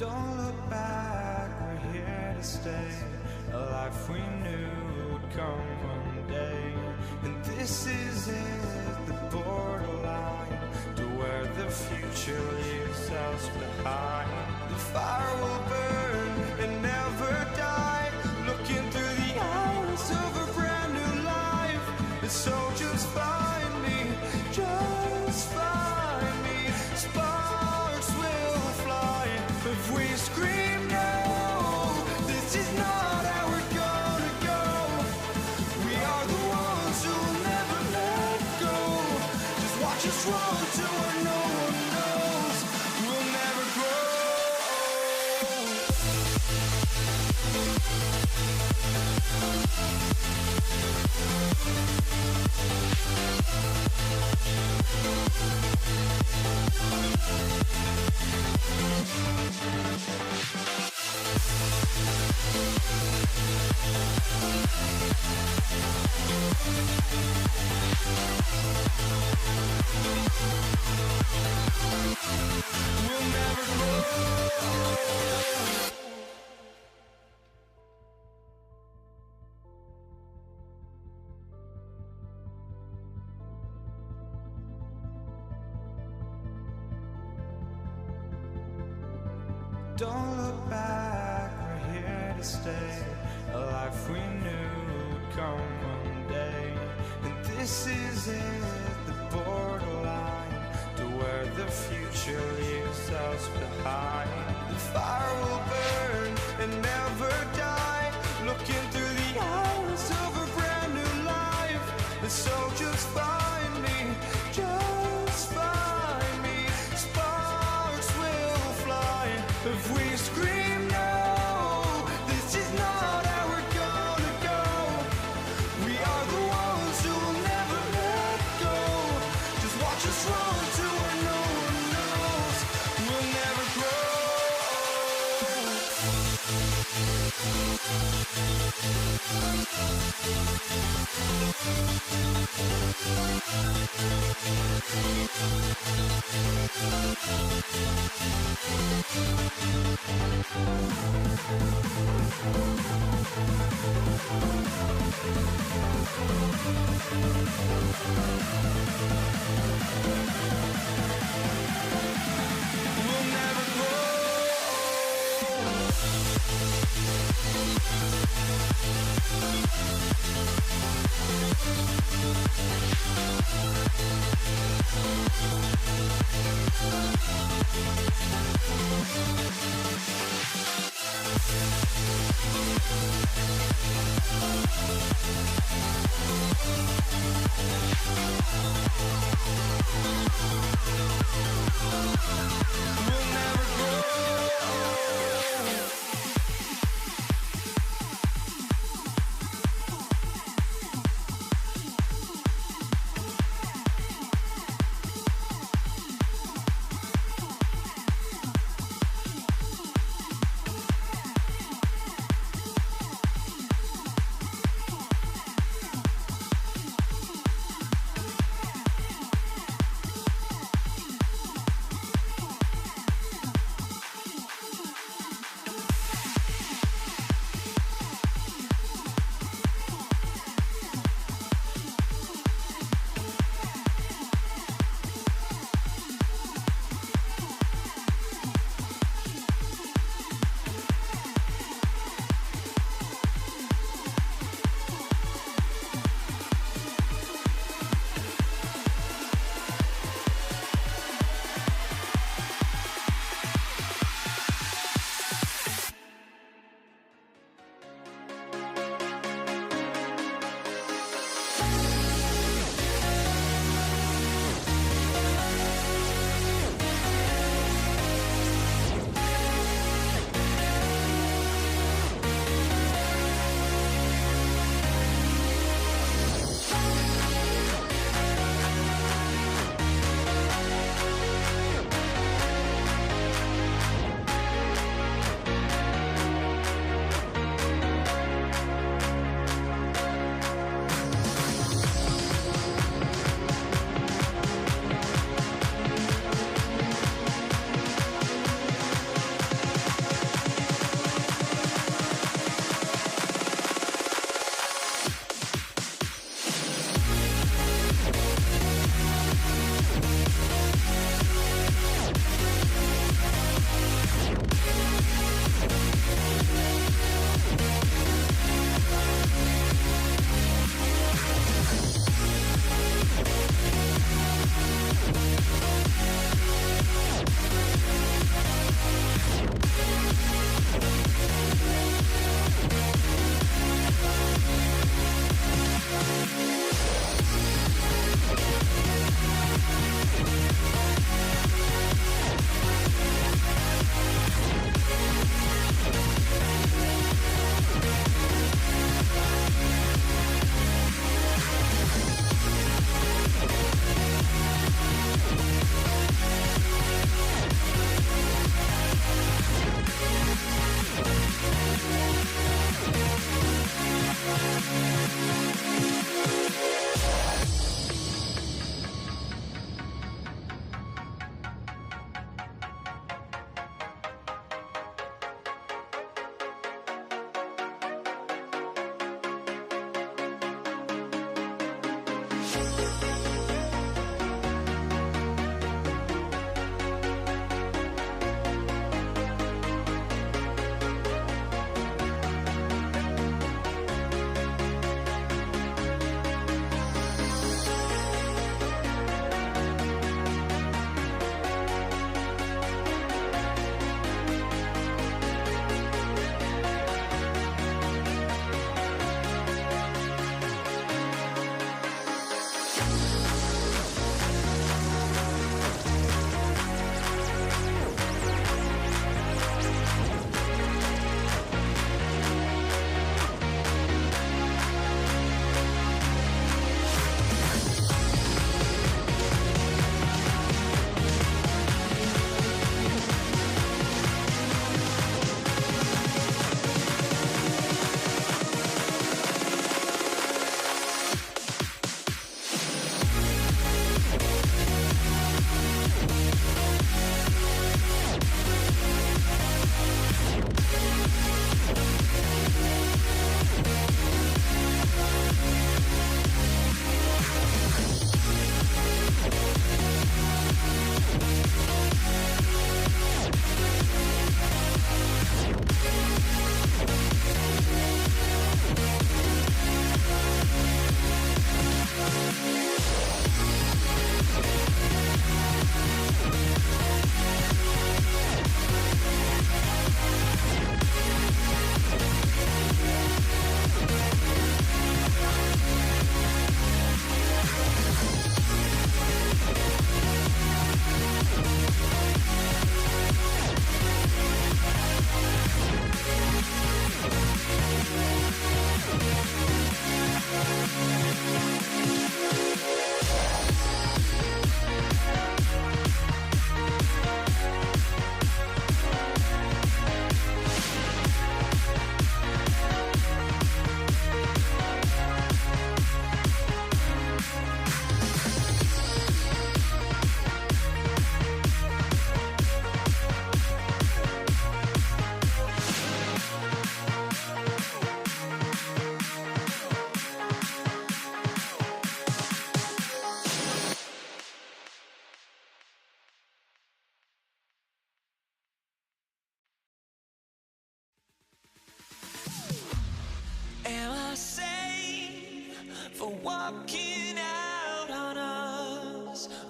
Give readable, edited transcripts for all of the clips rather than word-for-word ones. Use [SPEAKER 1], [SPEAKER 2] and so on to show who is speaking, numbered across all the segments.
[SPEAKER 1] Don't look back, we're here to stay. A life we knew would come one day. And this is it, the borderline to where the future leaves us behind. The fire will burn and never die, looking through the eyes of a brand new life. And so just find me, just find me. Sparks will fly if we scream no. This is not how we're gonna go. We are the ones who will never let go. Just watch us run to where no one knows. We'll never grow. We'll never grow. Don't look back, we're here to stay. A life we knew would come one day. And this is it, the borderline to where the future leaves us behind. The fire will burn and never die, looking through the eyes of a brand new life. And so just find me, just find me. Sparks will fly if we scream no. This is not how we're gonna go. We are the ones who will never let go. Just watch us run to where no one knows. We'll never grow. We'll never grow. We'll never grow.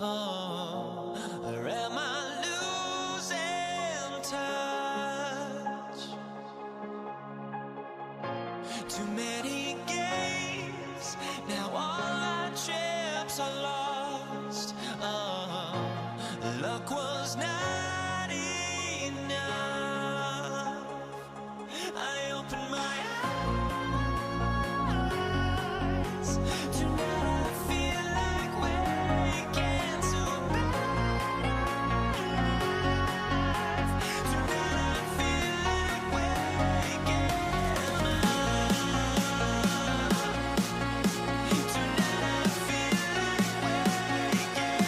[SPEAKER 1] Oh, or am I losing touch? Too many games, now all our chips are lost. Oh, luck was not enough. I opened my eyes. Tonight I feel like waking to a better life. Tonight I feel like waking up. Tonight I feel like waking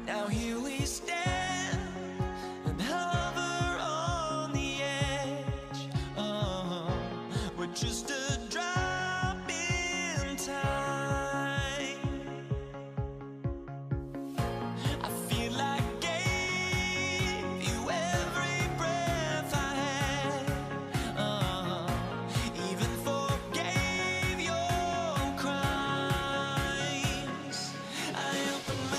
[SPEAKER 1] now here we stand and hover on the edge. Oh, we're just a drop in time. I feel like gave you every breath I had. Oh, even forgave your crimes. I opened my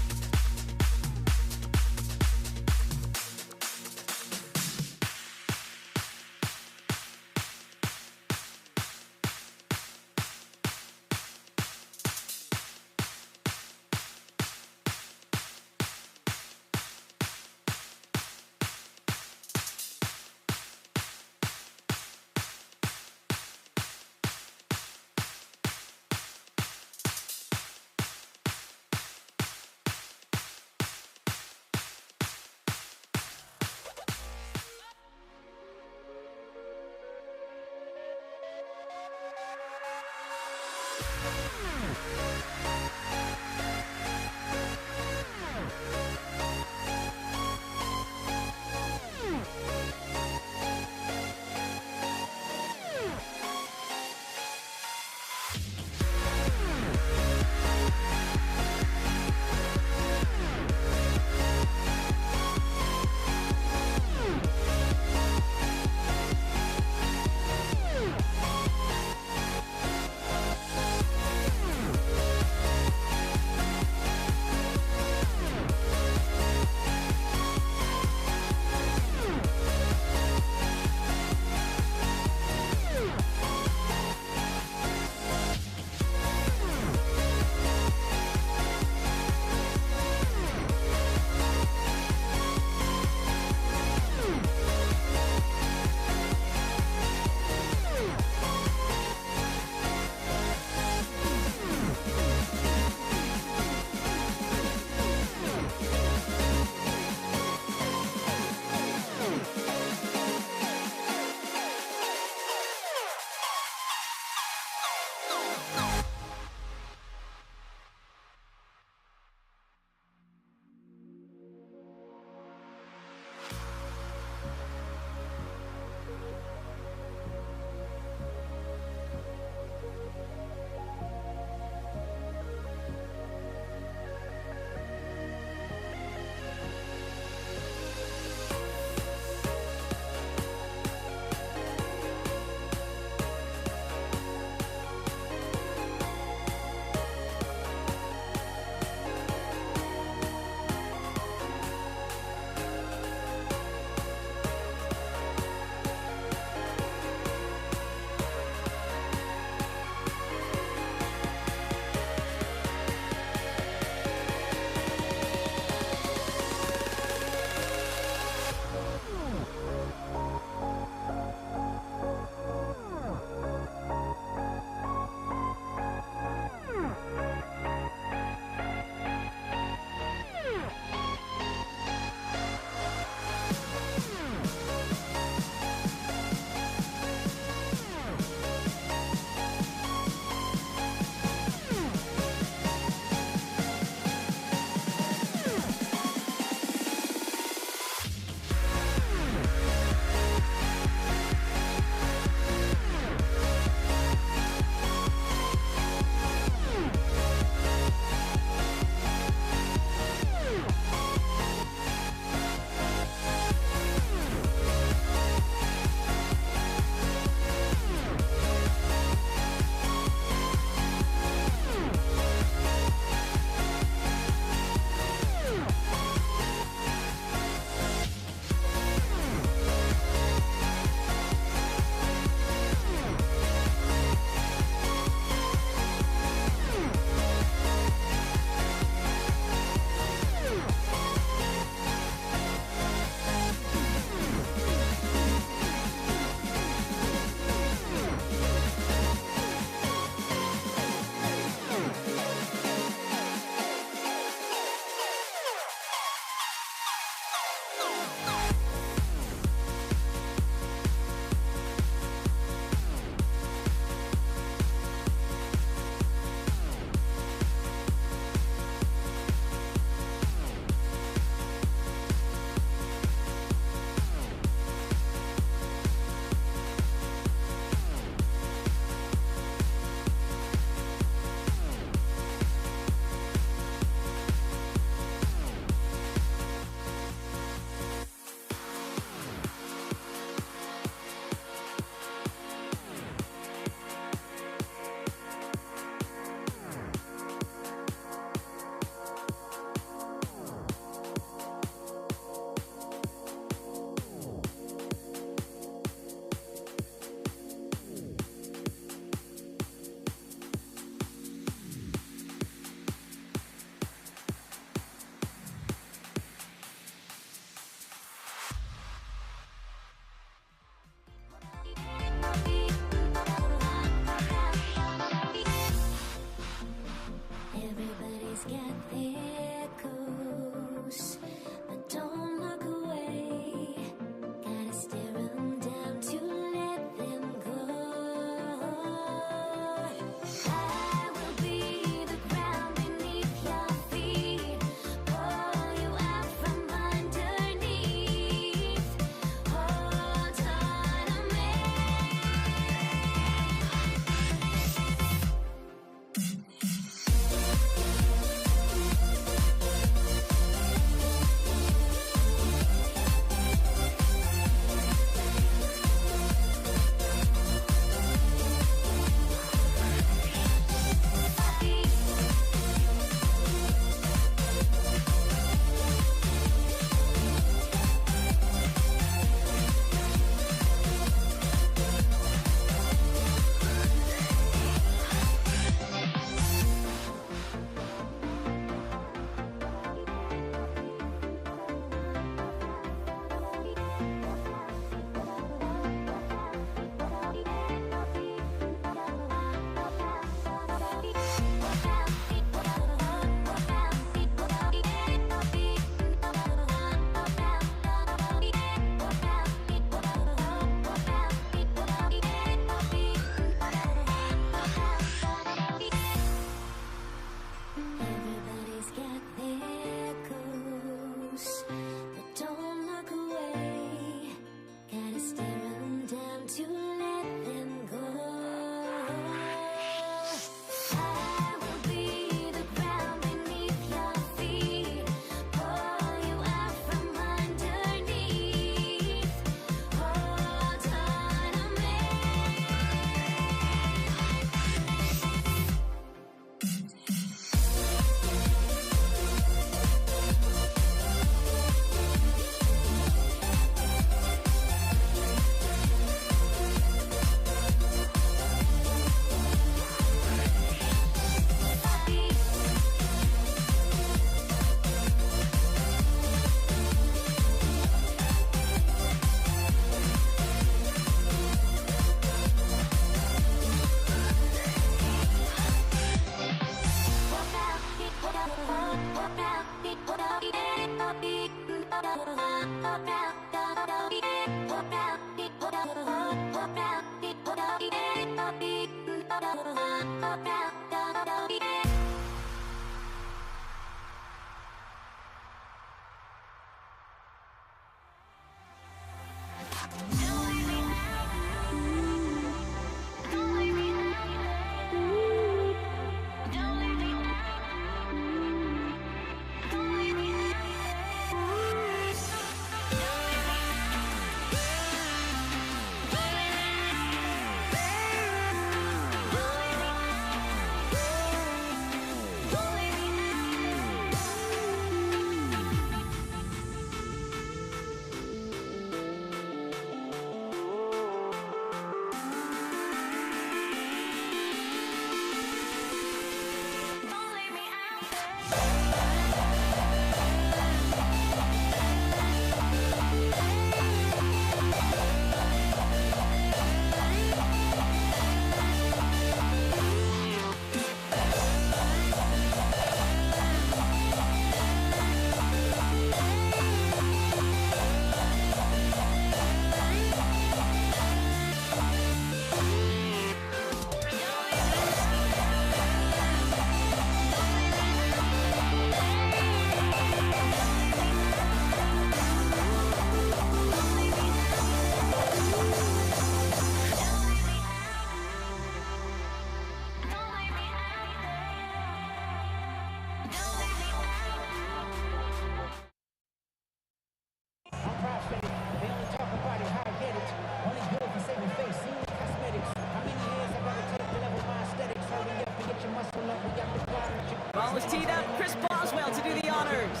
[SPEAKER 2] Ball is teed up. Chris Boswell to do the honors.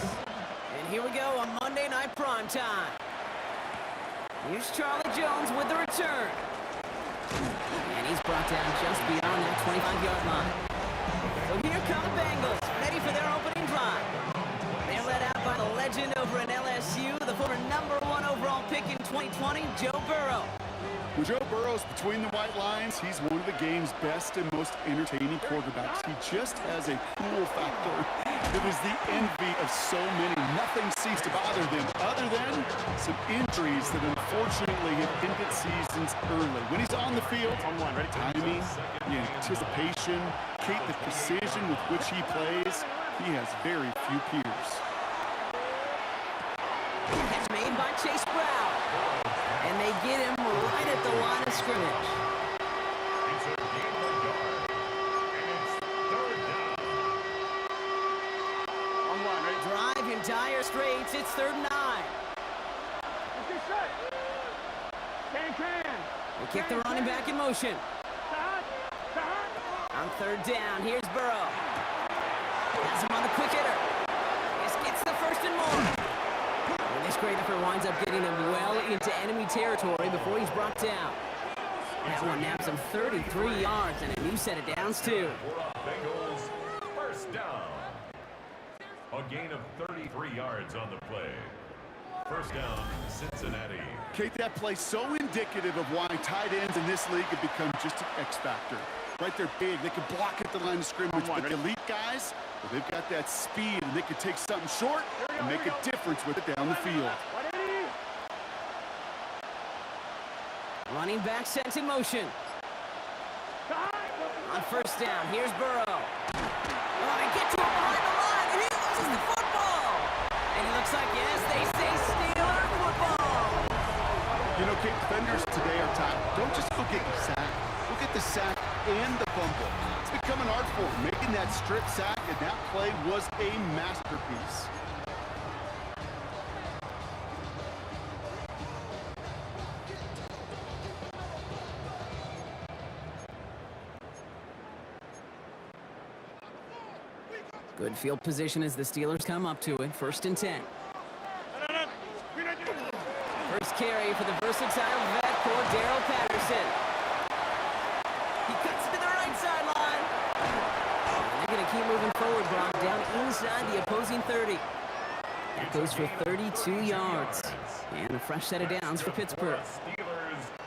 [SPEAKER 2] And here we go on Monday Night Primetime. Here's Charlie Jones with the return. And he's brought down just beyond that 25-yard line. So here come the Bengals, ready for their opening drive. They're led out by the legend over in LSU, the former #1 overall pick in 2020, Joe Burrow.
[SPEAKER 3] With Joe Burrow's between the white lines, he's one of the game's best and most entertaining quarterbacks. He just has a cool factor that is the envy of so many. Nothing seems to bother them other than some injuries that unfortunately have ended seasons early. When he's on the field, timing, the anticipation, the precision with which he plays, he has very few peers.
[SPEAKER 2] Catch made by Chase Brown. And they get him right at the line of scrimmage. Drive in dire straits. It's 3rd and 9. They kick the running back in motion. On 3rd down, here's Burrow. Has him on the quick hitter. This gets the 1st and more. And this great effort winds up getting him well into enemy territory before he's brought down. That one naps him 33 yards and a new set of downs, too.
[SPEAKER 4] Bengals, 1st down. A gain of 33 yards on the play. 1st down, Cincinnati.
[SPEAKER 3] Kate, that play so indicative of why tight ends in this league have become just an X factor. Right, they're big. They can block at the line of scrimmage, but the elite guys, well, they've got that speed, and they can take something short and make a difference with it down the field.
[SPEAKER 2] Running back sent in motion. On 1st down, here's Burrow. Oh, they get to him behind the line, and he loses the football. And it looks like, yes, they say Steeler football.
[SPEAKER 3] You know, Kate, defenders today are top. Don't just go get your sack. Go get the sack and the fumble. It's become an art form, making that strip sack, and that play was a masterpiece.
[SPEAKER 2] Good field position as the Steelers come up to it. 1st and 10. First carry for the versatile vet, Cordero Patterson. He cuts to the right sideline. They're going to keep moving forward, Brock, down inside the opposing 30. That goes for 32 yards. And a fresh set of downs for Pittsburgh.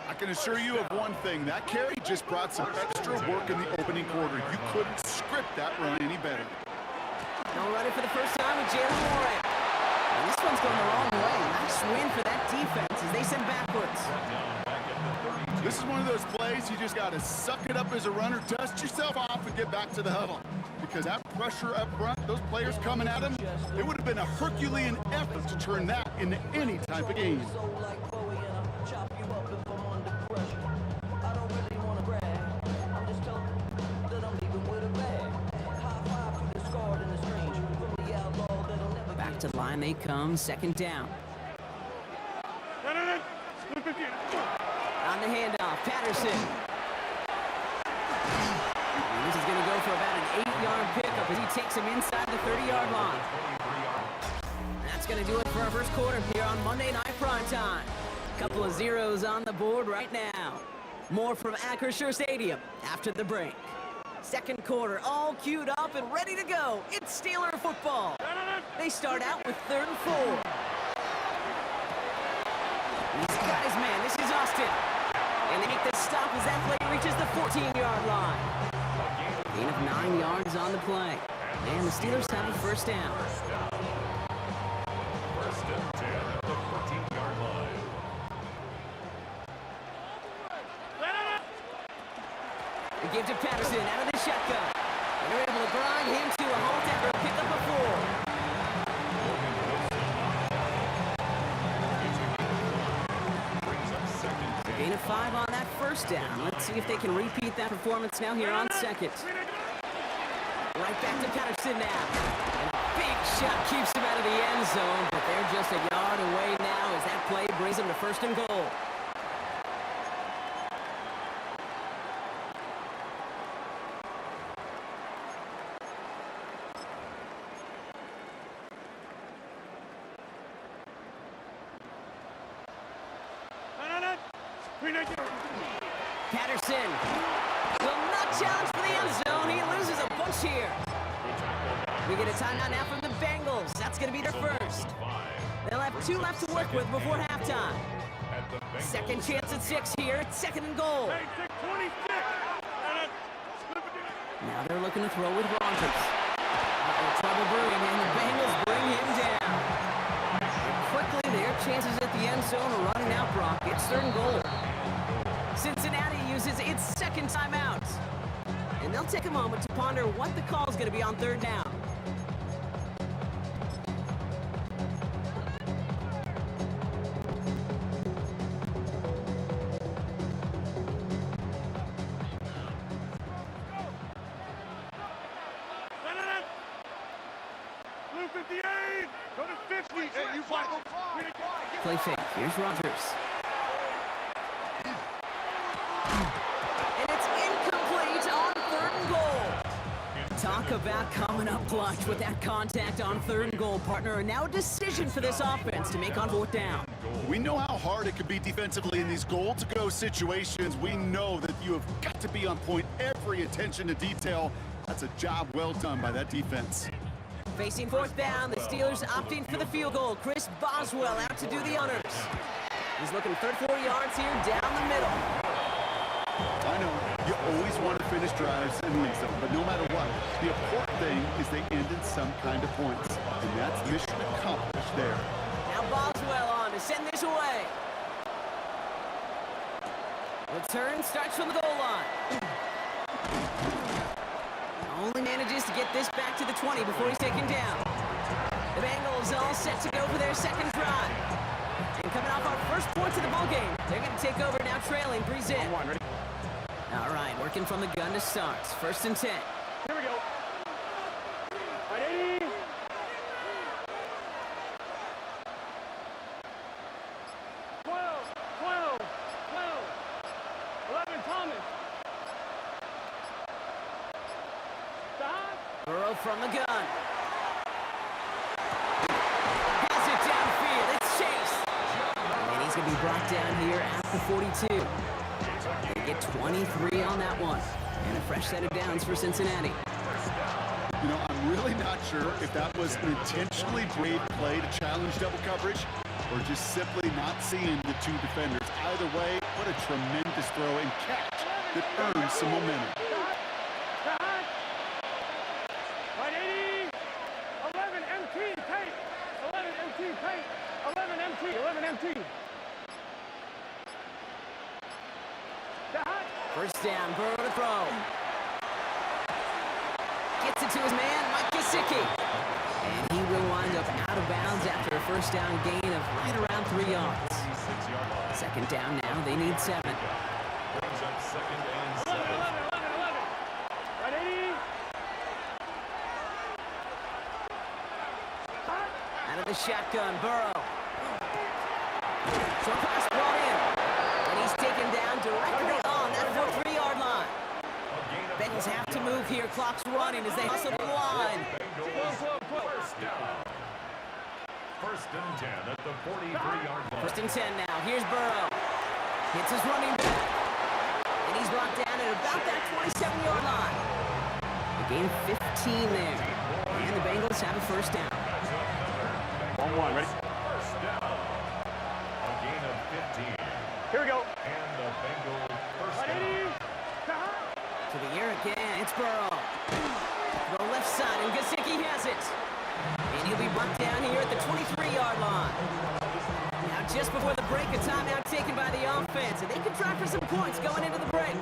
[SPEAKER 3] I can assure you of one thing. That carry just brought some extra work in the opening quarter. You couldn't script that run any better.
[SPEAKER 2] Now running for the first time with Jalen Warren. And this one's going the wrong way. Nice win for that defense as they send backwards.
[SPEAKER 3] This is one of those plays you just got to suck it up as a runner, dust yourself off, and get back to the huddle. Because that pressure up front, those players coming at him, it would have been a Herculean effort to turn that into any type of game.
[SPEAKER 2] Back to the line they come, second down. On the handoff, Patterson. And this is going to go for about an 8-yard pickup as he takes him inside the 30-yard line. That's going to do it for our first quarter here on Monday Night Primetime. Couple of zeros on the board right now. More from Acrisure Stadium after the break. Second quarter, all queued up and ready to go. It's Steeler football. They start out with 3rd and 4. He's got his man. This is Austin. And they make the stop as that play reaches the 14-yard line. Gain of 9 yards on the play. And the Steelers have a first down.
[SPEAKER 4] First and 10 at the 14-yard line.
[SPEAKER 2] They give to Patterson out of the shotgun. And they're able to grind him to a halt after a pickup of 4. Gain of 5 on that first down. Let's see if they can repeat that performance now here on second. Right back to Patterson now. And a big shot keeps him out of the end zone, but they're just a yard away now as that play brings them to 1st and goal. Patterson will not challenge for the end zone. He loses a bunch here. We get a timeout now from the Bengals. That's going to be their first. They'll have 2 left to work with before halftime. Second chance at 6 here. It's 2nd and goal. Now they're looking to throw with Rogers. Trouble brewing, and the Bengals bring him down. And quickly, their chances at the end zone are running out, Brock. It's 3rd and goal. Cincinnati uses its second timeout. And they'll take a moment to ponder what the call is going to be on 3rd down. Play fake. Here's Rogers. And it's incomplete on 3rd and goal. Talk about coming up clutch with that contact on 3rd and goal, partner. And now a decision for this offense to make on 4th down.
[SPEAKER 3] We know how hard it can be defensively in these goal-to-go situations. We know that you have got to be on point, every attention to detail. That's a job well done by that defense.
[SPEAKER 2] Facing 4th down, the Steelers opting for the field goal. Chris Boswell out to do the honors. He's looking 34 yards here down the middle.
[SPEAKER 3] I know, you always want to finish drives in the end zone, but no matter what, the important thing is they end in some kind of points, and that's mission accomplished there.
[SPEAKER 2] Now Boswell on to send this away. Return starts from the goal line. Only manages to get this back to the 20 before he's taken down. The Bengals all set to go for their second drive. And coming off our first points of the ballgame, they're going to take over now trailing 3-zip. All right, working from the gun to start. 1st and 10.
[SPEAKER 5] Here we go. Ready? 12, 11, Thomas. Stop.
[SPEAKER 2] Burrow from the gun. Pass it downfield. It's Chase. And he's going to be brought down here at the 42. They get 23 on that one. And a fresh set of downs for Cincinnati.
[SPEAKER 3] You know, I'm really not sure if that was an intentionally brave play to challenge double coverage or just simply not seeing the 2 defenders. Either way, what a tremendous throw and catch that earns some momentum.
[SPEAKER 5] 11 MT, paint. 11 MT, paint. 11 MT, 11 MT.
[SPEAKER 2] First down, Burrow to throw. Gets it to his man, Mike Gesicki. And he will wind up out of bounds after a first down gain of right around 3 yards. Second down now, they need 7.
[SPEAKER 4] Brings up second and 7.
[SPEAKER 5] 180.
[SPEAKER 2] Out of the shotgun, Burrow. Short pass brought in. And he's taken down directly on that 43-yard line. Bengals have to move here. Clock's running as they hustle the line.
[SPEAKER 4] First down. First and 10 at the 43-yard line.
[SPEAKER 2] First and 10 now. Here's Burrow. Hits his running back. And he's brought down at about that 27-yard line. A gain of 15 there. And the Bengals have a first down.
[SPEAKER 5] 1-1, ready?
[SPEAKER 4] First down. A gain of 15.
[SPEAKER 5] Here we go.
[SPEAKER 4] And the Bengals first down.
[SPEAKER 5] 180.
[SPEAKER 2] To the air again. It's Burrow. Throw left side, and Gesicki has it. And he'll be brought down here at the 23-yard line. Now, just before the break, a timeout taken by the offense, and they can try for some points going into the break.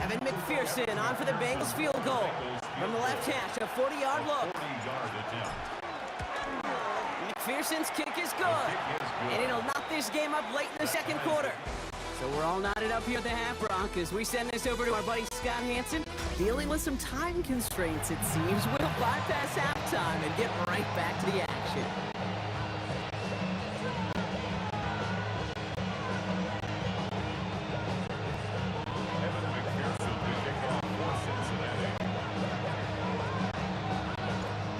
[SPEAKER 2] Evan McPherson on for the Bengals field goal. From the left hash, a 40-yard look.
[SPEAKER 4] 40-yard attempt.
[SPEAKER 2] McPherson's kick is good. And it'll knock this game up late in the second quarter. So we're all knotted up here at the half, Brock, as we send this over to our buddy Scott Hansen. Dealing with some time constraints, it seems. We'll bypass halftime and get right back to the action.
[SPEAKER 4] Evan McPherson to kick off for Cincinnati.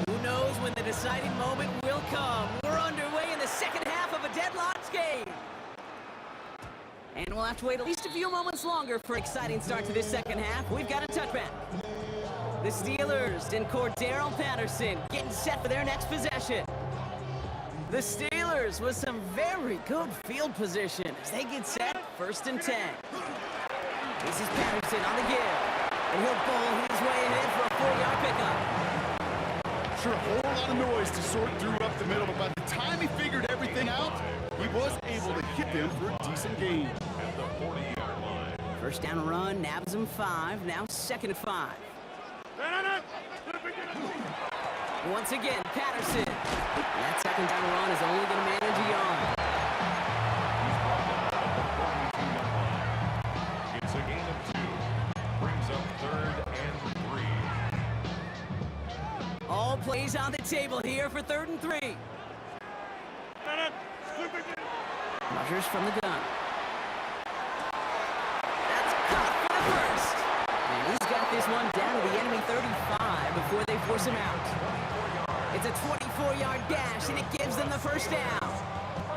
[SPEAKER 2] Who knows when the deciding moment will come? We're underway in the second half of a deadlocked game. And we'll have to wait at least a few moments longer for an exciting start to this second half. We've got a touchback. The Steelers and Cordero Patterson getting set for their next possession. The Steelers with some very good field position as they get set, first and 10. This is Patterson on the give. And he'll bowl his way ahead for a 4-yard pickup.
[SPEAKER 3] Sure, a whole lot of noise to sort through up the middle, but by the time he figured everything out, he was able to hit them for a decent gain.
[SPEAKER 4] At the 40-yard line.
[SPEAKER 2] First down run, nabs him 5, now second and 5. Once again, Patterson. And that second down run is only going to manage a yard.
[SPEAKER 4] It's a gain of 2. Brings up third and 3.
[SPEAKER 2] All plays on the table here for third and 3. Rogers from the gun. That's caught for the first. And he's got this one down to the enemy 35 before they force him out. It's a 24-yard dash, and it gives them the first down.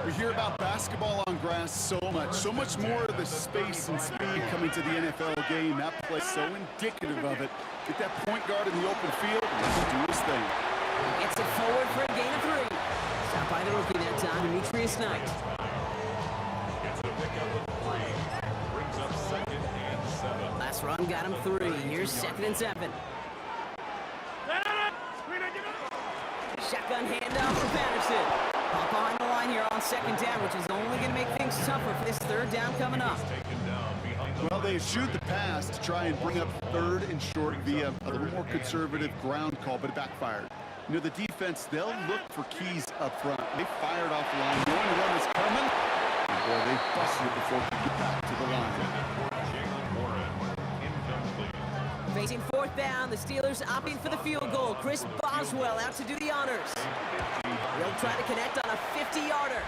[SPEAKER 3] We hear about basketball on grass so much more of the space and speed coming to the NFL game. That play so indicative of it. Get that point guard in the open field, and let him do his thing.
[SPEAKER 2] Gets it forward for a gain of 3. Stopped by the rookie that time, Demetrius Knight.
[SPEAKER 4] Gets a pickup of 3. Brings up second and 7.
[SPEAKER 2] Last run got him 3. Here's second and 7. Shotgun handoff for Patterson. Up behind the line here on second down, which is only going to make things tougher for this third down coming up.
[SPEAKER 4] Taken down behind the
[SPEAKER 3] Well, they eschewed the pass to try and bring up third and short via a little more conservative ground call, but it backfired. You know, the defense, they'll look for keys up front. They fired off the line, knowing the run is coming. And boy, they busted it before they get back to the line.
[SPEAKER 4] Jalen Warren. Incomplete.
[SPEAKER 2] Facing fourth down, the Steelers opting for the field goal. Chris Boswell out to do the honors. He'll try to connect on a 50-yarder.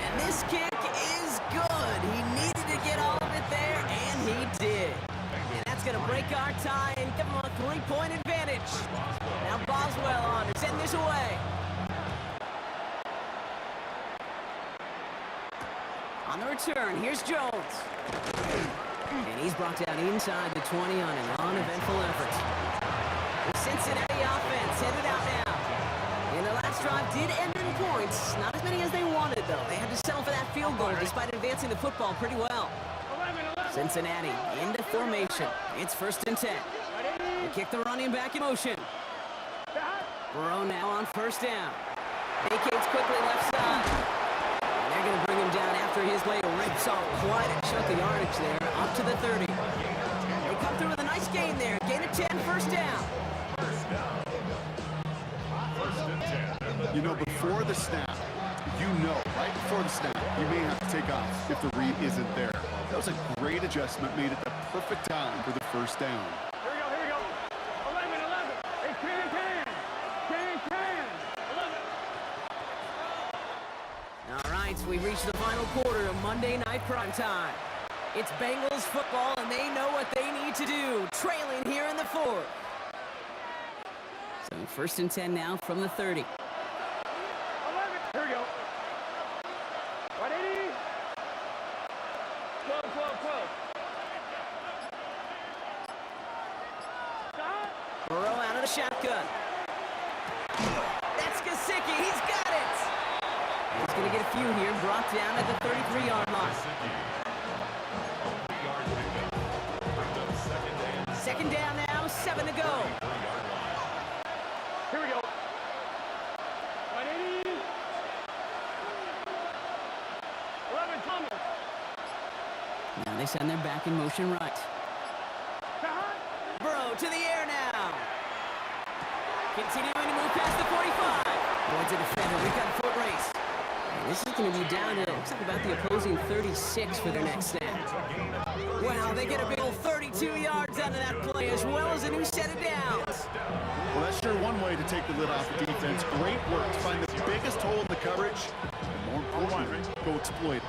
[SPEAKER 2] And this kick is good. He needed to get all of it there, and he did. And that's going to break our tie and give him a 3-point advantage. Now Boswell on to send this away. On the return, here's Jones. And he's brought down inside the 20 on an uneventful effort. The Cincinnati offense headed out now. And the last drive did end in points. Not as many as they wanted, though. They had to settle for that field goal despite advancing the football pretty well. Cincinnati into formation. It's first and 10. They kick the running back in motion. Burrow now on first down. Vacates quickly left side. And they're going to bring him down after his play rips off quite a chunk of yardage there, up to the 30. They come through with a nice gain there. Gain of 10, first down.
[SPEAKER 4] First down. First and 10.
[SPEAKER 3] You know, before the snap, you know, right before the snap, you may have to take off if the read isn't there. That was a great adjustment, made at the perfect time for the first down.
[SPEAKER 5] Here we go. 11, 11. Hey, can. 11.
[SPEAKER 2] All right, so we've reached the final quarter of Monday Night Primetime. It's Bengals football, and they know what they need to do, trailing here in the fourth. So first and 10 now from the 30.
[SPEAKER 5] 11. Here we go. 180. 12. Stop.
[SPEAKER 2] Burrow out of the shotgun. That's Gesicki. He's got it. He's going to get a few here, brought down at the 33-yard line. Second down now, 7 to go.
[SPEAKER 5] Here we go. 180. 11, Thomas.
[SPEAKER 2] Now they send their back in motion right.
[SPEAKER 5] Stop.
[SPEAKER 2] Burrow to the air now. Continuing to move past the 45. Towards the defender. We've got a foot race. And this is going to be down to, looks like about the opposing 36 for their next snap. Wow, they get a big old 32 yards out of that play, as well as a new set of downs.
[SPEAKER 3] Well, that's sure one way to take the lid off the defense. Great work to find the biggest hole in the coverage. And more importantly, go exploit it.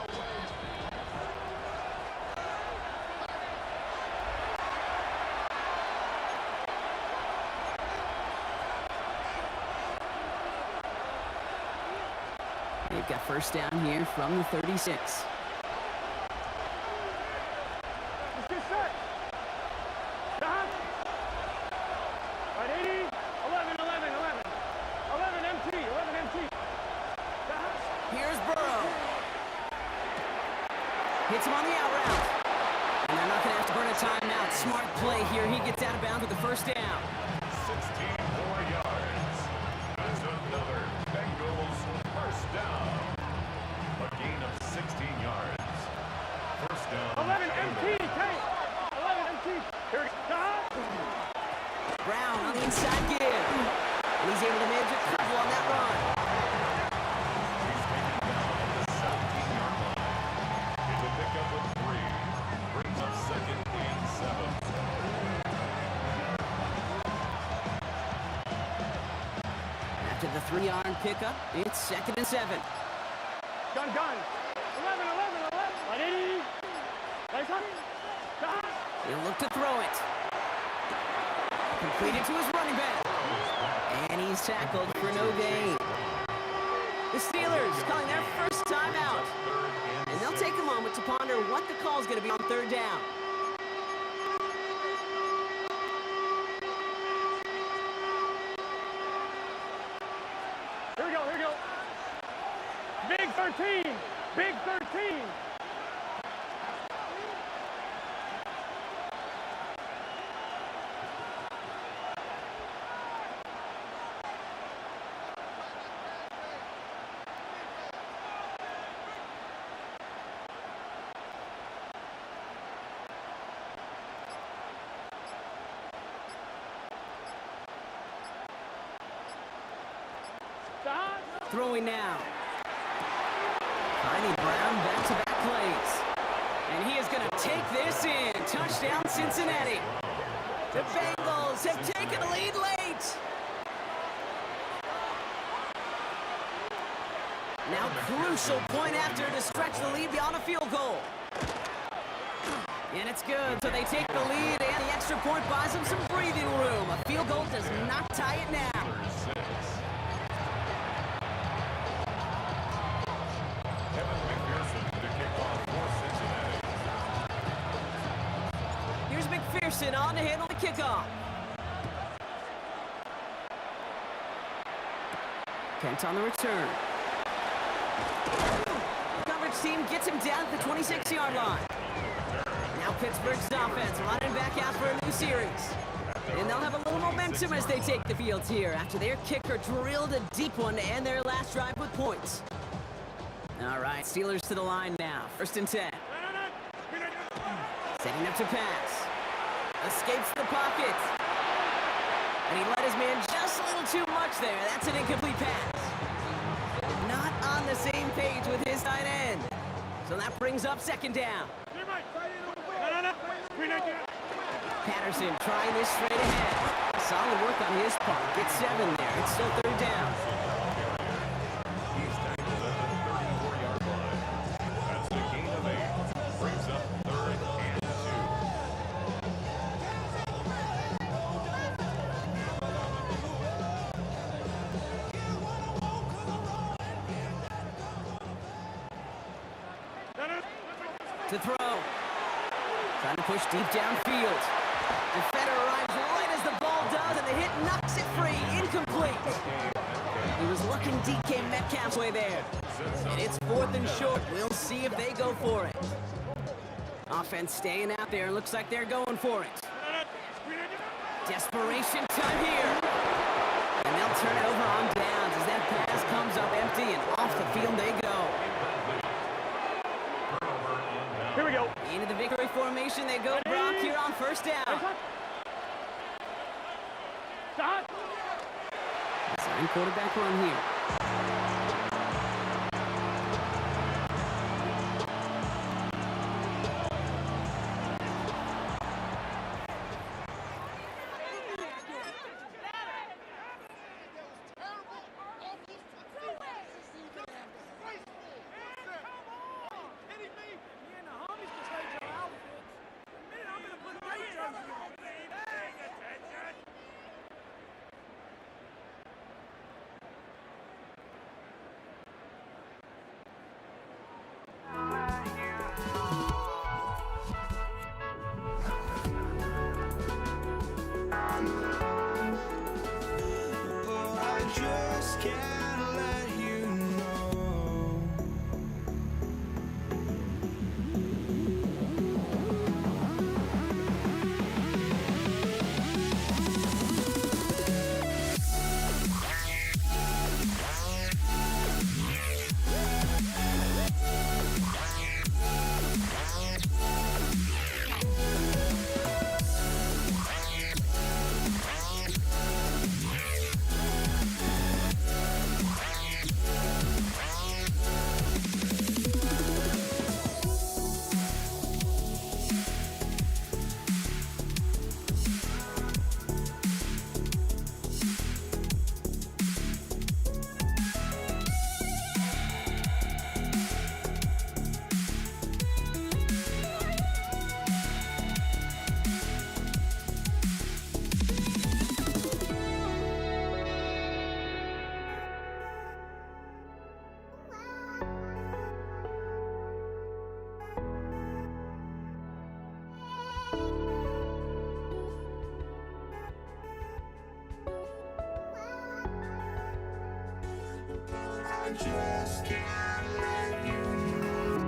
[SPEAKER 2] They've got first down here from the 36.
[SPEAKER 5] Let's get set. Stop. 180. 11. 11 MT. Stop.
[SPEAKER 2] Here's Burrow. Hits him on the out route. And they're not going to have to burn a timeout. Smart play here. He gets out of bounds with the first down.
[SPEAKER 4] 16 more yards. That's another Bengals first down. A gain of 16 yards. First down.
[SPEAKER 5] 11 MT. Tank. 11 MT. Here we go. Stop.
[SPEAKER 2] Brown on the inside give. And he's able to manage a couple on that run.
[SPEAKER 4] He's taken down at the 17-yard line. It's a pickup of 3. Brings up second and 7.
[SPEAKER 2] After the 3-yard pickup, it's second and 7.
[SPEAKER 5] Gun. 11. 180. Nice one. Stop.
[SPEAKER 2] He'll look to throw it. Completed to his running back. And he's tackled for no gain. The Steelers calling their first timeout. And they'll take a moment to ponder what the call is going to be on third down.
[SPEAKER 5] Here we go. Big 13. Big 13. Stop.
[SPEAKER 2] Throwing now. Finding Brown back-to-back plays. And he is going to take this in. Touchdown, Cincinnati. The Bengals have taken the lead late. Now crucial point after to stretch the lead beyond a field goal. And it's good. So they take the lead, and the extra point buys them some breathing room. A field goal does not tie it now.
[SPEAKER 4] Kevin McPherson to kick off for Cincinnati.
[SPEAKER 2] Here's McPherson on to handle the kickoff. Kent on the return. Coverage team gets him down at the 26-yard line. Now Pittsburgh's offense running back out for a new series. And they'll have a little momentum as they take the field here after their kicker drilled a deep one to end their last drive with points. All right, Steelers to the line now. 1st and 10. Setting up to pass. Escapes the pocket. And he let his man just a little too much there. That's an incomplete pass. Not on the same page with his tight end. So that brings up 2nd down. Patterson trying this straight ahead. Solid work on his part. Gets 7 there. It's still 3rd down.
[SPEAKER 4] He's tackled at the 34-yard line. That's a gain of 8. Brings up 3rd and
[SPEAKER 2] 2. To throw. Trying to push deep downfield. Defender arrives right as the ball does, and the hit knocks it free. Incomplete. He was looking DK Metcalf's way there. And it's 4th and short. We'll see if they go for it. Offense staying out there. Looks like they're going for it. Desperation time here. And they'll turn it over on downs as that pass comes up empty, and off the field they go.
[SPEAKER 5] Here we go.
[SPEAKER 2] Into the victory formation they go, Brock, here on 1st down.
[SPEAKER 5] Stop.
[SPEAKER 2] Sign quarterback run here.
[SPEAKER 1] Oh, I just can't let you know. I just can't let you know.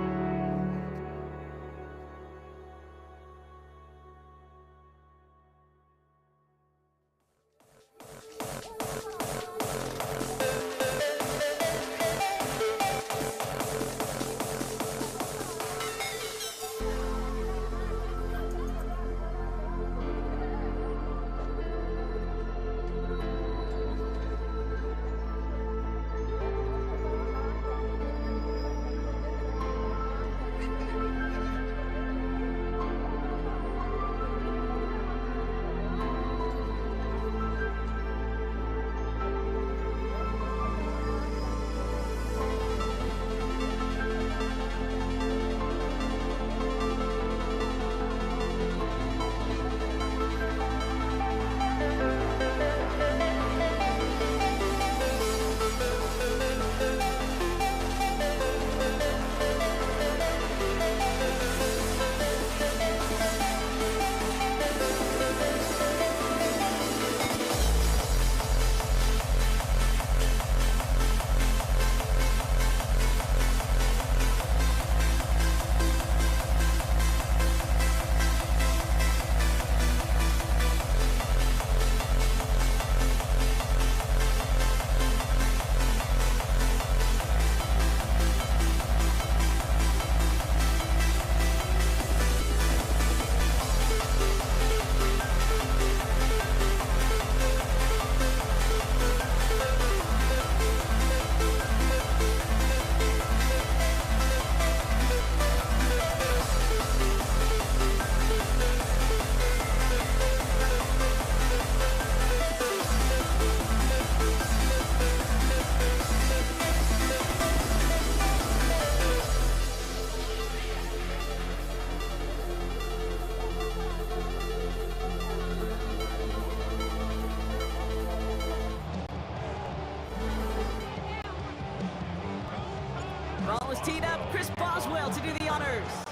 [SPEAKER 2] Ball is teed up. Chris Boswell to do the honors.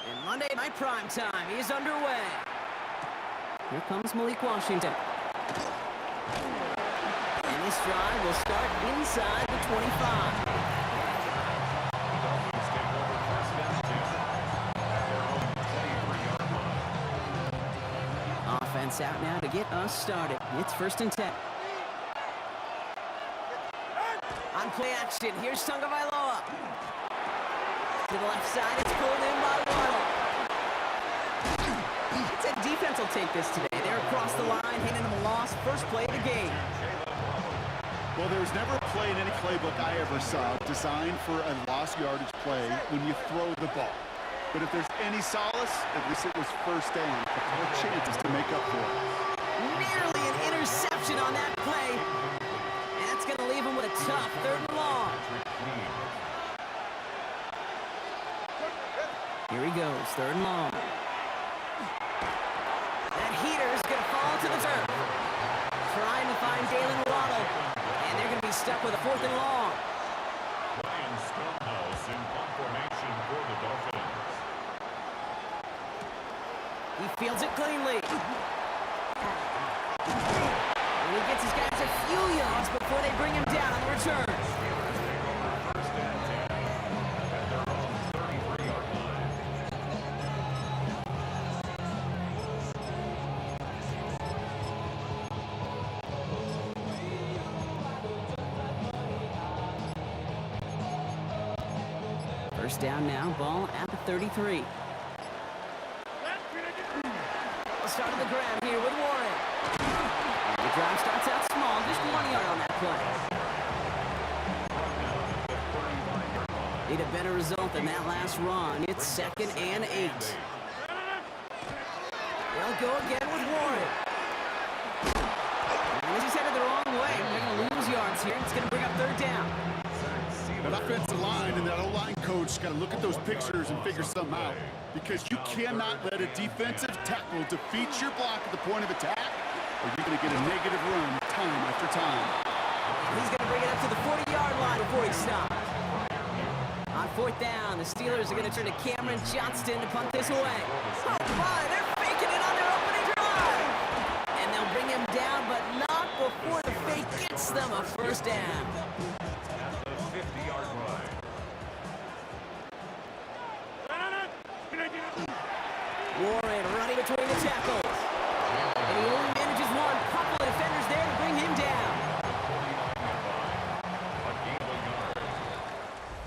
[SPEAKER 2] And Monday Night Prime Time is underway. Here comes Malik Washington. And this drive will start inside the 25.
[SPEAKER 4] Dolphins take over first down 2 at their own 23-yard line.
[SPEAKER 2] Offense out now to get us started. It's 1st and 10. On play action, here's Tagovailoa. To the left side, it's pulled in by Waddle. It's a defense will take this today. They're across the line, handing them a loss. First play of the game.
[SPEAKER 3] Well, there was never a play in any playbook I ever saw designed for a lost yardage play when you throw the ball. But if there's any solace, at least it was first down. More chances to make up for it.
[SPEAKER 2] Nearly an interception on that play. And that's going to leave him with a tough 3rd and long. Here he goes, 3rd and long. That heater is going to fall to the turf. Trying to find Dalen Waddle. And they're going to be stuck with a 4th and long.
[SPEAKER 4] Ryan Stonehouse in punt formation for the Dolphins.
[SPEAKER 2] He fields it cleanly. And he gets his guys a few yards before they bring him down on the return.
[SPEAKER 4] First and 10 at their own 33-yard line.
[SPEAKER 2] First down now, ball at the 33. Start of the ground here with Warren. The drive starts out small, just 1 yard on that play. Need a better result than that last run. It's 2nd and 8. They'll go again with Warren. And this is headed the wrong way. They're going to lose yards here. It's going to bring up 3rd down.
[SPEAKER 3] That offensive line and that O-line coach got to look at those pictures and figure something out, because you cannot let a defensive tackle defeat your block at the point of attack, or you're going to get a negative run time after time.
[SPEAKER 2] He's going to bring it up to the 40-yard line before he stops. On 4th down, the Steelers are going to turn to Cameron Johnston to punt this away. Oh my, they're faking it on their opening drive. And they'll bring him down, but not before the fake gets them a first down.
[SPEAKER 4] 50-yard line.
[SPEAKER 2] Warren running between the tackles. And he only manages one. Couple of defenders there to bring him down.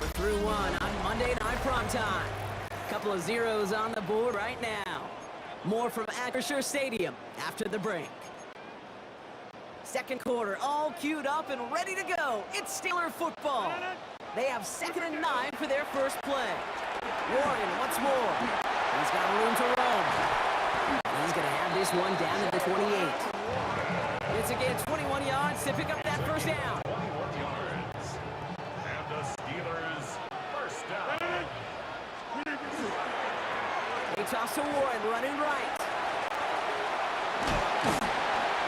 [SPEAKER 2] We're through one on Monday Night Prime Time. Couple of zeros on the board right now. More from Acrisure Stadium after the break. Second quarter, all queued up and ready to go. It's Steeler football. They have 2nd and 9 for their first play. Warren once more. He's got room to roam. He's going to have this one down at the 28. It's again 21 yards to pick up that first down.
[SPEAKER 4] 21 yards. And the Steelers first down.
[SPEAKER 2] They toss to Warren, running right.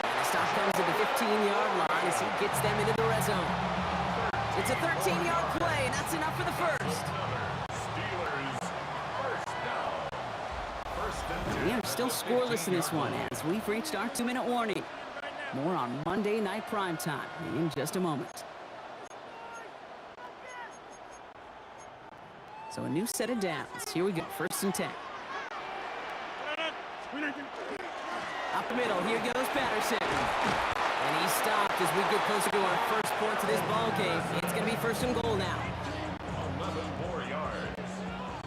[SPEAKER 2] And the stop comes at the 15-yard line as he gets them into the red zone. It's a 13-yard play, and that's enough for the first.
[SPEAKER 4] Steelers first down. First and 10.
[SPEAKER 2] We are still scoreless in this one as we've reached our 2-minute warning. More on Monday Night Prime Time in just a moment. So a new set of downs. Here we go, 1st and 10. Up the middle, here goes Patterson. And he's stopped as we get closer to our first points of this ball game. It's going to be 1st and goal now.
[SPEAKER 4] 11 more yards.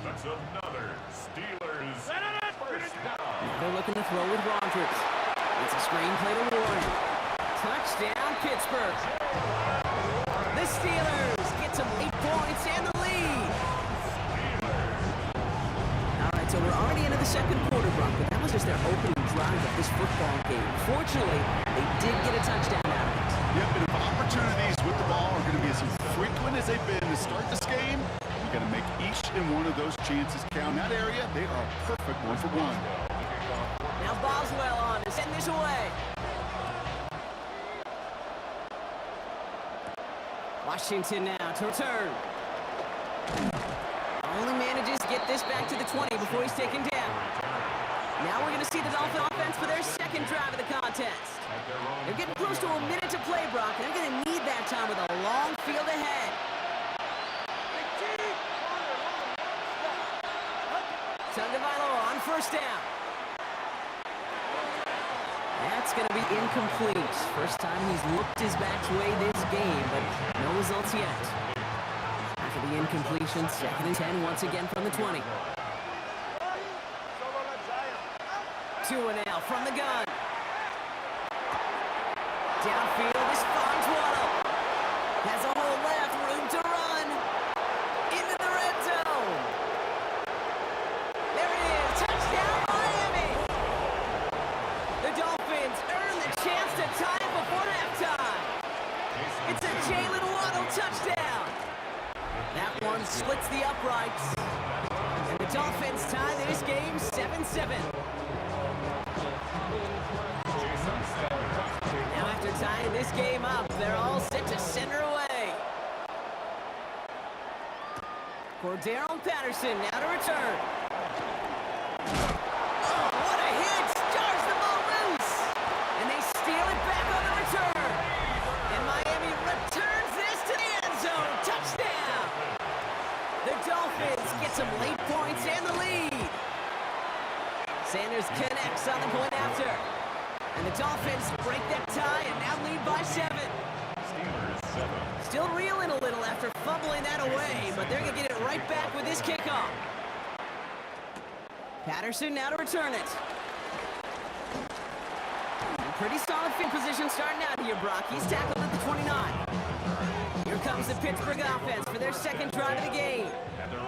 [SPEAKER 4] That's another Steelers first down.
[SPEAKER 2] Now they're looking to throw with Rodgers. It's a screen play to Warren. Touchdown, Pittsburgh. The Steelers get to 8 points and the lead. All right, so we're already into the second quarter, Brock, but that was just their opening drive of this football game. Fortunately, they did get a touchdown out of it.
[SPEAKER 3] Yep, and if opportunities with the ball are going to be as frequent as they've been to start this game, you got to make each and one of those chances count. In that area, they are a perfect 1-for-1.
[SPEAKER 2] Now Boswell on to send this away. Washington now to return. Only manages to get this back to the 20 before he's taken down. Now we're going to see the Dolphin offense for their second drive of the contest. They're getting close to a minute to play, Brock, and they're going to need that time with a long field ahead. Tagovailoa on first down. That's going to be incomplete. First time he's looked his back's way this game, but no results yet. After the incompletion, 2nd and 10 once again from the 20. 2-0 from the gun. Downfield, this finds Waddle. Has a hole left, room to run. Into the red zone. There it is, touchdown Miami. The Dolphins earn the chance to tie it before halftime. It's a Jalen Waddle touchdown. That one splits the uprights. And the Dolphins tie this game 7-7. Now after tying this game up, they're all set to center away. Cordarrelle Patterson now to return. Oh, what a hit! Jars the ball loose! And they steal it back on the return. And Miami returns this to the end zone. Touchdown! The Dolphins get some late points and the lead. Sanders connects on the point after. And the Dolphins break that tie and now lead by 7. Still reeling a little after fumbling that away, but they're going to get it right back with this kickoff. Patterson now to return it. Pretty solid field position starting out here, Brock. He's tackled at the 29. Here comes the Pittsburgh offense for their second drive of the game.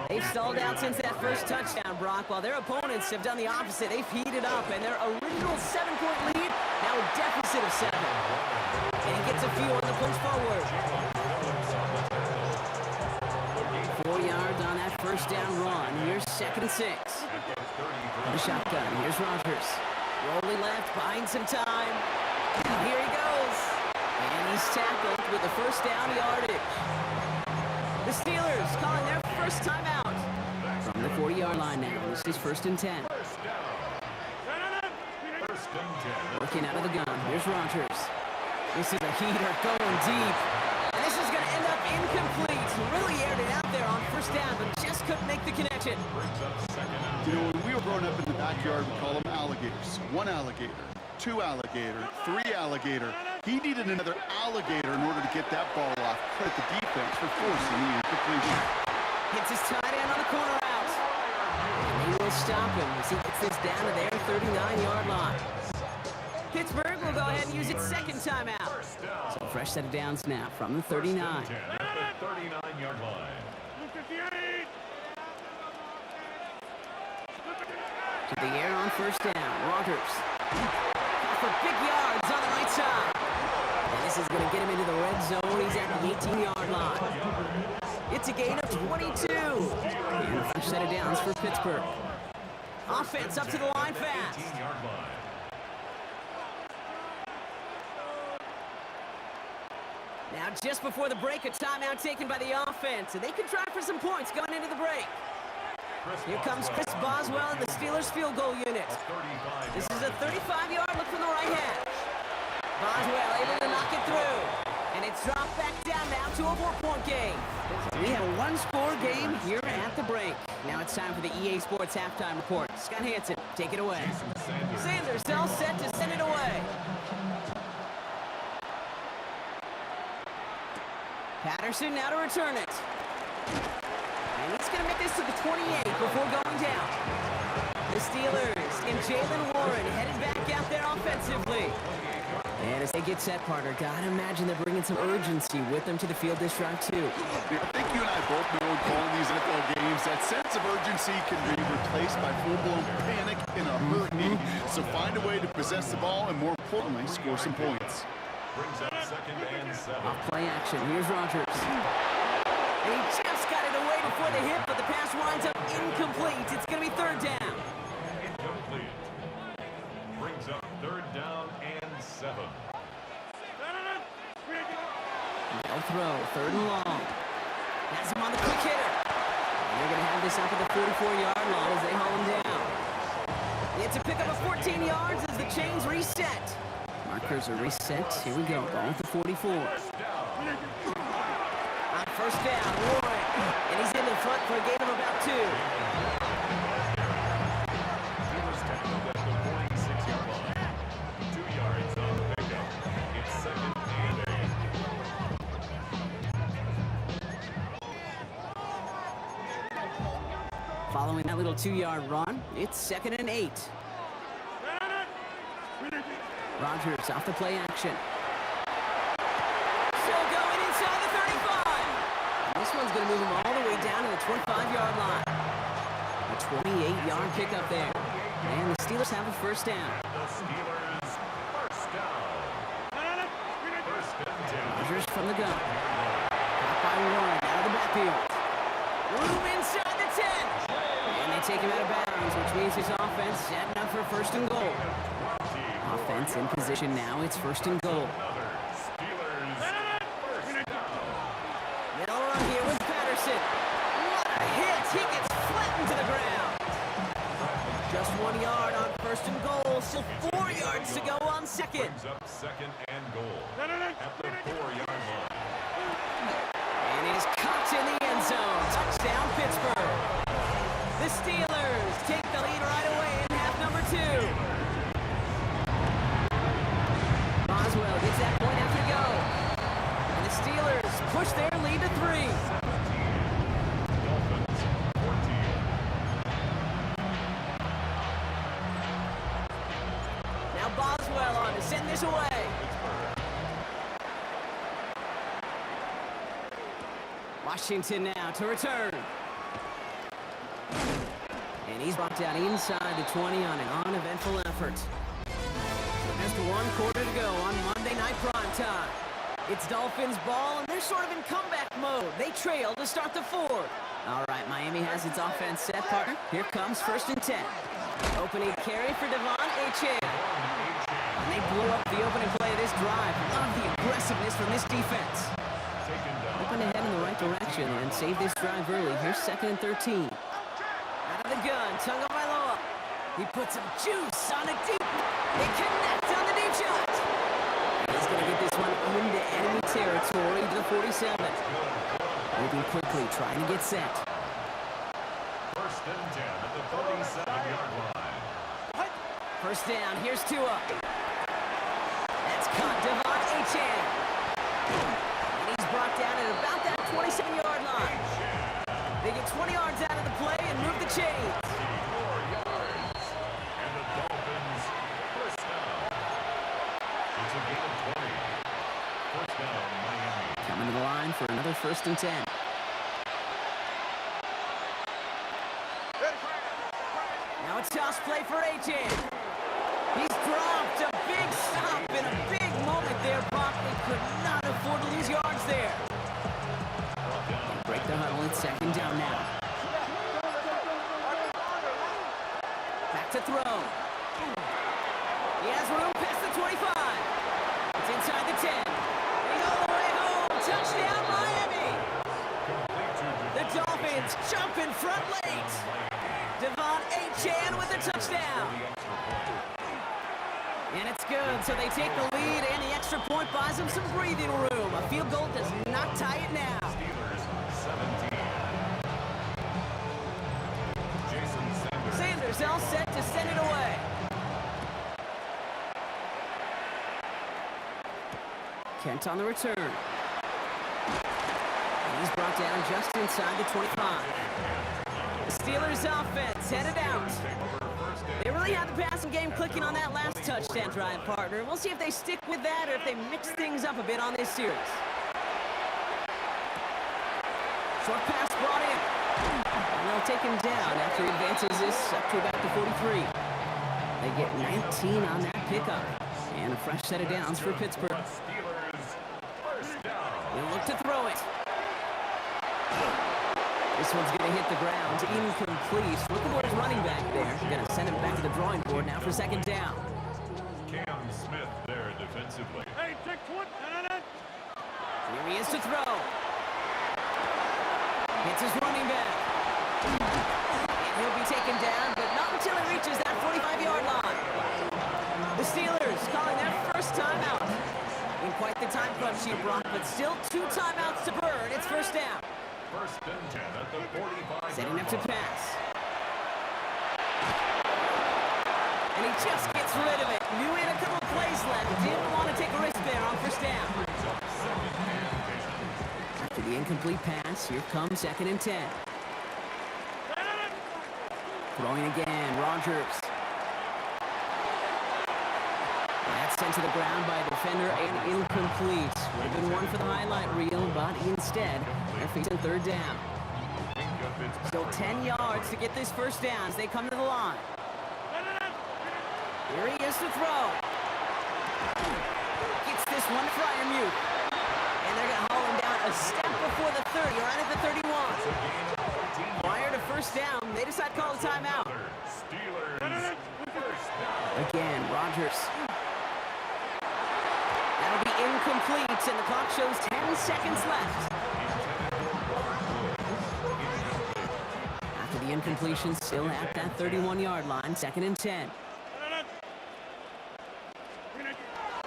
[SPEAKER 2] They've stalled out since that first touchdown, Brock, while their opponents have done the opposite. They've heated up, and their original 7-point lead, now a deficit of 7. And he gets a few on the push forward. 4 yards on that first down run. Here's 2nd and 6. The shotgun. Here's Rodgers. Rolling left, buying some time. And here he goes. And he's tackled with the first down yardage. The Steelers calling their first timeout. From the 40-yard line now. This is 1st and 10. Working out of the gun. Here's Rodgers. This is a heater going deep. And this is going to end up incomplete. Really aired it out there on first down, but just couldn't make the connection.
[SPEAKER 3] You know, when we were growing up in the backyard, we call them alligators. 1 alligator, 2 alligator, 3 alligator. He needed another alligator in order to get that ball off. Credit the defense for forcing the incompletion.
[SPEAKER 2] Hits his tight end on the corner out. And they will stop him as he gets this down to their 39-yard line. Pittsburgh will go ahead and use its second timeout. So fresh set of downs now from the 39.
[SPEAKER 4] At the 39-yard line.
[SPEAKER 2] To the air on first down. Rodgers. For big yards on the right side. And this is going to get him into the red zone. He's at the 18-yard line. It's a gain of 22. And a fresh set of downs for Pittsburgh. Offense up to the line fast.
[SPEAKER 4] 18-yard line.
[SPEAKER 2] Now, just before the break, a timeout taken by the offense, and they could try for some points going into the break. Here comes Chris Boswell and the Steelers field goal unit. This is a 35-yard look from the right hash. Boswell able to knock it through, and it's dropped back down now to a 4-point game. We have a 1-score game here at the break. Now it's time for the EA Sports halftime report. Scott Hansen, take it away. Sanders all set to send it away. Patterson now to return it. And he's going to make this to the 28 before going down. The Steelers and Jalen Warren headed back out there offensively. And as they get set, partner, gotta imagine they're bringing some urgency with them to the field this drive, too.
[SPEAKER 3] I think you and I both know in calling these NFL games, that sense of urgency can be replaced by full-blown panic in a hurry. So find a way to possess the ball and, more importantly, score some points.
[SPEAKER 4] Brings up 2nd and 7.
[SPEAKER 2] Off play action. Here's Rodgers. And he just got it away before the hit, but the pass winds up incomplete. It's going to be 3rd down.
[SPEAKER 4] Incomplete. Brings up 3rd down and 7.
[SPEAKER 2] They'll throw. 3rd and long. Has him on the quick hitter. this up at the 44-yard line as they haul him down. It's a pickup of 14 yards as the chains reset. Markers are reset. Here we go. Ball at the 44. On first down, Warren. And he's in the front for a gain of about 2.
[SPEAKER 4] Steelers tackled at the 46-yard line. 2 yards on the pickup. It's second and 8.
[SPEAKER 2] Following that little 2-yard run, it's second and 8. Rodgers off the play action. Still going inside the 35. And this one's going to move him all the way down to the 25-yard line. A 28-yard pickup there. And the Steelers have a first down.
[SPEAKER 4] The Steelers first down. First and 10.
[SPEAKER 2] Rodgers from the gun. Caught by Warren out of the backfield. Room inside the 10. And they take him out of bounds, which means his offense setting up for first and goal. Offense in position now. It's first and goal.
[SPEAKER 4] Steelers first down.
[SPEAKER 2] They'll run here with Patterson. What a hit! He gets flattened to the ground. Just 1 yard on first and goal. Still 4 yards to go on second.
[SPEAKER 4] Brings up second and goal at the 4-yard line.
[SPEAKER 2] And it is caught in the end zone. Touchdown, Pittsburgh. The Steelers take the lead right away in half number 2. Boswell gets that point after to go. And the Steelers push their lead to 3.
[SPEAKER 4] Dolphins 14.
[SPEAKER 2] Now Boswell on to send this away. Washington now to return. And he's brought down inside the 20 on an uneventful effort. Just 1 quarter to go on Monday Night Primetime. It's Dolphins ball, and they're sort of in comeback mode. They trail to start the 4th. All right, Miami has its offense set, partner. Here comes first and 10. Opening carry for Devon Achane. And they blew up the opening play of this drive. Love the aggressiveness from this defense. Hoping to head in the right direction and save this drive early. Here's second and 13. Out of the gun, Tagovailoa. He puts some juice on a deep. They connect on the deep shot. He's going to get this one into enemy territory to the 47. Moving quickly, trying to get set.
[SPEAKER 4] First and 10 at the 47-yard line.
[SPEAKER 2] First down, here's Tua. That's caught, Devon Achane. And he's brought down at about that 27-yard line. They get 20 yards out of the play and move the chains.
[SPEAKER 4] 4 yards. And the Dolphins first down. It's a gain of 20. First down, Miami.
[SPEAKER 2] Coming to the line for another first and 10. Now it's toss play for Achane. He's dropped a big stop in a big moment there. Barkley could not afford to lose yards there. They break the huddle. It's second down now. Back to throw. He has room past the 25. It's inside the 10. He's all the way home. Touchdown, Miami. The Dolphins jump in front late. Devon Achane with the touchdown. And it's good, so they take the lead, and the extra point buys them some breathing room. A field goal does not tie it now.
[SPEAKER 4] Steelers 17. Jason Sanders.
[SPEAKER 2] Sanders all set to send it away. Kent on the return. And he's brought down just inside the 25. The Steelers offense headed out. They really had the passing game clicking on that last touchdown drive, partner. We'll see if they stick with that or if they mix things up a bit on this series. Short pass brought in. And they'll take him down after he advances this up to about the 43. They get 19 on that pickup. And a fresh set of downs for Pittsburgh.
[SPEAKER 4] Steelers first down.
[SPEAKER 2] They'll look to throw it. This one's going to hit the ground. Incomplete. Looking for his running back there. Going to send him back to the drawing board now for second down.
[SPEAKER 4] Cam Smith there defensively.
[SPEAKER 5] Hey, check one.
[SPEAKER 2] Here he is to throw. Hits his running back. And he'll be taken down, but not until he reaches that 45-yard line. The Steelers calling their first timeout. In quite the time crunch here, Brock, but still 2 timeouts to burn. It's first down.
[SPEAKER 4] First and 10 at the 45.
[SPEAKER 2] Setting up to pass. And he just gets rid of it. Knew he had a couple of plays left. Didn't want to take a risk there on first down. After the incomplete pass, here comes second and 10. Throwing again, Rodgers. That's sent to the ground by a defender and incomplete. Would have been one for the highlight reel, but instead, they're facing third down. Still 10 yards to get this first down as they come to the line. Here he is to throw. Gets this one, Freiermuth. And they're going to haul him down a step before the 30, right at the 31. Prior to first down, they decide to call a timeout. Again, Rodgers. That'll be incomplete, and the clock shows 10 seconds left. After the incompletion, still at that 31-yard line, second and 10.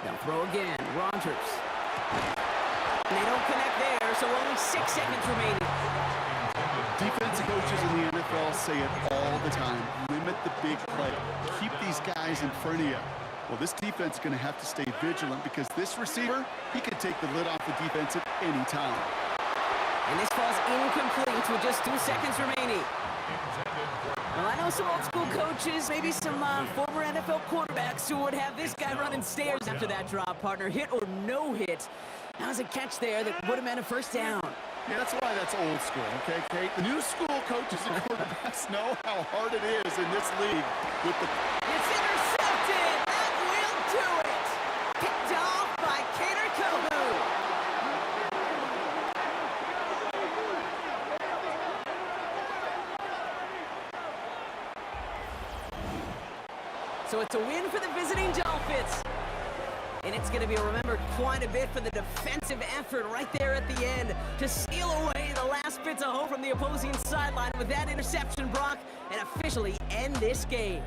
[SPEAKER 2] They'll throw again, Rodgers. And they don't connect there, so only 6 seconds remaining.
[SPEAKER 3] Defensive coaches in the NFL say it all the time. Limit the big play. Keep these guys in front of you. Well, this defense is going to have to stay vigilant because this receiver, he could take the lid off the defense at any time.
[SPEAKER 2] And this falls incomplete with just 2 seconds remaining. Well, I know some old school coaches, maybe some former NFL quarterbacks who would have this guy running stairs after that drop, partner. Hit or no hit. That was a catch there that would have meant a first down.
[SPEAKER 3] Yeah, that's why that's old school, okay, Kate? The new school coaches and quarterbacks know how hard it is in this league with the...
[SPEAKER 2] It's intercepted! That will do it! Picked off by Kader Kohou. So it's a win for the visiting Dolphins. And it's going to be remembered quite a bit for the defensive effort right there at the end to steal away the last bits of hope from the opposing sideline with that interception, Brock, and officially end this game.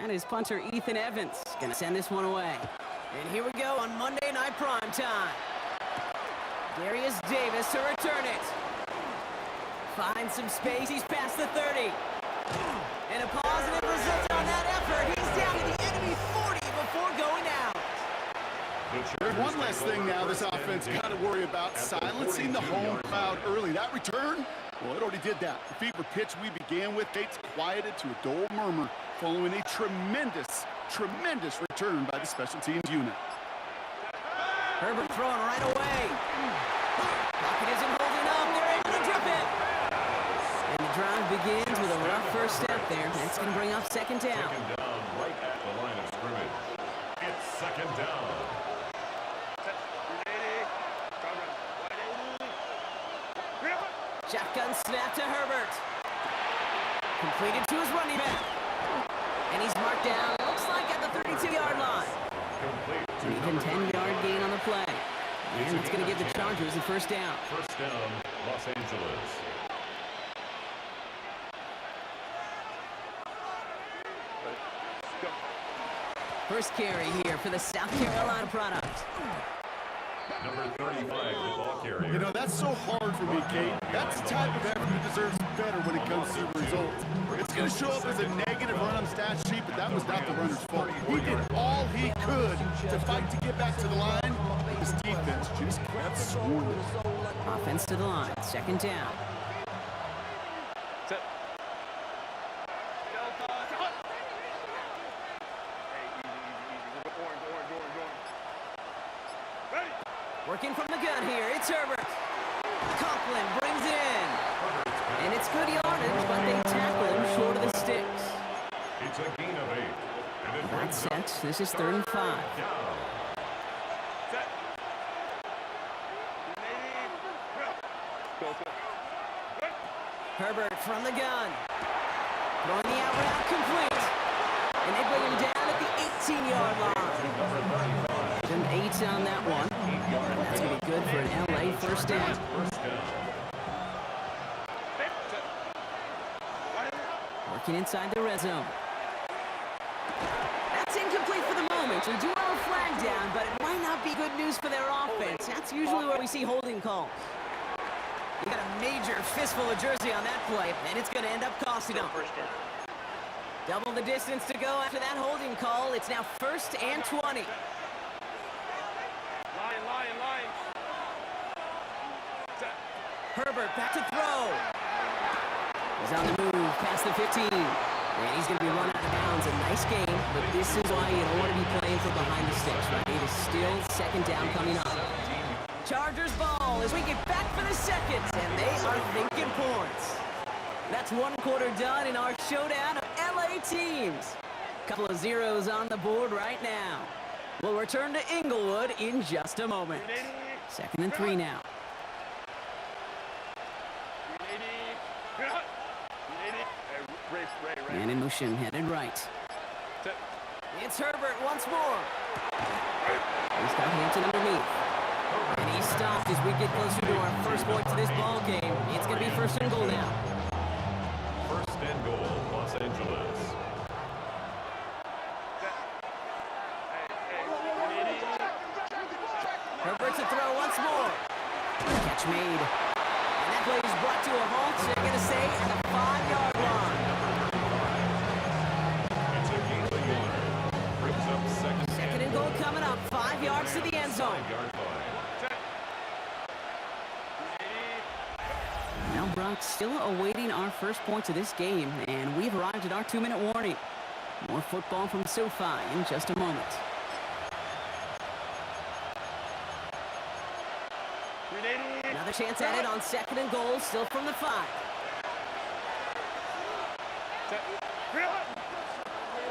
[SPEAKER 2] And his punter, Ethan Evans, gonna send this one away. And here we go on Monday Night Prime Time. Darius Davis to return it. Finds some space, he's past the 30. And a positive result on that effort. He's down to the enemy 40 before going out.
[SPEAKER 3] There's one less thing now this offense got to worry about, silencing the home crowd early. That return, well, it already did that. The fever pitch we began with, Gates quieted to a dull murmur following a tremendous return by the special teams unit.
[SPEAKER 2] Herbert throwing right away. Pocket isn't holding up. They're able to drip it. And the drive begins with a rough first step there. That's going to bring up second down.
[SPEAKER 4] Second down right at the line of scrimmage. It's second down.
[SPEAKER 2] Shotgun snap to Herbert. Completed to his running back. And he's marked down, looks like at the 32-yard line.
[SPEAKER 4] Complete to
[SPEAKER 2] An even 10-yard gain on the play. And it's going to give the Chargers the first down.
[SPEAKER 4] first down, Los Angeles.
[SPEAKER 2] First carry here for the South Carolina product.
[SPEAKER 4] Number 35, the ball carrier.
[SPEAKER 3] You know, that's so hard for me, Kate. That's the type of effort that deserves better when it comes to results. It's going to show up as a negative run on the stat sheet, but that was not the runner's fault. He did all he could to fight to get back to the line. His defense just kept swarming.
[SPEAKER 2] Offense to the line, second down. Working from the gun here, it's Herbert. Conklin brings it in. And it's good yardage, but they tackle him short of the sticks.
[SPEAKER 4] It's a gain of 8. And it
[SPEAKER 2] That's
[SPEAKER 4] brings up
[SPEAKER 2] set. This is 3rd and 5.
[SPEAKER 4] down.
[SPEAKER 2] Herbert from the gun. Throwing the out route complete. And they bring him down at the 18-yard line. An 8 on that one. That's going to be good for an LA first down.
[SPEAKER 4] First down.
[SPEAKER 2] Working inside the red zone. That's incomplete for the moment. You do have a flag down, but it might not be good news for their offense. That's usually where we see holding calls. You got a major fistful of jersey on that play, and it's going to end up costing them. Double the distance to go after that holding call. It's now 1st and 20.
[SPEAKER 5] Line.
[SPEAKER 2] Herbert back to throw. He's on the move past the 15. And he's going to be run out of bounds. A nice game, but this is why you don't want to be playing from behind the sticks, right? It is still second down coming up. Chargers ball as we get back for the second, and they are thinking points. That's 1 quarter done in our showdown of LA teams. Couple of zeros on the board right now. We'll return to Inglewood in just a moment. 2nd and 3 now. Man in motion, headed right. It's Herbert once more. He's got Hampton underneath. And he's stopped as we get closer to our first point to this ball game. It's going to be 1st and goal now.
[SPEAKER 4] First and goal, Los Angeles.
[SPEAKER 2] Herbert to throw once more. Catch made. And that play is brought to a halt, so they're going to say at the 5-yard line.
[SPEAKER 4] It's a gain of 1. Brings up second
[SPEAKER 2] And goal coming up, 5 yards to the end zone.
[SPEAKER 4] 5-yard line.
[SPEAKER 2] Now Brock still awaiting our first points of this game, and we've arrived at our 2-minute warning. More football from SoFi in just a moment. Another chance at it on 2nd and goal, still from the 5.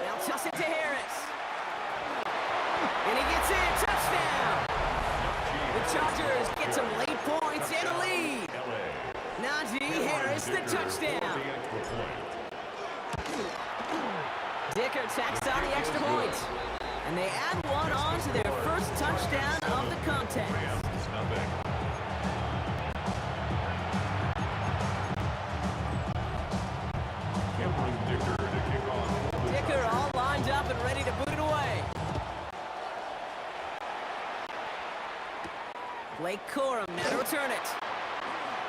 [SPEAKER 2] Now toss it to Harris. And he gets in, touchdown! The Chargers get some late points and a lead. Najee Harris, the touchdown. Dicker tacks on the extra point. And they add one on to their first touchdown of the contest. Dicker all lined Blake Corum now to return it.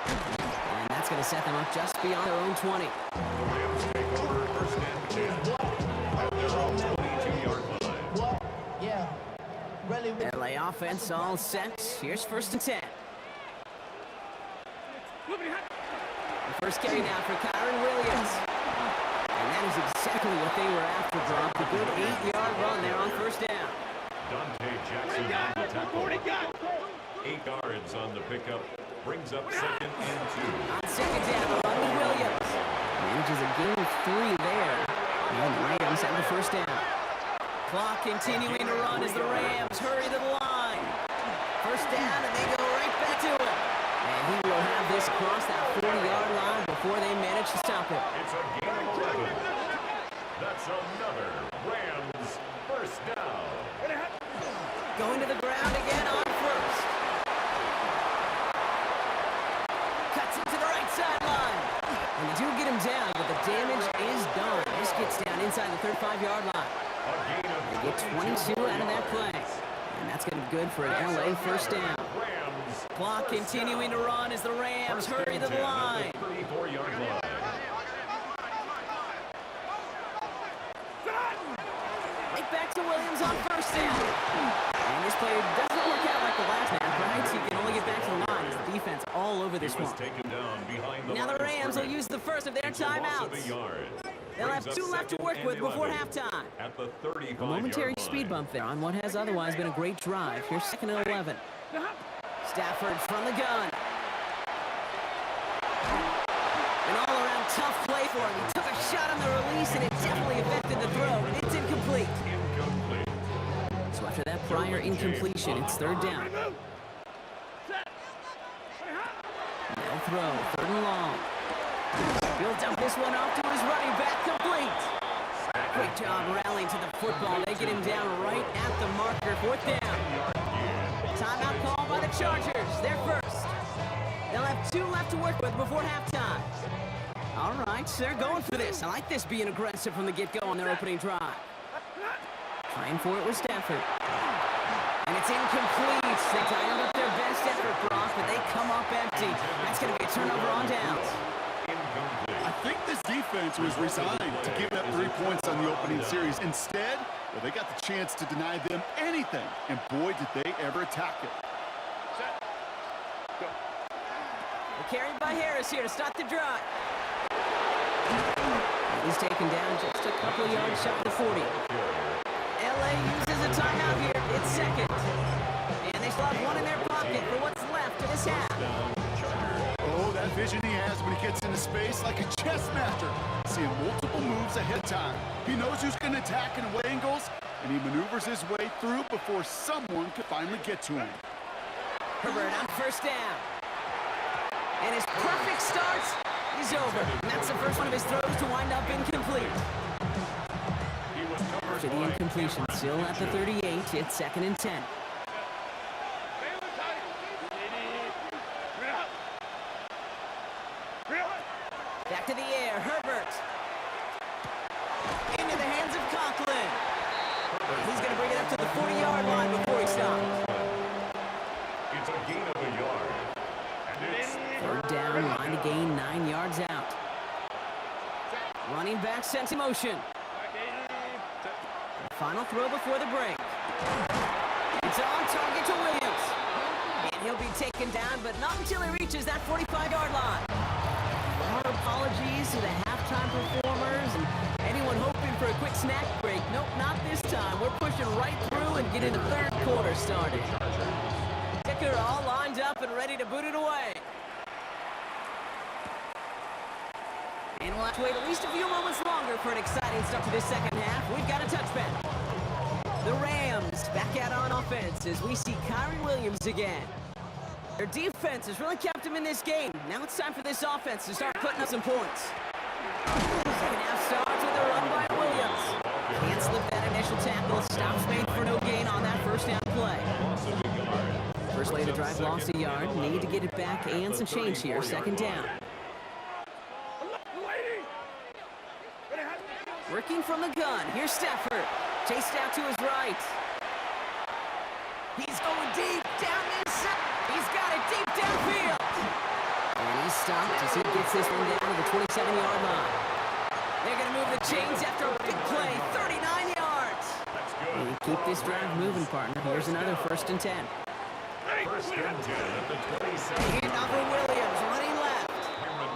[SPEAKER 2] And that's going to set them up just beyond their own 20.
[SPEAKER 4] The Rams take over first and 10 at their own 22-yard line.
[SPEAKER 6] Yeah. Really.
[SPEAKER 2] LA offense all set. Here's first and 10. The first carry now for Kyron Williams. And that is exactly what they were after, Brock. A good 8-yard run there on first down.
[SPEAKER 4] Dante Jackson on the tackle. 8 yards on the pickup. Brings up second and 2.
[SPEAKER 2] On second down, the run with Williams. Manages a gain of 3 there. And the Rams have the first down. Clock continuing to run as the Rams hurry to the line. First down, and they go right back to it. And he will have this across that 40-yard line before they manage to stop it.
[SPEAKER 4] It's a gain of 11. That's another Rams first down.
[SPEAKER 2] Going to the ground again on first. Cuts it to the right sideline. And they do get him down, but the damage is done. This gets down inside the 35-yard line.
[SPEAKER 4] A gain of
[SPEAKER 2] They get 22 out of that play. And that's going to be good for an LA first down.
[SPEAKER 4] Rams.
[SPEAKER 2] Clock continuing to run as the Rams hurry to the line.
[SPEAKER 4] 34-yard line.
[SPEAKER 2] Right back to Williams on first down. And this play doesn't work out like the last snap, right? He can only get back to the line as the defense all over this
[SPEAKER 4] He was
[SPEAKER 2] one.
[SPEAKER 4] taken down behind the
[SPEAKER 2] Now the
[SPEAKER 4] line of
[SPEAKER 2] Rams will
[SPEAKER 4] scrimmage.
[SPEAKER 2] use the first of their
[SPEAKER 4] It's a loss of
[SPEAKER 2] timeouts.
[SPEAKER 4] a yard.
[SPEAKER 2] They'll have
[SPEAKER 4] Brings
[SPEAKER 2] 2
[SPEAKER 4] up
[SPEAKER 2] left to
[SPEAKER 4] second
[SPEAKER 2] work
[SPEAKER 4] and
[SPEAKER 2] with before
[SPEAKER 4] 11
[SPEAKER 2] halftime.
[SPEAKER 4] At the 35-yard
[SPEAKER 2] A momentary
[SPEAKER 4] line.
[SPEAKER 2] speed bump there on what has otherwise been a great drive. Here's second and 11. Stafford from the gun. An all-around tough play for him. He took a shot on the release, and it definitely affected the throw, but it's incomplete.
[SPEAKER 4] Incomplete.
[SPEAKER 2] So after that prior incompletion, it's third down. They'll throw, third and long. He'll dump this one off to his running back, complete. Great job rallying to the football. They get him down right at the marker, fourth down. Timeout call by the Chargers. They're first. They'll have 2 left to work with before halftime. All right, so they're going for this. I like this being aggressive from the get-go on their opening drive. Trying for it with Stafford. And it's incomplete. They dialed up their best effort, Brock, but they come up empty. That's going to be a turnover on downs.
[SPEAKER 4] Incomplete.
[SPEAKER 3] I think this defense was resigned to give up 3 points on the opening series. Instead, well, they got the chance to deny them anything, and boy, did they ever attack it.
[SPEAKER 2] They're carried by Harris here to start the drive. He's taken down just a couple of yards shy of the 40. LA uses a timeout here. It's second. And they still have 1 in their pocket for what's left of this half.
[SPEAKER 3] Oh, that vision he has when he gets into space like a chess master, seeing multiple moves ahead of time. He knows who's going to attack in away angles, and he maneuvers his way through before someone could finally get to him.
[SPEAKER 2] Herbert on first down. And his perfect start is over. And that's the first one of his throws to wind up incomplete.
[SPEAKER 4] He was covered
[SPEAKER 2] After the
[SPEAKER 4] by
[SPEAKER 2] incompletion, still at the 38, it's second and 10. Back to the air, Herbert. Into the hands of Conklin. He's going to bring it up to the 40-yard line before he stops.
[SPEAKER 4] It's a gain of a yard. And it's
[SPEAKER 2] Third down, line to gain 9 yards out. Running back sets in motion. Final throw before the break. It's on target to Williams. And he'll be taken down, but not until he reaches that 45-yard line. Our apologies to the halftime performers and anyone hoping for a quick snack break. Nope, not this time. We're pushing right through and getting the third quarter started. Ticker all lined up and ready to boot it away. And we'll have to wait at least a few moments longer for an exciting start to this second half. We've got a touchback. The Rams back out on offense as we see Kyron Williams again. Their defense has really kept him in this game. Now it's time for this offense to start putting up some points. Second half starts with a run by Williams. Can't slip that initial tackle. Stops made for no gain on that first down play.
[SPEAKER 4] loss of a yard.
[SPEAKER 2] First play of the drive lost a yard. Need to get it back and some change here. Second down. Working from the gun. Here's Stafford. Chased out to his right. He's going deep. Down inside. He's stopped as he gets this one down to the 27-yard line. They're going to move the chains after a big play, 39 yards.
[SPEAKER 4] That's good.
[SPEAKER 2] And keep this drive moving, partner. Here's another 1st and 10.
[SPEAKER 4] First and 10 at the 27.
[SPEAKER 2] Handoff for Williams, running left.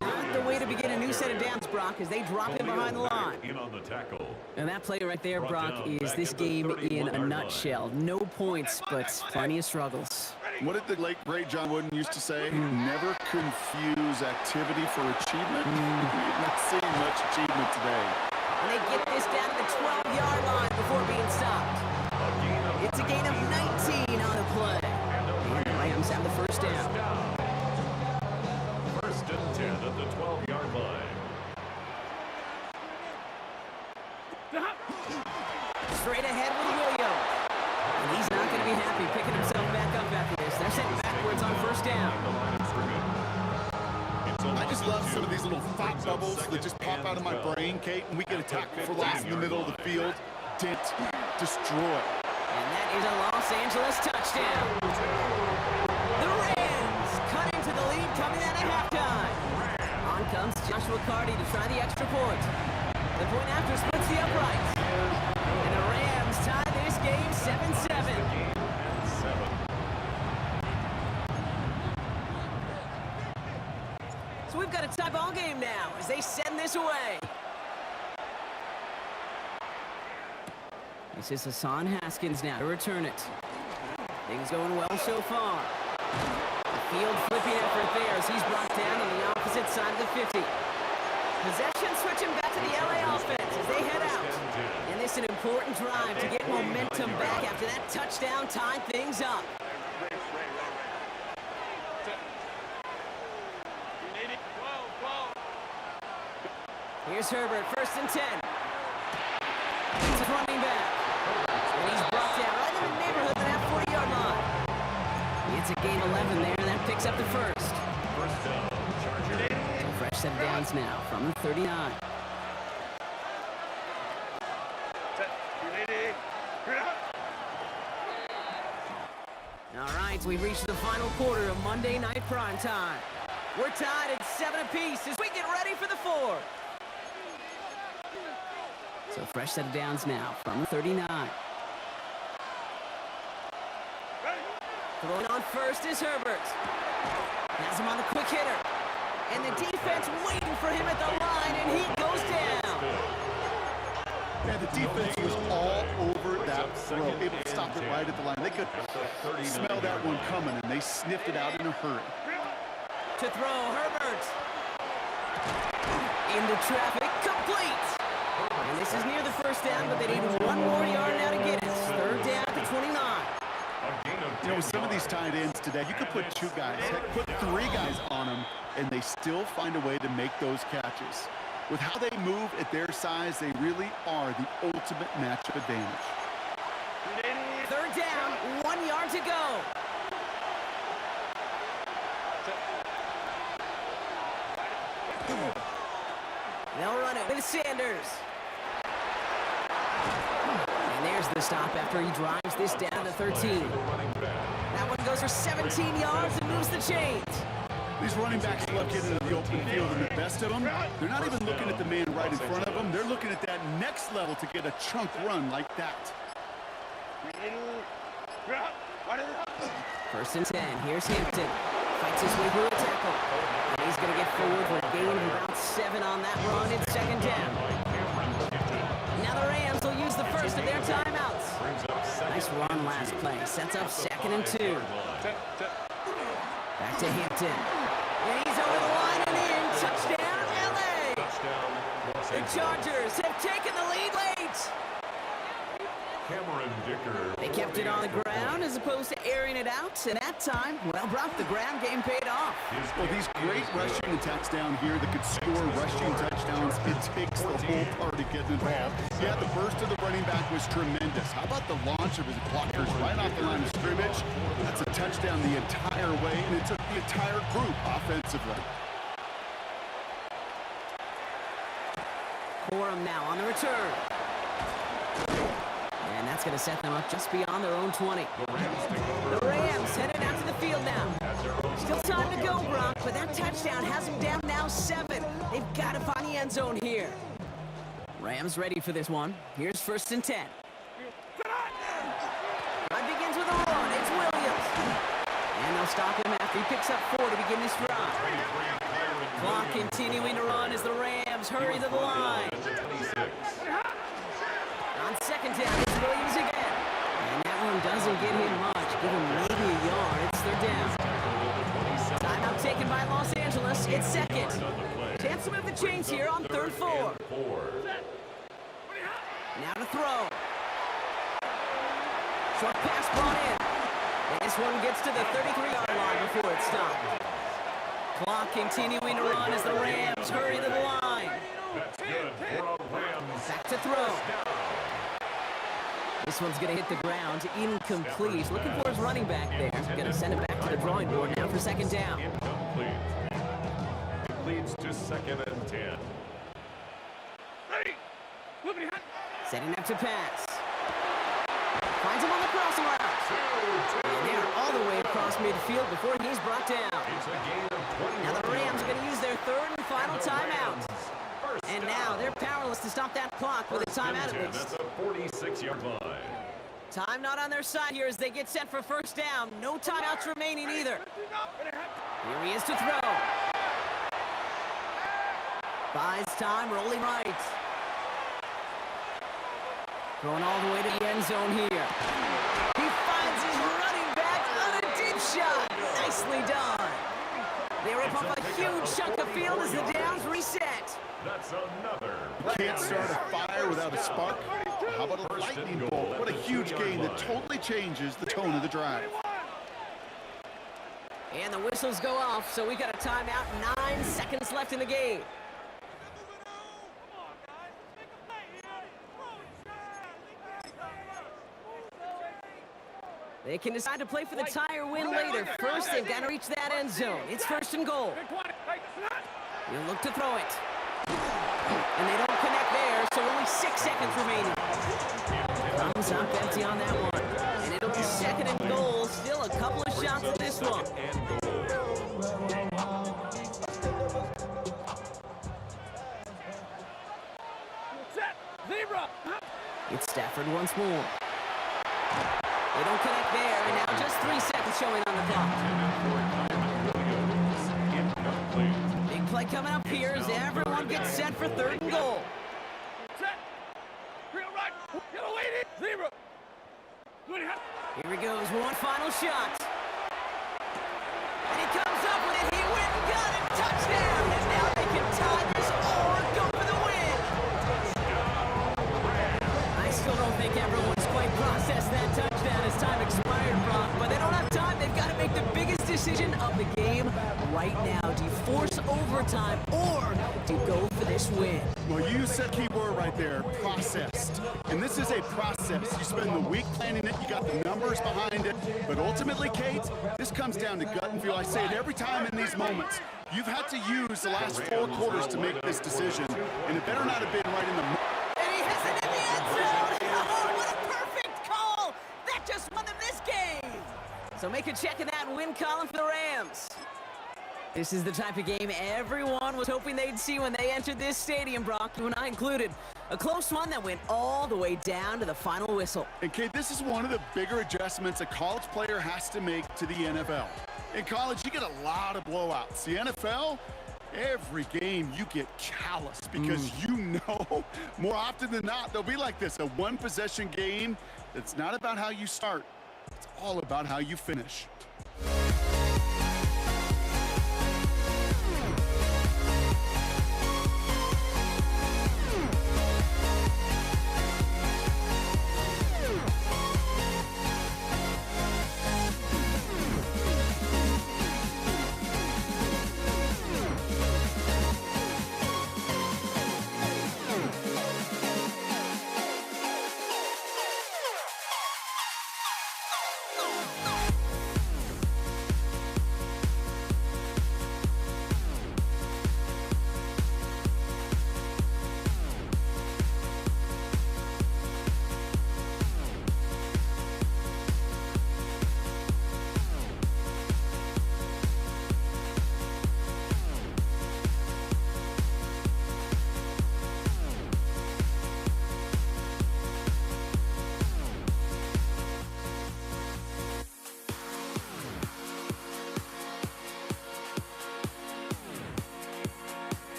[SPEAKER 2] Not the way to begin a new set of downs, Brock, as they drop him behind the line.
[SPEAKER 4] In on the tackle.
[SPEAKER 2] And that play right there,
[SPEAKER 4] Brought
[SPEAKER 2] Brock,
[SPEAKER 4] down
[SPEAKER 2] is
[SPEAKER 4] back
[SPEAKER 2] this
[SPEAKER 4] at the
[SPEAKER 2] game in a
[SPEAKER 4] 31-yard
[SPEAKER 2] nutshell. No points, but plenty of struggles.
[SPEAKER 3] What did the late, great John Wooden used to say? Never confuse activity for achievement. You're not seeing much achievement today.
[SPEAKER 2] And they get this down to the 12-yard line before being stopped. It's a gain of 19 on the play. And the Rams have the first down.
[SPEAKER 4] First and 10 at the 12-yard line.
[SPEAKER 2] Straight ahead with Williams. And he's not going to be happy picking himself back up after this. They're sent backwards on first down.
[SPEAKER 3] I just love some of these little thought bubbles that just pop out of my brain, Kate, and we get a tackle for loss in the middle of the field. Dent, destroy.
[SPEAKER 2] And that is a Los Angeles touchdown. The Rams cut into the lead coming out of halftime. On comes Joshua Carty to try the extra point. The point after splits the uprights. And the Rams tie this game 7-7. So we've got a tie ball game now as they send this away. This is Hassan Haskins now to return it. Things going well so far. The field flipping effort there as he's brought down on the opposite side of the 50. Possession switching back to the LA offense as they head out. And this is an important drive to get momentum back after that touchdown tied things up. Here's Herbert, 1st and 10. He's running back. And he's brought down right in the neighborhood of that 40-yard line. It's a gain 11 there, and that picks up the first.
[SPEAKER 4] First down, Charger.
[SPEAKER 2] So fresh set of downs now from the 39. All right, we've reached the final quarter of Monday Night Primetime. We're tied at 7 apiece as we get ready for the 4th. So fresh set of downs now from the 39. Throwing on first is Herbert. Has him on the quick hitter. And the defense waiting for him at the line, and he goes down.
[SPEAKER 3] Yeah, the defense was all over that throw, able to stop it right at the line. They could smell that one coming, and they sniffed it out in a hurry.
[SPEAKER 2] To throw, Herbert. Into traffic, complete. And this is near the first down, but they need 1 more yard now to get it. 3rd down to 29.
[SPEAKER 3] You know, with some of these tight ends today, you could put 2 guys, heck, put 3 guys on them, and they still find a way to make those catches. With how they move at their size, they really are the ultimate matchup advantage.
[SPEAKER 2] 3rd down, 1 yard to go. They'll run it with Sanders. And there's the stop after he drives this down to 13. That one goes for 17 yards and moves the chains.
[SPEAKER 3] These running backs love getting into the open field, and the best of them, they're not even looking at the man right in front of them. They're looking at that next level to get a chunk run like that.
[SPEAKER 2] 1st and 10. Here's Hampton. Fights his way through a tackle. And he's going to get forward for a gain of about 7 on that run. It's 2nd down. Now the Rams will use the first of their timeouts. Nice run last play. Sets up 2nd and 2. Back to Hampton. And he's over the line and in. Touchdown, LA! The Chargers have taken the lead late.
[SPEAKER 4] Cameron Dicker.
[SPEAKER 2] They kept it on the ground as opposed to airing it out. And that time, well, Brock, the ground game paid off.
[SPEAKER 3] Well, these great rushing attacks down here that could score rushing touchdowns, it takes the whole party getting involved. Yeah, the burst of the running back was tremendous. How about the launch of his blockers right off the line of scrimmage? That's a touchdown the entire way, and it took the entire group offensively.
[SPEAKER 2] Corum now on the return. And that's going to set them up just beyond their own 20. The Rams headed out to the field now. Still time to go, Brock, but that touchdown has them down now 7. They've got to find the end zone here. Rams ready for this one. Here's 1st and 10. Drive begins with a run. It's Williams. And they'll stop him after he picks up 4 to begin this drive. Clock continuing to run as the Rams hurry to the line. On 2nd down, it's Williams again. And that one doesn't get him much. Give him maybe a yard. It's 3rd down. Timeout taken by Los Angeles. It's 2nd. Chance to move the chains here on 3rd and 4. Now to throw. Short pass brought in. This one gets to the 33-yard line before it's stopped. Clock continuing to run as the Rams hurry to the line. Back to throw. This one's going to hit the ground. Incomplete. Looking for his running back there. Going to send it back to the drawing board now for 2nd down.
[SPEAKER 4] Incomplete. It leads to 2nd and 10.
[SPEAKER 2] Setting up to pass. Finds him on the crossing route. And they're all the way across midfield before he's brought down. Now the Rams are going to use their 3rd and final timeout. And now they're powerless to stop that clock with a timeout at least.
[SPEAKER 4] That's a 46-yard line.
[SPEAKER 2] Time not on their side here as they get set for 1st down. No timeouts remaining either. Here he is to throw. Buys time, rolling right. Throwing all the way to the end zone here. He finds his running back on a deep shot. Nicely done. They rip off a huge chunk of field as the downs reset.
[SPEAKER 4] That's another.
[SPEAKER 3] Can't start a fire without a spark. How about a lightning bolt? What a huge gain that totally changes the tone of the drive.
[SPEAKER 2] And the whistles go off, so we got a timeout. 9 seconds left in the game. They can decide to play for the tire win later. First, they've got to reach that end zone. It's 1st and goal. He'll look to throw it. And they don't connect there, so only 6 seconds remaining. Comes up empty on that one. And it'll be 2nd and goal. Still a couple of shots at this one. It's Stafford once more. They don't connect there, and now just 3 seconds showing on the clock. Big play coming up here as everyone gets set for 3rd and goal. Here he goes, one final shot. And he comes up with it. He went and got it. Touchdown! And now they can tie this or go for the win. I still don't think everyone's quite processed that touchdown as time expired, Brock. But they don't have time. They've got to make the biggest decision of the game right now. Do you force overtime or do you go for this win?
[SPEAKER 3] Well, you said key word right there, processed. And this is a process. You spend the week planning it, you got the numbers behind it, but ultimately, Kate, this comes down to gut and feel. I say it every time in these moments. You've had to use the last 4 quarters to make this decision, and it better not have been right in the...
[SPEAKER 2] And he has it in the end zone! Oh, what a perfect call! That just won them this game! So make a check in that win column for the Rams. This is the type of game everyone was hoping they'd see when they entered this stadium, Brock, you and I included. A close one that went all the way down to the final whistle.
[SPEAKER 3] And Kate, this is one of the bigger adjustments a college player has to make to the NFL. In college, you get a lot of blowouts. The NFL, every game you get callous because you know more often than not they'll be like this, a one-possession game. It's not about how you start. It's all about how you finish.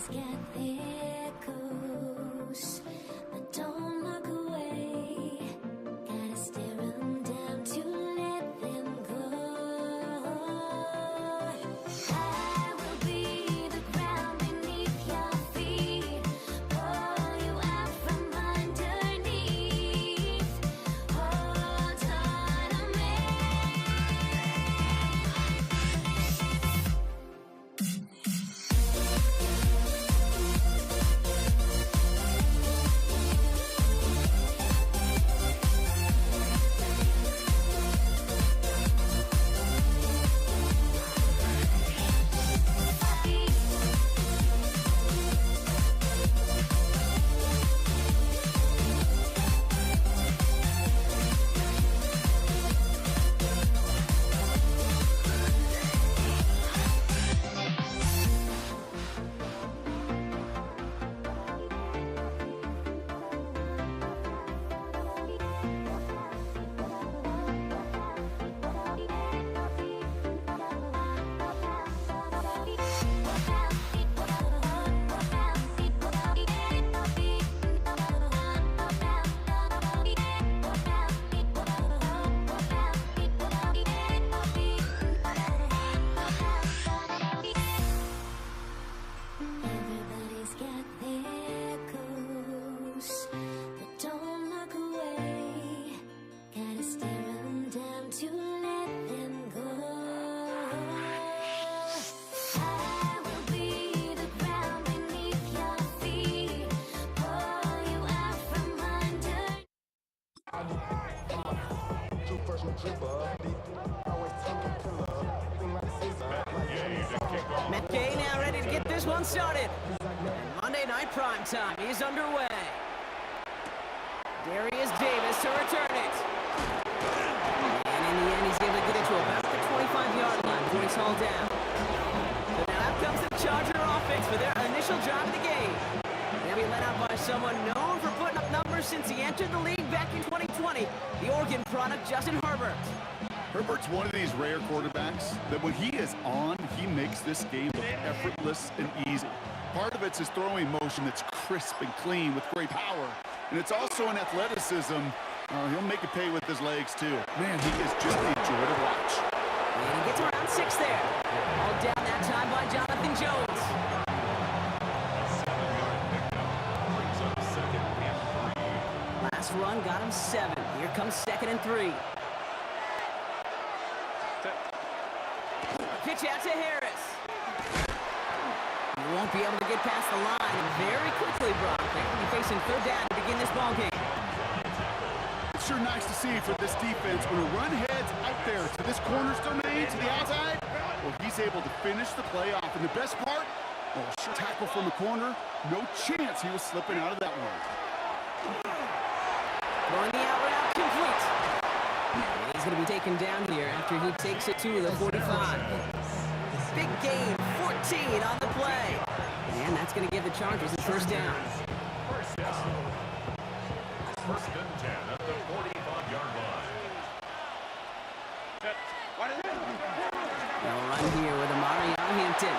[SPEAKER 7] Everybody's got their goals, but don't look away. Gotta stare 'em down to let them go. I will be the ground beneath your feet, pull you out from underneath. Hold on to me. Everybody's got their goals, but don't look away. Gotta stare 'em down to let them go. I will be the ground beneath your feet, pull you out from under.
[SPEAKER 2] Matt Gay now ready to get this one started. And Monday Night Primetime is underway. Darius Davis to return it. And in the end, he's able to get it to about the 25-yard line before he's hauled down. But now out comes the Charger offense for their initial drive of the game. They'll be led out by someone known for putting up numbers since he entered the league back in 2020, the Oregon product, Justin Herbert.
[SPEAKER 3] Herbert's one of these rare quarterbacks that when he is on, he makes this game look effortless and easy. Part of it's his throwing motion that's crisp and clean with great power. And it's also an athleticism. He'll make it pay with his legs, too. Man, he is just a joy to watch.
[SPEAKER 2] And he gets around 6 there. All down that time by Jonathan Jones.
[SPEAKER 4] Brings up second and 3.
[SPEAKER 2] Last run got him 7. Here comes 2nd and 3. Pitch out to Harris. He won't be able to get past the line very quickly, Brock. They're going to be facing 3rd down to begin this ballgame.
[SPEAKER 3] It's sure nice to see for this defense when a run heads out there to this corner's domain, to the outside. Well, he's able to finish the play off. And the best part, well, sure tackle from the corner. No chance he was slipping out of that one.
[SPEAKER 2] Throwing the out route complete. And he's going to be taken down here after he takes it to the 45. Big gain, 14 on the play. And that's going to give the Chargers a 1st down.
[SPEAKER 4] First down. 1st and 10 at the 45-yard line.
[SPEAKER 2] They'll run here with Amari Hampton.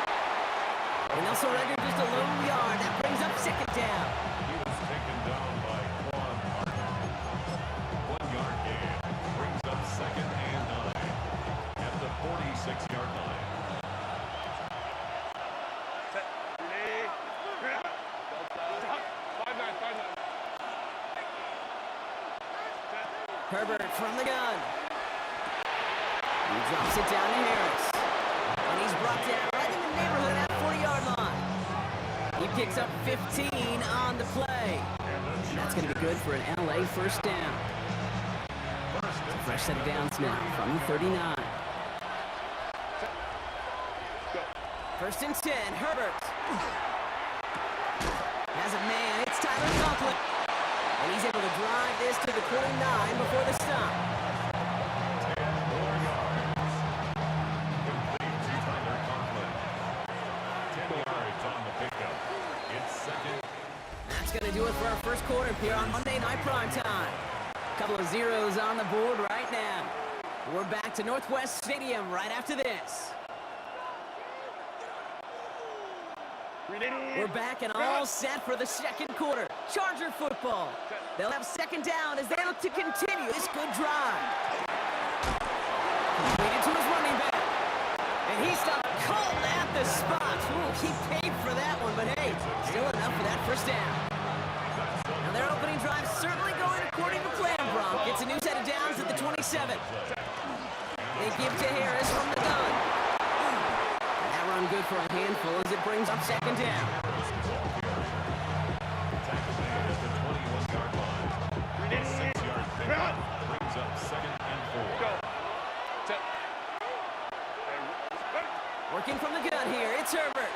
[SPEAKER 2] And they'll surrender just a low yard. That brings up 2nd down.
[SPEAKER 4] He was taken down by Quan Martin. 1-yard gain. Brings up 2nd and 9 at the 46-yard line.
[SPEAKER 2] Herbert from the gun. He drops it down to Harris. And he's brought down right in the neighborhood at 40-yard line. He picks up 15 on the play. And that's going to be good for an LA 1st down. It's a fresh set of downs now from the 39. 1st and 10, Herbert. Has a man, it's Tyler Conklin. And he's able to drive this to the 29 before the stop.
[SPEAKER 4] 10 more yards. Complete to Tyler Conklin. 10 yards on the pickup. It's 2nd.
[SPEAKER 2] That's going to do it for our 1st quarter here on Monday Night Primetime. A couple of zeros on the board right now. We're back to Northwest Stadium right after this. We're back and all set for the second quarter. Charger football. They'll have second down as they look to continue this good drive. Completed to his running back. And he stopped cold at the spot. Ooh, he paid for that one, but hey, still enough for that first down. Now their opening drive certainly going according to plan, Bronk. Gets a new set of downs at the 27. They give to Harris from the gun. And that run good for a handful as it brings up second down.
[SPEAKER 4] Tackle made at the 21-yard line. A 6-yard pickup brings up second and 4.
[SPEAKER 2] Working from the gun here, it's Herbert.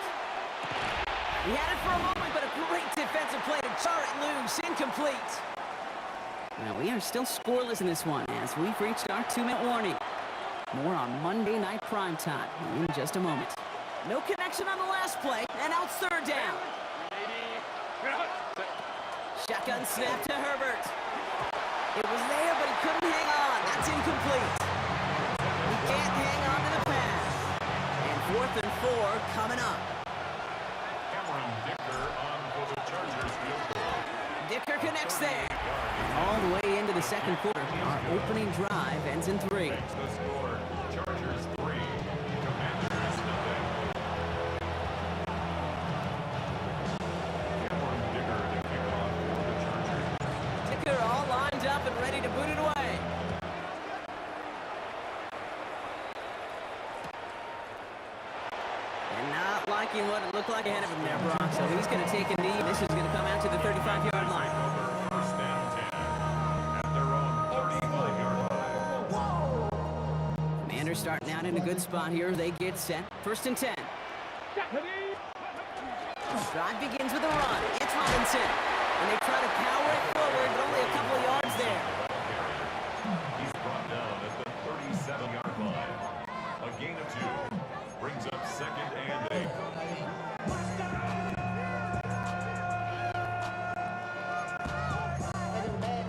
[SPEAKER 2] He had it for a moment, but a great defensive play to jar it loose, incomplete. Now we are still scoreless in this one as we've reached our 2-minute warning. More on Monday Night Primetime in just a moment. No connection on the last play, and now it's third down. Shotgun snap to Herbert. It was there, but he couldn't hang on. That's incomplete. He can't hang on to the pass. And 4th and 4 coming up.
[SPEAKER 4] Cameron Dicker on for the Chargers field goal.
[SPEAKER 2] Dicker connects there. All the way into the second quarter. Our opening drive ends in 3.
[SPEAKER 4] Makes the score Chargers 3, Commanders nothing. Cameron Dicker to kick off for the Chargers.
[SPEAKER 2] Dicker all lined up and ready to boot it away. And not liking what it looked like ahead of him there, Brock. So he's going to take a knee. This is going to come out to the 35-yard line.
[SPEAKER 4] First and 10 at their own 35-yard line.
[SPEAKER 2] Commanders starting out in a good spot here. They get set. 1st and 10. Drive begins with a run. It's Robinson. And they try to power it forward, but only a couple of yards there.
[SPEAKER 4] He's brought down at the 37-yard line. A gain of 2 brings up second and 8.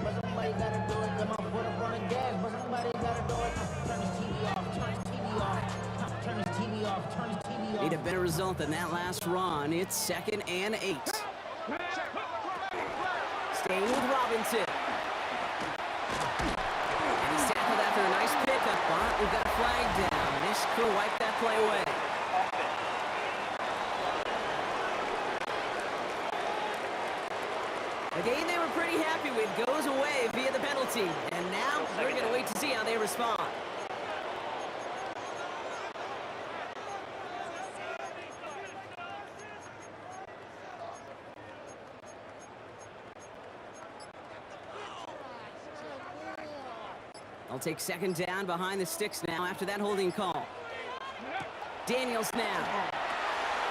[SPEAKER 6] But somebody gotta do it. Come on, put up on the gas. But somebody gotta do it. Turn his TV off. Turn his TV off. Turn his TV off. Turn his TV off.
[SPEAKER 2] Need a better result than that last run. It's 2nd and 8. Staying with Robinson. And he's tackled after a nice pickup, but we've got a flag down. This could wipe that play away. A game they were pretty happy with goes away via the penalty. And now we're going to wait to see how they respond. They'll take second down behind the sticks now after that holding call. Daniels now.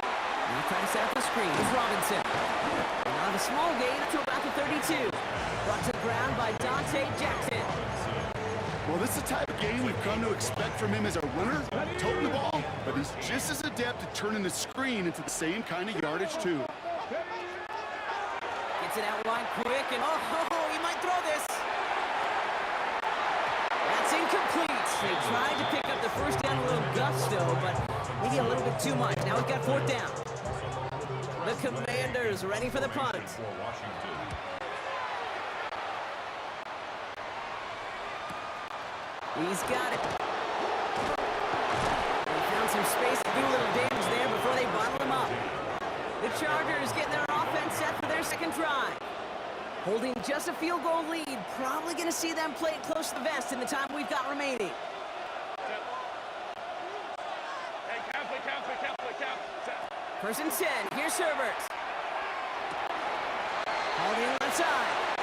[SPEAKER 2] Now trying to set up the screen. It's Robinson. And on a small gain to about the 32. Brought to the ground by Dante Jackson.
[SPEAKER 3] Well, this is the type of game we've come to expect from him as a runner, toting the ball, but he's just as adept at turning the screen into the same kind of yardage, too.
[SPEAKER 2] Gets it out wide quick, and he might throw this. That's incomplete. They tried to pick up the first down a little gusto, but maybe a little bit too much. Now we've got 4th down. The Commanders ready for the punt.
[SPEAKER 4] For Washington.
[SPEAKER 2] He's got it. They found some space to do a little damage there before they bottle him up. The Chargers getting their offense set for their second drive. Holding just a field goal lead. Probably going to see them play it close to the vest in the time we've got remaining. First and 10. Here's Herbert. Holding left side.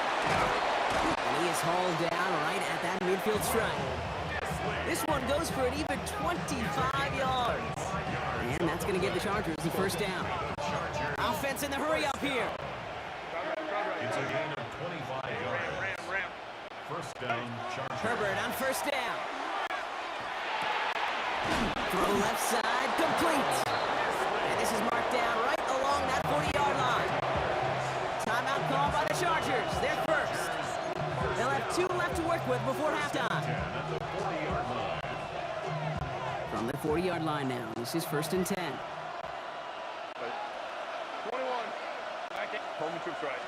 [SPEAKER 2] And he is hauled down right at that midfield stripe. This one goes for an even 25 yards. And that's going to give the Chargers the first down. Offense in the hurry up here.
[SPEAKER 4] It's a gain of 25 yards. First down, Chargers.
[SPEAKER 2] Herbert on first down. Throw left side, complete. And this is marked down right along that 40-yard line. Timeout call by the Chargers. They're first. They'll have 2 left to work with before halftime. From the 40-yard line now, this is 1st and 10.
[SPEAKER 5] Home troops right.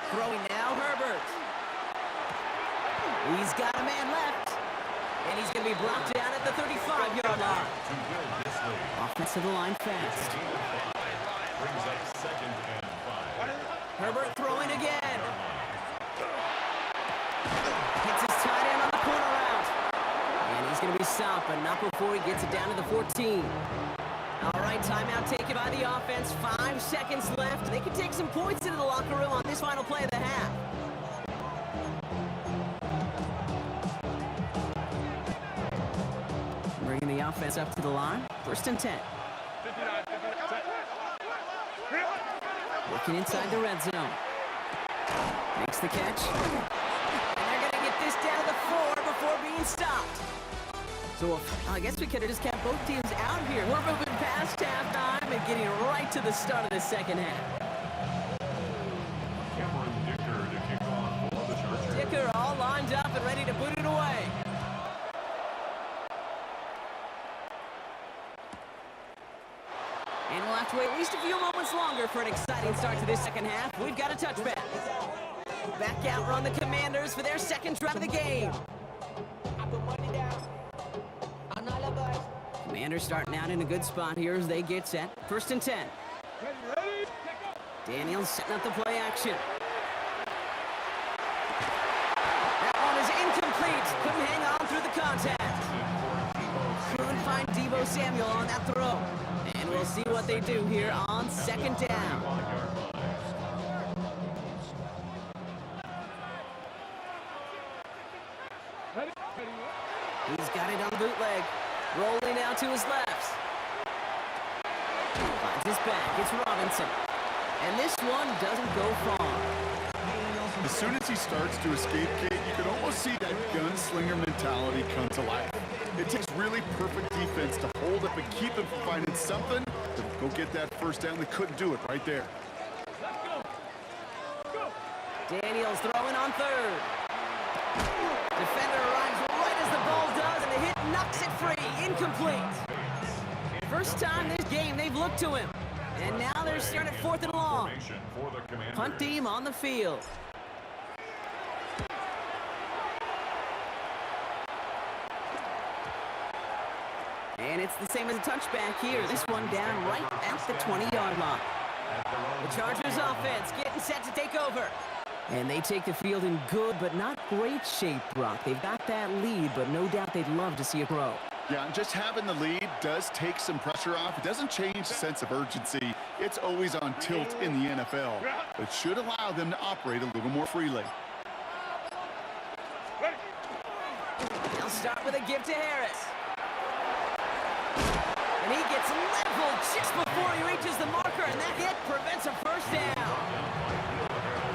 [SPEAKER 2] Throwing now, Herbert. He's got a man left. And he's going to be brought down at the 35-yard line.
[SPEAKER 4] To build this lead.
[SPEAKER 2] Offensive line fast.
[SPEAKER 4] Brings up 2nd and 5.
[SPEAKER 2] Herbert throwing again. Hits his tight end on the corner route. And he's going to be stopped, but not before he gets it down to the 14. All right, timeout taken by the offense. 5 seconds left. They can take some points into the locker room on this final play of the half. Bringing the offense up to the line. 1st and 10. Working inside the red zone. Makes the catch. And they're going to get this down to the 4 before being stopped. So I guess we could have just kept both teams out here. We're moving past halftime and getting right to the start of the second half.
[SPEAKER 4] Cameron Dicker to kick off for the Chargers.
[SPEAKER 2] Dicker all lined up and ready to boot it away. And we'll have to wait at least a few moments longer for an exciting start to this second half. We've got a touchback. Back out run the Commanders for their second drive of the game. Commanders starting out in a good spot here as they get set. 1st and 10. Daniels setting up the play action. That one is incomplete. Couldn't hang on through the contact. Couldn't find Deebo Samuel on that throw. And we'll see what they do here on 2nd down. He's got it on the bootleg. Rolling out to his left. Finds his back. It's Robinson. And this one doesn't go far.
[SPEAKER 3] As soon as he starts to escape, Kate, you can almost see that gunslinger mentality come to life. It takes really perfect defense to hold up and keep him from finding something to go get that 1st down. They couldn't do it right there.
[SPEAKER 2] Daniels throwing on 3rd. Defender arrives right as the ball does, and the hit knocks it free. Incomplete. First time this game they've looked to him. And now they're starting at 4th and long. Punt team on the field. And it's the same as a touchback here. This one down right at the 20-yard line. The Chargers offense getting set to take over. And they take the field in good but not great shape, Brock. They've got that lead, but no doubt they'd love to see it grow.
[SPEAKER 3] Yeah, just having the lead does take some pressure off. It doesn't change the sense of urgency. It's always on tilt in the NFL. But should allow them to operate a little more freely.
[SPEAKER 2] They'll start with a give to Harris. And he gets leveled just before he reaches the marker, and that hit prevents a 1st down.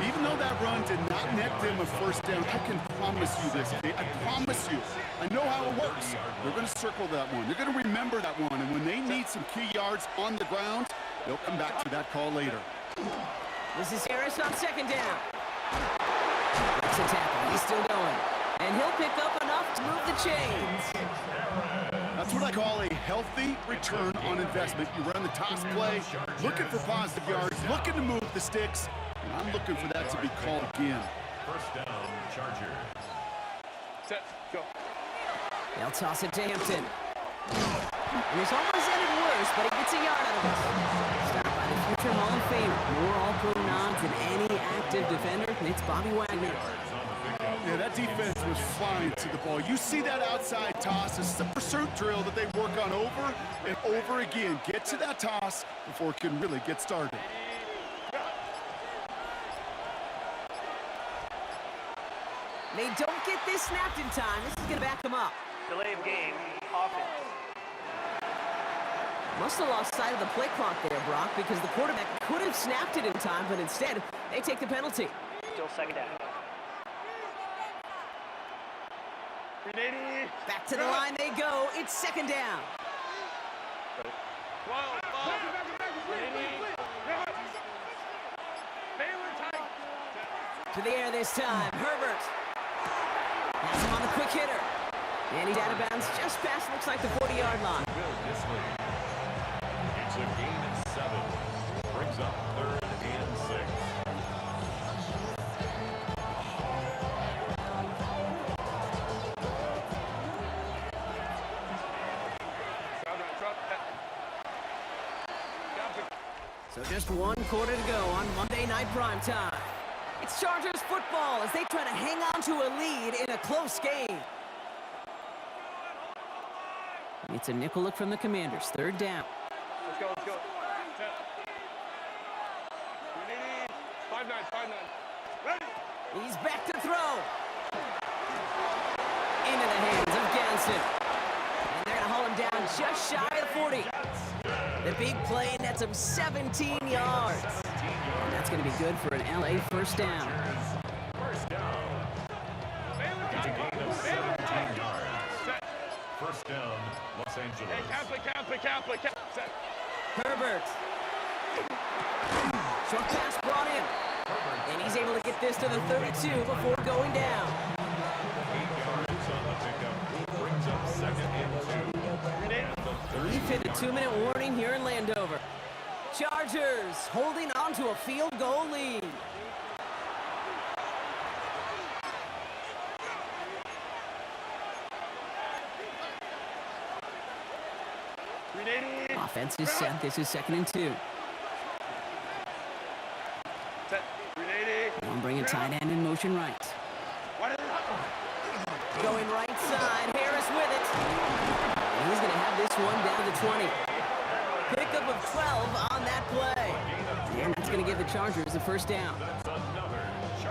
[SPEAKER 3] Even though that run did not net them a 1st down, I can promise you this, Kate. I promise you. I know how it works. They're going to circle that one. They're going to remember that one. And when they need some key yards on the ground, they'll come back to that call later.
[SPEAKER 2] This is Harris on 2nd down. That's a tackle. He's still going. And he'll pick up enough to move the chains.
[SPEAKER 3] That's what I call a healthy return on investment. You run the toss play, looking for positive yards, looking to move the sticks. And I'm looking for that to be called again.
[SPEAKER 4] 1st down, Chargers.
[SPEAKER 5] Set, go.
[SPEAKER 2] They'll toss it to Hampton. And it's almost ended worse, but he gets a yard out of it. Stopped by the future Hall of Famer. More All-Pro nods than any active defender. It's Bobby Wagner.
[SPEAKER 3] Yeah, that defense was flying to the ball. You see that outside toss. This is a pursuit drill that they work on over and over again. Get to that toss before it can really get started.
[SPEAKER 2] They don't get this snapped in time. This is going to back them up.
[SPEAKER 5] Delay of game, offense.
[SPEAKER 2] Must have lost sight of the play clock there, Brock, because the quarterback could have snapped it in time, but instead, they take the penalty.
[SPEAKER 5] Still 2nd down.
[SPEAKER 2] Back to the line they go. It's 2nd down. To the air this time. Herbert has him on the quick hitter. And he's out of bounds just past, looks like, the 40-yard line.
[SPEAKER 4] It's a gain of 7. Brings up 3rd and 6.
[SPEAKER 2] So just one quarter to go on Monday Night Primetime. It's Chargers football as they try to hang on to a lead in a close game. It's a nickel look from the Commanders. Third down.
[SPEAKER 5] Let's go, let's go. 5-9, 5-9. Ready?
[SPEAKER 2] He's back to throw. Into the hands of Ganson. And they're going to haul him down just shy of the 40. The big play nets him 17 yards. And that's going to be good for an LA first down.
[SPEAKER 4] First down. It's a gain of 17 yards. First down, Los Angeles.
[SPEAKER 5] Hey, cap. Set.
[SPEAKER 2] Herbert. Short pass brought in. And he's able to get this to the 32 before going down.
[SPEAKER 4] 8 yards on the pickup. Brings up second and 2.
[SPEAKER 2] We've hit the 2-minute warning here in Landover. Chargers holding on to a field goal lead. Offense is set. This is 2nd and 2.
[SPEAKER 5] Set. 380.
[SPEAKER 2] They'll bring a tight end in motion right. Going right side. Harris with it. And he's going to have this one down to 20. Pickup of 12 on that play. And that's going to give the Chargers a first down.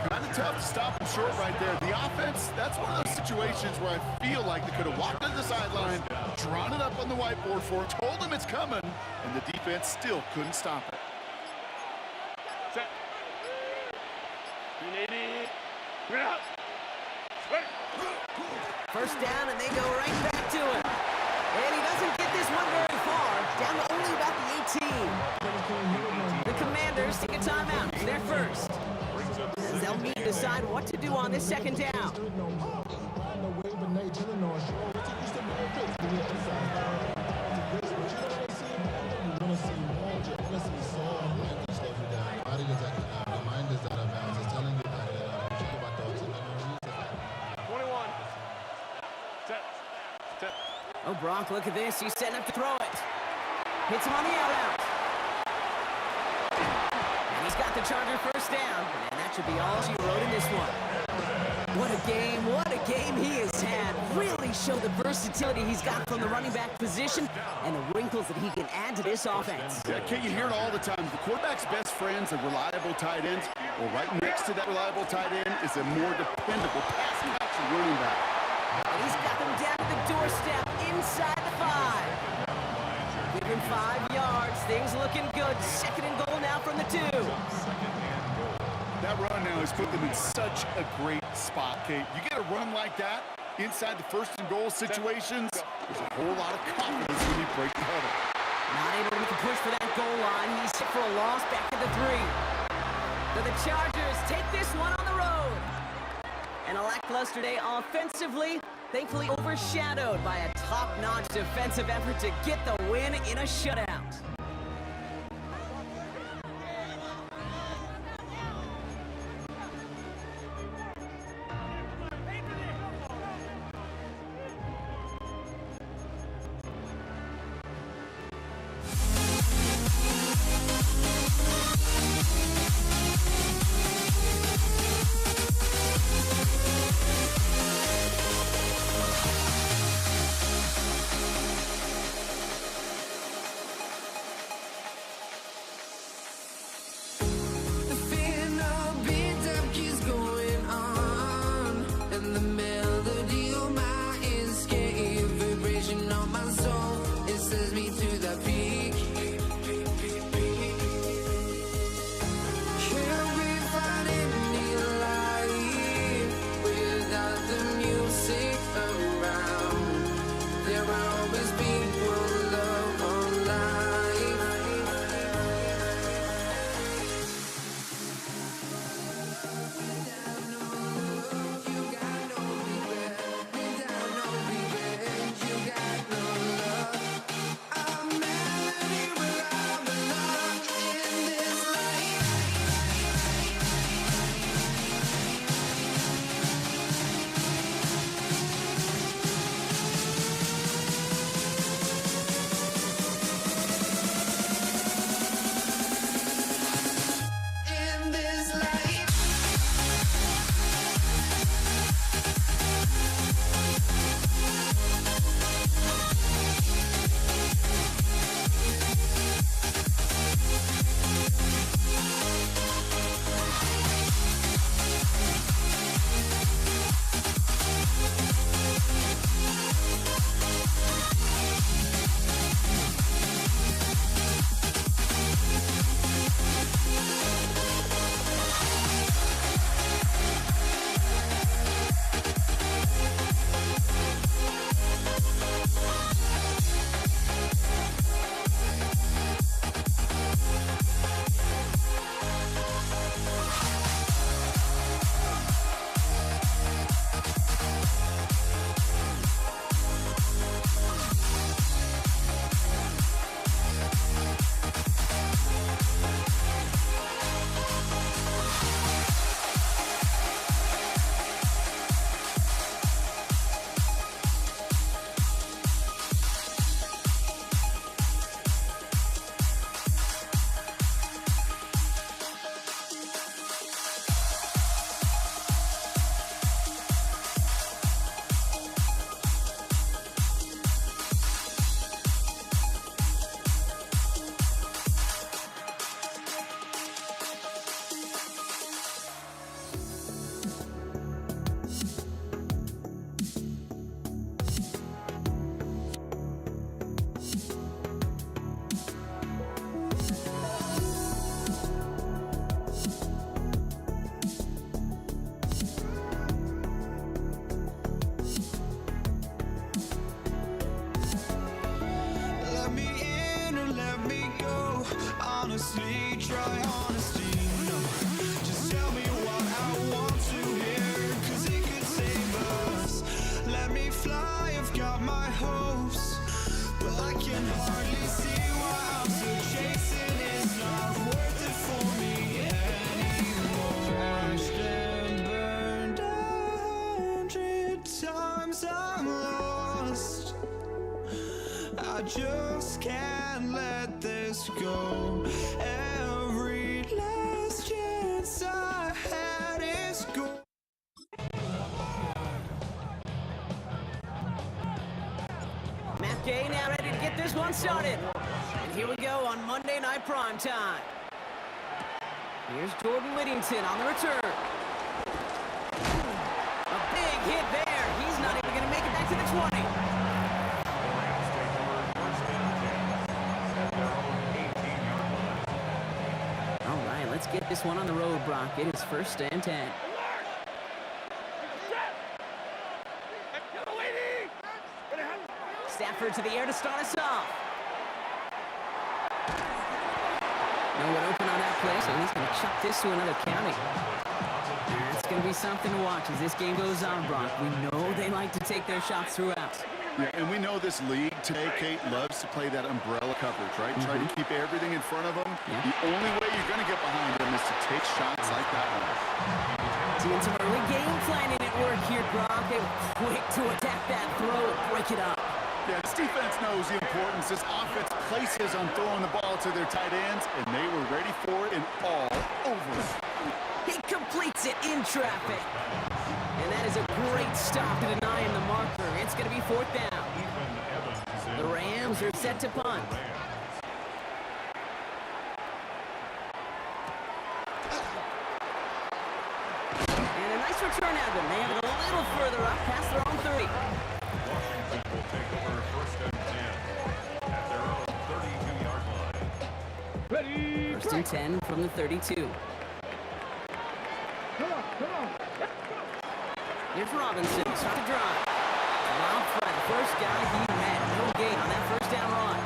[SPEAKER 3] Kind of tough to stop him short right there. The offense, that's one of those situations where I feel like they could have walked to the sideline, drawn it up on the whiteboard for him, told him it's coming, and the defense still couldn't stop it.
[SPEAKER 5] Set. 380. Bring it up. Ready.
[SPEAKER 2] First down, and they go right back to it. And he doesn't get this one very far, down to only about the 18. The Commanders take a timeout. They're first. As they'll meet and decide what to do on this second down. Oh, Brock, look at this. He's setting up to throw it. Hits him on the out. And he's got the Charger first down. And that should be all she wrote in this one. What a game he has had. Really showed the versatility he's got from the running back position and the wrinkles that he can add to this offense.
[SPEAKER 3] Yeah, Kate, you hear it all the time. The quarterback's best friend's a reliable tight end. Well, right next to that reliable tight end is a more dependable passing action running back.
[SPEAKER 2] And he's got them down to the doorstep inside the 5. Give him 5 yards. Things looking good. 2nd and goal now from the 2.
[SPEAKER 3] That run now has put them in such a great spot, Kate. You get a run like that inside the 1st and goal situations, there's a whole lot of confidence when you break the huddle.
[SPEAKER 2] Not able to make a push for that goal line. He's hit for a loss back at the 3. So the Chargers take this one on the road. And a lackluster day offensively, thankfully overshadowed by a top-notch defensive effort to get the win in a shutout.
[SPEAKER 1] really try honesty. No, just tell me what I want to hear, 'cause it could save us. Let me fly, I've got my hopes, but I can hardly see why I'm still chasing. It's not worth it for me anymore. Crashed and burned 100 times, I'm lost. I just can't let this go. Every last chance I had is gone.
[SPEAKER 2] Matt Gay now ready to get this one started. And here we go on Monday Night Primetime. Here's Jordan Whittington on the return. A big hit there. He's not even going to make it back to the 20.
[SPEAKER 4] Rams take over first and 10 at their own 18-yard line.
[SPEAKER 2] All right, let's get this one on the road, Brock. It is first and 10. Stafford to the air to start us off. No one open on that play, so he's going to chuck this to another county. It's going to be something to watch as this game goes on, Brock. We know they like to take their shots throughout.
[SPEAKER 3] Yeah, and we know this league today, Kate, loves to play that umbrella coverage, right? Try to keep everything in front of them.
[SPEAKER 2] Yeah.
[SPEAKER 3] The only way you're going to get behind them is to take shots like that one.
[SPEAKER 2] Seeing some early game planning at work here, Brock. They were quick to attack that throw and break it up.
[SPEAKER 3] Yeah, this defense knows the importance this offense places on throwing the ball to their tight ends, and they were ready for it and all over it.
[SPEAKER 2] He completes it in traffic. And that is a great stop to deny him the marker. It's going to be fourth down.
[SPEAKER 4] Ethan Evans in
[SPEAKER 2] The Rams are set to punt. And a nice return out of them. They have it a little further up past their own 30.
[SPEAKER 4] Washington will take over first and 10 at their own 32-yard line.
[SPEAKER 2] First and 10 from the 32. Here's Robinson, start the drive. Rob Fred, first guy he met. No gain on that first down run.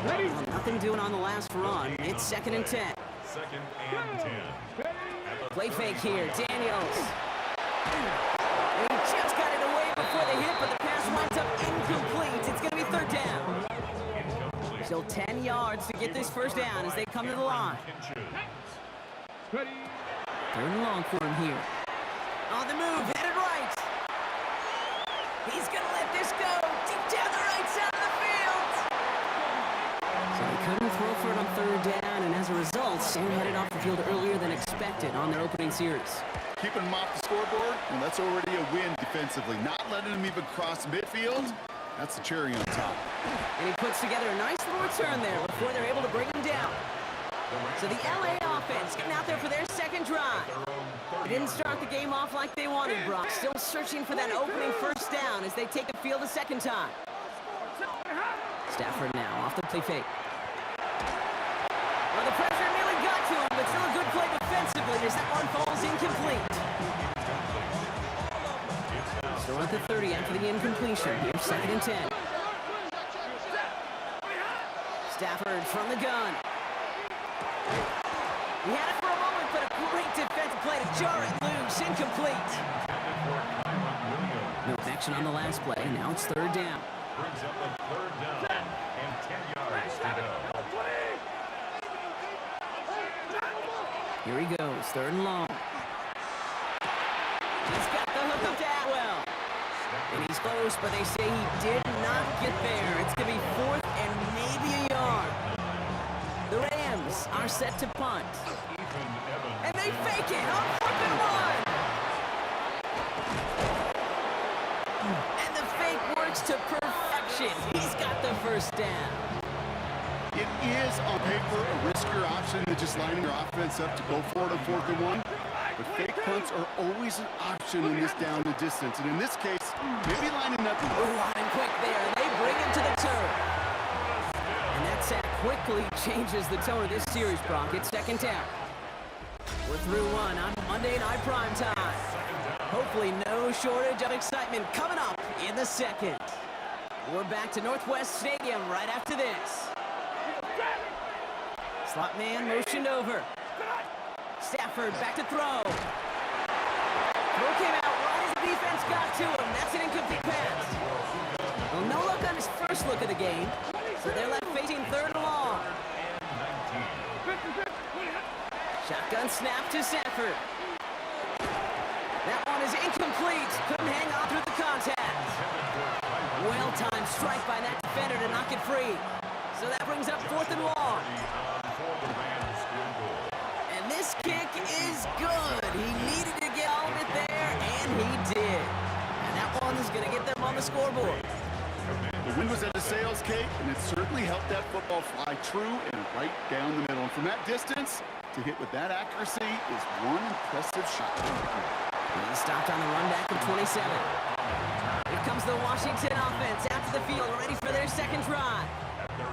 [SPEAKER 2] Well, nothing doing on the last run. It's second and 10.
[SPEAKER 4] Second and 10.
[SPEAKER 2] Play fake here, Daniels. And he just got it away before the hit, but the pass winds up incomplete. It's going to be third down.
[SPEAKER 4] Incomplete.
[SPEAKER 2] Still 10 yards to get this first down as they come to the line. Third and long for him here. On the move, headed right. He's going to let this go deep down the right side of the field. So they couldn't throw for it on third down, and as a result, Sam headed off the field earlier than expected on their opening series.
[SPEAKER 3] Keeping them off the scoreboard, and that's already a win defensively. Not letting them even cross midfield, that's the cherry on top.
[SPEAKER 2] And he puts together a nice little return there before they're able to bring him down. So the LA offense getting out there for their second drive. They didn't start the game off like they wanted, Brock. Still searching for that opening first down as they take the field a second time. Stafford now off the play fake. Well, the pressure nearly got to him, but still a good play defensively as that one falls incomplete. Still at the 30 after the incompletion. Here's second and 10. Stafford from the gun. He had it for a moment, but a great defensive play to jar it loose. Incomplete. No action on the last play. Now it's third down.
[SPEAKER 4] Brings up a third down and 10 yards to go.
[SPEAKER 2] Here he goes, third and long. He's got the hook of Atwell. And he's close, but they say he did not get there. It's going to be fourth and maybe a yard. The Rams are set to punt.
[SPEAKER 4] Ethan Evans.
[SPEAKER 2] And they fake it on fourth and one. And the fake works to perfection. He's got the first down.
[SPEAKER 3] It is, on paper, a riskier option than just lining your offense up to go for it on fourth and one. But fake punts are always an option in this down and distance. And in this case, maybe lining up.
[SPEAKER 2] Ooh, and quick there. And they bring him to the turf. And that sack quickly changes the tone of this series, Brock. It's second down. We're through one on Monday Night Primetime. Hopefully no shortage of excitement coming up in the second. We're back to Northwest Stadium right after this. Slot man motioned over. Stafford back to throw. Throw came out right as the defense got to him. That's an incomplete pass. Well, no luck on his first look of the game, so they're left facing third and long. Shotgun snap to Stafford. That one is incomplete. Couldn't hang on through the contact. Well-timed strike by that defender to knock it free. So that brings up fourth and long. And this kick is good. He needed to get all of it there, and he did. And that one is going to get them on the scoreboard.
[SPEAKER 3] The wind was at a sales, Kate, and it certainly helped that football fly true and right down the middle. And from that distance, to hit with that accuracy is one impressive shot.
[SPEAKER 2] And he stopped on the run back of 27. Here comes the Washington offense after the field, ready for their second drive.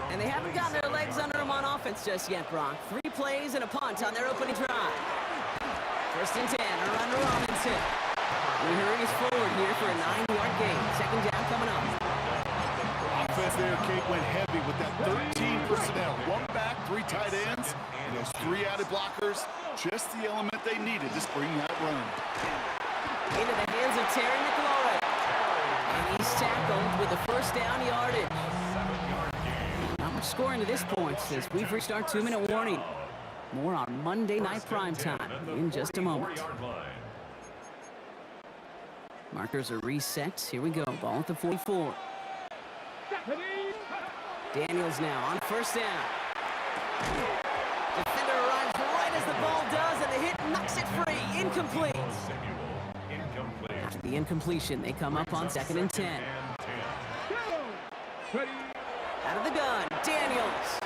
[SPEAKER 2] And they haven't gotten their legs under them on offense just yet, Brock. 3 plays and a punt on their opening drive. First and 10, a run to Robinson. He hurries forward here for a 9-yard gain. Second down coming up.
[SPEAKER 3] Offense there, Kate, went heavy with that 13 personnel. 1 back, 3 tight ends, and those 3 added blockers. Just the element they needed to spring that run.
[SPEAKER 2] Into the hands of Terry McLaurin. And he's tackled with a first down yardage. Not much scoring to this point as we've reached our 2-minute warning. More on Monday Night Primetime in just a moment. Markers are reset. Here we go. Ball at the 44. Daniels now on first down. Defender arrives right as the ball does, and the hit knocks it free. Incomplete. After the incompletion, they come up on second and 10. Out of the gun, Daniels.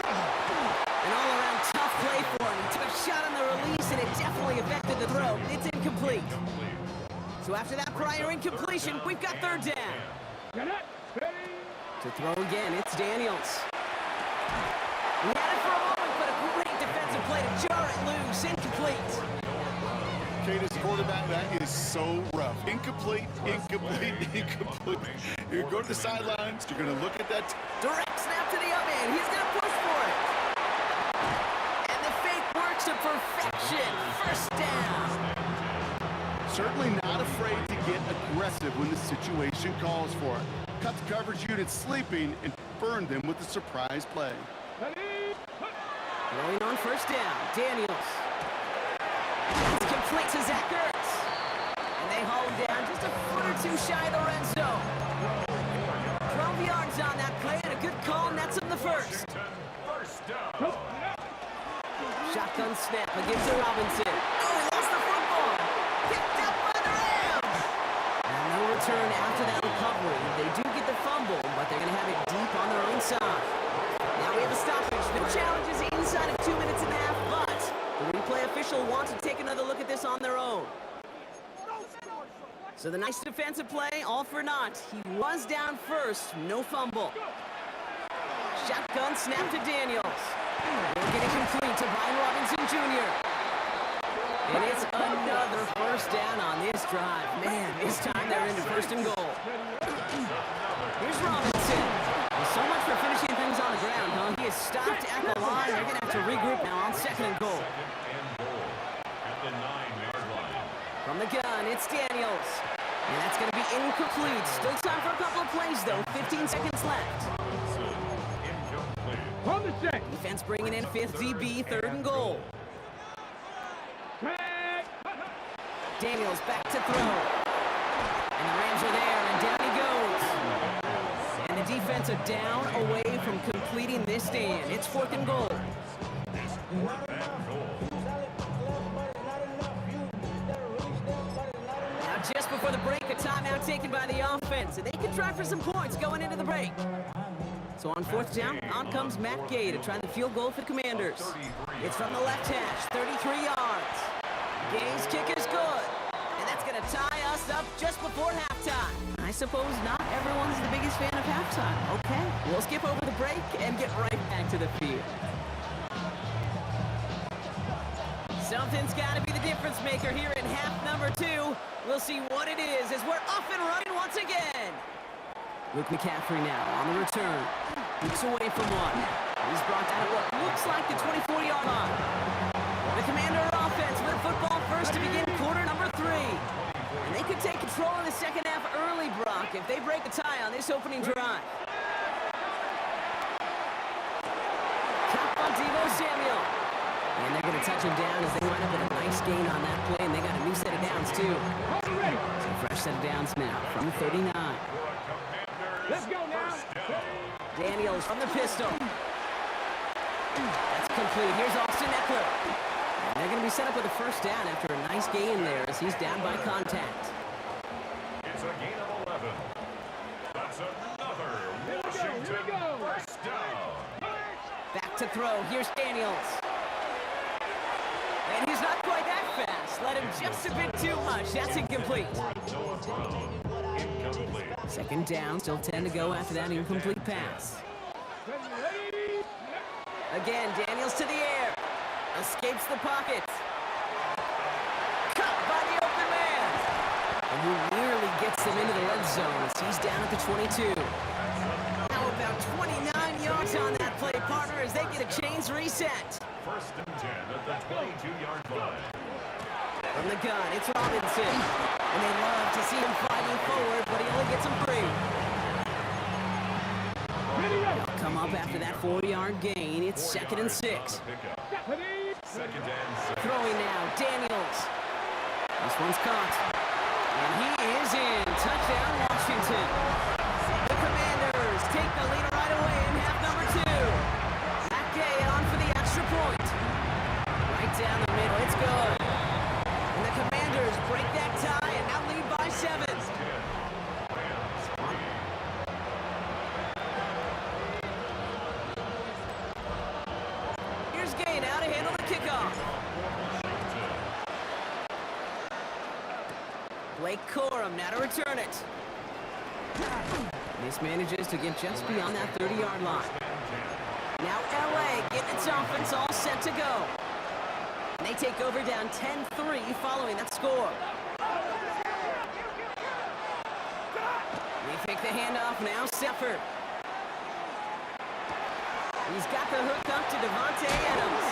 [SPEAKER 2] An all-around tough play for him. He took a shot on the release, and it definitely affected the throw. It's incomplete. So after that prior incompletion, we've got third down. To throw again, it's Daniels. He had it for a moment, but a great defensive play to jar it loose. Incomplete.
[SPEAKER 3] Kate, as quarterback, that is so rough. Incomplete, incomplete, incomplete. You go to the sidelines, you're going to look at that.
[SPEAKER 2] Direct snap to the other end. He's going to push for it. And the fake works to perfection. First down.
[SPEAKER 3] Certainly not afraid to get aggressive when the situation calls for it. Cut the coverage unit sleeping and burned them with a surprise play.
[SPEAKER 2] Going on first down, Daniels. It's complete to Zach Ertz. And they haul him down just a foot or 2 shy of the red zone. 12 yards on that play and a good call, and that's in the first. Shotgun snap against to Robinson. Oh, he lost the football. Picked up by the Rams. And no return after that recovery. They do get the fumble, but they're going to have it deep on their own side. Now we have a stoppage. No challenges inside of 2 minutes and a half, but the replay official wants to take another look at this on their own. So the nice defensive play, all for naught. He was down first, no fumble. Shotgun snap to Daniels. We're getting complete to Brian Robinson Jr. And it's another first down on this drive. Man, this time they're into first and goal. Here's Robinson. Well, so much for finishing things on the ground, huh? He is stopped at the line. They're going to have to regroup now on second and goal. From the gun, it's Daniels. And that's going to be incomplete. Still time for a couple of plays, though. 15 seconds left.
[SPEAKER 5] On the check.
[SPEAKER 2] Defense bringing in 5th DB, third and goal. Daniels back to throw. And the Rams are there, and down he goes. And the defense are down away from completing this stand. It's 4th and goal. Now just before the break, a timeout taken by the offense. And they can try for some points going into the break. So on 4th down, on comes Matt Gay to try the field goal for the Commanders. It's from the left hash, 33 yards. Gay's kick is good. And that's going to tie us up just before halftime. I suppose not everyone's the biggest fan of halftime. Okay, we'll skip over the break and get right back to the field. Something's got to be the difference maker here in half number 2. We'll see what it is as we're off and running once again. Luke McCaffrey now on the return. Looks away from one. He's brought down looks like the 24-yard line. The Commander offense with football first to begin quarter number 3. And they could take control in the second half early, Brock, if they break the tie on this opening drive. Cut by Deebo Samuel. And they're going to touch him down as they wind up with a nice gain on that play, and they got a new set of downs, too. So fresh set of downs now from the 39.
[SPEAKER 5] Let's go now.
[SPEAKER 2] Daniels from the pistol. That's complete. Here's Austin Eckler. And they're going to be set up with a first down after a nice gain there as he's down by contact.
[SPEAKER 4] It's a gain of 11. That's another Washington first down.
[SPEAKER 2] Back to throw. Here's Daniels. And he's not quite that fast. Let him just a bit too much. That's incomplete.
[SPEAKER 4] Noah Brown, incomplete.
[SPEAKER 2] Second down. Still 10 to go after that incomplete pass. Again, Daniels to the air. Escapes the pocket. Cut by the open man. And he nearly gets them into the red zone as he's down at the 22. Now about 29 yards on that play, partner, as they get a chains reset.
[SPEAKER 4] First and 10 at the 22-yard line.
[SPEAKER 2] From the gun, it's Robinson. And they love to see him fighting forward, but he only gets them 3. They'll come up after that 4-yard gain. It's second and 6.
[SPEAKER 4] Second and 6.
[SPEAKER 2] Throwing now, Daniels. This one's caught. And he is in. Touchdown, Washington. The Commanders take the lead right away in half number 2. Matt Gay on for the extra point. Right down the middle, it's good. And the Commanders break that tie and now lead by 7. Here's Gay now to handle the kickoff. Blake Corum now to return it. This manages to get just beyond that 30-yard line. Now LA getting its offense all set to go. And they take over down 10-3 following that score. They take the handoff now, Seifert. He's got the hook up to Devontae Adams.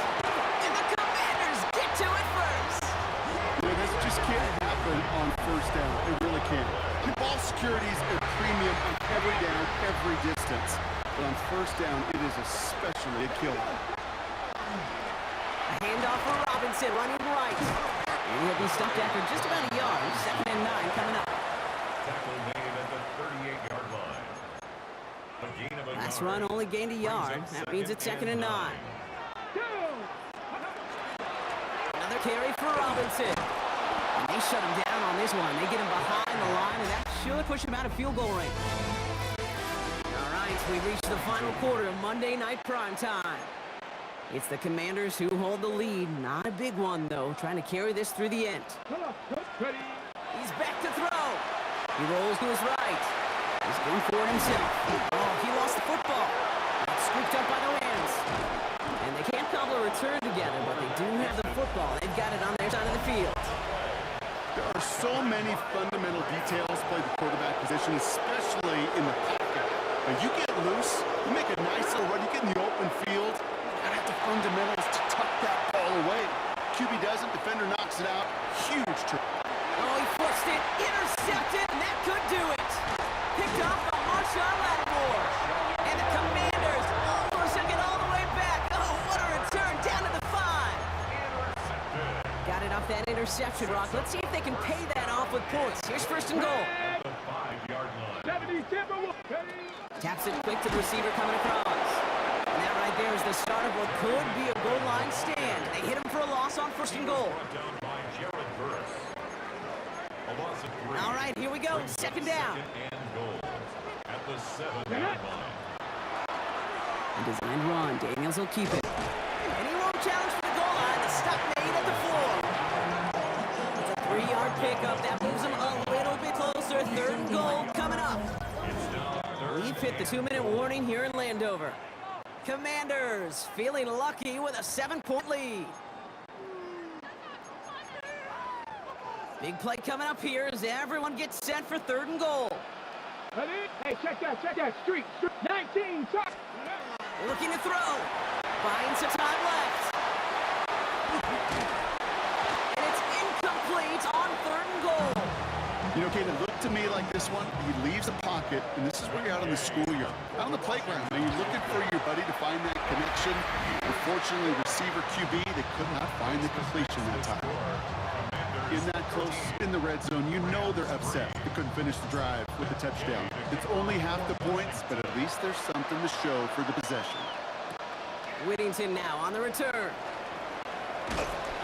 [SPEAKER 2] And the Commanders get to it first.
[SPEAKER 3] Yeah, this just can't happen on first down. It really can't. Ball security is a premium on every down, every distance. But on first down, it is especially a killer.
[SPEAKER 2] A handoff for Robinson, running right. And he'll be stopped after just about a yard. Second and 9 coming up.
[SPEAKER 4] Tackle made at the 38-yard line. A gain of a
[SPEAKER 2] Last
[SPEAKER 4] yard.
[SPEAKER 2] run only gained a yard. That means it's second and 9. Another carry for Robinson. And they shut him down on this one. They get him behind the line, and that should push him out of field goal range. All right, we've reached the final quarter of Monday Night Primetime. It's the Commanders who hold the lead. Not a big one, though, trying to carry this through the end. He's back to throw. He rolls to his right. He's going for it himself. Oh, he lost the football. It's scooped up by the Rams. And they can't cobble a return together, but they do have the football. They've got it on their side of the field.
[SPEAKER 3] There are so many fundamental details play the quarterback position, especially in the pocket. When you get loose, you make a nice little run, you get in the open field, you gotta have the fundamentals to tuck that ball away. QB doesn't, defender knocks it out. Huge trick.
[SPEAKER 2] Oh, he forced it, intercepted, and that could do it. Picked off by Marshawn Lattimore. And the Commanders almost get all the way back. Oh, what a return, down to the 5. Got it off that interception, Rock. Let's see if they can pay that off with points. Here's first and goal.
[SPEAKER 4] The 5-yard line.
[SPEAKER 2] Taps it quick to the receiver coming across. And that right there is the start of what could be a goal line stand. They hit him for a loss on first and goal.
[SPEAKER 4] Brought down by Jared Burris. A loss of 3.
[SPEAKER 2] All right, here we go. Second down.
[SPEAKER 4] Second and goal at the 7-yard line.
[SPEAKER 2] A designed run. Daniels will keep it. And he won't challenge for the goal line. The stop made at the 4. It's a 3-yard pickup. That moves him a little bit closer. Third and goal coming up. We've hit the 2-minute warning here in Landover. Commanders feeling lucky with a 7-point lead. Big play coming up here as everyone gets set for third and goal.
[SPEAKER 5] Hey, check that, street, 19, top.
[SPEAKER 2] Looking to throw. Buying some time left. And it's incomplete on 3rd and goal.
[SPEAKER 3] You know, Kate, it looked to me like this one, he leaves the pocket, and this is where you're out on the schoolyard, out on the playground. Now, you're looking for your buddy to find that connection. Unfortunately, receiver QB, they could not find the completion that time. In that close in the red zone, you know they're upset. They couldn't finish the drive with the touchdown. It's only half the points, but at least there's something to show for the possession.
[SPEAKER 2] Whittington now on the return.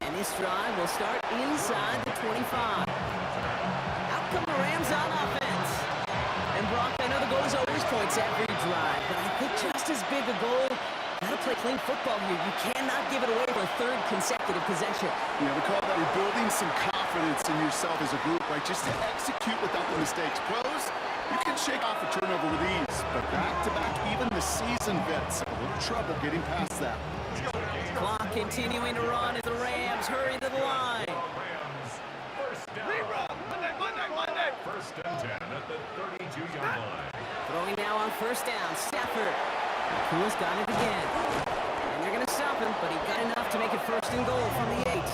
[SPEAKER 2] And this drive will start inside the 25. Out come the Rams on offense. And Brock, I know the goal is always points every drive, but I think just as big a goal, gotta play clean football here. You cannot give it away for a 3rd consecutive possession.
[SPEAKER 3] Yeah, we call that rebuilding some confidence in yourself as a group, right? Just to execute without the mistakes. Pros, you can shake off a turnover with ease, but back-to-back, even the seasoned vets have a little trouble getting past that.
[SPEAKER 2] Clock continuing to run as the Rams hurry to the line.
[SPEAKER 4] First and 10 at the 32-yard line.
[SPEAKER 2] Throwing now on 1st down, Stafford. Kua's got it again. And they're going to stop him, but he got enough to make it 1st and goal from the 8.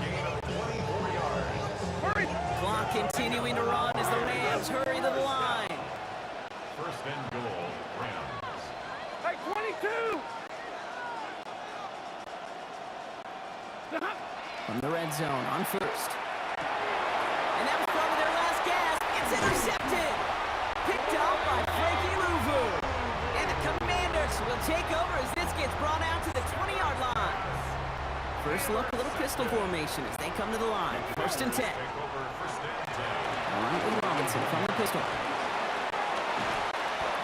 [SPEAKER 4] Gain of 24 yards.
[SPEAKER 2] Clock continuing to run as the Rams hurry to the line.
[SPEAKER 4] First and goal, Rams.
[SPEAKER 5] Hey, 22! Stop!
[SPEAKER 2] From the red zone on 1st. And that was probably their last gasp. It's intercepted. Picked up by Frankie Louvu. And the Commanders will take over as this gets brought out to the 20-yard line. First look, a little pistol formation as they come to the line. 1st and 10.
[SPEAKER 4] Take over first and 10.
[SPEAKER 2] Riley Robinson from the pistol.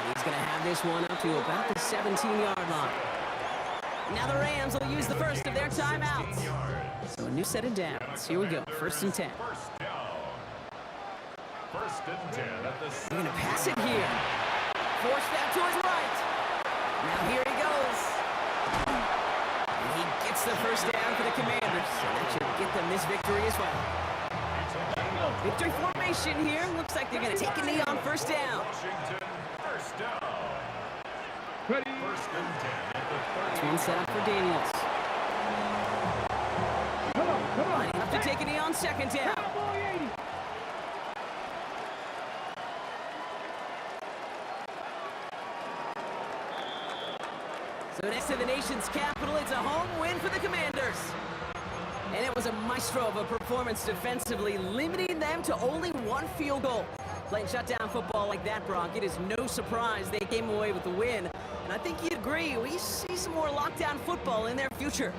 [SPEAKER 2] He's going to have this one up to about the 17-yard line. Now the Rams will use the first of their timeouts. So a new set of downs. Here we go. 1st and 10.
[SPEAKER 4] First down. First and 10 at the
[SPEAKER 2] They're going to pass it here. Forced out to his right. Now here he goes. And he gets the first down for the Commanders. So that should get them this victory as well. Victory formation here. Looks like they're going to take a knee on 1st down.
[SPEAKER 4] Washington. First down.
[SPEAKER 5] Ready?
[SPEAKER 4] First and 10 at the 30.
[SPEAKER 2] It's one set up for Daniels.
[SPEAKER 5] Come on.
[SPEAKER 2] Lining up to take a knee on 2nd down.
[SPEAKER 5] Cowboy 80.
[SPEAKER 2] So next to the nation's capital, it's a home win for the Commanders. And it was a maestro of a performance defensively, limiting them to only 1 field goal. Playing shutdown football like that, Brock, it is no surprise they came away with the win. And I think you'd agree, we see some more lockdown football in their future.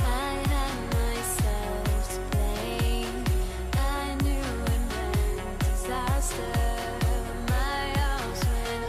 [SPEAKER 7] I had myself to blame. I knew it meant disaster. My house went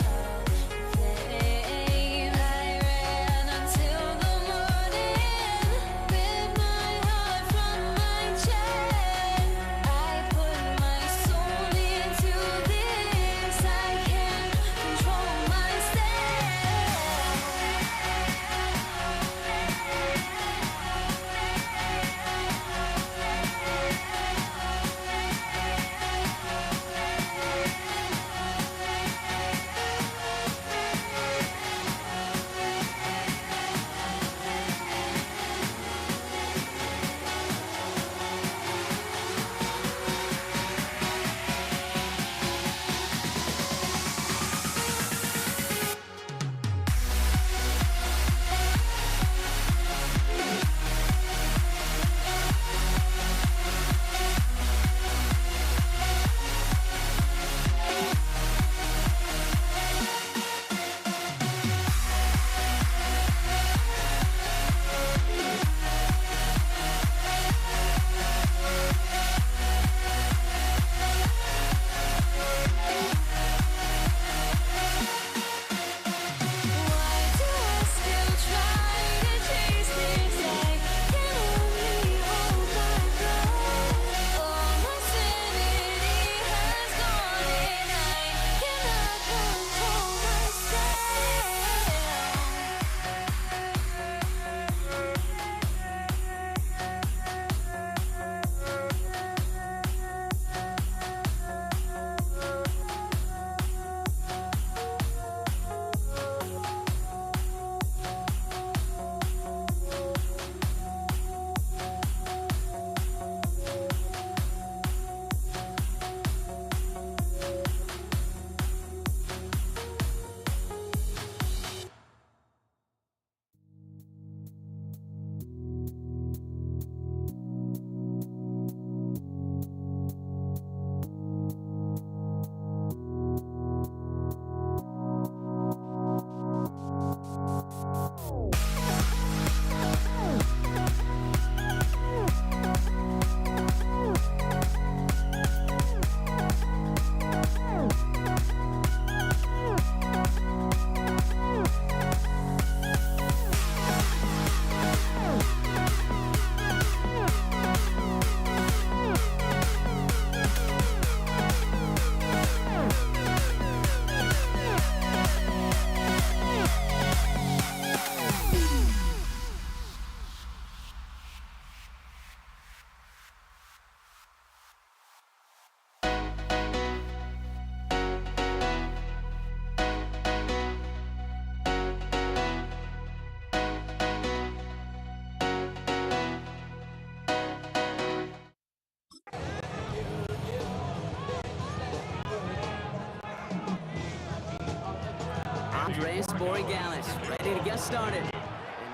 [SPEAKER 2] Andres Borregales, ready to get started. And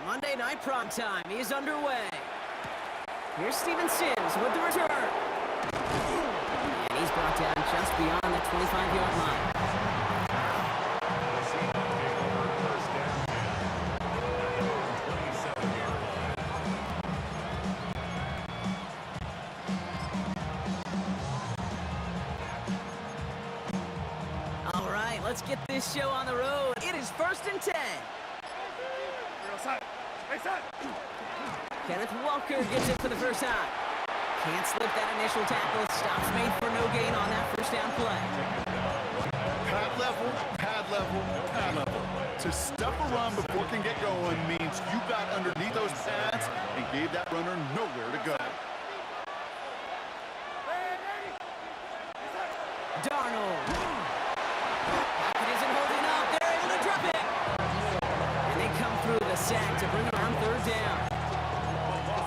[SPEAKER 2] Monday Night Primetime is underway. Here's Steven Sims with the return. And he's brought down just beyond the 25-yard line. All right, let's get this show on the road. It is 1st and 10. Kenneth Walker gets it for the first time. Can't slip that initial tackle. Stops made for no gain on that first down play.
[SPEAKER 3] Pad level, pad level, pad level. To stuff a run before it can get going means you got underneath those pads and gave that runner nowhere to go.
[SPEAKER 2] Darnold. It isn't holding up. They're able to drop it. And they come through the sack to bring it on 3rd down.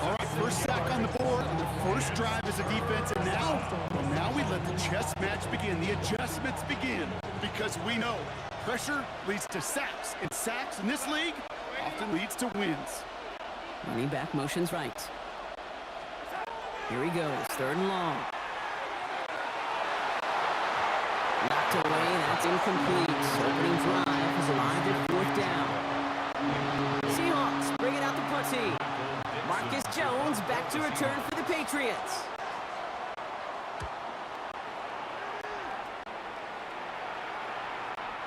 [SPEAKER 3] All right, first sack on the board, and the first drive as a defense, and now we let the chess match begin, the adjustments begin, because we know pressure leads to sacks, and sacks in this league often leads to wins.
[SPEAKER 2] Running back motions right. Here he goes, 3rd and long. Knocked away, that's incomplete. Opening drive is arrived at 4th down. Seahawks bringing out the punt team. Marcus Jones back to return for the Patriots.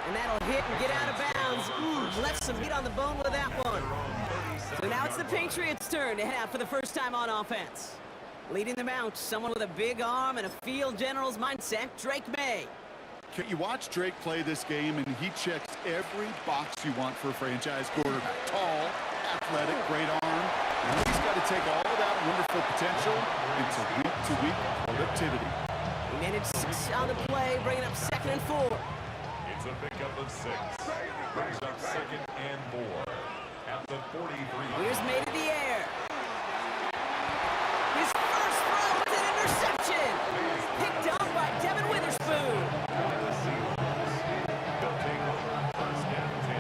[SPEAKER 2] And that'll hit and get out of bounds. Left some meat on the bone with that one. So now it's the Patriots' turn to head out for the first time on offense. Leading them out, someone with a big arm and a field general's mindset, Drake May.
[SPEAKER 3] You watch Drake play this game, and he checks every box you want for a franchise quarterback. Tall, athletic, great arm. Now he's got to take all of that wonderful potential into week-to-week productivity.
[SPEAKER 2] He managed 6 on the play, bringing up 2nd and 4.
[SPEAKER 4] It's a pickup of 6. Brings up 2nd and 4. At the 43.
[SPEAKER 2] Here's May to the air. His first throw is an interception. Picked up by Devin Witherspoon.
[SPEAKER 4] The Seahawks. They'll take over 1st and 10.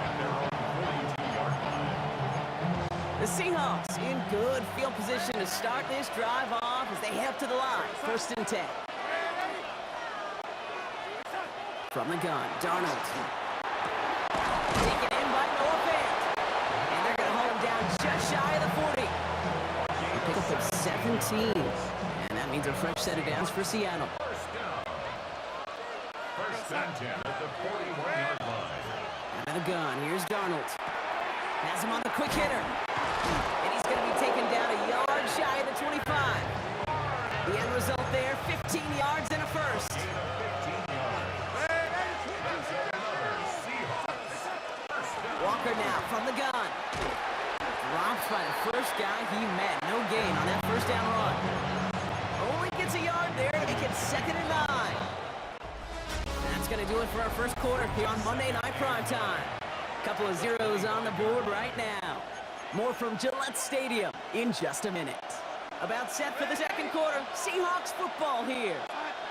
[SPEAKER 4] And they're on the 42-yard line.
[SPEAKER 2] The Seahawks in good field position to start this drive off as they head up to the line. 1st and 10. From the gun, Darnold. Taken in by Noah Fant. And they're going to hold him down just shy of the 40. A pickup of 17. And that means a fresh set of downs for Seattle.
[SPEAKER 4] 1st and 10 at the 41-yard line.
[SPEAKER 2] Out of the gun, here's Darnold. Has him on the quick hitter. And he's going to be taken down a yard shy of the 25. The end result there, 15 yards and a first. Walker now from the gun. Dropped by the first guy he met. No gain on that first down run. Only gets a yard there to make it 2nd and 9. That's going to do it for our first quarter here on Monday Night Primetime. Couple of zeros on the board right now. More from Gillette Stadium in just a minute. About set for the 2nd quarter. Seahawks football here.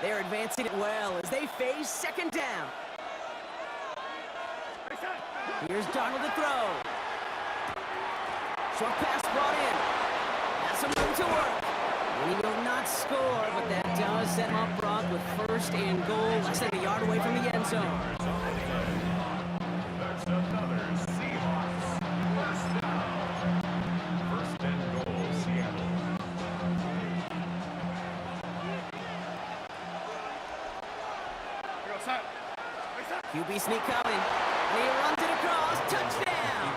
[SPEAKER 2] They're advancing it well as they face 2nd down. Here's Darnold to throw. Short pass brought in. Has some room to work. And he will not score, but that does set him up broad with 1st and goal, less than a yard away from the end zone.
[SPEAKER 4] That's another Seahawks 1st down. 1st and goal, Seattle.
[SPEAKER 2] QB sneak coming. And he runs it across. Touchdown!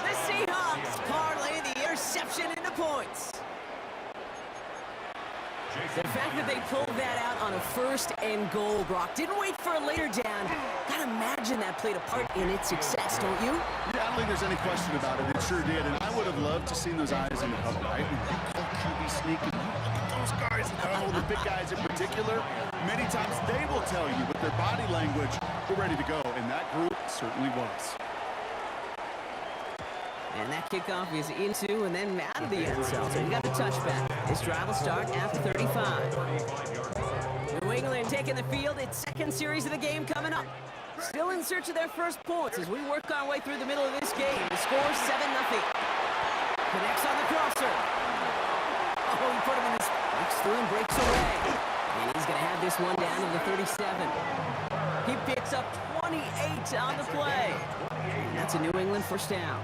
[SPEAKER 2] The Seahawks parlay the interception into points. The fact that they pulled that out on a 1st and goal, Brock, didn't wait for a later down. Gotta imagine that played a part in its success, don't you?
[SPEAKER 3] Yeah, I don't think there's any question about it. It sure did, and I would have loved to seen those eyes in the huddle, right? When you call QB sneak, and you look at those guys in the huddle, the big guys in particular, many times they will tell you with their body language, we're ready to go, and that group certainly was.
[SPEAKER 2] And that kickoff is into and then out of the end zone. So we got the touchback. This drive will start after 35. New England taking the field. Its 2nd series of the game coming up. Still in search of their first points as we work our way through the middle of this game. The score is 7-0. Connects on the crosser. Oh, he put him in his... Breaks through and breaks away. And he's going to have this one down to the 37. He picks up 28 on the play. And that's a New England first down.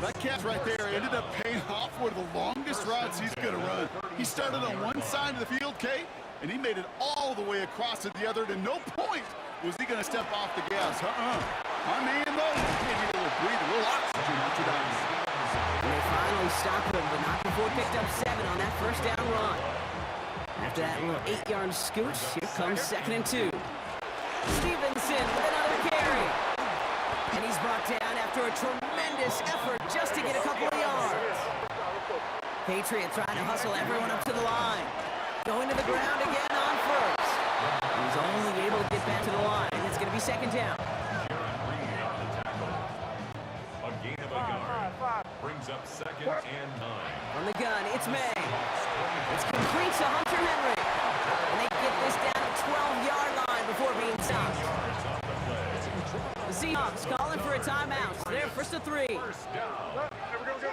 [SPEAKER 3] That catch right there ended up paying off one of the longest routes he's going to run. He started on one side of the field, Kate, and he made it all the way across to the other. And at no point was he going to step off the gas. My man, though, he needed a little breather, a little oxygen after that.
[SPEAKER 2] And they finally stopped him, but not before he picked up 7 on that first down run. After that little 8-yard scooch, here comes 2nd and 2. Stevenson with another carry. And he's brought down after a tremendous effort just to get a couple of yards. Patriot trying to hustle everyone up to the line. Going to the ground again on first. He's only able to get back to the line. It's going to be 2nd down.
[SPEAKER 4] A gain of a yard. Brings up 2nd and 9.
[SPEAKER 2] On the gun, it's May. It's complete to Hunter Henry. And they get this down to 12-yard line before being stopped. The Seahawks calling for a timeout. They're 1st and 3.
[SPEAKER 4] First down.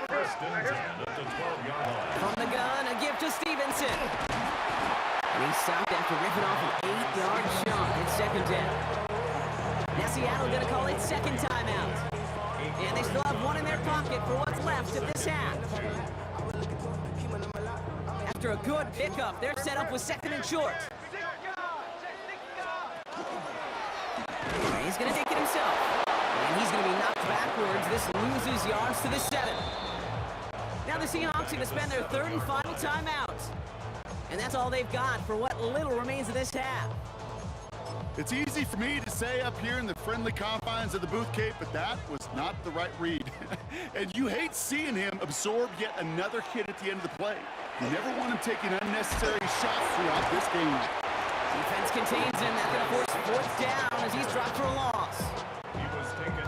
[SPEAKER 4] First and 10 at the 12-yard line.
[SPEAKER 2] From the gun, a gift to Stevenson. And he's stopped after ripping off an 8-yard shot. It's 2nd down. Now Seattle going to call it 2nd timeout. And they still have one in their pocket for what's left of this half. After a good pickup, they're set up with 2nd and short. And he's going to take it himself. And he's going to be knocked backwards. This loses yards to the 7. Now the Seahawks are going to spend their 3rd and final timeout. And that's all they've got for what little remains of this half.
[SPEAKER 3] It's easy for me to say up here in the friendly confines of the booth, Kate, but that was not the right read. And you hate seeing him absorb yet another hit at the end of the play. You never want him taking unnecessary shots throughout this game.
[SPEAKER 2] Defense contains him. That's going to force 4th down as he's dropped for a loss.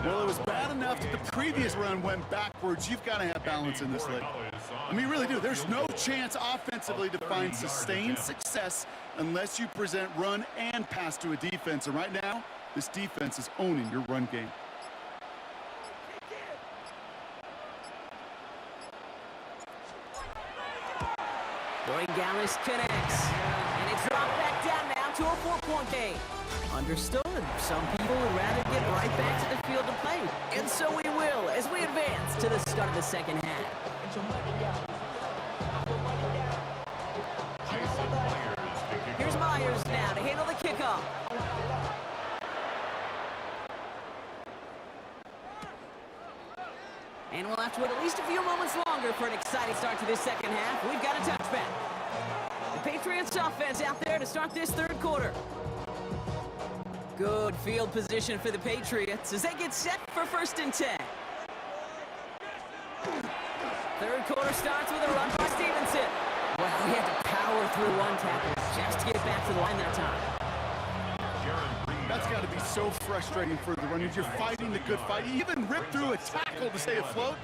[SPEAKER 3] Well, it was bad enough that the previous run went backwards. You've got to have balance in this league. I mean, you really do. There's no chance offensively to find sustained success unless you present run and pass to a defense. And right now, this defense is owning your run game.
[SPEAKER 2] Roy Gallis connects. And it's dropped back down now to a 4-point game. Understood. Some people would rather get right back to the field to play. And so we will as we advance to the start of the 2nd half. Here's Myers now to handle the kickoff. And we'll have to wait at least a few moments longer for an exciting start to this 2nd half. We've got a touchback. The Patriots offense out there to start this 3rd quarter. Good field position for the Patriots as they get set for 1st and 10. 3rd quarter starts with a run by Stevenson. Well, he had to power through one tackle just to get back to the line that time.
[SPEAKER 3] That's got to be so frustrating for the runners. You're fighting the good fight. You even rip through a tackle to stay afloat,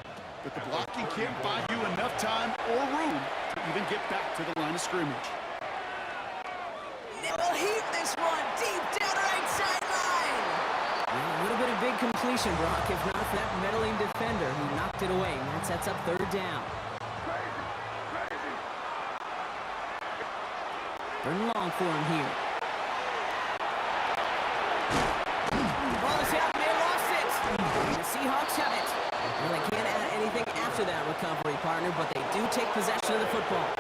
[SPEAKER 3] but the blocking can't buy you enough time or room to even get back to the line of scrimmage.
[SPEAKER 2] They'll heave this one deep down the right sideline. Well, a little bit of big completion, Brock, if not for that meddling defender who knocked it away. And that sets up 3rd down. 3rd and long for him here. Ball is out, they lost it. And the Seahawks have it. Well, they can't add anything after that recovery, partner, but they do take possession of the football.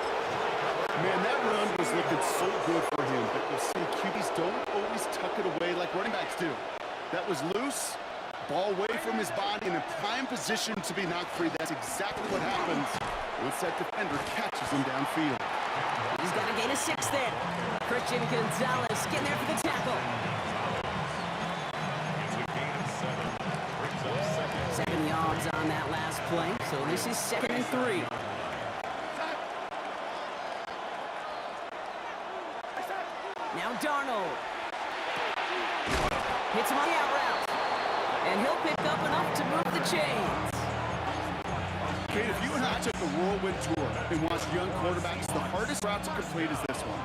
[SPEAKER 3] Man, that run was looking so good for him, but you'll see QBs don't always tuck it away like running backs do. That was loose, ball away from his body in a prime position to be knocked free. That's exactly what happens once that defender catches him downfield.
[SPEAKER 2] He's got to gain a 6 there. Christian Gonzalez getting there for the tackle.
[SPEAKER 4] It's a gain of 7. Brings up
[SPEAKER 2] 7 yards on that last play, so this is 2nd and 3. Now Darnold. Hits him on the out route. And he'll pick up enough to move the chains.
[SPEAKER 3] Kate, if you and I took a whirlwind tour and watched young quarterbacks, the hardest route to complete is this one.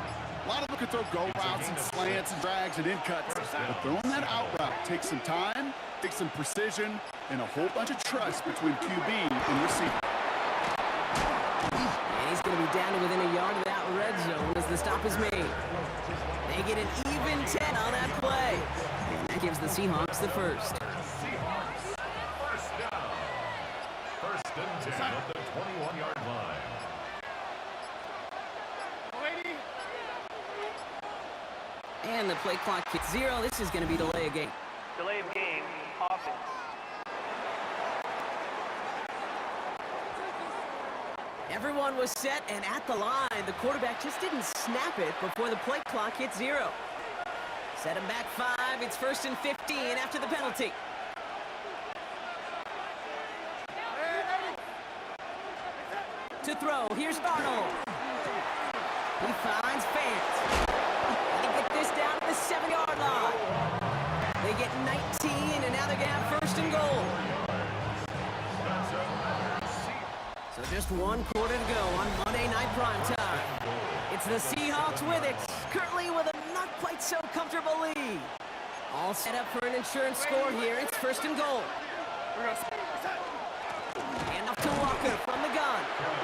[SPEAKER 3] A lot of them can throw go routes and slants and drags and in cuts. But throwing that out route takes some time, takes some precision, and a whole bunch of trust between QB and receiver.
[SPEAKER 2] And he's going to be down to within a yard of that red zone as the stop is made. They get an even 10 on that play. And that gives the Seahawks the first.
[SPEAKER 4] Seahawks, first down. First and 10 at the 21-yard line.
[SPEAKER 2] And the play clock hits 0. This is going to be delay of game.
[SPEAKER 5] Delay of game, offense.
[SPEAKER 2] Everyone was set and at the line. The quarterback just didn't snap it before the play clock hit 0. Set him back 5. It's first and 15 after the penalty. To throw, here's Darnold. He finds Fant. They get this down to the 7-yard line. They get 19, and now they're going to have first and goal. So just 1 quarter to go on Monday Night Primetime. It's the Seahawks with it, currently with a not quite so comfortable lead. All set up for an insurance score here. It's first and goal. And off to Walker from the gun.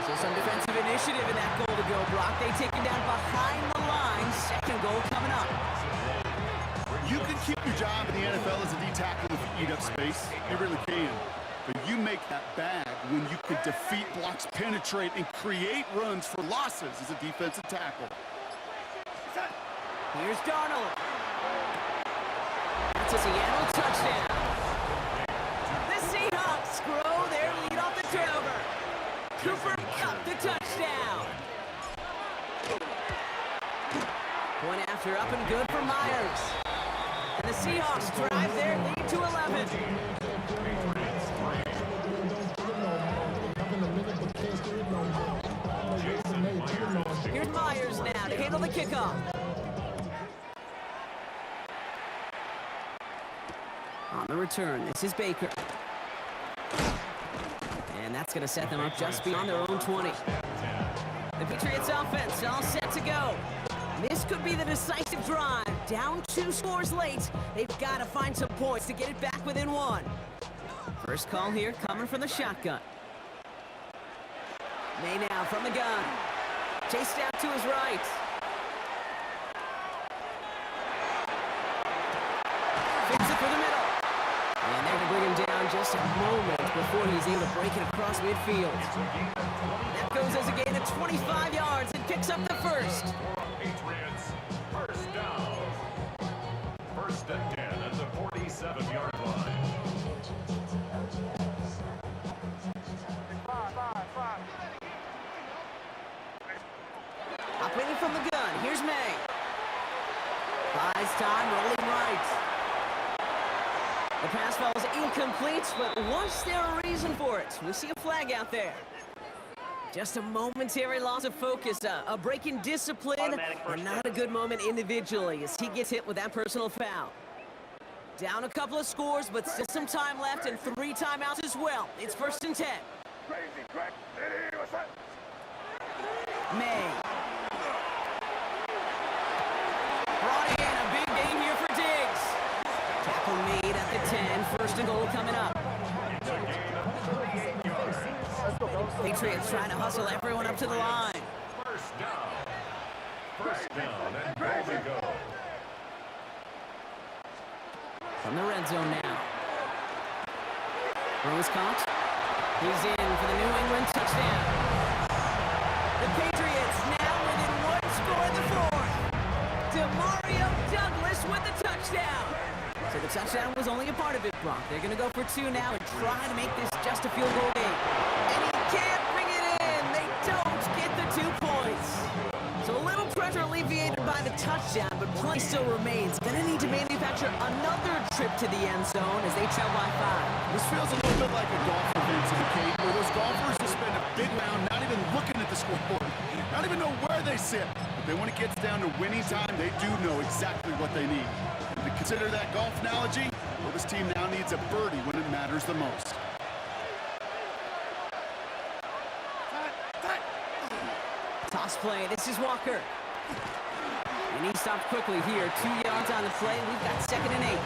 [SPEAKER 2] So some defensive initiative in that goal to go block. They take him down behind the line. Second goal coming up.
[SPEAKER 3] You can keep your job in the NFL as a D-tackle if you eat up space. You really can. But you make that bad when you can defeat blocks, penetrate, and create runs for losses as a defensive tackle.
[SPEAKER 2] Here's Darnold. It's a Seattle touchdown. The Seahawks grow their lead off the turnover. Cooper Kupp the touchdown. Point after up and good for Myers. And the Seahawks drive their lead to 11. Here's Myers now to handle the kickoff. On the return, this is Baker. And that's going to set them up just beyond their own 20. The Patriots offense all set to go. This could be the decisive drive. Down 2 scores late. They've got to find some points to get it back within 1. First call here coming from the shotgun. May now from the gun. Chased out to his right. Fits it for the middle. And they're going to bring him down just a moment before he's able to break it across midfield. That goes as a gain of 25 yards and picks up the first.
[SPEAKER 4] Patriots, first down. First and 10 at the 47-yard line.
[SPEAKER 2] Operating from the gun, here's May. Buys time, rolling right. The pass ball is incomplete, but was there a reason for it? We see a flag out there. Just a momentary loss of focus, a break in discipline, and not a good moment individually as he gets hit with that personal foul. Down a couple of scores, but still some time left and 3 timeouts as well. It's first and 10. May. Brought in, a big gain here for Diggs. Tackle made at the 10, first and goal coming up. Patriots trying to hustle everyone up to the line.
[SPEAKER 4] First down. First down and goal to go.
[SPEAKER 2] From the red zone now. Rose caught. He's in for the New England touchdown. The Patriots now within 1 score in the 4th. Demario Douglas with the touchdown. So the touchdown was only a part of it, Brock. They're going to go for 2 now and try to make this just a field goal game. And he can't bring it in. They don't get the 2 points. So a little pressure alleviated by the touchdown, but play still remains. Going to need to manufacture another trip to the end zone as they trail by 5.
[SPEAKER 3] This feels a little bit like a golf event in the Cape, where those golfers will spend a big round not even looking at the scoreboard, not even know where they sit. But then when it gets down to winning time, they do know exactly what they need. And to consider that golf analogy, well, this team now needs a birdie when it matters the most.
[SPEAKER 2] Toss play, this is Walker. And he stopped quickly here. 2 yards on the play. We've got 2nd and 8.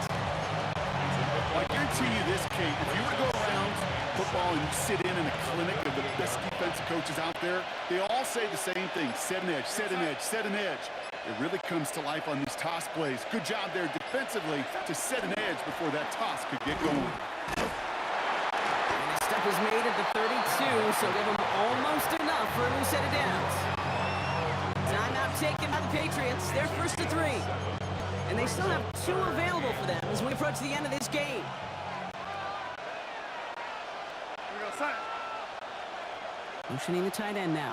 [SPEAKER 3] I guarantee you this, Kate, if you were to go around football and you sit in a clinic of the best defensive coaches out there, they all say the same thing: set an edge, set an edge, set an edge. It really comes to life on these toss plays. Good job there defensively to set an edge before that toss could get going.
[SPEAKER 2] And a step is made at the 32, so give them almost enough for a new set of downs. Timeout taken by the Patriots. They're 1st and 3. And they still have 2 available for them as we approach the end of this game. Motioning the tight end now.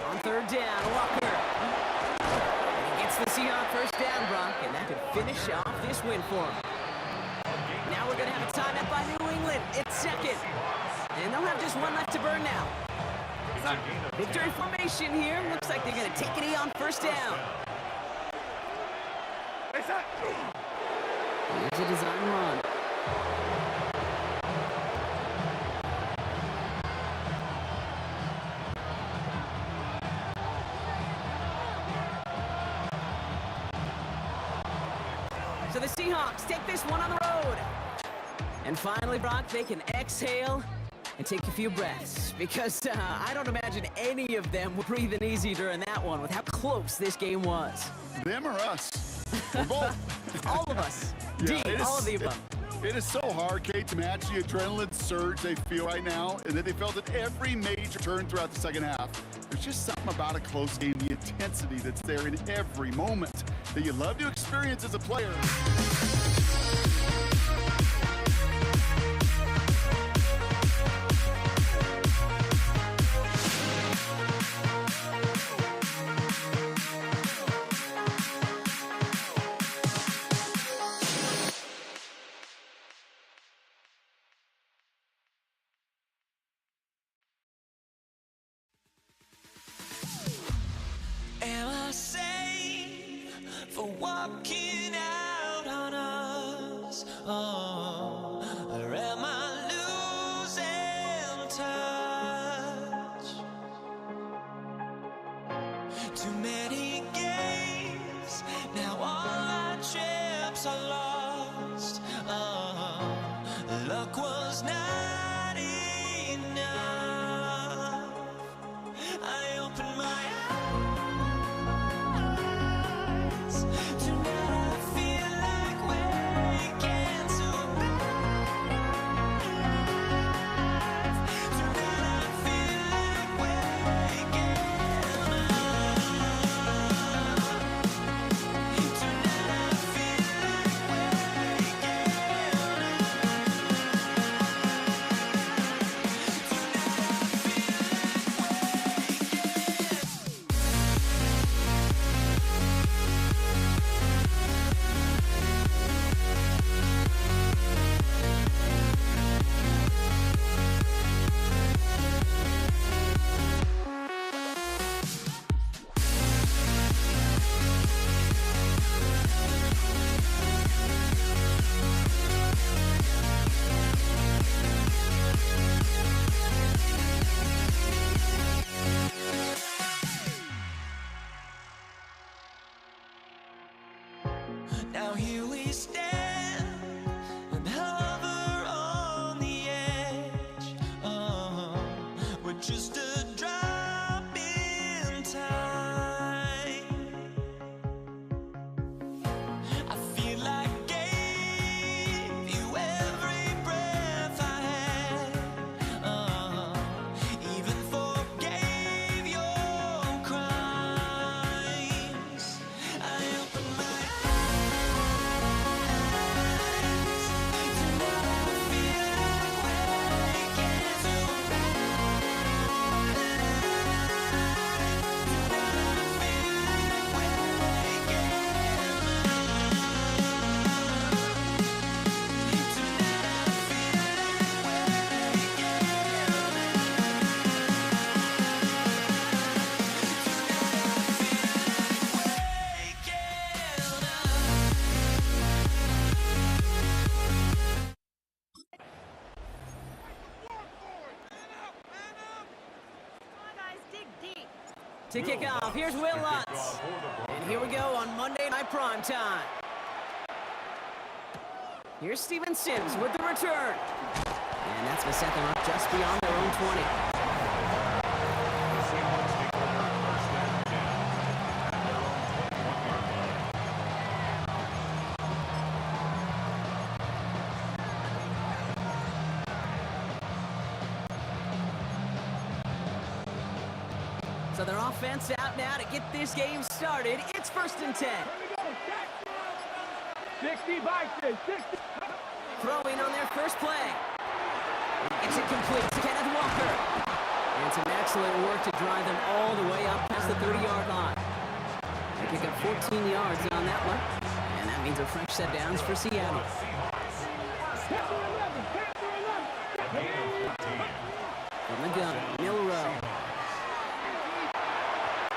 [SPEAKER 2] On 3rd down, Walker. And he gets the Seahawks 1st down, Brock, and that could finish off this win for him. Now we're going to have a timeout by New England. It's 2nd. And they'll have just 1 left to burn now. Victory formation here. Looks like they're going to take it on 1st down. Here's a design run. So the Seahawks take this one on the road. And finally, Brock, they can exhale and take a few breaths, because I don't imagine any of them were breathing easy during that one with how close this game was.
[SPEAKER 3] Them or us? We're both.
[SPEAKER 2] All of us. Indeed, all of the above.
[SPEAKER 3] It is so hard, Kate, to match the adrenaline surge they feel right now, and that they felt at every major turn throughout the second half. There's just something about a close game, the intensity that's there in every moment that you love to experience as a player.
[SPEAKER 1] Am I safe for walking out on us? Oh, or am I losing touch? Too many games, now all our chips are lost. Oh, luck was not enough. I opened my eyes. Now here we stand and hover on the edge. We're just a drop in time. I feel like I gave you every breath I had. Even forgave your crimes. I opened my eyes.
[SPEAKER 2] To kick off, here's Will Lutz. And here we go on Monday Night Primetime. Here's Steven Sims with the return. And that's Vaseka up just beyond their own 20. So their offense out now to get this game started. It's 1st and 10.
[SPEAKER 5] 60 Vikings, 60.
[SPEAKER 2] Throwing on their first play. It's incomplete to Kenneth Walker. And some excellent work to drive them all the way up past the 30-yard line. They pick up 14 yards on that one. And that means a fresh set downs for Seattle. From the gun, Milrow.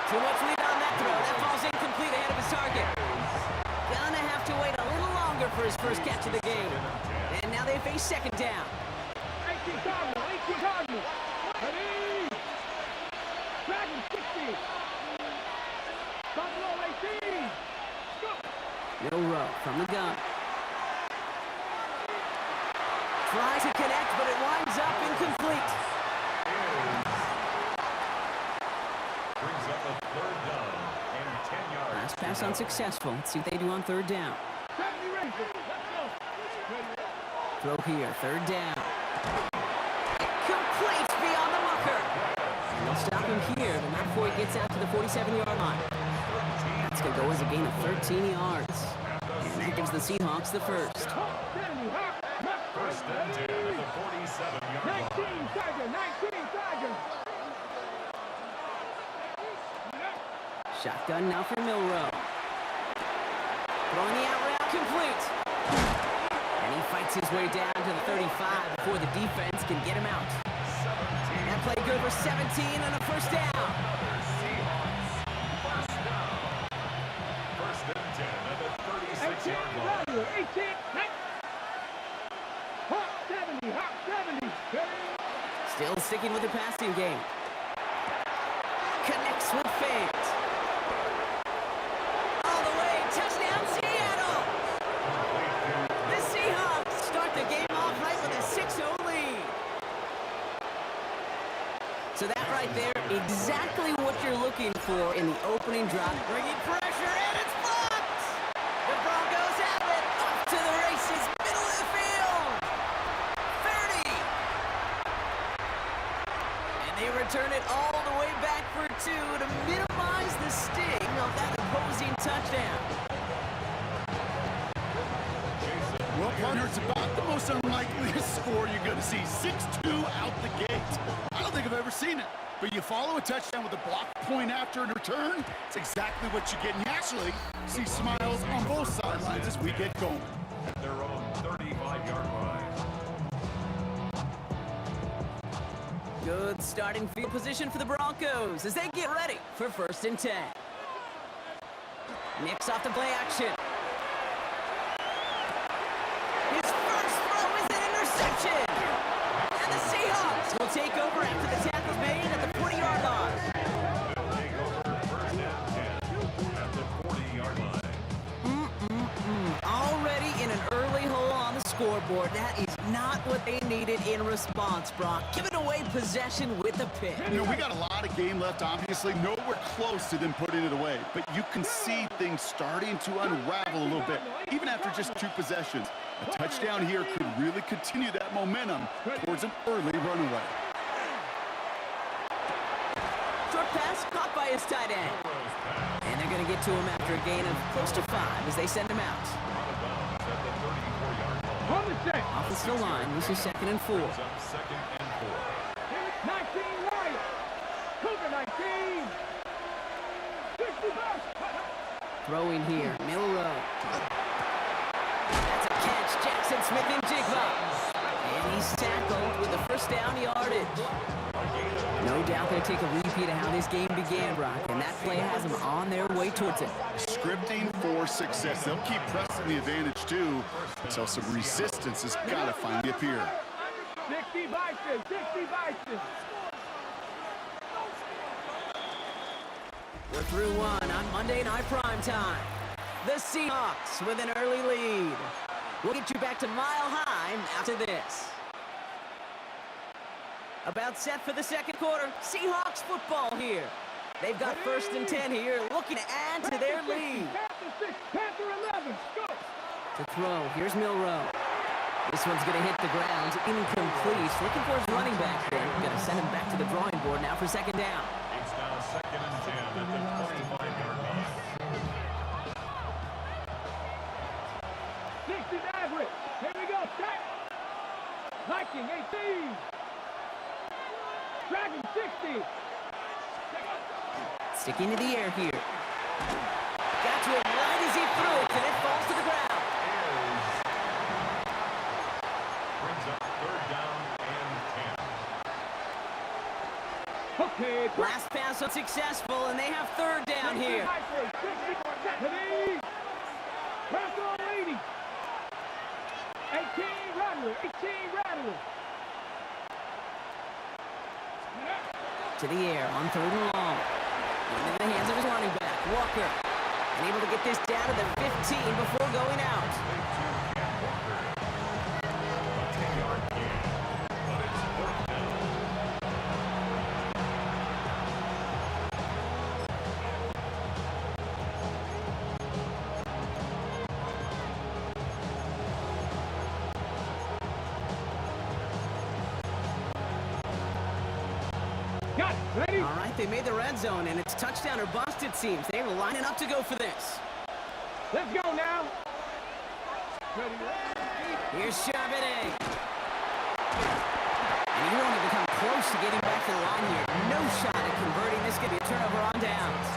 [SPEAKER 2] Too much lead on that throw. That ball's incomplete ahead of his target. Gonna have to wait a little longer for his first catch of the game. And now they face 2nd down.
[SPEAKER 5] 18 Cardinals. Ready. Dragon 60. Buffalo 18. Go.
[SPEAKER 2] Milrow from the gun. Tries to connect, but it winds up incomplete.
[SPEAKER 4] Brings up a 3rd down and 10 yards.
[SPEAKER 2] Last pass unsuccessful. Let's see what they do on 3rd down.
[SPEAKER 5] 70 Rangers. Let's go.
[SPEAKER 2] Throw here, 3rd down. Complete beyond the marker. And they'll stop him here, but not before he gets out to the 47-yard line. That's going to go as a gain of 13 yards. And that gives the Seahawks the first.
[SPEAKER 5] 70 Hawks.
[SPEAKER 4] 1st and 10 at the 47-yard line.
[SPEAKER 5] 19 Tigers. 19 Tigers.
[SPEAKER 2] Shotgun now for Milrow. Throwing the out route complete. And he fights his way down to the 35 before the defense can get him out. That play good for 17 and a first down.
[SPEAKER 4] Seahawks. 1st and 10 at the 36-yard line.
[SPEAKER 5] 18. Hawk 70. Hawk 70.
[SPEAKER 2] Still sticking with the passing game. Connects with Fant. All the way, touchdown Seattle! The Seahawks start the game off right with a 6-0 lead. So that right there, exactly what you're looking for in the opening drive. Bringing pressure, and it's blocked! The Broncos have it, off to the races, middle of the field! 30! And they return it all the way back for 2 to minimize the sting of that opposing touchdown.
[SPEAKER 3] Well, partner, it's about the most unlikeliest score you're going to see. 6-2 out the gate. I don't think I've ever seen it. But you follow a touchdown with a block point after a return, it's exactly what you get. And you actually see smiles on both sidelines as we get going.
[SPEAKER 4] At their own 35-yard line.
[SPEAKER 2] Good starting field position for the Broncos as they get ready for 1st and 10. Nicks off the play action. His first throw is an interception. And the Seahawks will take over after the tackle's made at the 40-yard line.
[SPEAKER 4] They'll take over 1st and 10 at the 40-yard line.
[SPEAKER 2] Already in an early hole on the scoreboard. That is not what they needed in response, Brock. Giving away possession with a pick.
[SPEAKER 3] You know, we got a lot of game left, obviously. Nowhere close to them putting it away. But you can see things starting to unravel a little bit, even after just 2 possessions. A touchdown here could really continue that momentum towards an early runaway.
[SPEAKER 2] Short pass caught by his tight end. And they're going to get to him after a gain of close to 5 as they send him out.
[SPEAKER 5] On the set.
[SPEAKER 2] Offensive line, this is 2nd and 4.
[SPEAKER 4] Up 2nd and 4.
[SPEAKER 5] 19 Lions. Cougar 19. 65.
[SPEAKER 2] Throwing here, Milrow. That's a catch, Jackson Smith and Jigba. And he's tackled with the first down yardage. No doubt they'll take a repeat of how this game began, Brock, and that play has them on their way towards it.
[SPEAKER 3] Scripting for success. They'll keep pressing the advantage, too, until some resistance has got to finally appear.
[SPEAKER 5] 60 Vikings. 60 Vikings.
[SPEAKER 2] We're through one on Monday Night Primetime. The Seahawks with an early lead. We'll get you back to Mile High after this. About set for the second quarter. Seahawks football here. They've got 1st and 10 here, looking to add to their lead.
[SPEAKER 5] Panther 11, go!
[SPEAKER 2] To throw, here's Milroe. This one's going to hit the ground, incomplete. Looking for his running back there. Going to send him back to the drawing board now for second down.
[SPEAKER 4] It's now 2nd and 10 at the 25-yard line.
[SPEAKER 5] 60 average. Here we go, set. Viking 18. Dragon 60.
[SPEAKER 2] Sticking to the air here. Got to it right as he threw it, and it falls to the ground.
[SPEAKER 4] Brings up 3rd down and 10.
[SPEAKER 5] Okay.
[SPEAKER 2] Last pass unsuccessful, and they have 3rd down here.
[SPEAKER 5] 60. Panther 80. 18 Rattler. 18 Rattler.
[SPEAKER 2] To the air on 3rd and long. Into the hands of his running back, Walker. And able to get this down to the 15 before going out.
[SPEAKER 4] A 10-yard gain, but it's 4th down.
[SPEAKER 5] Got it. Ready?
[SPEAKER 2] All right, they made the red zone, and it's touchdown or bust, it seems. They were lining up to go for this.
[SPEAKER 5] Let's go now. Ready?
[SPEAKER 2] Here's Charbonnet. And he won't even come close to getting back to the line here. No shot at converting. This could be a turnover on downs.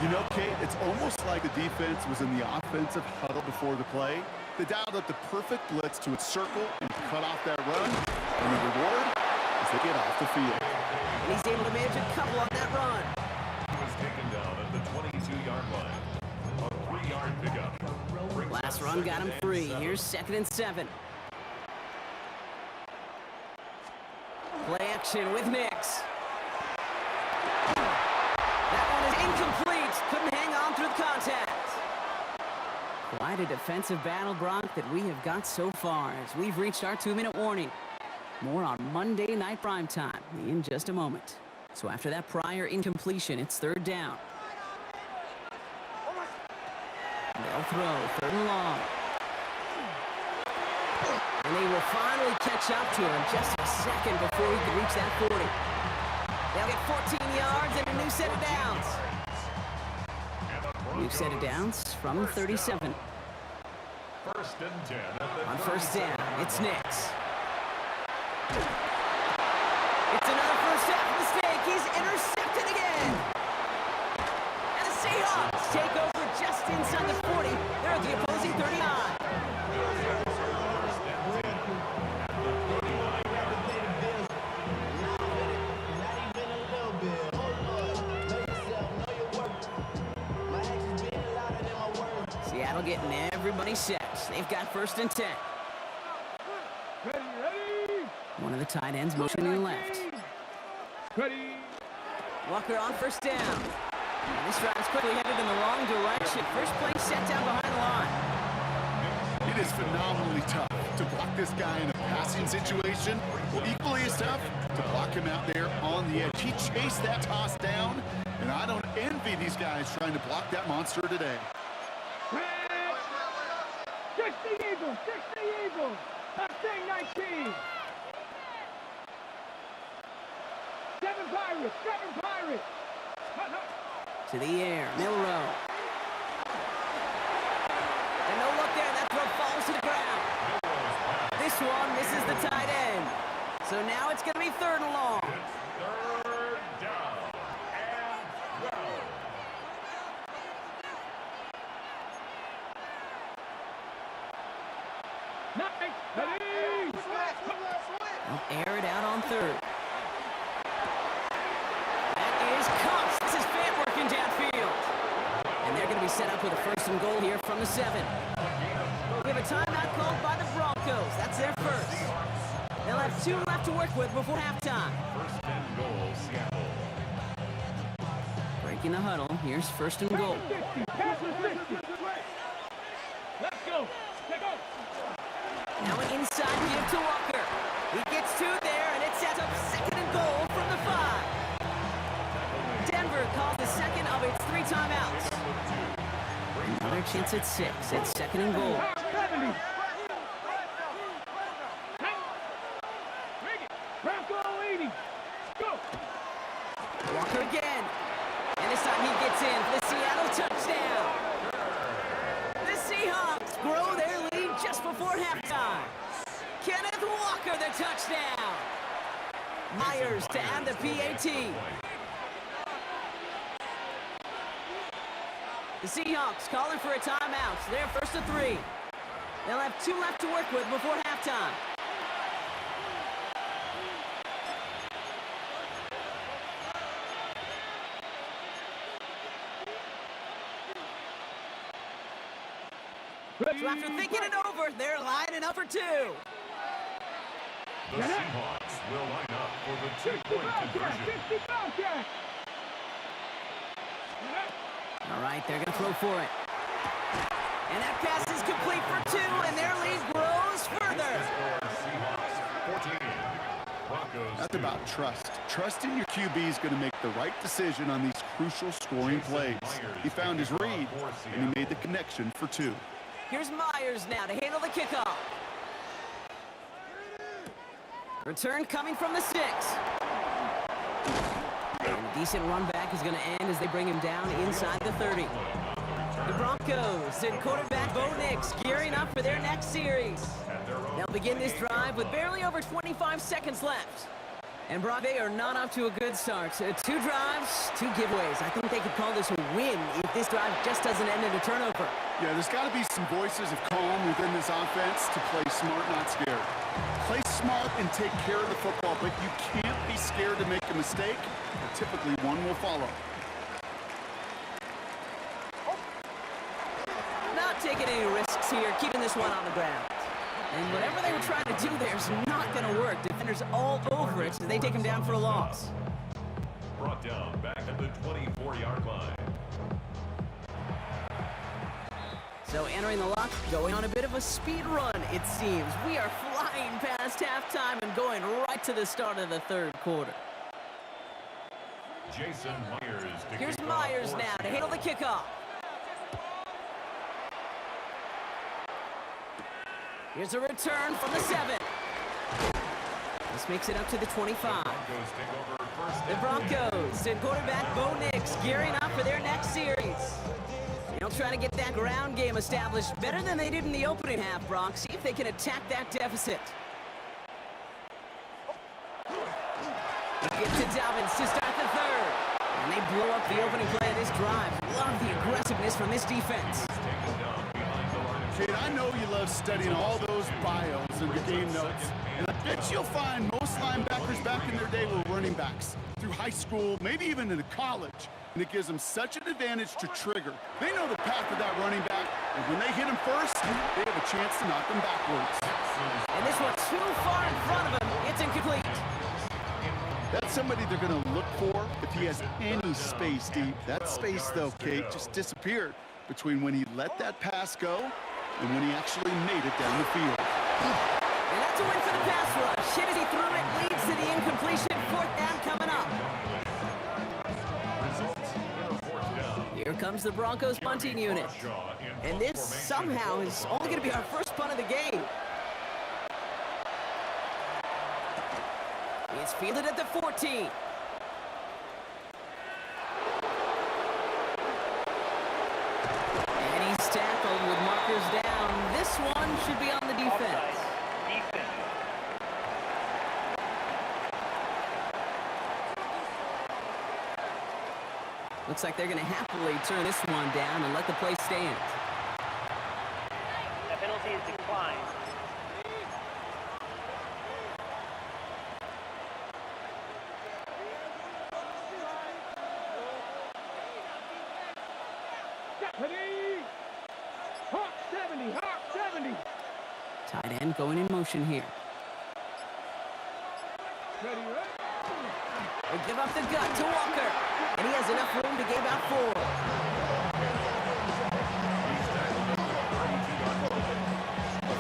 [SPEAKER 3] You know, Kate, it's almost like the defense was in the offensive huddle before the play. They dialed up the perfect blitz to its circle and cut off that run. And the reward is they get off the field.
[SPEAKER 2] And he's able to manage a couple on that run.
[SPEAKER 4] He was taken down at the 22-yard line. A 3-yard pickup. Brings
[SPEAKER 2] Last
[SPEAKER 4] up
[SPEAKER 2] run got
[SPEAKER 4] 2nd
[SPEAKER 2] him
[SPEAKER 4] and
[SPEAKER 2] free.
[SPEAKER 4] 7.
[SPEAKER 2] Here's 2nd and 7. Play action with Nix. That one is incomplete. Couldn't hang on through the contact. Quite a defensive battle, Brock, that we have got so far as we've reached our 2-minute warning. More on Monday Night Primetime in just a moment. So after that prior incompletion, it's 3rd down. They'll throw 3rd and long. And they will finally catch up to him just a second before he can reach that 40. They'll get 14 yards and a new set of downs. New set of downs from 37.
[SPEAKER 4] 1st and 10 at the
[SPEAKER 2] On 1st
[SPEAKER 4] 37.
[SPEAKER 2] down, it's Nix. It's another first half mistake. He's intercepted again. And the Seahawks take over just inside the 40. They're at the opposing 39. Seattle getting everybody set. They've got 1st and 10.
[SPEAKER 5] Ready, ready.
[SPEAKER 2] One of the tight ends motioning left.
[SPEAKER 5] Ready.
[SPEAKER 2] Walker on 1st down. And this drive is quickly headed in the wrong direction. First play set down behind the line.
[SPEAKER 3] It is phenomenally tough to block this guy in a passing situation. Equally as tough to block him out there on the edge. He chased that toss down, and I don't envy these guys trying to block that monster today.
[SPEAKER 5] 60 Eagles, 60 Eagles. Mustang 19. 7 Pirates, 7 Pirates.
[SPEAKER 2] To the air, Milroe. And no look there, that throw falls to the ground. This one misses the tight end. So now it's going to be 3rd and long.
[SPEAKER 4] 3rd down and 12.
[SPEAKER 2] They'll air it out on 3rd. That is Cox. This is Fant working downfield. And they're going to be set up with a 1st and goal here from the 7. We have a timeout called by the Broncos. That's their first. They'll have 2 left to work with before halftime.
[SPEAKER 4] 1st and goal, Seattle.
[SPEAKER 2] breaking the huddle. Here's first and goal.
[SPEAKER 5] Let's go. Let's go.
[SPEAKER 2] Now an inside give to Walker. He gets two there, and it sets up second and goal from the 5. Denver called the second of its 3 timeouts. Another chance at 6. It's second and goal.
[SPEAKER 5] 70. Bronco 80. Go.
[SPEAKER 2] Walker again. And this time he gets in for the Seattle touchdown. The Seahawks grow their lead just before halftime. Kenneth Walker, the touchdown. Myers to add the PAT. The Seahawks calling for a timeout. They're first to 3. They'll have 2 left to work with before halftime. So after thinking it over, they're lining up for 2.
[SPEAKER 4] The Seahawks will line up for the 2-point conversion.
[SPEAKER 2] All right, they're going to throw for it. And that pass is complete for 2, and their lead grows further.
[SPEAKER 4] Seahawks 14. Broncos
[SPEAKER 3] That's
[SPEAKER 4] 2.
[SPEAKER 3] about trust. Trusting your QB is going to make the right decision on these crucial scoring plays. He found his read, and he made the connection for 2.
[SPEAKER 2] Here's Myers now to handle the kickoff. Return coming from the 6. And a decent run back is going to end as they bring him down inside the 30. The Broncos and quarterback Bo Nix gearing up for their next series. They'll begin this drive with barely over 25 seconds left. And Brock, they are not off to a good start. 2 drives, 2 giveaways. I think they could call this a win if this drive just doesn't end in a turnover.
[SPEAKER 3] Yeah, there's got to be some voices of calm within this offense to play smart, not scared. Play smart and take care of the football, but you can't be scared to make a mistake, or typically one will follow.
[SPEAKER 2] Not taking any risks here, keeping this one on the ground. And whatever they were trying to do there is not going to work. Defenders all over it as they take him down for a loss.
[SPEAKER 4] Brought down back at the 24-yard line.
[SPEAKER 2] So entering the lock, going on a bit of a speed run, it seems. We are flying past halftime and going right to the start of the 3rd quarter.
[SPEAKER 4] Jason Myers to
[SPEAKER 2] Here's
[SPEAKER 4] kick
[SPEAKER 2] Myers
[SPEAKER 4] off
[SPEAKER 2] now
[SPEAKER 4] for
[SPEAKER 2] to handle the kickoff. Here's a return from the 7. This makes it up to the 25.
[SPEAKER 4] Broncos take over first
[SPEAKER 2] The
[SPEAKER 4] and
[SPEAKER 2] Broncos and quarterback Bo Nix gearing up for their next series. They'll try to get that ground game established better than they did in the opening half, Brock. See if they can attack that deficit. Get to Dobbins to start the 3rd. And they blow up the opening play of this drive. Love the aggressiveness from this defense.
[SPEAKER 4] taken down behind the line of
[SPEAKER 3] Kid, I know you love studying all those bios and your game notes. And I bet you'll find most linebackers back in their day were running backs. Through high school, maybe even into college. And it gives them such an advantage to trigger. They know the path of that running back, and when they hit him first, they have a chance to knock them backwards.
[SPEAKER 2] And this one's too far in front of him. It's incomplete.
[SPEAKER 3] That's somebody they're going to look for if he has any space deep. That space, though, Kate, just disappeared between when he let that pass go and when he actually made it down the field.
[SPEAKER 2] And that's a win for the pass rush. Hit as he threw it, leads to the incompletion. 4th down coming up. Here comes the Broncos punting unit. And this somehow is only going to be our first punt of the game. It's fielded at the 14. And he's tackled with markers down. This one should be on the defense. Looks like they're going to happily turn this one down and let the play stand.
[SPEAKER 8] The penalty is declined.
[SPEAKER 5] Ready? Hawk 70, Hawk 70.
[SPEAKER 2] Tight end going in motion here.
[SPEAKER 5] Ready, right?
[SPEAKER 2] They give up the gut to Walker. And he has enough room to give out 4.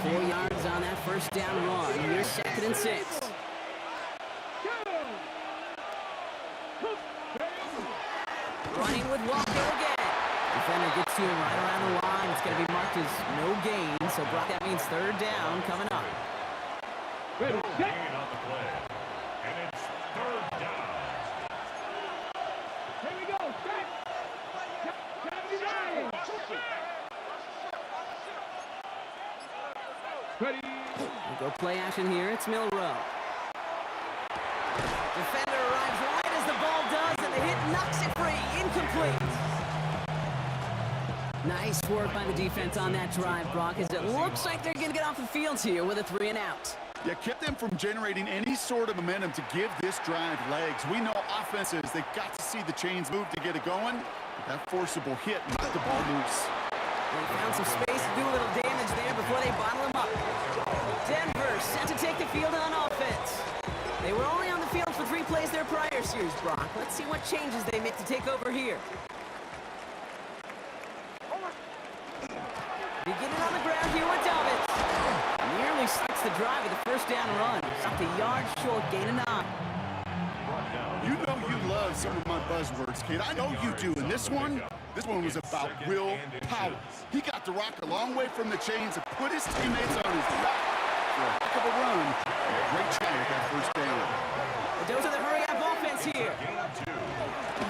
[SPEAKER 2] 4 yards on that first down run. Here's 2nd and 6. Running with Walker again. Defender gets to him right around the line. It's going to be marked as no gain. So Brock, that means 3rd down coming up.
[SPEAKER 4] Gain on the play. And it's 3rd down.
[SPEAKER 5] Here we go. Set. Ready.
[SPEAKER 2] We go play action here. It's Milrow. Defender arrives right as the ball does, and the hit knocks it free. Incomplete. Nice work by the defense on that drive, Brock, as it looks like they're going to get off the field here with a 3 and out.
[SPEAKER 3] Yeah, kept them from generating any sort of momentum to give this drive legs. We know offenses, they've got to see the chains move to get it going. That forcible hit knocked the ball loose.
[SPEAKER 2] They found some space to do a little damage there before they bottle him up. Denver set to take the field on offense. They were only on the field for 3 plays their prior series, Brock. Let's see what changes they make to take over here. Beginning on the ground here with Dobbins. Nearly starts the drive with a 1st down run. Stopped a yard short, gain of 9.
[SPEAKER 3] You know you love some of my buzzwords, kid. I know you do. And this one was about will power. He got the rock a long way from the chains and put his teammates on his back for a heck of a run. Great try at that 1st down.
[SPEAKER 2] Those are the hurry-up offense here.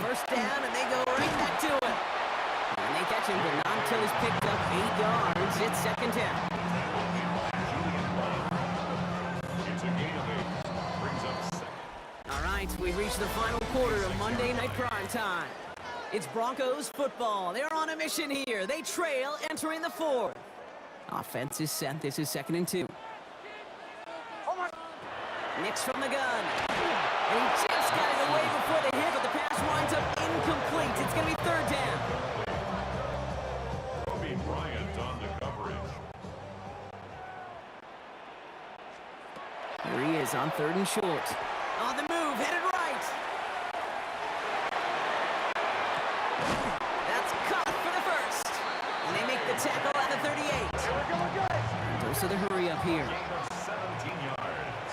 [SPEAKER 2] 1st down, and they go right back to it. And they catch him, but not until he's picked up 8 yards. It's 2nd down.
[SPEAKER 4] It's a gain of 8. Brings up 2nd.
[SPEAKER 2] All right, we've reached the final quarter of Monday Night Prime Time. It's Broncos football. They're on a mission here. They trail entering the 4th. Offense is set. This is 2nd and 2. Nix from the gun. And he just got it away before the hit, but the pass winds up incomplete. It's going to be 3rd down.
[SPEAKER 4] Kobe Bryant on the coverage.
[SPEAKER 2] Here he is on 3rd and short. On the move, headed right. That's caught for the 1st. And they make the tackle at the 38. Those are the hurry up here.
[SPEAKER 4] Gain of 17 yards.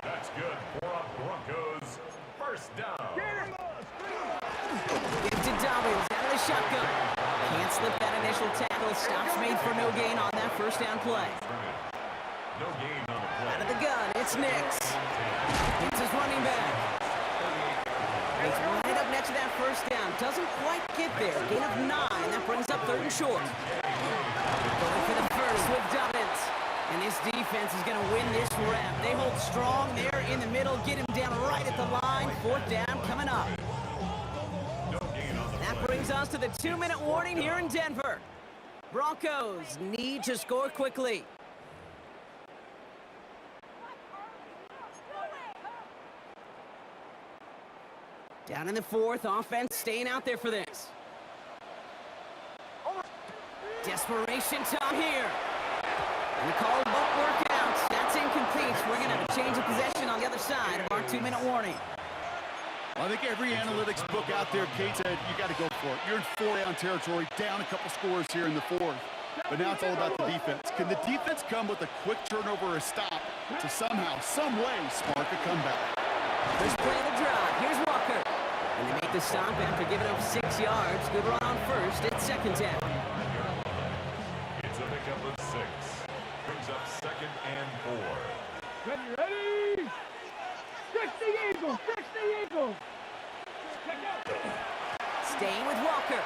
[SPEAKER 4] That's good for a Broncos 1st down.
[SPEAKER 2] Give to Dobbins out of the shotgun. Can't slip that initial tackle. Stops made for no gain on that 1st down play.
[SPEAKER 4] No gain on the play.
[SPEAKER 2] Out of the gun, it's Nix. It's his running back. He's right up next to that 1st down. Doesn't quite get there. Gain of 9. That brings up 3rd and short. Going for the 1st with Dobbins. And this defense is going to win this rep. They hold strong there in the middle. Get him down right at the line. 4th down coming up. That brings us to the 2-minute warning here in Denver. Broncos need to score quickly. Down in the 4th, offense staying out there for this. Desperation time here. And the call won't work out. That's incomplete. We're going to have a change of possession on the other side of our 2-minute warning.
[SPEAKER 3] Well, I think every analytics book out there, Kate, said you got to go for it. You're in 4-down territory, down a couple scores here in the 4th. But now it's all about the defense. Can the defense come with a quick turnover or a stop to somehow, some way, spark a comeback?
[SPEAKER 2] First play of the drive. Here's Walker. And they make the stop after giving up 6 yards. Good run on 1st. It's 2nd down.
[SPEAKER 4] It's a pickup of 6. Brings up 2nd and 4.
[SPEAKER 5] Ready? Stretch the eagle! Stretch the eagle!
[SPEAKER 2] Staying with Walker.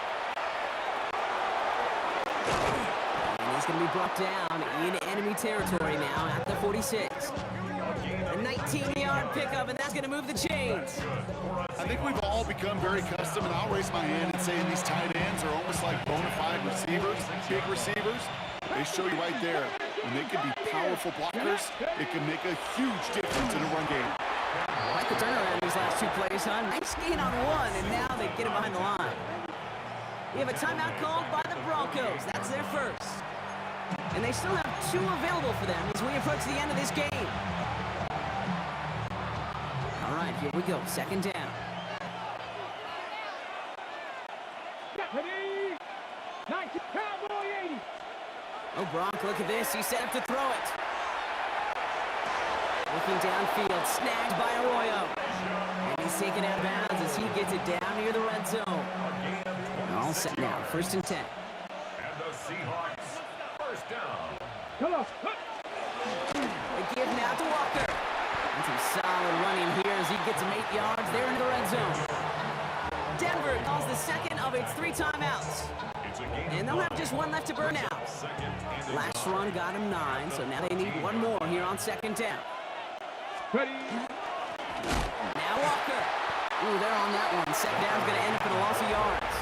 [SPEAKER 2] And he's going to be brought down in enemy territory now at the 46. A 19-yard pickup, and that's going to move the chains.
[SPEAKER 3] I think we've all become very accustomed, and I'll raise my hand and say these tight ends are almost like bona fide receivers, big receivers. They show you right there. When they can be powerful blockers, it can make a huge difference in a run game.
[SPEAKER 2] Like the turnaround these last 2 plays, huh? Nice gain on 1, and now they get him behind the line. We have a timeout called by the Broncos. That's their 1st. And they still have 2 available for them as we approach the end of this game. All right, Here we go, second down.
[SPEAKER 5] Ready? 19, Cowboy 80.
[SPEAKER 2] Oh, Brock, look at this. He's set up to throw it. Looking downfield, snagged by Arroyo. And he's taken out of bounds as he gets it down near the red zone. All set now, 1st and 10.
[SPEAKER 4] And the Seahawks, first down.
[SPEAKER 5] Come on.
[SPEAKER 2] They give now to Walker. And some solid running here as he gets him 8 yards there into the red zone. Denver calls the second of its 3 timeouts.
[SPEAKER 4] It's a game
[SPEAKER 2] And they'll have just one left to burn out.
[SPEAKER 4] second and
[SPEAKER 2] Last run got him 9, so now they need one more here on second down.
[SPEAKER 5] Ready?
[SPEAKER 2] Now Walker. Ooh, they're on that one. Second down's going to end up in a loss of yards.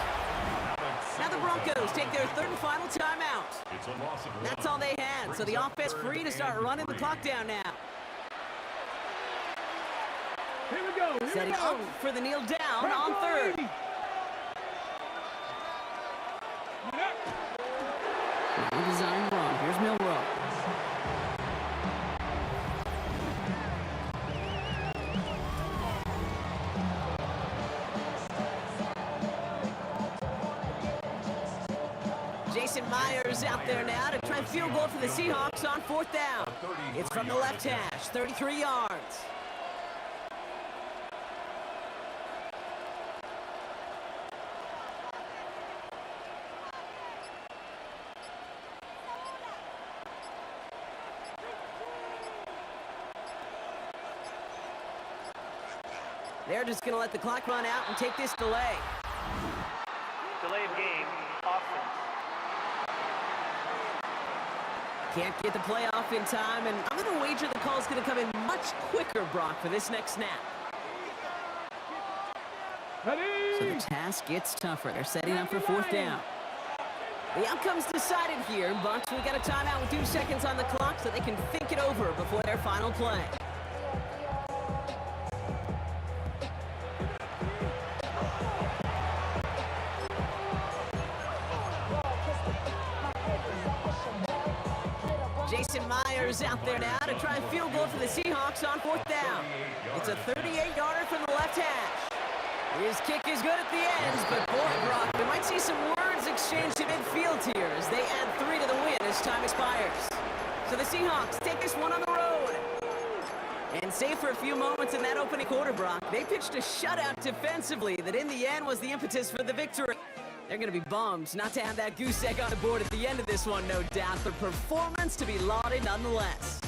[SPEAKER 2] Now the Broncos take their 3rd and final timeout.
[SPEAKER 4] it's a loss of 1.
[SPEAKER 2] That's all they had, so the offense free to start running the clock down now.
[SPEAKER 5] Here we go. Here
[SPEAKER 2] Setting
[SPEAKER 5] we go.
[SPEAKER 2] up for the kneel down on 3rd. Well-designed run. Here's Milrow. Jason Myers out there now to try and field goal for the Seahawks on 4th down. It's from the left hash, 33 yards. They're just going to let the clock run out and take this delay.
[SPEAKER 8] Delay of game, offense.
[SPEAKER 2] Can't get the play off in time, and I'm going to wager the call's going to come in much quicker, Brock, for this next snap.
[SPEAKER 5] Ready?
[SPEAKER 2] So the task gets tougher. They're setting up for 4th down. The outcome's decided here, Bucks. We got a timeout with 2 seconds on the clock so they can think it over before their final play. Jason Myers out there now to try and field goal for the Seahawks on 4th down. It's a 38-yarder from the left hash. His kick is good at the ends, but boy, Brock, we might see some words exchanged in midfield here as they add 3 to the win as time expires. So the Seahawks take this one on the road. And save for a few moments in that opening quarter, Brock, they pitched a shutout defensively that in the end was the impetus for the victory. They're going to be bummed not to have that goose egg on the board at the end of this one, no doubt. The performance to be lauded nonetheless.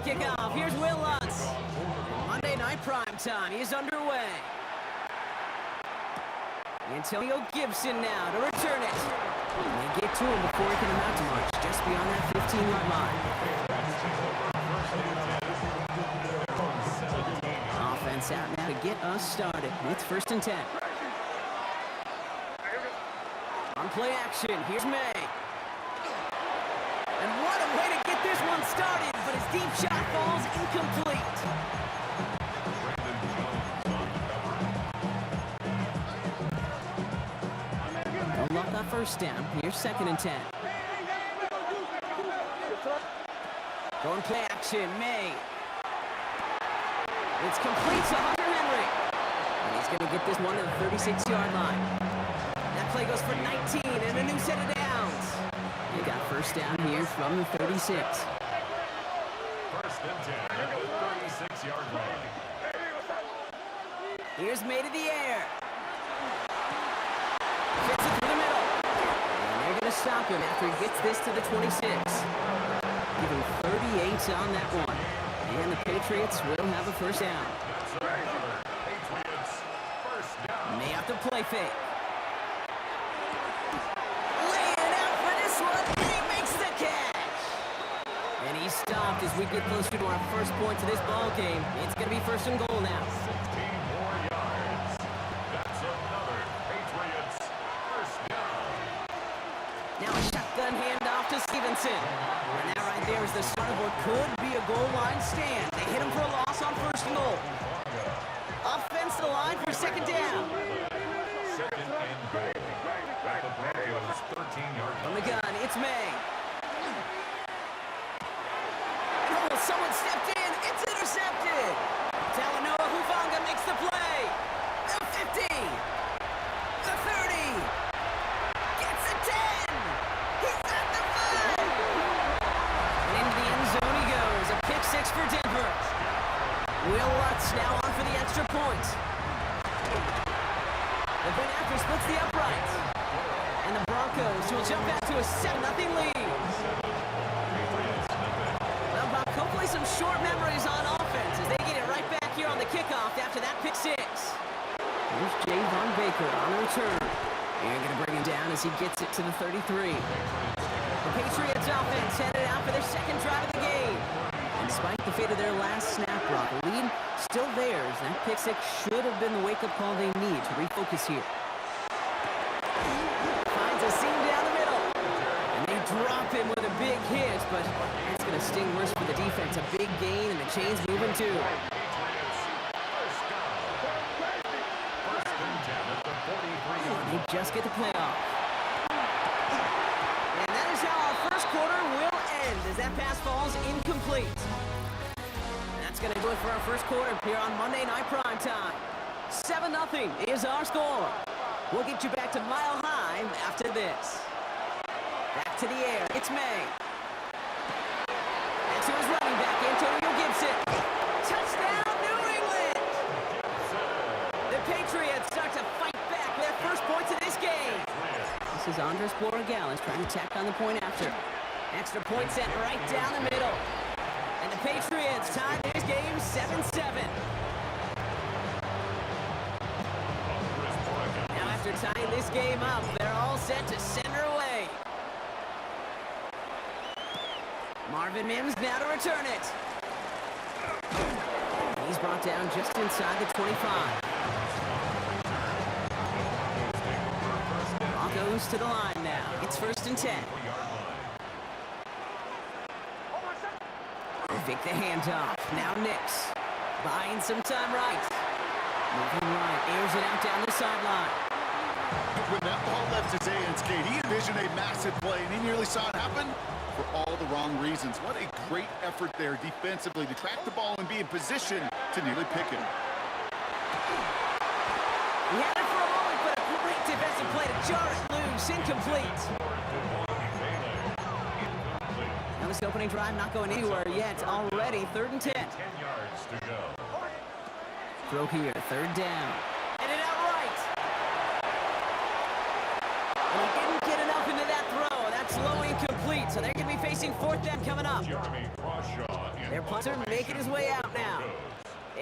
[SPEAKER 2] kickoff. Here's Will Lutz. Monday Night Primetime is underway. Antonio Gibson now to return it. And they get to him before he can amount to much, just beyond that 15-yard line. Offense out now to get us started. It's 1st and 10. On play action, here's May. And what a way to get this one started, but his deep shot falls incomplete. Don't lock that first down. Here's 2nd and 10. Going play action, May. It's complete to Hunter Henry. And he's going to get this one to the 36-yard line. That play goes for 19 and a new set of downs. They got 1st down here from the 36.
[SPEAKER 4] 1st and 10 at the 36-yard line.
[SPEAKER 2] Here's May to the air. Fits it through the middle. And they're going to stop him after he gets this to the 26. Give him 38 on that one. And the Patriots will have a 1st down.
[SPEAKER 4] Patriots, 1st down.
[SPEAKER 2] May have to play fake. Laying out for this one. And he makes the catch. And he's stopped as we get closer to our first point to this ball game. It's going to be 1st and goal now.
[SPEAKER 4] 16 more yards. That's another Patriots 1st down.
[SPEAKER 2] Now a shotgun handoff to Stevenson. And that right there is the start of what could be a goal line stand. They hit him for a loss on 1st and goal. Offense to the line for 2nd down.
[SPEAKER 4] 2nd and goal. At the Broncos 13-yard
[SPEAKER 2] From the
[SPEAKER 4] line.
[SPEAKER 2] gun, it's May. Oh, someone stepped in. It's intercepted. Talanoa Hufanga makes the play. The 50. The 30. Gets the 10. He's at the 5. And into the end zone he goes. A pick 6 for Denver. Will Lutz now on for the extra point. The Ben After splits the upright. And the Broncos will jump out to a 7-0 lead. Well, Bob, hopefully some short memories on offense as they get it right back here on the kickoff after that pick 6. Here's Javon Baker on the return. And going to bring him down as he gets it to the 33. The Patriots offense headed out for their 2nd drive of the game. And despite the fate of their last snap, Rob, the lead still theirs. That pick 6 should have been the wake-up call they need to refocus here. Finds a seam down the middle. And they drop him with a big hit, but that's going to sting worse for the defense. A big gain, and the chain's moving too. They just get the playoff. And that is how our first quarter will end as that pass falls incomplete. That's going to do it for our first quarter here on Monday Night Primetime. 7-0 is our score. We'll get you back to Mile High after this. Back to the air. It's May. And to his running back, Antonio Gibson. Touchdown, New England! The Patriots start to fight back their first points of this game. This is Andres Borregales trying to tack on the point after. Extra point set right down the middle. And the Patriots tie this game 7-7. Now after tying this game up, they're all set to send her away. Marvin Mims now to return it. He's brought down just inside the 25. Goes to the line now. It's 1st and 10. Vic the handoff. Now Nix. Buying some time right. Moving right. Airs it out down the sideline.
[SPEAKER 3] When that ball left his hands, Kate, he envisioned a massive play, and he nearly saw it happen for all the wrong reasons. What a great effort there defensively to track the ball and be in position to nearly pick it.
[SPEAKER 2] He had it for a moment, but a great defensive play to jar it loose. Incomplete. Now this opening drive not going anywhere yet. Already 3rd and 10.
[SPEAKER 4] 10 yards to go.
[SPEAKER 2] Throw here, 3rd down. And it outright. And he didn't get enough into that throw. That's low incomplete. So they're going to be facing 4th down coming up.
[SPEAKER 4] Jeremy Crawshaw in
[SPEAKER 2] Their punter making his way out now.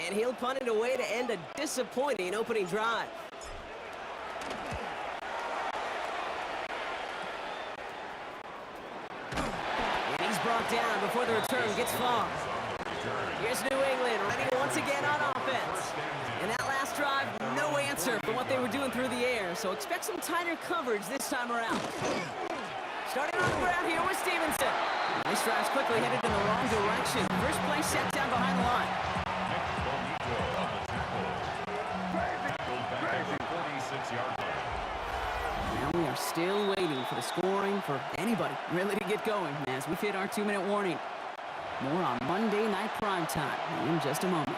[SPEAKER 2] And he'll punt it away to end a disappointing opening drive. And he's brought down before the return gets far. Here's New England ready once again on offense. And that last drive, no answer for what they were doing through the air, so expect some tighter coverage this time around. Starting on the ground here with Stevenson. This drive's quickly headed in the wrong direction. First play set down behind the line. Now we are still waiting for the scoring for anybody really to get going as we hit our 2-minute warning. More on Monday Night Primetime in just a moment.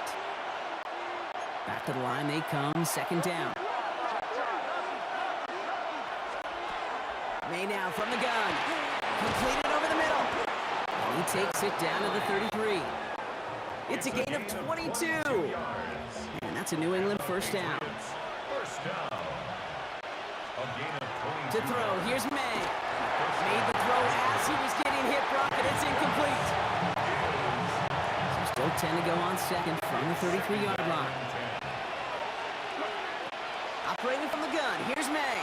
[SPEAKER 2] Back to the line they come, second down. May now from the gun. Completed over the middle. And he takes it down to the 33. It's a gain of 22. And that's a New England first down. To throw, here's May. Made the throw as he was getting hit, Brock, and it's incomplete. So still 10 to go on second from the 33-yard line. Operating from the gun, here's May.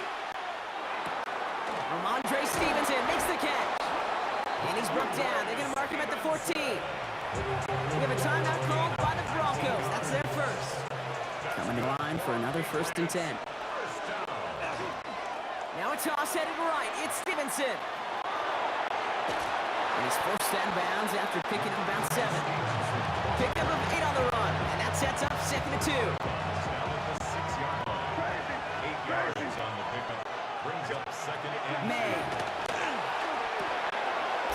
[SPEAKER 2] Ramondre Stevenson makes the catch. And he's brought down. They're going to mark him at the 14. We have a timeout called by the Broncos. That's their first. Coming to line for another 1st and 10. Now a toss headed right. It's Stevenson. And he's forced out of bounds after picking up about 7. Pickup of 8 on the run. And that sets up 2nd and 2. May.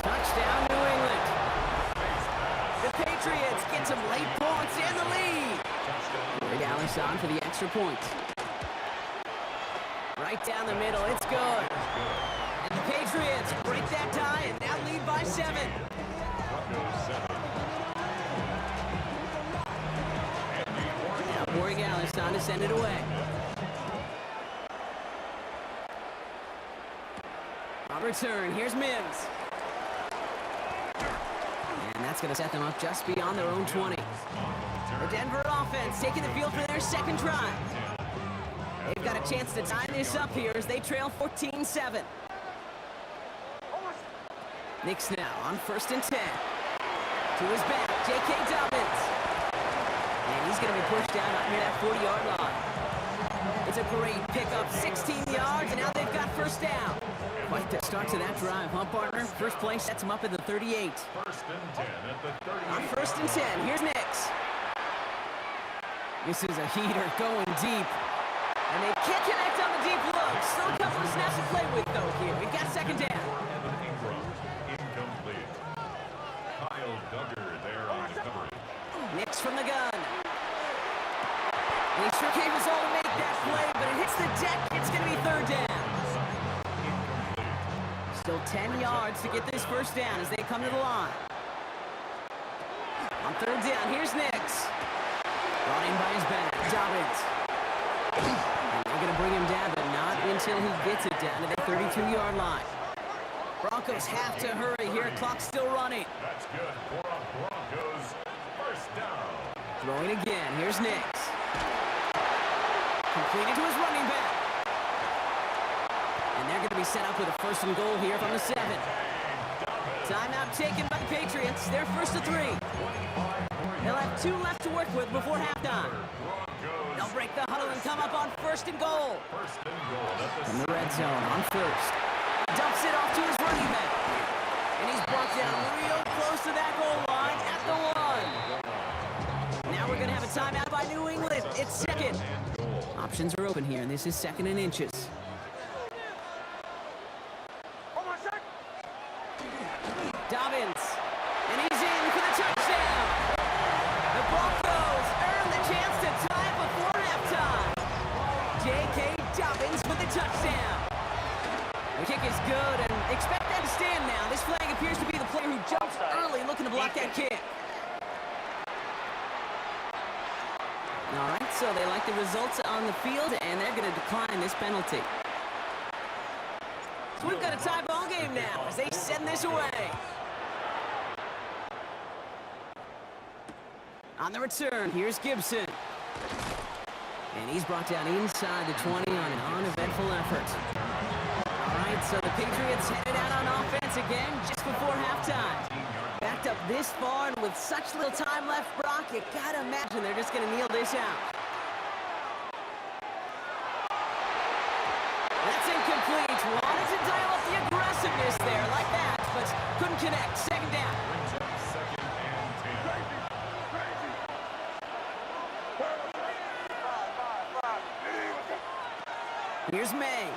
[SPEAKER 2] Touchdown, New England. The Patriots get some late points and the lead. Greg Allison for the extra point. Right down the middle, it's good. And the Patriots break that tie and now lead by 7. Now Greg Allison to send it away. Return, here's Mims. And that's going to set them up just beyond their own 20. The Denver offense taking the field for their second drive. They've got a chance to tie this up here as they trail 14-7. Knicks now on 1st and 10. To his back, J.K. Dobbins. And he's going to be pushed out near that 40-yard line. It's a great pickup, 16 yards, and now they've got first down. Quite the start to that drive, huh, partner? First play sets him up at the 38.
[SPEAKER 4] 1st and 10 at the 38.
[SPEAKER 2] On 1st and 10, here's Nix. This is a heater going deep. And they can't connect on the deep look. Still a couple of snaps to play with, though, here. We've got 2nd down.
[SPEAKER 4] Evan Ingram, incomplete. Kyle Duggar there on the cover.
[SPEAKER 2] Nix from the gun. He sure gave us all to make that play, but it hits the deck. It's going to be 3rd down. Still 10 yards to get this first down as they come to the line. On 3rd down, here's Nix. Running by his back, Dobbins. And they're going to bring him down, but not until he gets it down to the 32-yard line. Broncos have to hurry here. Clock's still running.
[SPEAKER 4] That's good for a Broncos first down.
[SPEAKER 2] Throwing again. Here's Nix. Completed to his running back. And they're going to be set up with a 1st and goal here from the 7. Timeout taken by the Patriots. They're 1st to 3. They'll have 2 left to work with before halftime. They'll break the huddle and come up on 1st and goal. From the red zone on 1st. Dumps it off to his running back. And he's brought down real close to that goal line at the 1. Now we're going to have a timeout by New England. It's 2nd. Options are open here, and this is 2nd and inches. Dobbins, and he's in for the touchdown. The Broncos earn the chance to tie before halftime. J.K. Dobbins with the touchdown. The kick is good, and expect that to stand now. This flag appears to be the player who jumps early looking to block that kick. All right, so they like the results on the field, and they're going to decline this penalty. So we've got a tie ball game now as they send this away. On the return, here's Gibson. And he's brought down inside the 20 on an uneventful effort. All right, so the Patriots headed out on offense again just before halftime. Backed up this far and with such little time left, Brock, you gotta imagine they're just gonna kneel this out. That's incomplete. Wanted to dial up the aggressiveness there like that, but couldn't connect. Second down.
[SPEAKER 4] Second and 10.
[SPEAKER 2] Here's May.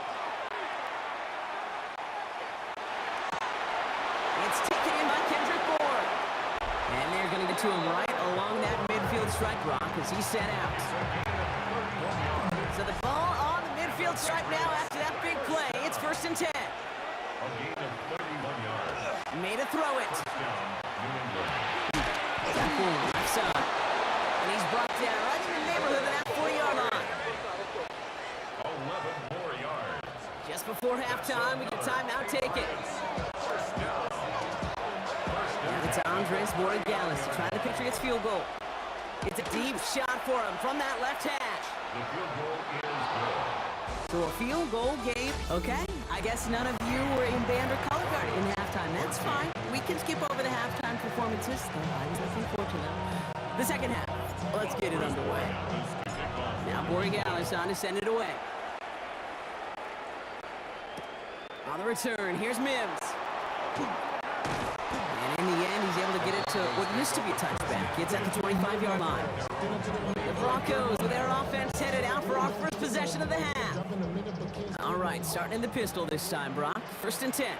[SPEAKER 2] It's taken in by Kendrick Bourne. And they're going to get to him right along that midfield strike, Brock, as he set out. So the ball on the midfield stripe now after that big play. It's 1st and 10.
[SPEAKER 4] A gain of 31 yards.
[SPEAKER 2] Made a throw it.
[SPEAKER 4] Touchdown, New England.
[SPEAKER 2] Zach Bourne, left side. And he's brought down right in the neighborhood of that 40-yard line.
[SPEAKER 4] 11 more yards.
[SPEAKER 2] Just before halftime, we get timeout taken. Now it's Andres Borregales to try the Patriots field goal. It's a deep shot for him from that left hash.
[SPEAKER 4] The field goal is good.
[SPEAKER 2] So a field goal game. Okay, I guess none of you were in band or color guard in halftime. That's fine. We can skip over the halftime performances. I was looking forward to them. The second half. Let's get it underway. Now Borregales on to send it away. On the return, here's Mims. And in the end, he's able to get it to what used to be a touchback. It's at the 25-yard line. The Broncos with their offense headed out for our first possession of the half. All right, starting in the pistol this time, Brock. 1st and 10.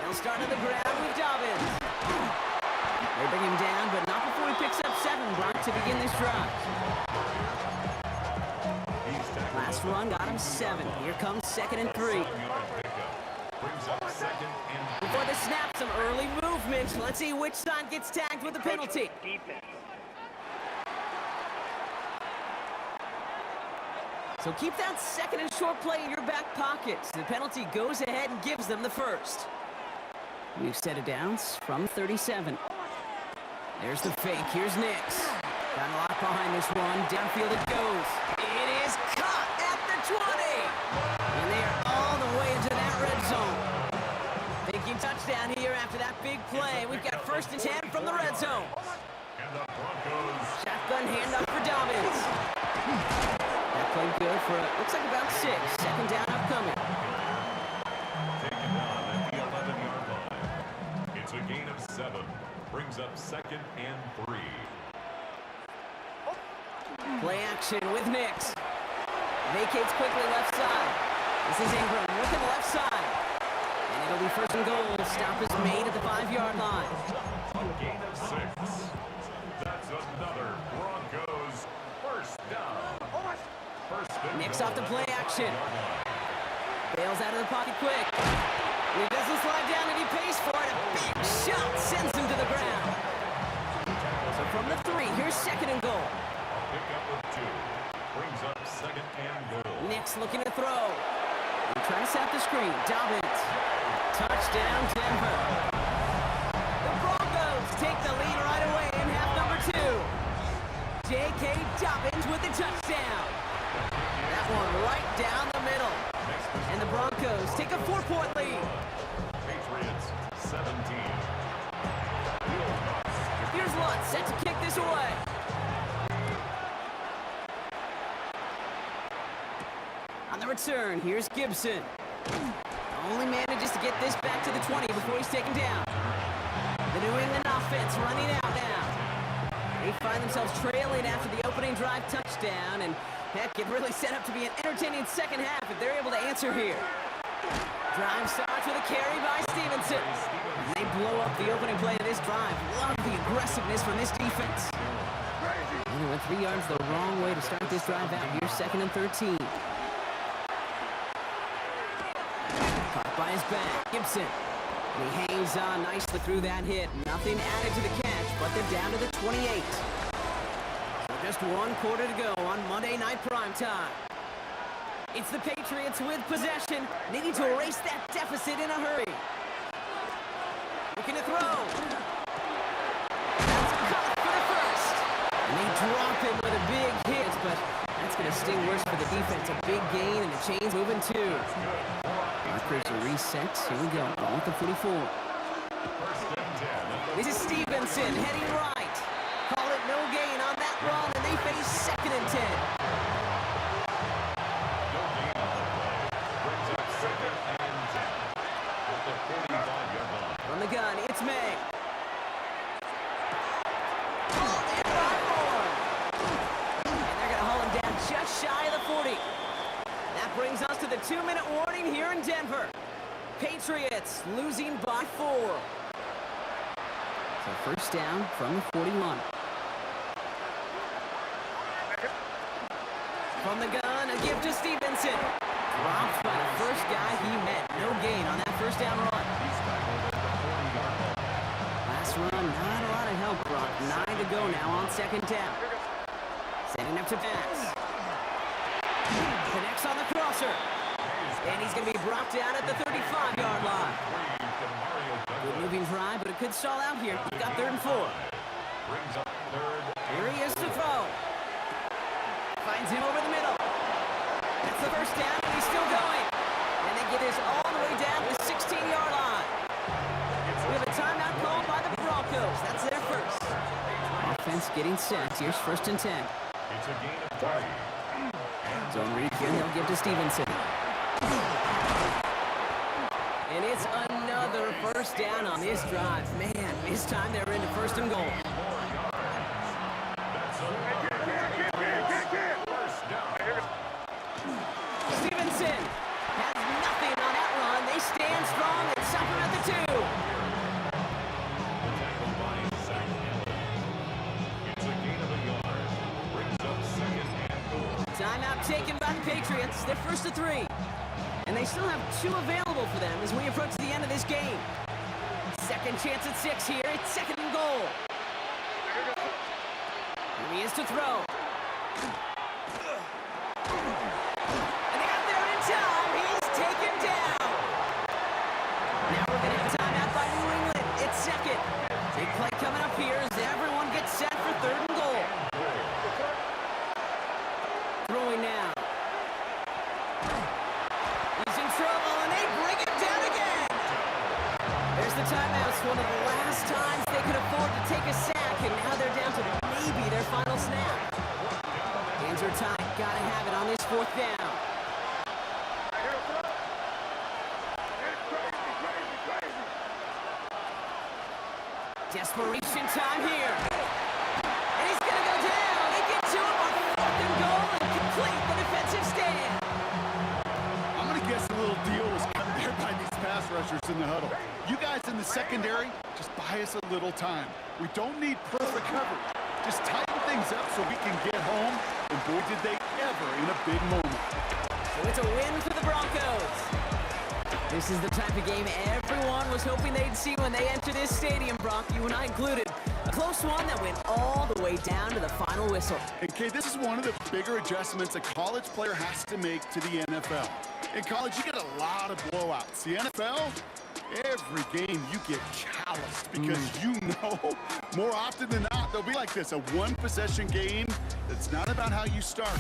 [SPEAKER 2] They'll start on the ground with Dobbins. They bring him down, but not before he picks up 7, Brock, to begin this drive. Last run got him 7. Here comes 2nd and 3. Before the snap, some early movement. Let's see which side gets tagged with the penalty.
[SPEAKER 8] Defense.
[SPEAKER 2] So keep that 2nd and short play in your back pocket. The penalty goes ahead and gives them the first. We've set it down from 37. There's the fake. Here's Nix. Got a lot behind this one. Downfield it goes. It is caught at the 20. And they are all the way into that red zone. Thinking touchdown here after that big play. We've got 1st and 10 from the red zone.
[SPEAKER 4] And the Broncos.
[SPEAKER 2] Shotgun handoff for Dobbins. That played good for, looks like about 6. 2nd down upcoming.
[SPEAKER 4] Taken down at the 11-yard line. It's a gain of 7. Brings up 2nd and 3.
[SPEAKER 2] Play action with Nix. Vacates quickly left side. This is Ingram looking left side. And it'll be 1st and goal. Stop is made at the 5-yard line.
[SPEAKER 4] A gain of 6. That's another Broncos first down.
[SPEAKER 2] Nix off the play action. Bails out of the pocket quick. He doesn't slide down and he pays for it. A big shot sends him to the ground. So from the 3, here's 2nd and goal.
[SPEAKER 4] Pick up with 2. Brings up 2nd and goal.
[SPEAKER 2] Nix looking to throw. Trying to set the screen. Dobbins. Touchdown, Denver. The Broncos take the lead right away in half number 2. J.K. Dobbins with the touchdown. That one right down the middle. And the Broncos take a 4-point lead.
[SPEAKER 4] Patriots 17.
[SPEAKER 2] Here's Lutz set to kick this away. On the return, here's Gibson. Only manages to get this back to the 20 before he's taken down. The New England offense running out now. They find themselves trailing after the opening drive touchdown, and heck, it really set up to be an entertaining second half if they're able to answer here. Drive starts with a carry by Stevenson. And they blow up the opening play of this drive. Love the aggressiveness from this defense. And they went 3 yards the wrong way to start this drive out. Here's 2nd and 13. Caught by his back, Gibson. And he hangs on nicely through that hit. Nothing added to the catch, but they're down to the 28. So just 1 quarter to go on Monday Night Primetime. It's the Patriots with possession, needing to erase that deficit in a hurry. Looking to throw. drop him with a big hit, but that's going to sting worse for the defense. A big gain, and the chain's moving too. Markers are reset. Here we go. Ball at the 44. This is Stevenson heading right. Call it no gain on that run, and they face 2nd and 10. From the gun, it's May. Ball in by Moore. And they're going to haul him down just shy of the 40. That brings us to the 2-minute warning here in Denver. Patriots losing by 4. So first down from the 41. From the gun, a gift to Stevenson. Dropped by the first guy he met. No gain on that first down run. Last run, not a lot of help, Brock. 9 to go now on 2nd down. Setting up to pass. Connects on the crosser. And he's going to be brought down at the 35-yard line. Good moving drive, but it could stall out here. He's got 3rd and 4. Here he is to throw. Finds him over the middle. That's the first down, and he's still going. And they get this all the way down to the 16-yard line. We have a timeout called by the Broncos. That's their first. Offense getting set. Here's 1st and 10.
[SPEAKER 4] It's a gain of 3.
[SPEAKER 2] Zone read here, they'll give to Stevenson. And it's another first down on this drive. Man, this time they're into 1st and goal. Stevenson has nothing on that run. They stand strong and stop him at the 2.
[SPEAKER 4] It's a gain of a yard. Brings up 2nd and goal.
[SPEAKER 2] Timeout taken by the Patriots. They're 1st to 3. And they still have 2 available for them as we approach the end of this game. Second chance at 6 here. It's 2nd and goal. Here he is to throw. And they got there in time. He's taken down. Now we're going to have timeout by New England. It's 2nd. Big play coming up here as everyone gets set for 3rd and goal. Throwing now. He's in trouble, and they bring him down again. There's the timeout. It's one of the last times they could afford to take a sack, and now they're down to maybe their final snap. Hands are tied. Gotta have it on this 4th down. Desperation time here. And he's gonna go down. They get to him on 4th and goal and complete the defensive stand.
[SPEAKER 3] I'm going to guess a little deal was cut there by these pass rushers in the huddle. You guys in the secondary, just buy us a little time. We don't need perfect coverage. Just tighten things up so we can get home. And boy, did they ever in a big moment.
[SPEAKER 2] So it's a win for the Broncos. This is the type of game everyone was hoping they'd see when they enter this stadium, Brock, you and I included. A close one that went all the way down to the final whistle.
[SPEAKER 3] And Kay, this is one of the bigger adjustments a college player has to make to the NFL. In college, you get a lot of blowouts. The NFL, every game you get calloused because you know more often than not they'll be like this, a one-possession game that's not about how you start.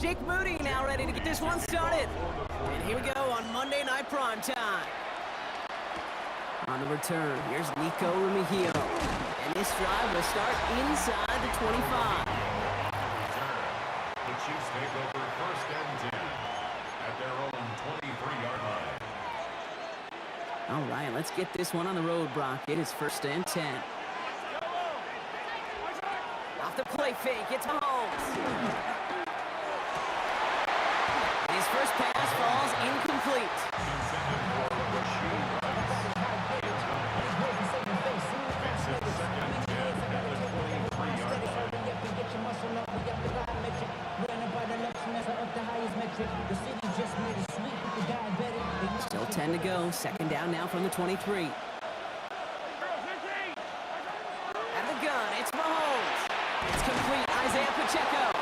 [SPEAKER 2] Jake Moody now ready to get this one started. And here we go on Monday Night Primetime. On the return, here's Nico Remigio. And this drive will start inside the 25.
[SPEAKER 4] The Chiefs take over first and 10 at their own 23-yard line.
[SPEAKER 2] All right, let's get this one on the road, Brock. It is first and 10. Off the play fake, it's Mahomes. His first pass falls incomplete. Still 10 to go. Second down now from the 23. At the gun, it's Mahomes. It's complete. Isaiah Pacheco.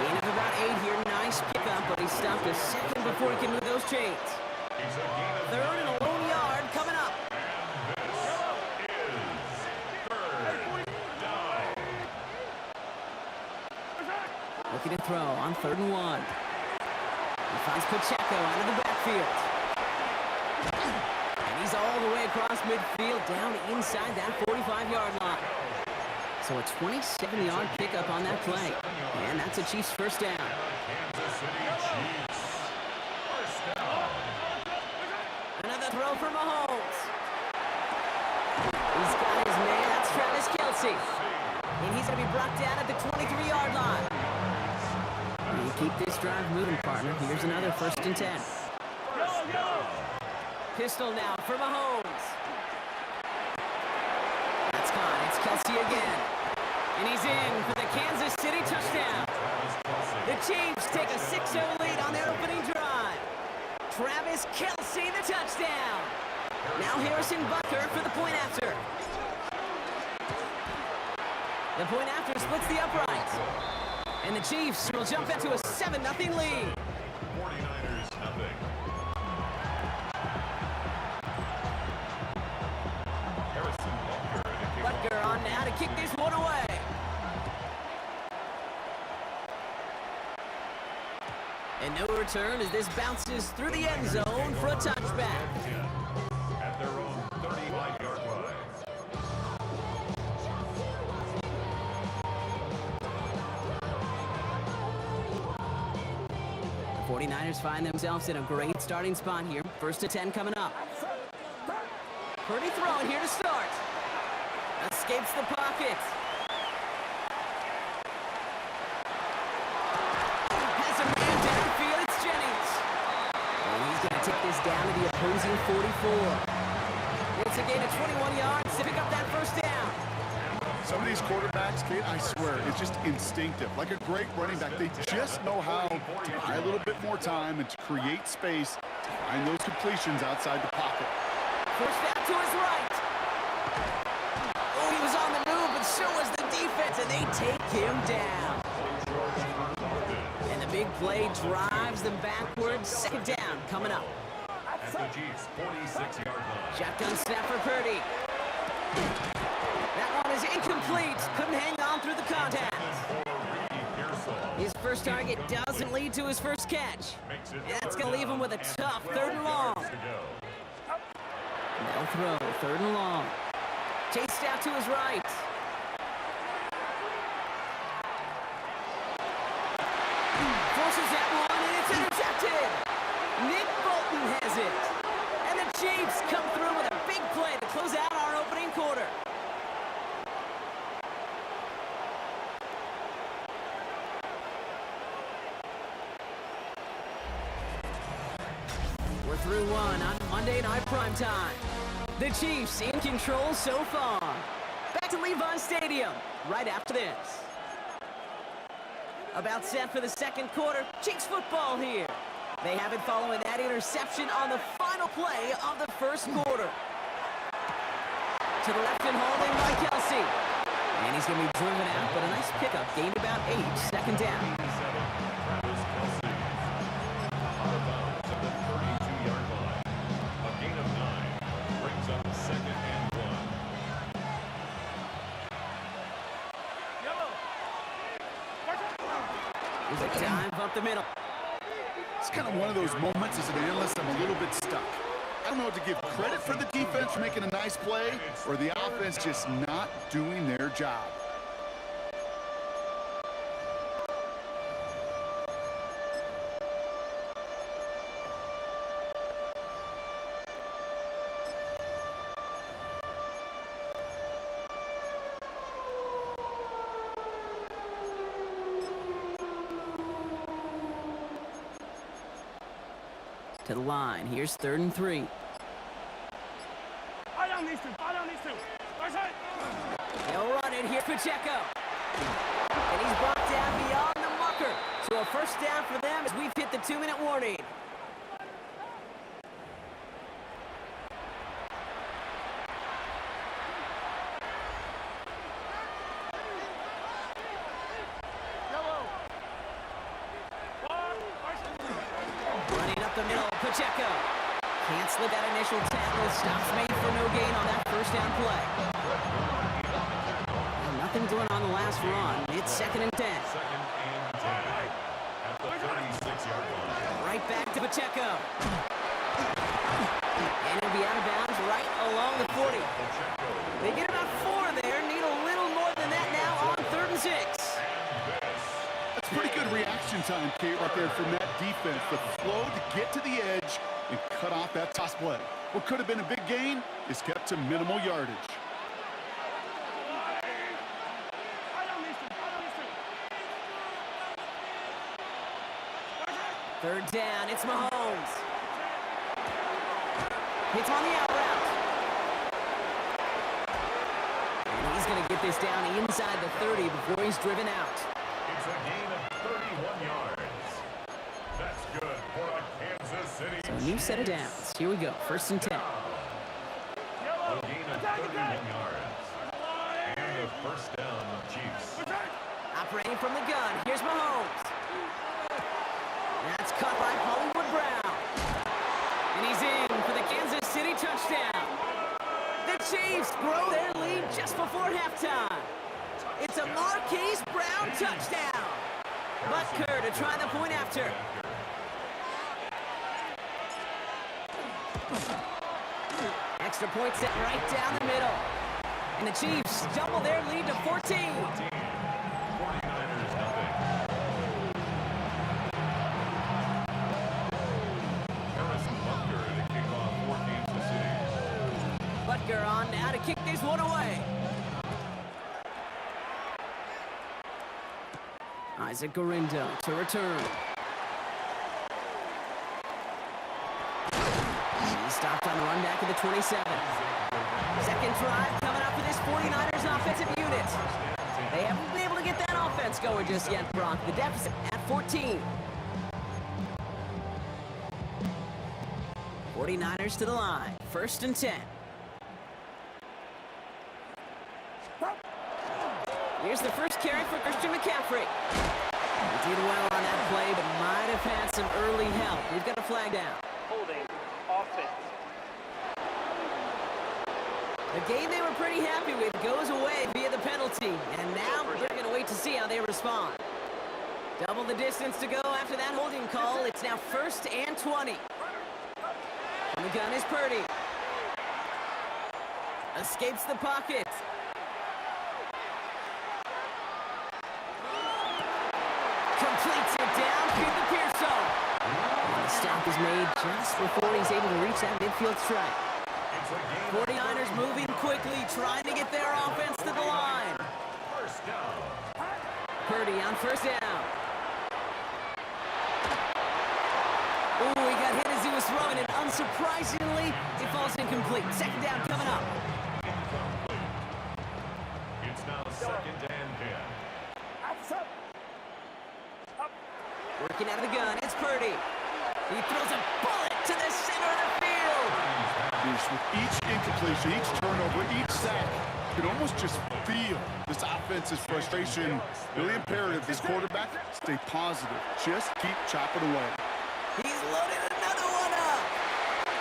[SPEAKER 2] Gain of about 8 here. Nice pickup, but he stopped a second before he can move those chains. Third and a lone yard coming up. Looking to throw on 3rd and 1. He finds Pacheco out of the backfield. And he's all the way across midfield, down inside that 45-yard line. So a 27-yard pickup on that play. And that's a Chiefs first down. Another throw for Mahomes. He's got his man. That's Travis Kelce. And he's going to be brought down at the 23-yard line. You keep this drive moving, partner. Here's another first and 10. Pistol now for Mahomes. That's gone. It's Kelce again. And he's in for the Kansas City touchdown. The Chiefs take a 6-0 lead on their opening drive. Travis Kelce, the touchdown. Now Harrison Butker for the point after. The point after splits the uprights. And the Chiefs will jump into a 7-0 lead.
[SPEAKER 4] 49ers nothing. Harrison
[SPEAKER 2] Butker on now to kick this one away. And no return as this bounces through the end zone for a touchback.
[SPEAKER 4] At their own 35-yard line.
[SPEAKER 2] 49ers find themselves in a great starting spot here. First and 10 coming up. Purdy throwing here to start. Escapes the pocket. Has a man downfield. It's Jennings. And he's going to take this down to the opposing 44. It's a gain of 21 yards to pick up that first down.
[SPEAKER 3] Some of these quarterbacks, Kate, I swear, it's just instinctive. Like a great running back, they just know how to buy a little bit more time and to create space to find those completions outside the pocket.
[SPEAKER 2] First down to his right. Oh, he was on the move, but so was the defense, and they take him down. And the big play drives them backwards. Second down coming up.
[SPEAKER 4] At the Chiefs' 46-yard line.
[SPEAKER 2] Shotgun snap for Purdy. That one is incomplete. Couldn't hang on through the contact. His first target doesn't lead to his first catch. And that's going to leave him with a tough 3rd and long. No throw, 3rd and long. Chased out to his right. Forces that one, and it's intercepted. Nick Bolton has it. And the Chiefs come through with a big play to close out our opening quarter. We're through one on Monday Night Primetime. The Chiefs in control so far. Back to Levi Stadium right after this. About set for the second quarter. Chiefs football here. They have it following that interception on the final play of the first quarter. To the left and holding by Kelce. And he's going to be driven out, but a nice pickup. Gained about 8. Second down. There's a dive up the middle.
[SPEAKER 3] It's kind of one of those moments as an analyst I'm a little bit stuck. I don't know what to give credit for the defense for making a nice play or the offense just not doing their job.
[SPEAKER 2] To the line. Here's 3rd and 3.
[SPEAKER 5] I don't need to. Right side.
[SPEAKER 2] They'll run it. Here's Pacheco. And he's brought down beyond the marker. So a first down for them as we've hit the 2-minute warning. Running up the middle, Pacheco. Can't slip that initial tackle. Stops made for no gain on that first down play. Well, nothing doing on the last run. It's 2nd and 10.
[SPEAKER 4] Second and 10 at the 36-yard line.
[SPEAKER 2] Right back to Pacheco. And he'll be out of bounds right along the 40. They get about 4 there. Need a little more than that now on 3rd and 6.
[SPEAKER 3] That's pretty good reaction time, Kate, right there from that defense. The flow to get to the edge and cut off that toss play. What could have been a big gain is kept to minimal yardage.
[SPEAKER 2] Third down, it's Mahomes. It's on the out route. And he's going to get this down inside the 30 before he's driven out.
[SPEAKER 4] It's a gain of 31 yards. That's good for a Kansas City.
[SPEAKER 2] So a new set of downs. Here we go, 1st and 10.
[SPEAKER 4] A gain of 31 yards. And the first down of Chiefs.
[SPEAKER 2] Operating from the gun, here's Mahomes. That's caught by Hollywood Brown. And he's in for the Kansas City touchdown. The Chiefs grow their lead just before halftime. It's a Marquise Brown touchdown. Butker to try the point after. Extra point set right down the middle. And the Chiefs double their lead to 14.
[SPEAKER 4] 49ers nothing. Harrison Butker to kick off for Kansas City.
[SPEAKER 2] Butker on now to kick this one away. Isaac Gorindo to return. He's stopped on the run back at the 27. Second drive coming up for this 49ers offensive unit. They haven't been able to get that offense going just yet, Brock. The deficit at 14. 49ers to the line. 1st and 10. Here's the first carry for Christian McCaffrey. He did well on that play, but might have had some early help. We've got a flag down.
[SPEAKER 8] Holding offense.
[SPEAKER 2] The game they were pretty happy with goes away via the penalty, and now they're going to wait to see how they respond. Double the distance to go after that holding call. It's now 1st and 20. And the gun is Purdy. Escapes the pocket. Completes it down to the Pearson. And the stop is made just before he's able to reach that midfield strike. 49ers moving quickly, trying to get their offense to the line.
[SPEAKER 4] First down.
[SPEAKER 2] Purdy on 1st down. Ooh, he got hit as he was throwing it. Unsurprisingly, it falls incomplete. 2nd down coming up.
[SPEAKER 4] Incomplete. It's now 2nd and 10.
[SPEAKER 2] Working out of the gun, it's Purdy. He throws a bullet to the center of the field.
[SPEAKER 3] With each incompletion, each turnover, each sack, you can almost just feel this offense's frustration. Really imperative, this quarterback, stay positive. Just keep chopping away.
[SPEAKER 2] He's loaded another one up.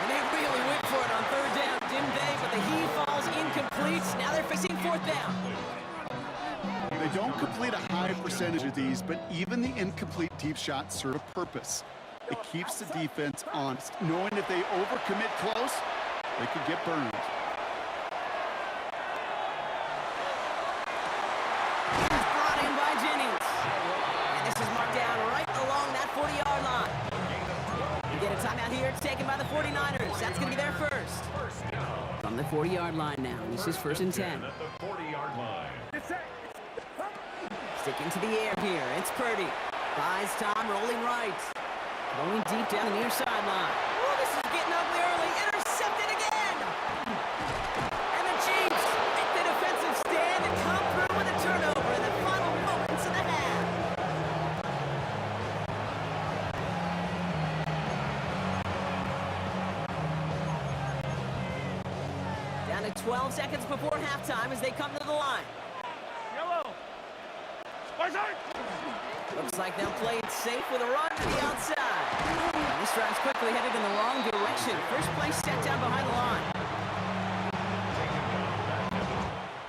[SPEAKER 2] And they really went for it on 3rd down, didn't they? But the heave falls incomplete. Now they're facing 4th down.
[SPEAKER 3] They don't complete a high percentage of these, but even the incomplete deep shots serve a purpose. It keeps the defense honest, knowing if they overcommit close, they could get burned.
[SPEAKER 2] Brought in by Jennings. And this is marked down right along that 40-yard line. You get a timeout here. It's taken by the 49ers. That's going to be their first. From the 40-yard line now. This is 1st and 10.
[SPEAKER 4] At the 40-yard line.
[SPEAKER 2] Sticking to the air here. It's Purdy. Buys time, rolling right. Going deep down the near sideline. Oh, this is getting ugly early. Intercepted again. And the Chiefs make the defensive stand and come through with a turnover in the final moments of the half. Down to 12 seconds before halftime as they come to the line.
[SPEAKER 5] Yellow.
[SPEAKER 2] Looks like they'll play it safe with a run to the outside. And this drive's quickly headed in the wrong direction. First play set down behind the line.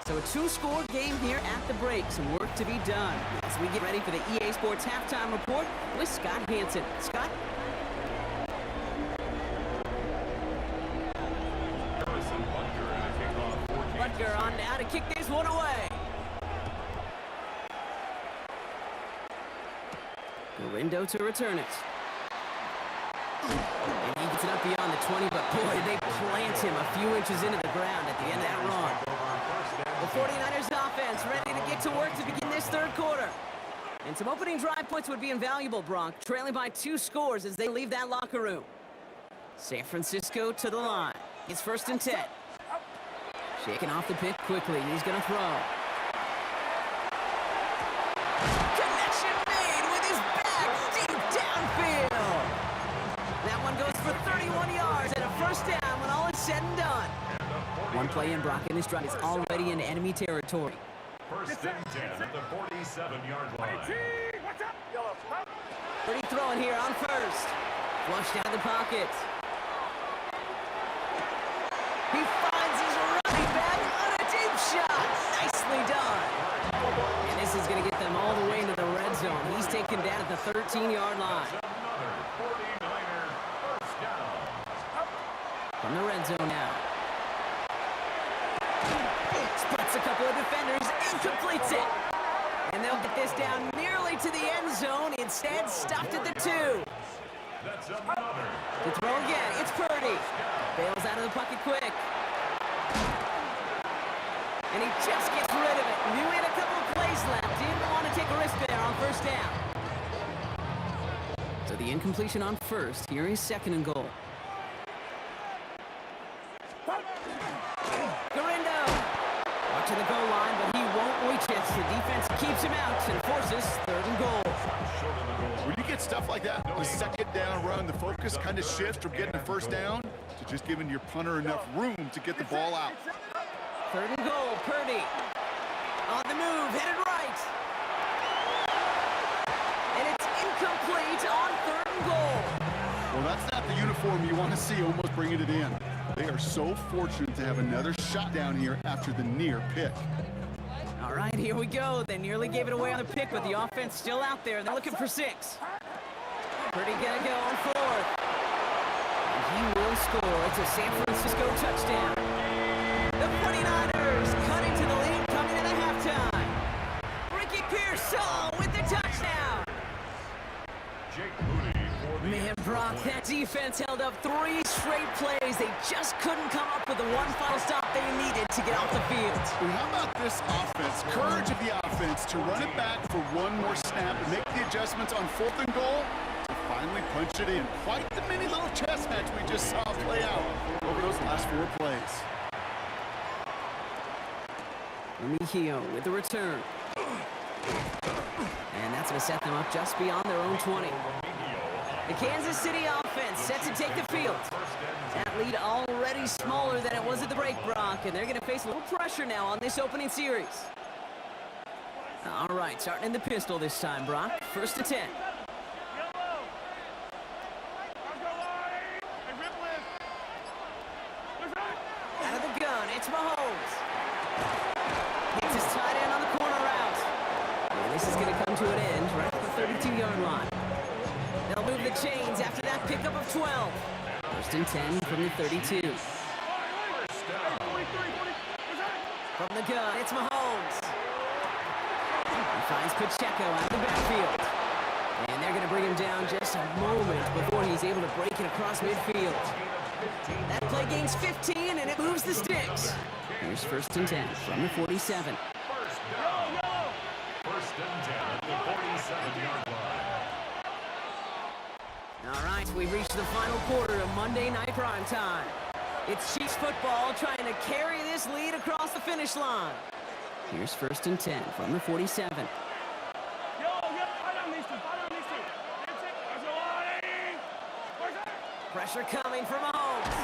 [SPEAKER 2] So a two-score game here at the break. Some work to be done as we get ready for the EA Sports Halftime Report with Scott Hansen. Scott? Butker on now to kick this one away. Garindo to return it. And he gets it up beyond the 20, but boy, did they plant him a few inches into the ground at the end of that run. The 49ers offense ready to get to work to begin this third quarter. And some opening drive points would be invaluable, Brock, trailing by 2 scores as they leave that locker room. San Francisco to the line. It's 1st and 10. Shaking off the pick quickly. He's going to throw. Connection made with his back deep downfield. That one goes for 31 yards and a first down when all is said and done. One play in, Brock, and this drive is already in enemy territory.
[SPEAKER 4] 1st and 10 at the 47-yard line.
[SPEAKER 2] Pretty throwing here on first. Flushed out of the pocket. He finds his running back on a deep shot. Nicely done. And this is going to get them all the way into the red zone. He's taken down at the 13-yard line. From the red zone now. Splits a couple of defenders and completes it. And they'll get this down nearly to the end zone. Instead, stopped at the 2. To throw again, it's Purdy. Bails out of the pocket quick. And he just gets rid of it. Knew he had a couple of plays left. Didn't want to take a risk there on first down. So the incompletion on first. Here is 2nd and goal. Garindo. Watching the goal line, but he won't reach it. The defense keeps him out and forces 3rd and goal.
[SPEAKER 3] When you get stuff like that, the 2nd down run, the focus kind of shifts from getting a first down to just giving your punter enough room to get the ball out.
[SPEAKER 2] 3rd and goal, Purdy. On the move, headed right. And it's incomplete on 3rd and goal.
[SPEAKER 3] Well, that's not the uniform you want to see almost bringing it in. They are so fortunate to have another shot down here after the near pick.
[SPEAKER 2] All right, here we go. They nearly gave it away on the pick, but the offense still out there. They're looking for 6. Purdy gonna go on 4th. And he will score. It's a San Francisco touchdown. The 49ers cutting to the lead, coming into halftime. Ricky Pearsall with the touchdown. Man, Brock, that defense held up 3 straight plays. They just couldn't come up with the one final stop they needed to get off the field.
[SPEAKER 3] Well, how about this offense? Courage of the offense to run it back for one more snap and make the adjustments on 4th and goal to finally punch it in. Quite the mini little chess match we just saw play out over those last 4 plays.
[SPEAKER 2] Mejio with the return. And that's going to set them up just beyond their own 20. The Kansas City offense set to take the field. That lead already smaller than it was at the break, Brock, and they're going to face a little pressure now on this opening series. All right, starting in the pistol this time, Brock. 1st and 10. Out of the gun, it's Mahomes. Hits his tight end on the corner route. line. They'll move the chains after that pickup of 12. First and 10 from the 32. From the gun, it's Mahomes. He finds Pacheco out of the backfield. And they're going to bring him down just a moment before he's able to break it across midfield. That play gains 15, and it moves the sticks. Here's first and 10 from the 47.
[SPEAKER 4] First and 10 at the 47-yard line.
[SPEAKER 2] All right, we've reached the final quarter of Monday Night Primetime. It's Chiefs football trying to carry this lead across the finish line. Here's first and 10 from the 47. Pressure coming from Mahomes.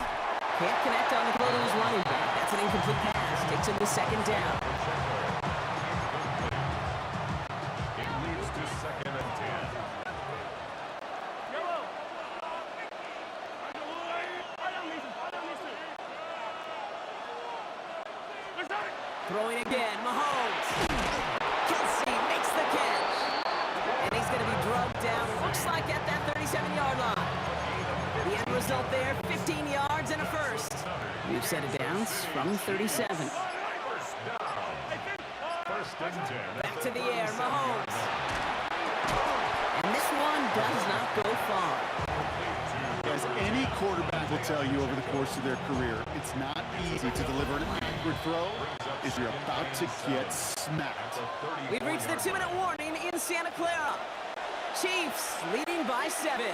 [SPEAKER 2] Can't connect on the throw to his running back. That's an incomplete pass. Takes him to second down.
[SPEAKER 4] It leads to second and 10.
[SPEAKER 2] Throwing again, Mahomes. Kelsey makes the catch. And he's going to be drugged down, looks like at that 37-yard line. The end result there, 15 yards and a first. We've set it down from 37.
[SPEAKER 4] First and 10.
[SPEAKER 2] Back to the air, Mahomes. And this one does not go far.
[SPEAKER 3] As any quarterback will tell you over the course of their career, it's not easy to deliver an accurate throw if you're about to get smacked.
[SPEAKER 2] We've reached the 2-minute warning in Santa Clara. Chiefs leading by 7.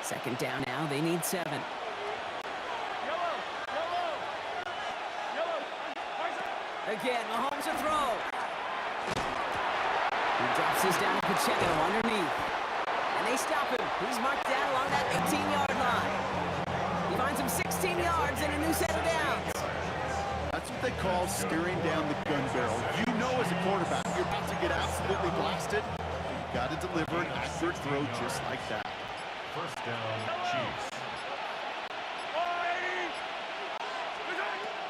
[SPEAKER 2] Second down now, they need 7. Again, Mahomes a throw. He drops this down to Pacheco underneath. And they stop him. He's marked down along that 18-yard line. He finds him 16 yards and a new set of downs.
[SPEAKER 3] That's what they call staring down the gun barrel. You know as a quarterback, you're about to get absolutely blasted. You've got to deliver an accurate throw just like that.
[SPEAKER 4] First down, Chiefs.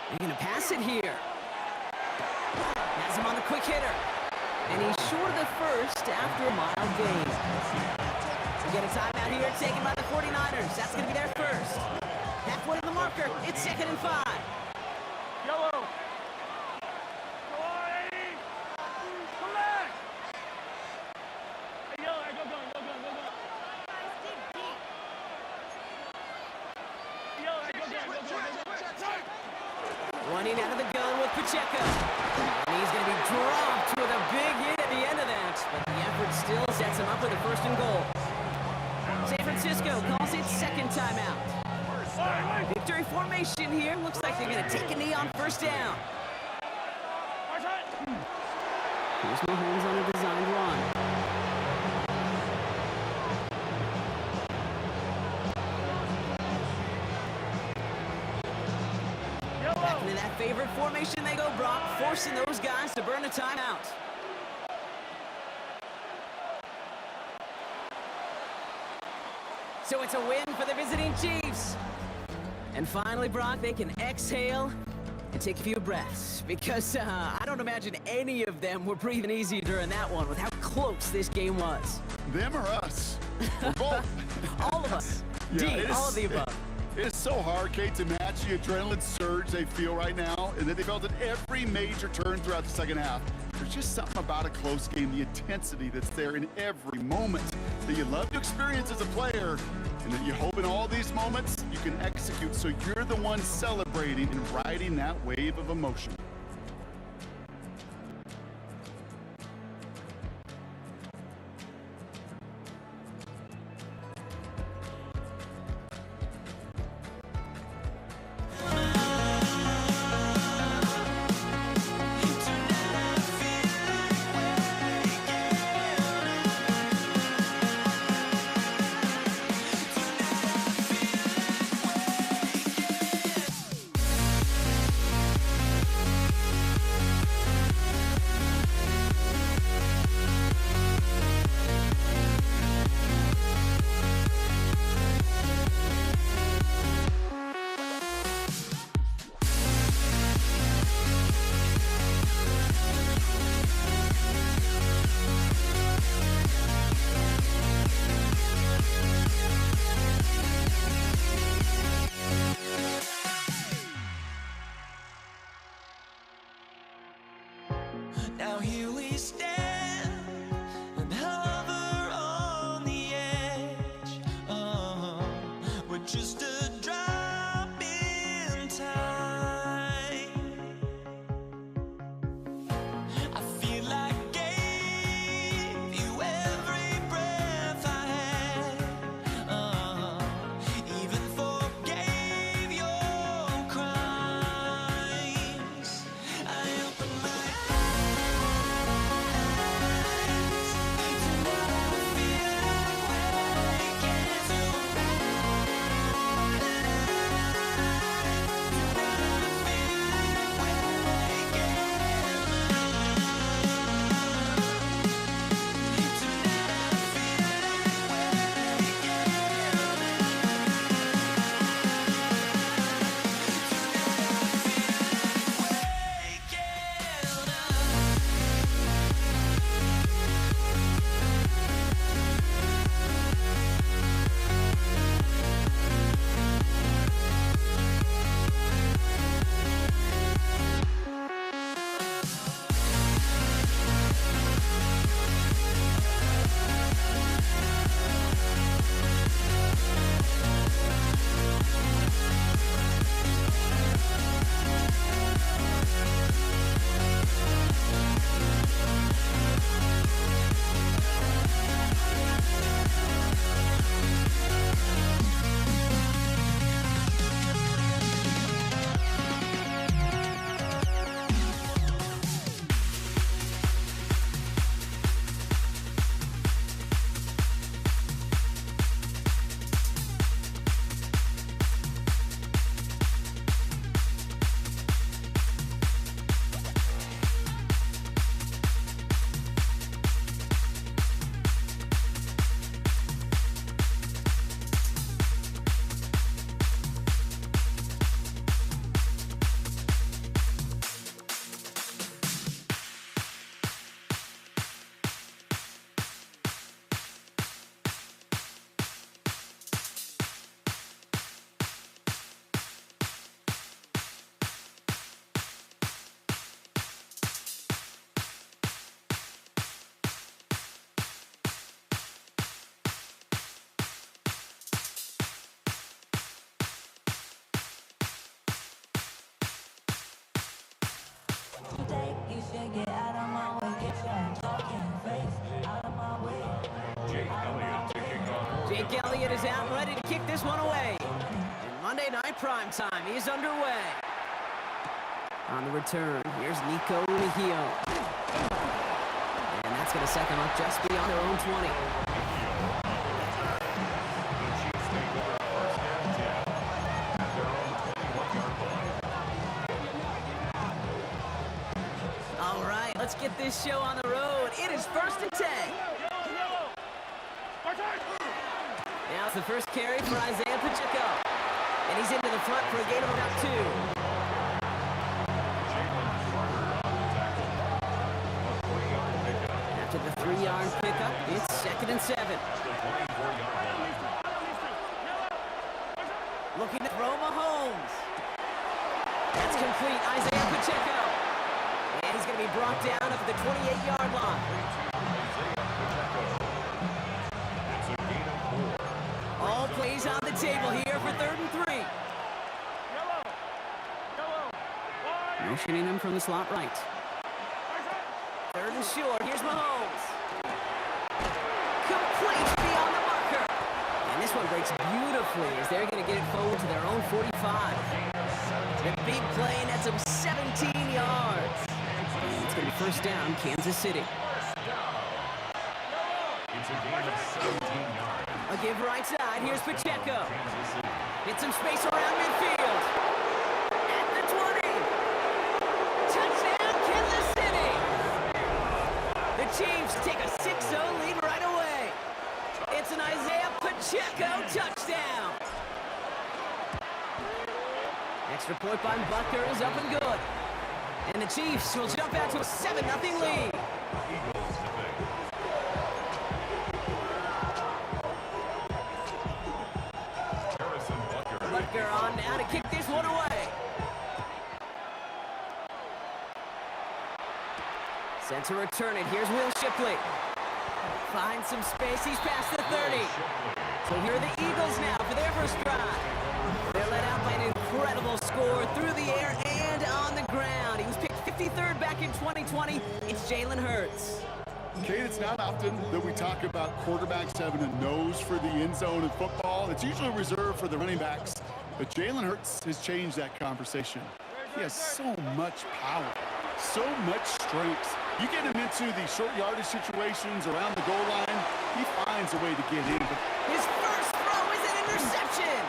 [SPEAKER 2] They're going to pass it here. Has him on the quick hitter. And he's short of the first after a mild gain. We get a timeout here taken by the 49ers. That's going to be their first. Halfway to the marker. It's second and 5.
[SPEAKER 5] Yellow.
[SPEAKER 2] Running out of the gun with Pacheco. And he's going to be dropped with a big hit at the end of that. But the effort still sets him up with a first and goal. San Francisco calls it second timeout. Victory formation here. Looks like they're going to take a knee on first down. Here's Mahomes on a designed run. Back into that favorite formation they go, Brock, forcing those guys to burn a timeout. So it's a win for the visiting Chiefs. And finally, Brock, they can exhale and take a few breaths because I don't imagine any of them were breathing easy during that one with how close this game was.
[SPEAKER 3] Them or us? We're both.
[SPEAKER 2] All of us.
[SPEAKER 3] Yeah,
[SPEAKER 2] all of the above.
[SPEAKER 3] It's so hard, Kate, to match the adrenaline surge they feel right now and that they felt at every major turn throughout the second half. There's just something about a close game, the intensity that's there in every moment that you love to experience as a player, and that you hope in all these moments you can execute so you're the one celebrating and riding that wave of emotion.
[SPEAKER 4] Jake Elliott to kick off.
[SPEAKER 2] Jake Elliott is out ready to kick this one away. And Monday Night Primetime is underway. On the return, here's Nico Mejio. And that's going to set them up just beyond their own 20.
[SPEAKER 4] The Chiefs take over first and 10 at their own 21-yard line.
[SPEAKER 2] All right, let's get this show on the road. It is first and 10. Now it's the first carry for Isaiah Pacheco. And he's into the front for a gain of about 2.
[SPEAKER 4] Jalen Carter on the tackle. A 3-yard pickup.
[SPEAKER 2] After the 3-yard pickup, it's second and 7.
[SPEAKER 4] The 24-yard line.
[SPEAKER 2] Looking to throw Mahomes. That's complete, Isaiah Pacheco. And he's going to be brought down up at the 28-yard line.
[SPEAKER 4] Isaiah Pacheco. It's a gain of 4.
[SPEAKER 2] All plays on the table here for third and 3. Motioning him from the slot right. Third and short. Here's Mahomes. Complete beyond the marker. And this one breaks beautifully as they're going to get it forward to their own 45. The big play nets them 17 yards. And it's going to be first down, Kansas City.
[SPEAKER 4] It's a gain of 17 yards.
[SPEAKER 2] A give right side. Here's Pacheco.
[SPEAKER 4] Kansas City.
[SPEAKER 2] Get some space around midfield. At the 20. Touchdown, Kansas City. The Chiefs take a 6-0 lead right away. It's an Isaiah Pacheco touchdown. Extra point by Butker is up and good. And the Chiefs will jump out to a 7-0 lead.
[SPEAKER 4] Eagles defend. Harrison Butker.
[SPEAKER 2] Butker on now to kick this one away. Set to return it. Here's Will Shipley. Finds some space. He's past the 30. So here are the Eagles now for their first drive. They're led out by an incredible score through the air and on the ground. He was picked 53rd back in 2020. It's Jalen Hurts.
[SPEAKER 3] Kate, it's not often that we talk about quarterbacks having a nose for the end zone in football. It's usually reserved for the running backs. But Jalen Hurts has changed that conversation. He has so much power, so much strength. You get him into the short yardage situations around the goal line, he finds a way to get in. But
[SPEAKER 2] His first throw is an interception.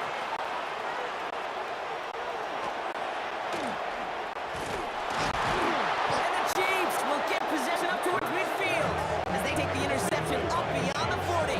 [SPEAKER 2] And the Chiefs will get possession up towards midfield as they take the interception up beyond the 40.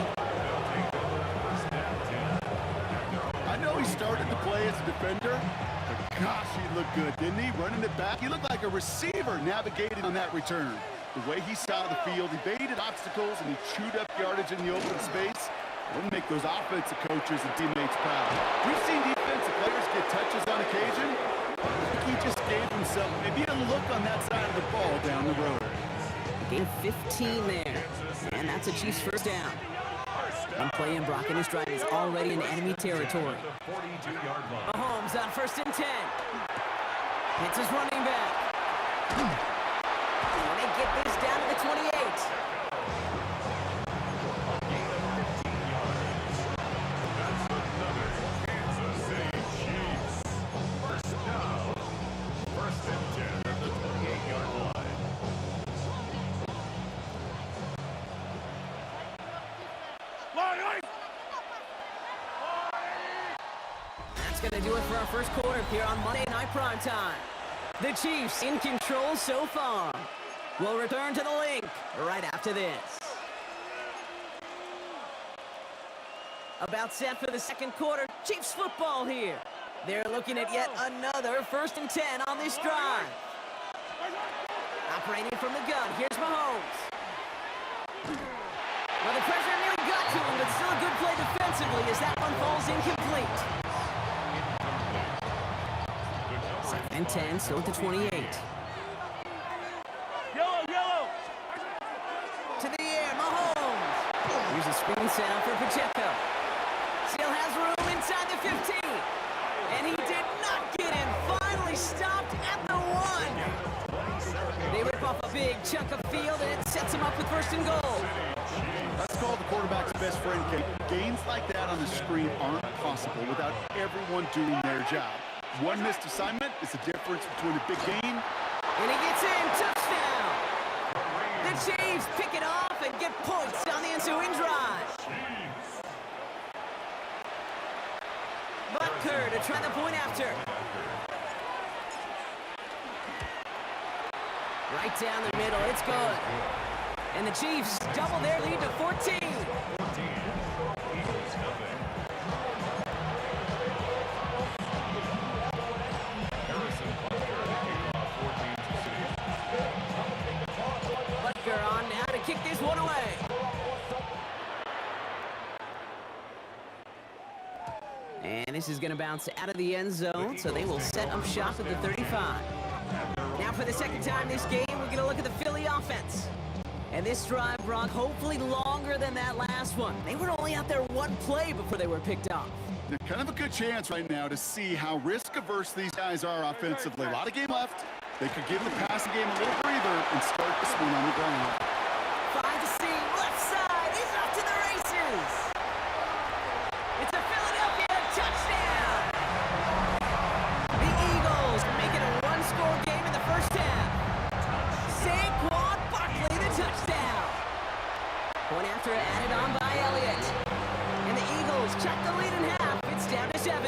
[SPEAKER 3] I know he started to play as a defender, but gosh, he looked good, didn't he? Running it back, he looked like a receiver navigating on that return. The way he saw the field, he baited obstacles and he chewed up yardage in the open space. Wouldn't make those offensive coaches and teammates proud. We've seen defensive players get touches on occasion. I think he just gave himself maybe a look on that side of the ball down the road.
[SPEAKER 2] Gain 15 there, and that's a Chiefs first down. One play and Brock in his drive is already in enemy territory.
[SPEAKER 4] The 42-yard line.
[SPEAKER 2] Mahomes on first and 10. Hits his running back. And they get this down to the 28.
[SPEAKER 4] That's another Kansas City Chiefs. First down. First and 10 at the 28-yard line.
[SPEAKER 2] That's going to do it for our first quarter here on Monday Night Primetime. The Chiefs in control so far. We'll return to the link right after this. About set for the second quarter. Chiefs football here. They're looking at yet another first and 10 on this drive. Operating from the gun. Here's Mahomes. Well, the pressure nearly got to him, but still a good play defensively as that one falls incomplete. Second and 10, still at the 28.
[SPEAKER 5] Yellow.
[SPEAKER 2] To the air, Mahomes. Here's a spin setup for Pacheco. Still has room inside the 15. And he did not get in. Finally stopped at the 1. They rip off off a big chunk of field, and it sets him up with first and goal.
[SPEAKER 3] That's called the quarterback's best friend, Kate. Gains like that on the screen aren't possible without everyone doing their job. One missed assignment is the difference between a big gain.
[SPEAKER 2] And he gets in. Touchdown! The Chiefs pick it off and get points on the ensuing drive. Butker to try the point after. Right down the middle, it's good. And the Chiefs double their lead to 14. Butker on now to kick this one away. And this is going to bounce out of the end zone, so they will set up shop at the 35. Now for the second time this game, we're going to look at the Philly offense. And this drive, Brock, hopefully longer than that last one. They were only out there one play before they were picked off.
[SPEAKER 3] Kind of a good chance right now to see how risk-averse these guys are offensively. A lot of game left. They could give the passing game a little breather and start this one on the ground.
[SPEAKER 2] 5 to see, left side, he's off to the races. It's a Philadelphia touchdown. The Eagles make it a one-score game in the first half. Saquon Barkley, the touchdown. Point after added on by Elliott. And the Eagles check the lead in half. It's down to 7.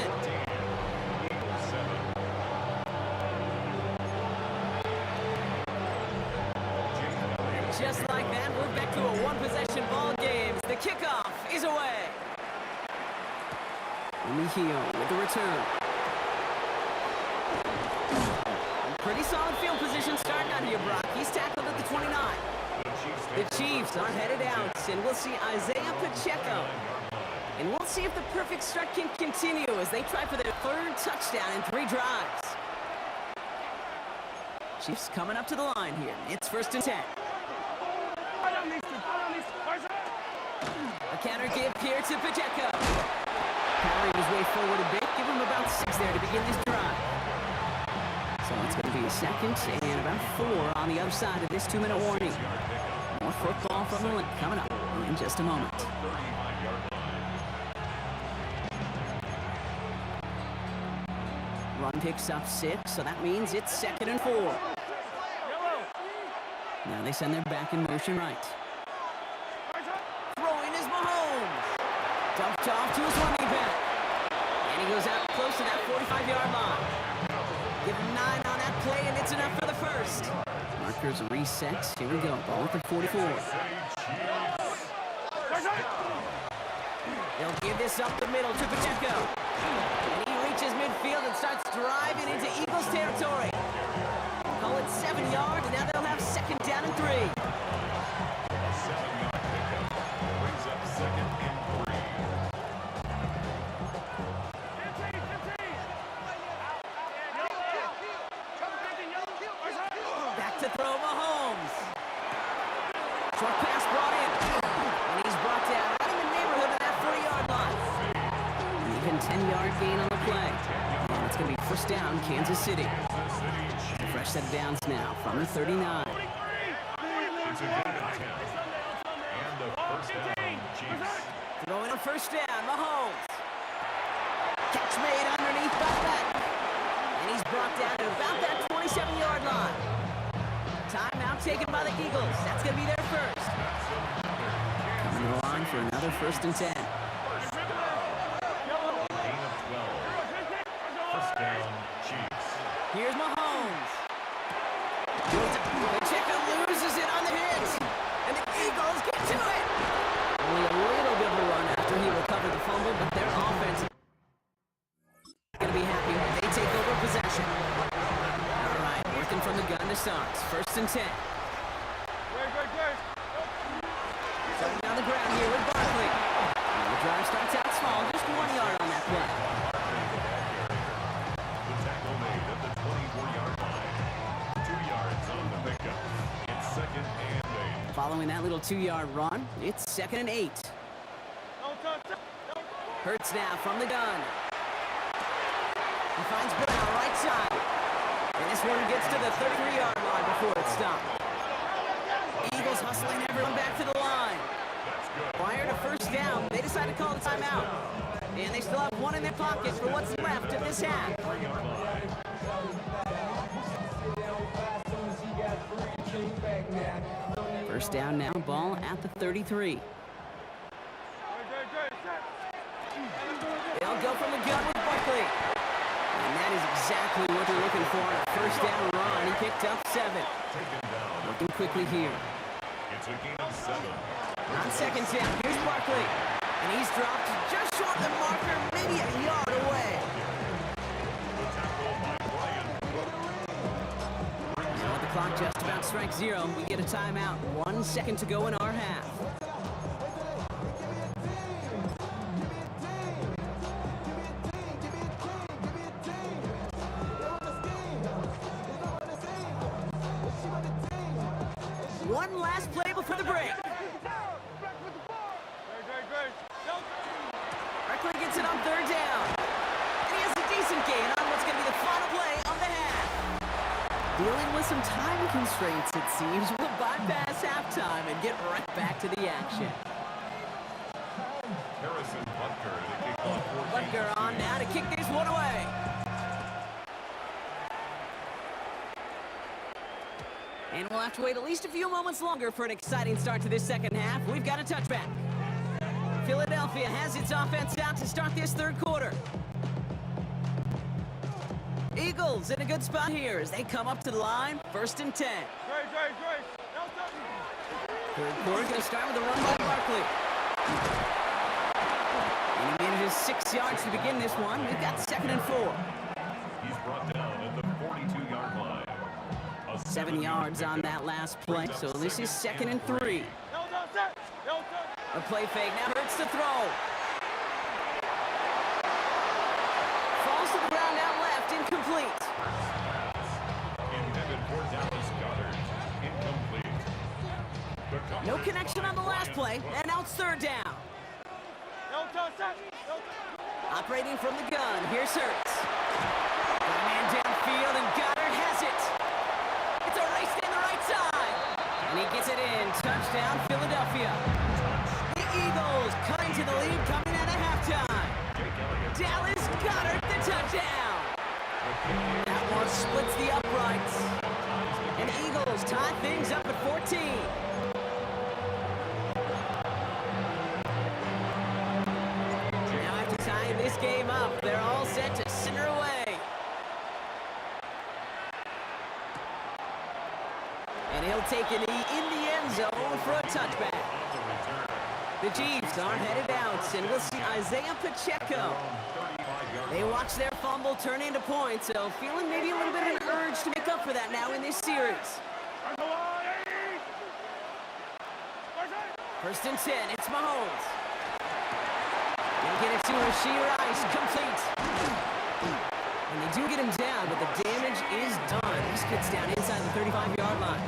[SPEAKER 2] Just like that, we're back to a one-possession ball game. The kickoff is away. Mejia with the return. Pretty solid field position starting out here, Brock. He's tackled at the 29. The Chiefs are headed out, and we'll see Isaiah Pacheco. And we'll see if the perfect start can continue as they try for their third touchdown in 3 drives. Chiefs coming up to the line here. It's 1st and 10. A counter give here to Pacheco. Powering his way forward a bit. Give him about 6 there to begin this drive. So it's going to be a 2nd and about 4 on the other side of this 2-minute warning. More football from the link coming up in just a moment. Run picks up 6, so that means it's 2nd and 4. Now they send their back in motion right. Throwing is Mahomes. Dumped off to his running back. And he goes out close to that 45-yard line. Give him 9 on that play, and it's enough for the first. Markers reset. Here we go. Ball at the 44. They'll give this up the middle to Pacheco. And he reaches midfield and starts driving into Eagles territory. Call it 7 yards, and now they'll have 2nd down and 3.
[SPEAKER 4] 7-yard pickup brings up 2nd and 3.
[SPEAKER 2] Back to throw Mahomes. Short pass brought in. And he's brought down right in the neighborhood of that 40-yard line. An even 10-yard gain on the play. And it's going to be 1st down, Kansas City. A fresh set of downs now from the 39.
[SPEAKER 4] It's a good attempt. And the 1st down, Chiefs.
[SPEAKER 2] Throwing a 1st down, Mahomes. Catch made underneath by that. And he's brought down to about that 27-yard line. Timeout taken by the Eagles. That's going to be their first. Coming to the line for another 1st and 10.
[SPEAKER 4] Gain of 12. 1st down, Chiefs.
[SPEAKER 2] Here's Mahomes. Pacheco loses it on the hit. And the Eagles get to it. Only a little bit of a run after he recovered the fumble, but their offense is going to be happy when they take over possession. All right, working from the gun to start. 1st and 10. Setting down the ground here with Barkley. And the drive starts out small, just 1 yard on that play.
[SPEAKER 4] The tackle made at the 24-yard line. 2 yards on the pickup. It's 2nd and 8.
[SPEAKER 2] Following that little 2-yard run, it's 2nd and 8. Hurts now from the gun. He finds Brown right side. And this one gets to the 33-yard line before it's stopped. Eagles hustling everyone back to the line. Prior to first down, they decide to call the timeout. And they still have one in their pocket for what's left of this half. First down now, ball at the 33. They'll go from the gun with Barkley. And that is exactly what they're looking for on a first down run. He picked up 7. Looking quickly here.
[SPEAKER 4] It's a gain of 7.
[SPEAKER 2] On second down, here's Barkley. And he's dropped just short of the marker, maybe a yard away. Now with the clock just about strike 0, we get a timeout. 1 second to go in our half. One last play before the break. Barkley gets it on third down. And he has a decent gain on what's going to be the final play of the half. Dealing with some time constraints, it seems. We'll bypass halftime and get right back to the action.
[SPEAKER 4] Harrison Butker to kick off 14.
[SPEAKER 2] Butker on now to kick this one away. And we'll have to wait at least a few moments longer for an exciting start to this second half. We've got a touchback. Philadelphia has its offense out to start this third quarter. Eagles in a good spot here as they come up to the line. 1st and 10. Third quarter going to start with a run by Barkley. And he manages 6 yards to begin this one. We've got 2nd and 4.
[SPEAKER 4] He's brought down at the 42-yard line.
[SPEAKER 2] 7 yards on that last play, so this is 2nd and 3. A play fake now hurts to throw. Falls to the ground out left, incomplete.
[SPEAKER 4] Intended for Dallas Goedert, incomplete.
[SPEAKER 2] No connection on the last play, and now it's 3rd down. Operating from the gun, here's Hurts. Got a man downfield, and Goddard has it. It's a race down the right side. And he gets it in. Touchdown, Philadelphia. The Eagles cutting to the lead coming out of halftime. Dallas Goedert the touchdown. That one splits the uprights. And Eagles tie things up at 14. Now after tying this game up, they're all set to center away. And he'll take a knee in the end zone for a touchback. The Chiefs are headed out, and we'll see Isaiah Pacheco. They watch their fumble turn into points, so feeling maybe a little bit of an urge to make up for that now in this series. 1st and 10, it's Mahomes. They'll get it to Rashee Rice, complete. And they do get him down, but the damage is done. He gets down inside the 35-yard line.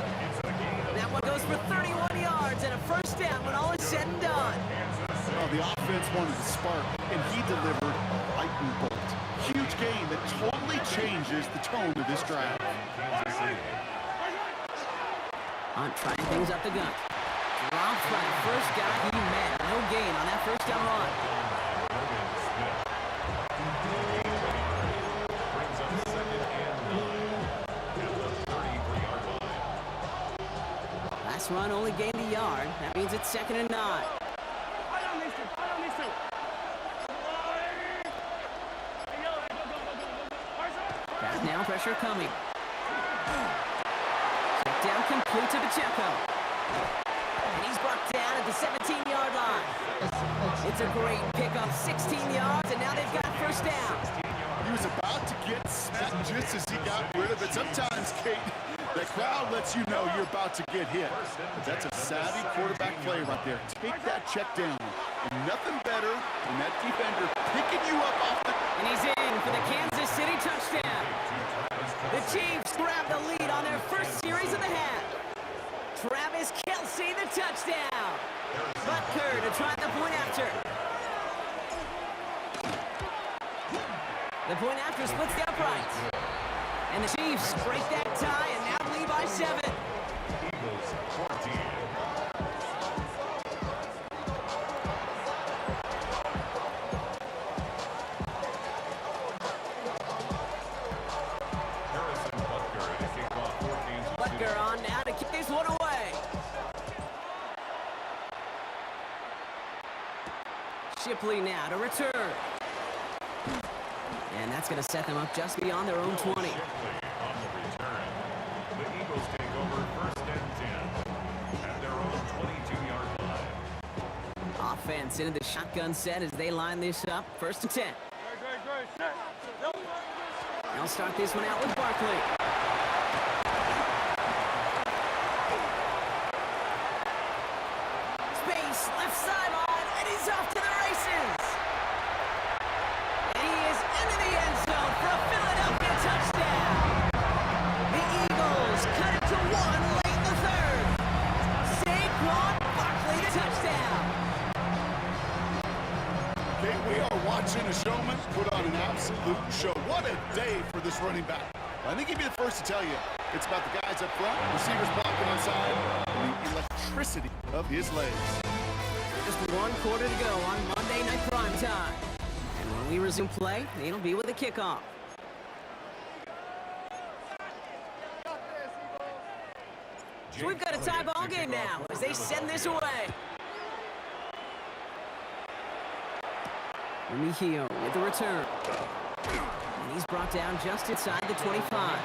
[SPEAKER 2] That one goes for 31 yards and a 1st down when all is said and done.
[SPEAKER 3] Well, the offense wanted to spark, and he delivered a lightning bolt. Huge gain that totally changes the tone of this drive.
[SPEAKER 2] Hunt trying things up the gut. Dropped by the first guy he met. No gain on that 1st down run.
[SPEAKER 4] Brings up 2nd and 9 at the 33-yard line.
[SPEAKER 2] Last run only gained a yard. That means it's 2nd and 9. Pass now, pressure coming. Check down complete to Pacheco. And he's brought down at the 17-yard line. It's a great pickup, 16 yards, and now they've got 1st down.
[SPEAKER 3] He was about to get smacked just as he got rid of it. Sometimes, Kate, the crowd lets you know you're about to get hit. But that's a savvy quarterback play right there. Take that check down. And nothing better than that defender picking you up off the...
[SPEAKER 2] And he's in for the Kansas City touchdown. The Chiefs grab the lead on their 1st series of the half. Travis Kelce, the touchdown. Butker to try the point after. The point after splits the uprights. And the Chiefs break that tie and now lead by 7.
[SPEAKER 4] Eagles 14. Harrison Butker to kick off for Kansas City.
[SPEAKER 2] Butker on now to kick this one away. Shipley now to return. And that's going to set them up just beyond their own 20.
[SPEAKER 4] Shipley on the return. The Eagles take over first and 10 at their own 22-yard line.
[SPEAKER 2] Offense into the shotgun set as they line this up. First and 10. They'll start this one out with Barkley. Space, left sideline, and he's off to the races. And he is into the end zone for a Philadelphia touchdown. The Eagles cut it to 1 late in the third. Saquon Barkley, the touchdown.
[SPEAKER 3] Okay, we are watching a showman put on an absolute show. What a day for this running back. I think he'd be the first to tell you it's about the guys up front, receivers blocking on side, and the electricity of his legs.
[SPEAKER 2] Just 1 quarter to go on Monday Night Primetime. And when we resume play, it'll be with a kickoff. So we've got a tie ball game now as they send this away. Remigio with the return. And he's brought down just inside the 25.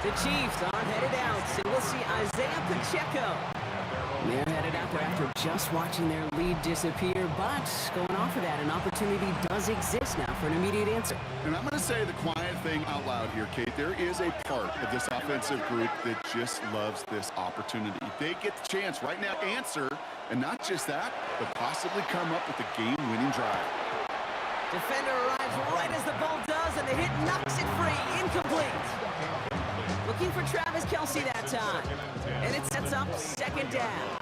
[SPEAKER 2] The Chiefs are headed out, and we'll see Isaiah Pacheco. They're headed out there after just watching their lead disappear, but going off of that, an opportunity does exist now for an immediate answer.
[SPEAKER 3] And I'm going to say the quiet thing out loud here, Kate. There is a part of this offensive group that just loves this opportunity. They get the chance right now to answer, and not just that, but possibly come up with a game-winning drive.
[SPEAKER 2] Defender arrives right as the ball does, and the hit knocks it free. Incomplete. Looking for Travis Kelce that time. And it sets up second down.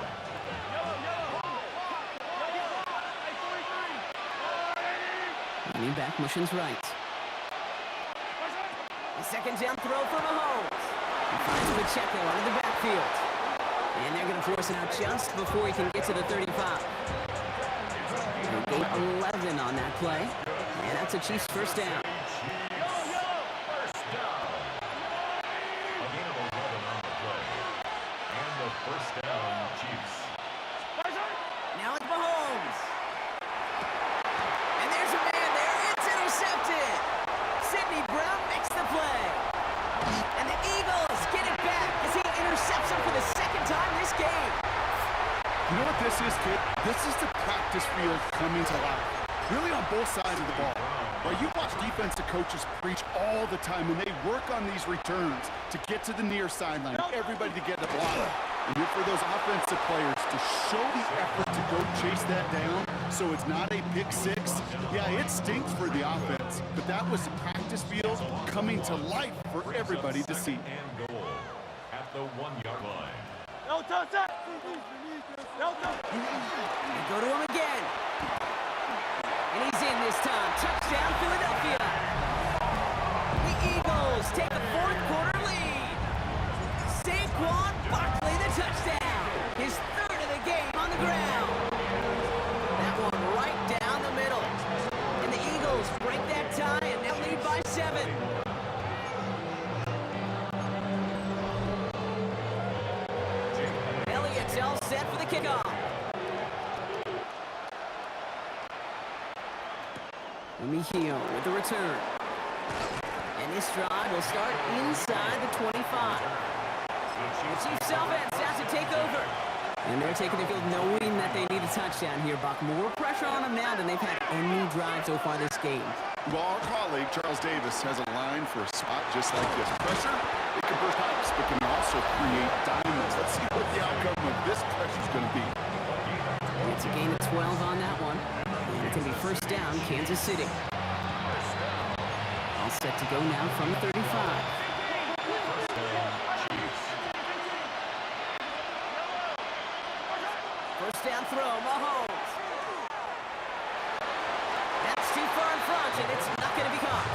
[SPEAKER 2] Running back motions right. The second down throw for Mahomes. He finds Pacheco out of the backfield. And they're going to force it out just before he can get to the 35. They gain 11 on that play. And that's a Chiefs first down.
[SPEAKER 4] First down, Chiefs.
[SPEAKER 2] Now it's Mahomes. And there's a man there. It's intercepted. Sidney Brown makes the play. And the Eagles get it back as he intercepts him for the second time this game.
[SPEAKER 3] You know what this is, kid? This is the practice field coming to life. Really on both sides of the ball. Well, you watch defensive coaches preach all the time when they work on these returns to get to the near sideline, everybody to get the block. And for those offensive players to show the effort to go chase that down so it's not a pick six. Yeah, it stinks for the offense, but that was the practice field coming to life for everybody to see.
[SPEAKER 4] And goal at the 1-yard line.
[SPEAKER 2] They go to him again. And he's in this time. Touchdown, Philadelphia. The Eagles take a fourth quarter lead. Saquon Barkley, the touchdown. His third of the game on the ground. That one right down the middle. And the Eagles break that tie and now lead by 7. Elliott's all set for the kickoff. Remigio with the return. And this drive will start inside the 25. The Chiefs offense has to take over. And they're taking the field knowing that they need a touchdown here, Buck. More pressure on them now than they've had any drive so far this game.
[SPEAKER 3] Well, our colleague, Charles Davis, has a line for a spot just like this. Pressure, it can burst pipes, but can also create diamonds. Let's see what the outcome of this pressure is going to be.
[SPEAKER 2] It's a gain of 12 on that one. And it can be first down, Kansas City. All set to go now from the 35. First down throw, Mahomes. That's too far in front, and it's not going to be caught.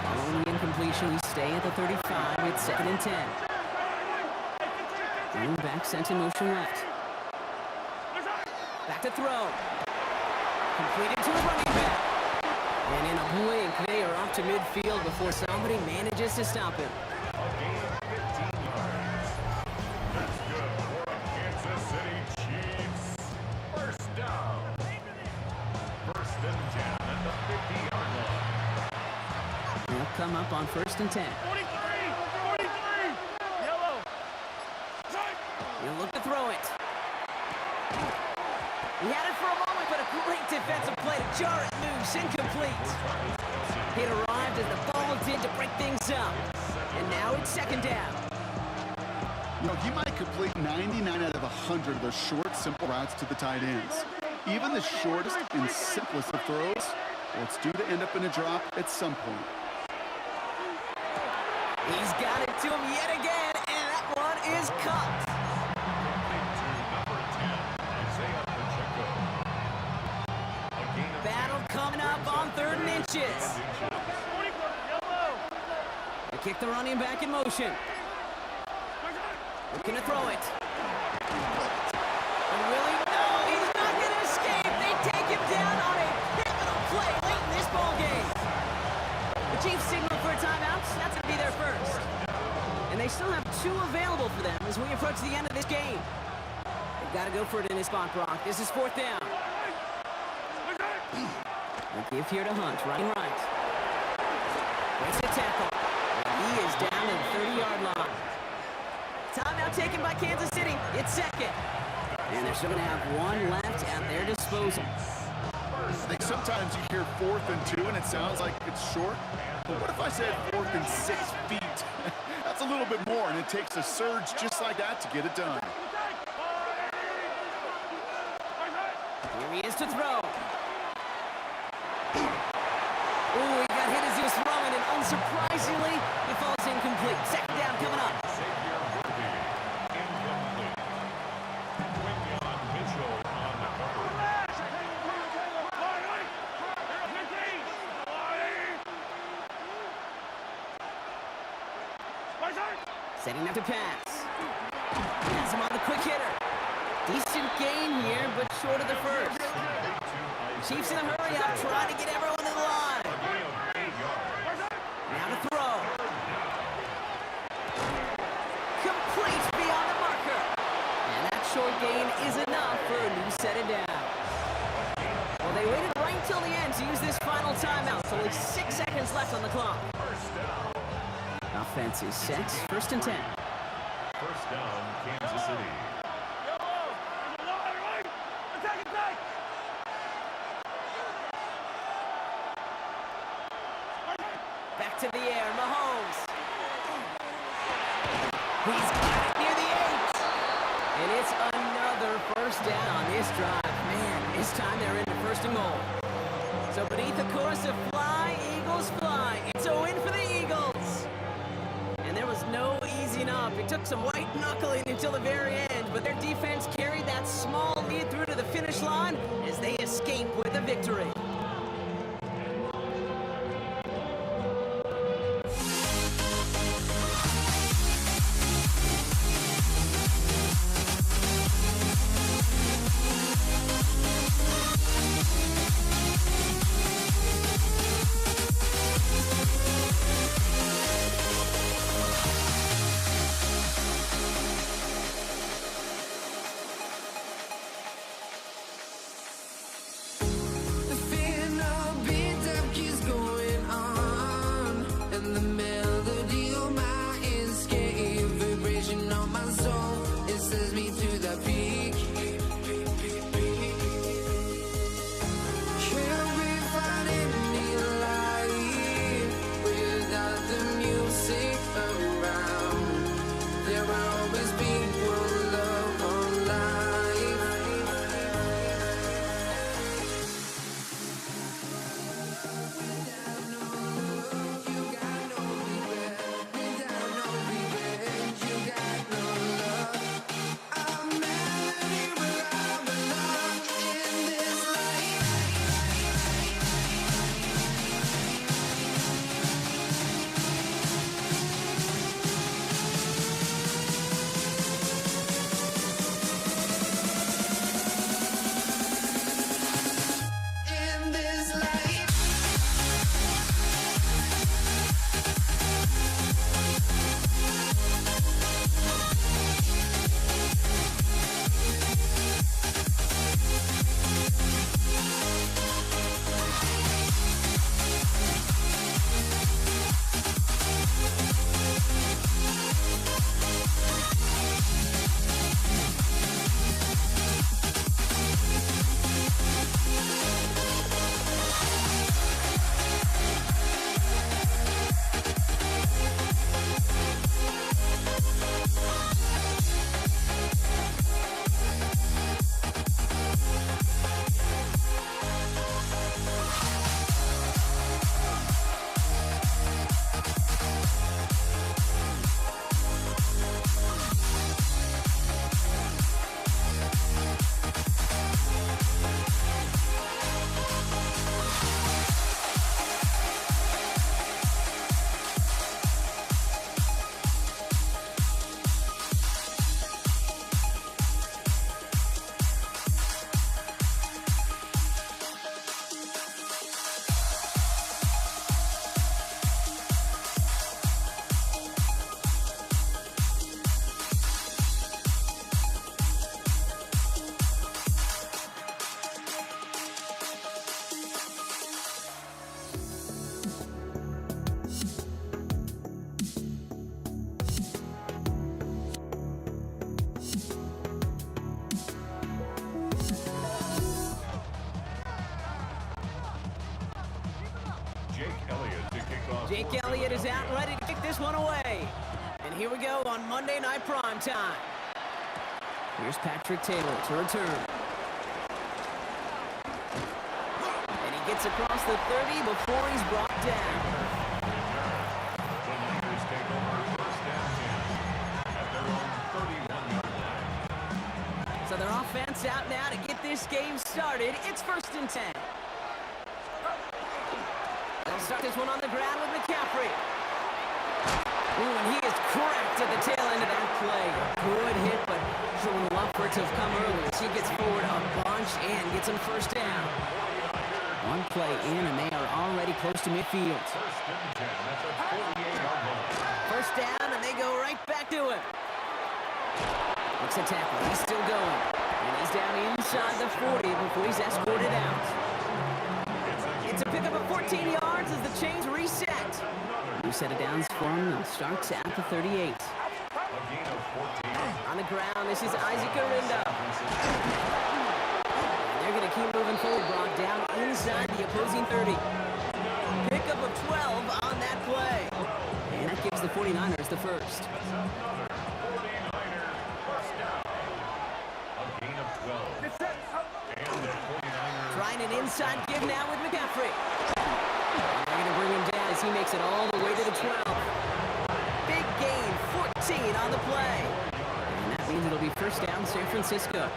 [SPEAKER 2] Following the incomplete completion. We stay at the 35 with 2nd and 10. Running back sent in motion left. Back to throw. Completed to the running back. And in a blink, they are off to midfield before somebody manages to stop him.
[SPEAKER 4] A gain of 15 yards. That's good for the Kansas City Chiefs. First down. First and 10 at the 50-yard line.
[SPEAKER 2] They'll come up on 1st and 10.
[SPEAKER 5] 43! Yellow!
[SPEAKER 2] He'll look to throw it. He had it for a moment, but a great defensive play to jar it loose, incomplete. It arrived as the ball did to break things up. And now it's 2nd down.
[SPEAKER 3] You know, he might complete 99 out of 100 of those short, simple routes to the tight ends. Even the shortest and simplest of throws, well, it's due to end up in a drop at some point.
[SPEAKER 2] He's got it to him yet again, and that one is caught. Battle coming up on 3rd and inches. They kick the running back in motion. Looking to throw it. And Willie, no, he's not going to escape. They take him down on a pivotal play late in this ball game. The Chiefs signal for a timeout. That's going to be their first. And they still have 2 available for them as we approach the end of this game. They've got to go for it in this spot, Brock. This is 4th down. The give here to Hunt, running right. Breaks a tackle. And he is down at the 30-yard line. Timeout taken by Kansas City. It's 2nd. And they're still going to have 1 left at their disposal.
[SPEAKER 3] I think sometimes you hear 4th and 2 and it sounds like it's short. But what if I said 4th and 6 feet? That's a little bit more, and it takes a surge just like that to get it done.
[SPEAKER 2] Here he is to throw. Ooh, he got hit as he was throwing, and unsurprisingly, he falls incomplete. 2nd down coming up. Setting up to pass. Has him on the quick hitter. Decent gain here, but short of the first. Chiefs in a hurry up, trying to get everyone to the line. Now to throw. Complete beyond the marker. And that short gain is enough for a new set of downs. Well, they waited right until the end to use this final timeout. So only 6 seconds left on the clock. Offense is set. 1st and 10.
[SPEAKER 4] First down, Kansas City.
[SPEAKER 2] Back to the air, Mahomes. He's got it near the 8. And it's another 1st down on this drive. Man, this time they're into 1st and goal. So beneath the course of fly, Eagles fly. It's a win for the Eagles. And there was no easing up. It took some white knuckling until the very end, but their defense carried that small lead through to the finish line as they escape with a victory. Zeke Elliott is out and ready to kick this one away. And here we go on Monday Night Primetime. Here's Patrick Taylor to return. And he gets across the 30 before he's brought down.
[SPEAKER 4] The Niners take over first and 10 at their own 31-yard line.
[SPEAKER 2] So their offense out now to get this game started. It's first and 10. They'll start this one on the ground with McCaffrey. Ooh, and he is cracked at the tail end of that play. Good hit, but sure would love for it to have come earlier. He gets forward a bunch and gets him first down. One play in, and they are already close to midfield.
[SPEAKER 4] First and 10 at the 48-yard line.
[SPEAKER 2] First down, and they go right back to him. Looks a tackle. He's still going. And he's down inside the 40 before he's escorted out. It's a pickup of 14 yards as the chains reset. New set of downs for him and starts at the 38.
[SPEAKER 4] A gain of 14.
[SPEAKER 2] On the ground, this is Isaac Arinda. They're going to keep moving forward, brought down inside the opposing 30. Pickup of 12 on that play. And that gives the 49ers the first. Trying an inside give now with McCaffrey. They're going to bring him down as he makes it all the way to the 12. Big gain, 14 on the play. And that means it'll be first down San Francisco.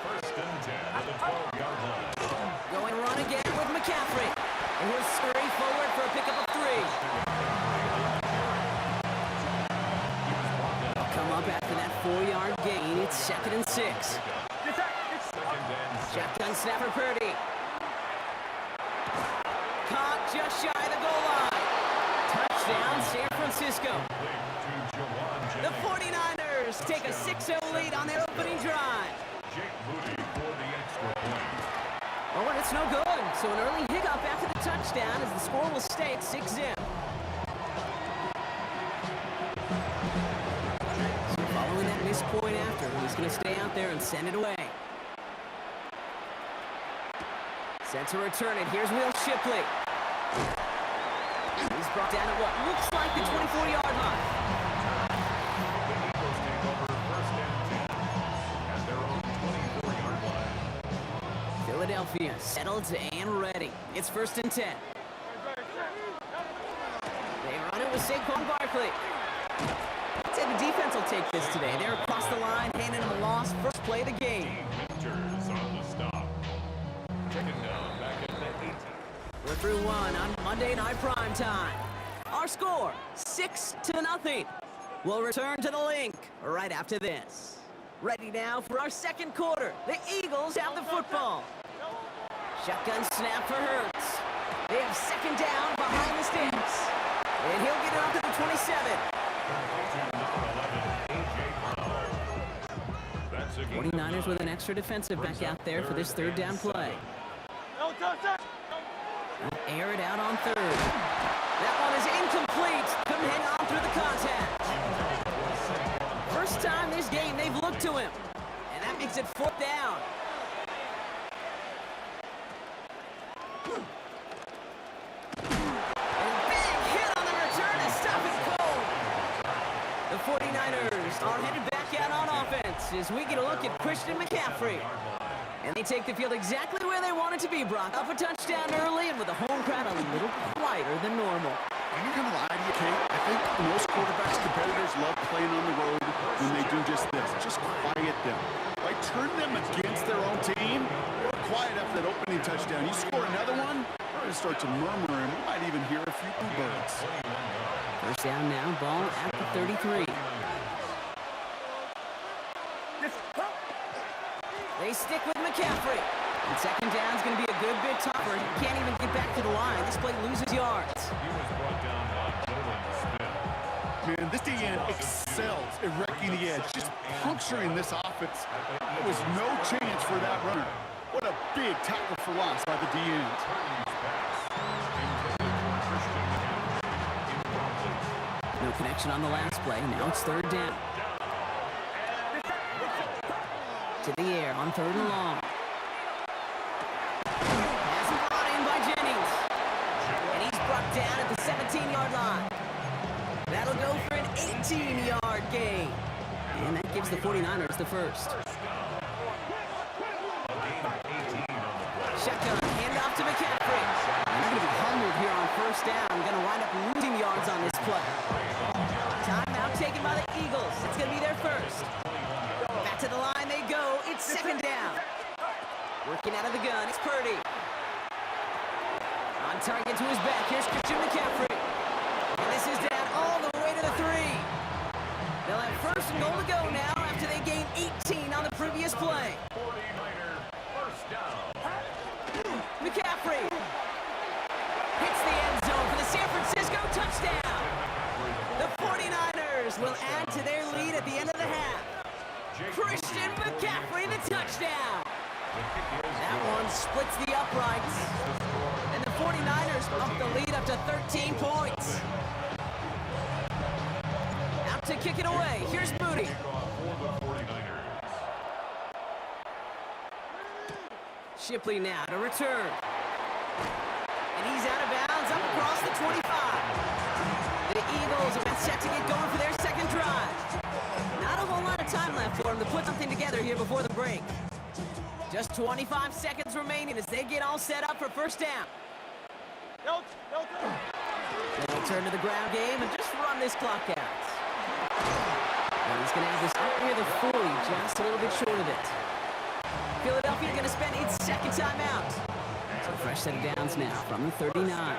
[SPEAKER 4] First and 10 at the 12-yard line.
[SPEAKER 2] Going run again with McCaffrey. And he'll scurry forward for a pickup of 3. Come up after that 4-yard gain. It's second and 6. Shotgun snap for Purdy. Caught just shy of the goal line. Touchdown, San Francisco. The 49ers take a 6-0 lead on their opening drive.
[SPEAKER 4] Jake Moody for the extra point.
[SPEAKER 2] Oh, and it's no good. So an early hiccup after the touchdown as the score will stay at 6-0. So following that missed point after, he's going to stay out there and send it away. Set to return it. Here's Will Shipley. He's brought down at what looks like the 24-yard line.
[SPEAKER 4] The Eagles take over first and 10 at their own 24-yard line.
[SPEAKER 2] Philadelphia settled and ready. It's first and 10. They run it with Saquon Barkley. I'd say the defense will take this today. They're across the line, handing them a loss. First play of the game.
[SPEAKER 4] Winters on the stop. Second down back at the 18.
[SPEAKER 2] We're through one on Monday Night Primetime. Our score, 6-0. We'll return to the link right after this. Ready now for our second quarter. The Eagles have the football. Shotgun snap for Hurts. They have second down behind the sticks. And he'll get it up to the 27. 49ers with an extra defensive back out there for this third down play. They'll air it out on third. That one is incomplete. Couldn't hang on through the contact. First time this game they've looked to him. And that makes it fourth down. And a big hit on the return to stop it cold. The 49ers are headed back out on offense as we get a look at Christian McCaffrey. And they take the field exactly where they want it to be, Brock. Off a touchdown early and with the home crowd a little quieter than normal.
[SPEAKER 3] I'm not going to lie to you, Kate. I think most quarterbacks, competitors love playing on the road when they do just this. Just quiet them. Like, turn them against their own team. They were quiet after that opening touchdown. You score another one, they're going to start to murmur, and we might even hear a few birds.
[SPEAKER 2] First down now, ball at the 33. They stick with McCaffrey. And second down is going to be a good bit tougher. He can't even get back to the line. This play loses yards.
[SPEAKER 4] He was brought down by Nolan Smith.
[SPEAKER 3] Man, this DN excels at wrecking the edge, just puncturing this offense. There was no chance for that runner. What a big tackle for loss by the DN.
[SPEAKER 2] No connection on the last play. Now it's third down. To the air on third and long. Pass brought in by Jennings. 18-yard gain. And that gives the 49ers the first. Shotgun, handoff to McCaffrey. And they're going to be humbled here on first down. Going to wind up losing yards on this play. Timeout taken by the Eagles. It's going to be their first. Back to the line they go. It's second down. Working out of the gun, it's Purdy. On target to his back, here's Christian McCaffrey. And this is down all the way to the 3. They'll have first and goal to go now after they gained 18 on the previous play.
[SPEAKER 4] 49er first down.
[SPEAKER 2] McCaffrey hits the end zone for the San Francisco touchdown. The 49ers will add to their lead at the end of the half. Christian McCaffrey, the touchdown. That one splits the uprights. And the 49ers up the lead up to 13 points. Out to kick it away. Here's Moody. Shipley now to return. And he's out of bounds up across the 25. The Eagles are set to get going for their second drive. Not a whole lot of time left for them to put something together here before the break. Just 25 seconds remaining as they get all set up for first down. They'll turn to the ground game and just run this clock out. And he's going to have this up near the 40, just a little bit short of it. Philadelphia going to spend its second timeout. So a fresh set of downs now from the 39.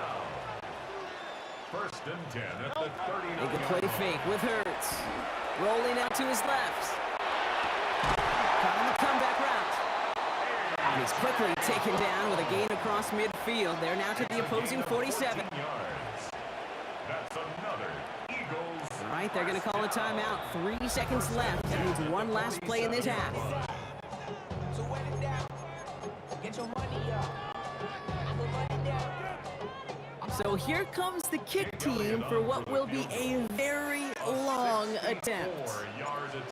[SPEAKER 4] First and 10 at the 39.
[SPEAKER 2] They can play fake with Hurts. Rolling out to his left. Caught on the comeback route. And he's quickly taken down with a gain across midfield. They're now to the opposing 47.
[SPEAKER 4] That's another Eagles.
[SPEAKER 2] All right, they're going to call a timeout. 3 seconds left. That means one last play in this half.
[SPEAKER 6] So wet it down. Get your money up. Put money down.
[SPEAKER 2] So here comes the kick team for what will be a very long attempt.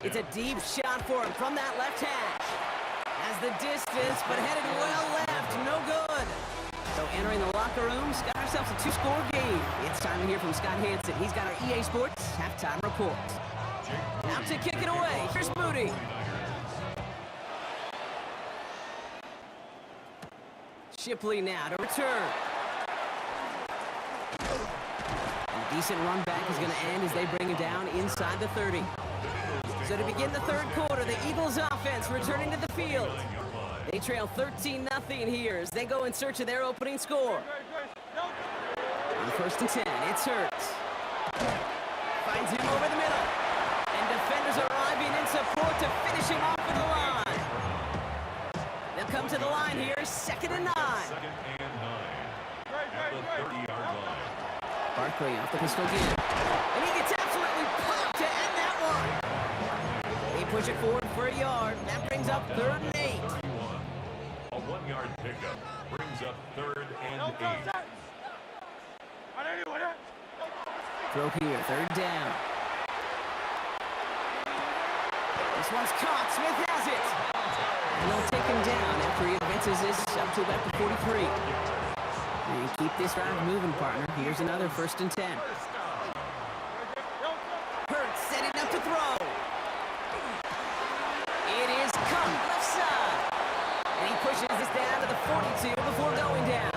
[SPEAKER 2] It's a deep shot for him from that left hash. Has the distance, but headed well left. No good. So entering the locker room, got ourselves a 2-score game. It's time to hear from Scott Hansen. He's got our EA Sports halftime report. Out to kick it away. Here's Moody. Shipley now to return. A decent run back is going to end as they bring him down inside the 30. So to begin the third quarter, the Eagles offense returning to the field. They trail 13-0 here as they go in search of their opening score. On first and 10, it's Hurts. Finds him over the middle. And defenders arriving in support to finish him off at the line. They'll come to the line here, second and 9.
[SPEAKER 4] Second and 9 at the 30-yard line.
[SPEAKER 2] Barkley off the pistol again. And he gets absolutely popped to end that one. They push it forward for a yard. That brings up 3rd and 8.
[SPEAKER 4] 31. A 1-yard pickup brings up 3rd and 8.
[SPEAKER 2] Throw here, 3rd down. This one's caught. Smith has it. And they'll take him down after he advances this up to about the 43. And keep this drive moving, partner. Here's another 1st and 10. Hurts setting up to throw. It is cut left side. And he pushes this down to the 42 before going down.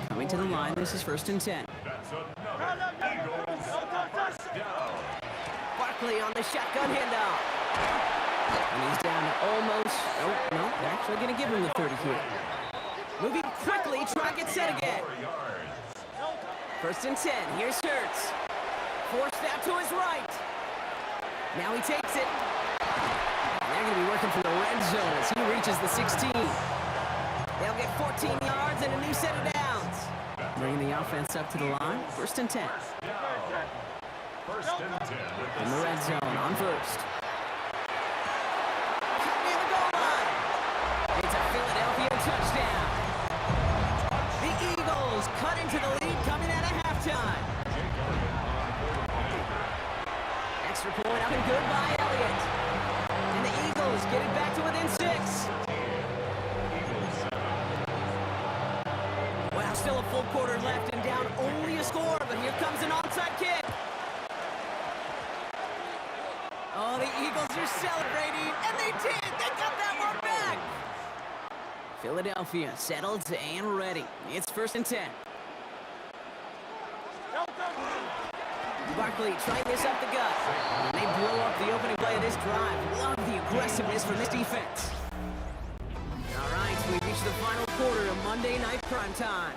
[SPEAKER 2] Coming to the line, this is 1st and 10.
[SPEAKER 4] That's another Eagles first down.
[SPEAKER 2] Barkley on the shotgun handoff. And he's down to almost, oh, no, they're actually going to give him the 30 here. Moving quickly, try to get set again. 1st and 10, here's Hurts. Forced out to his right. Now he takes it. And they're going to be working from the red zone as he reaches the 16. They'll get 14 yards and a new set of downs. Bringing the offense up to the line, 1st and 10.
[SPEAKER 4] First and 10
[SPEAKER 2] In the red zone on first. Cut near the goal line. It's a Philadelphia touchdown. The Eagles cut into the lead coming out of halftime. Extra point up and good by Elliott. And the Eagles get it back to within 6. Wow, still a full quarter left and down only a score, but here comes an onside kick. Philadelphia settled and ready. It's 1st and 10. Barkley trying this up the gut. And they blow up the opening play of this drive. Love the aggressiveness from this defense. All right, we reach the final quarter of Monday Night Primetime.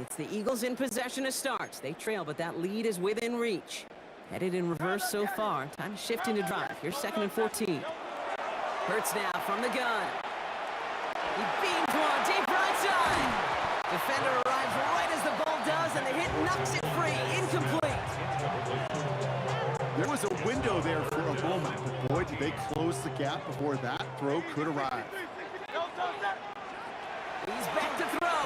[SPEAKER 2] It's the Eagles in possession to start. They trail, but that lead is within reach. Headed in reverse so far. Time to shift into drive. Here's 2nd and 14. Hurts now from the gun. He beams one deep right side. Defender arrives right as the ball does, and the hit knocks it free. Incomplete.
[SPEAKER 3] There was a window there for a moment, but boy, did they close the gap before that throw could arrive.
[SPEAKER 2] He's back to throw.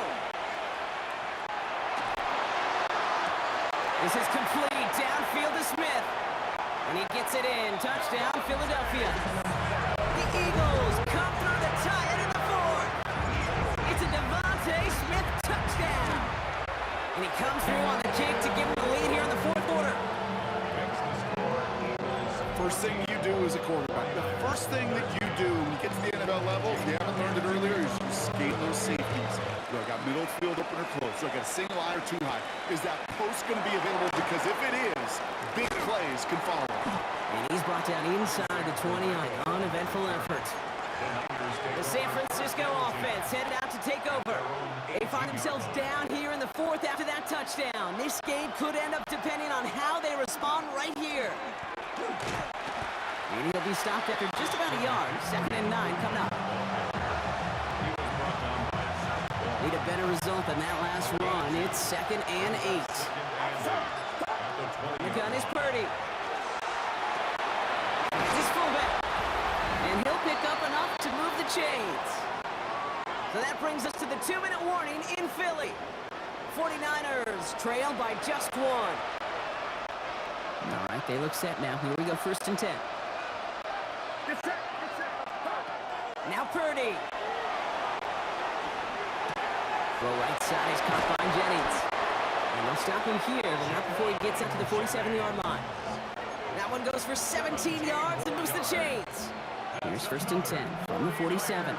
[SPEAKER 2] This is complete. Downfield to Smith. And he gets it in. Touchdown, Philadelphia. The Eagles come through to tie it in the 4th. It's a Devontae Smith touchdown. And he comes through on the kick to give him the lead here in the 4th quarter.
[SPEAKER 3] First thing you do as a quarterback, the first thing that you do when you get to the NFL level, if you haven't learned it earlier, is you skate those safeties. Do I got middle field open or close? Do I got a single high or too high? Is that post going to be available? Because if it is, big plays can follow.
[SPEAKER 2] And he's brought down inside the 20 on an uneventful effort. The San Francisco offense headed out to take over. They find themselves down here in the 4th after that touchdown. This game could end up depending on how they respond right here. And he'll be stopped after just about a yard. 2nd and 9 coming up. Need a better result than that last run. It's 2nd and 8. The gun is Purdy. This fullback. And he'll pick up enough to move the chains. So that brings us to the 2-minute warning in Philly. 49ers trail by just 1. All right, they look set now. Here we go, 1st and 10. Now Purdy. Well, right side is caught by Jennings. And they'll stop him here, but not before he gets up to the 47-yard line. That one goes for 17 yards and moves the chains. Here's 1st and 10 from the 47.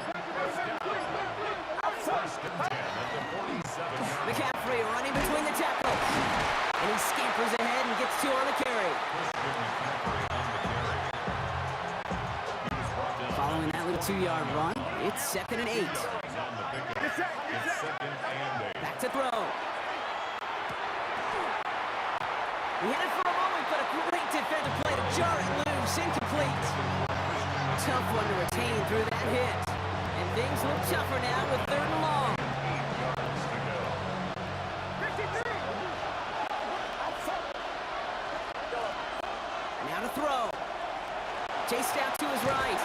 [SPEAKER 2] McCaffrey running between the tackles. And he scampers ahead and gets 2 on the carry. Following that little 2-yard run, it's 2nd and 8. Back to throw. He had it for a moment, but a great defensive play to jar it loose. Incomplete. Tough one to retain through that hit. And things look tougher now with 3rd and long. Now to throw. Chased out to his right.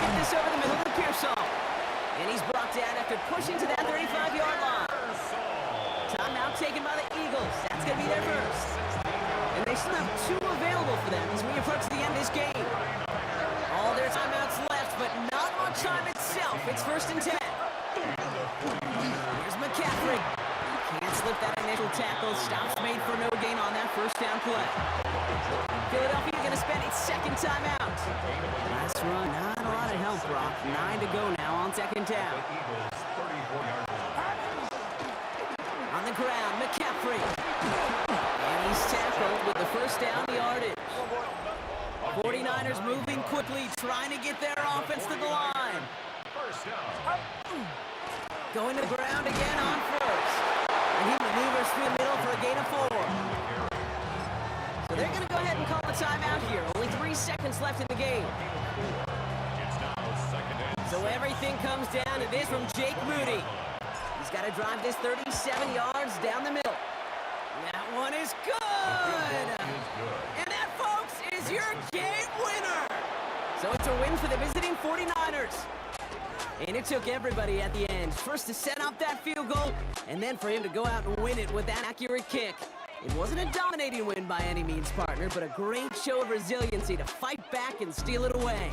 [SPEAKER 2] Get this over the middle to Pearsall. And he's brought down after pushing to that 35-yard line. Timeout taken by the Eagles. That's going to be their first. And they still have 2 available for them as we approach the end of this game. All their timeouts left, but not much time itself. It's 1st and 10. Here's McCaffrey. Can't slip that initial tackle. Stops made for no gain on that 1st down play. Philadelphia going to spend its 2nd timeout. Last run, not a lot of help, Brock. 9 to go now on 2nd down. On the ground, McCaffrey. And he's tackled with the 1st down yardage. 49ers moving quickly, trying to get their offense to the line. Going to the ground again on 1st. And he maneuvers through the middle for a gain of 4. So they're going to go ahead and call a timeout here. Only 3 seconds left in the game. So everything comes down to this from Jake Moody. He's got to drive this 37 yards down the middle. That one is good. And that, folks, is your game winner. So it's a win for the visiting 49ers. And it took everybody at the end. First to set up that field goal, and then for him to go out and win it with that accurate kick. It wasn't a dominating win by any means, partner, but a great show of resiliency to fight back and steal it away.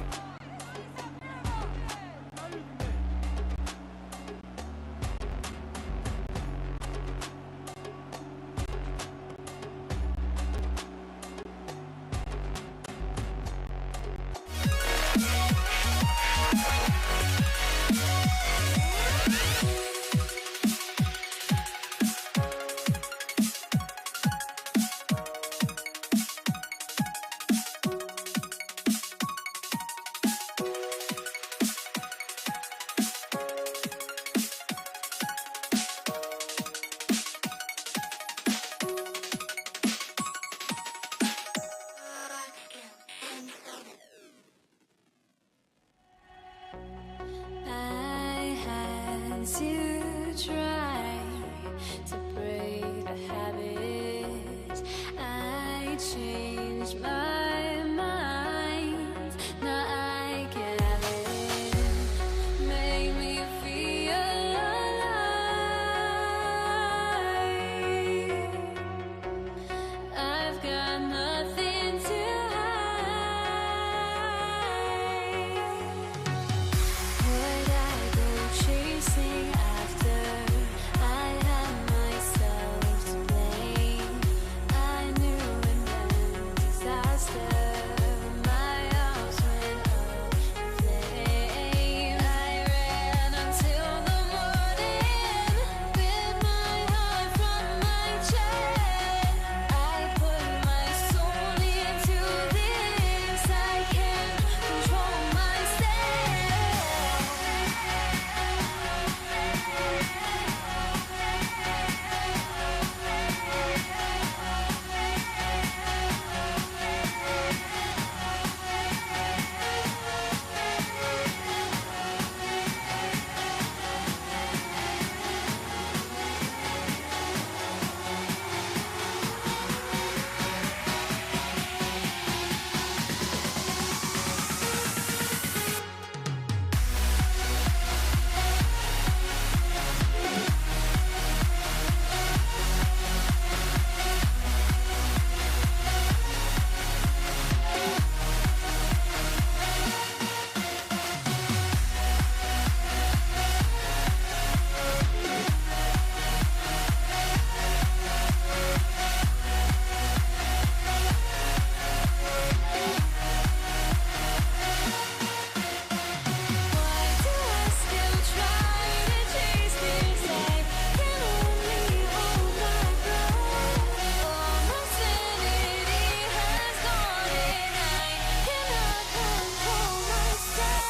[SPEAKER 7] I changed my mind. Now I can have it. Make me feel alive. I've got nothing to hide. Would I go chasing after? I had myself to blame. I knew it meant disaster. My house went up in flames. I ran until the morning, bit my heart from my chest. I put my soul into this. I can't control Why do I still try to chase this? I can only hold my breath. All my sanity has gone and I cannot control myself.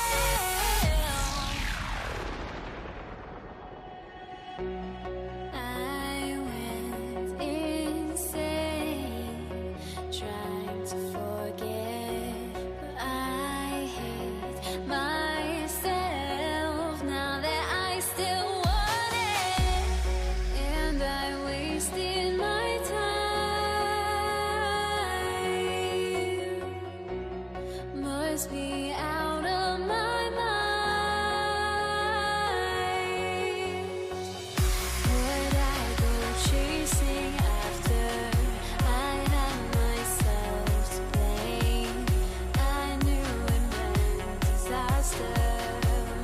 [SPEAKER 7] I went insane trying to forget, but I hate myself now that I still want it, and I wasted my time. Must be out of my mind. Would I go chasing after? I had myself to blame. I knew it meant disaster.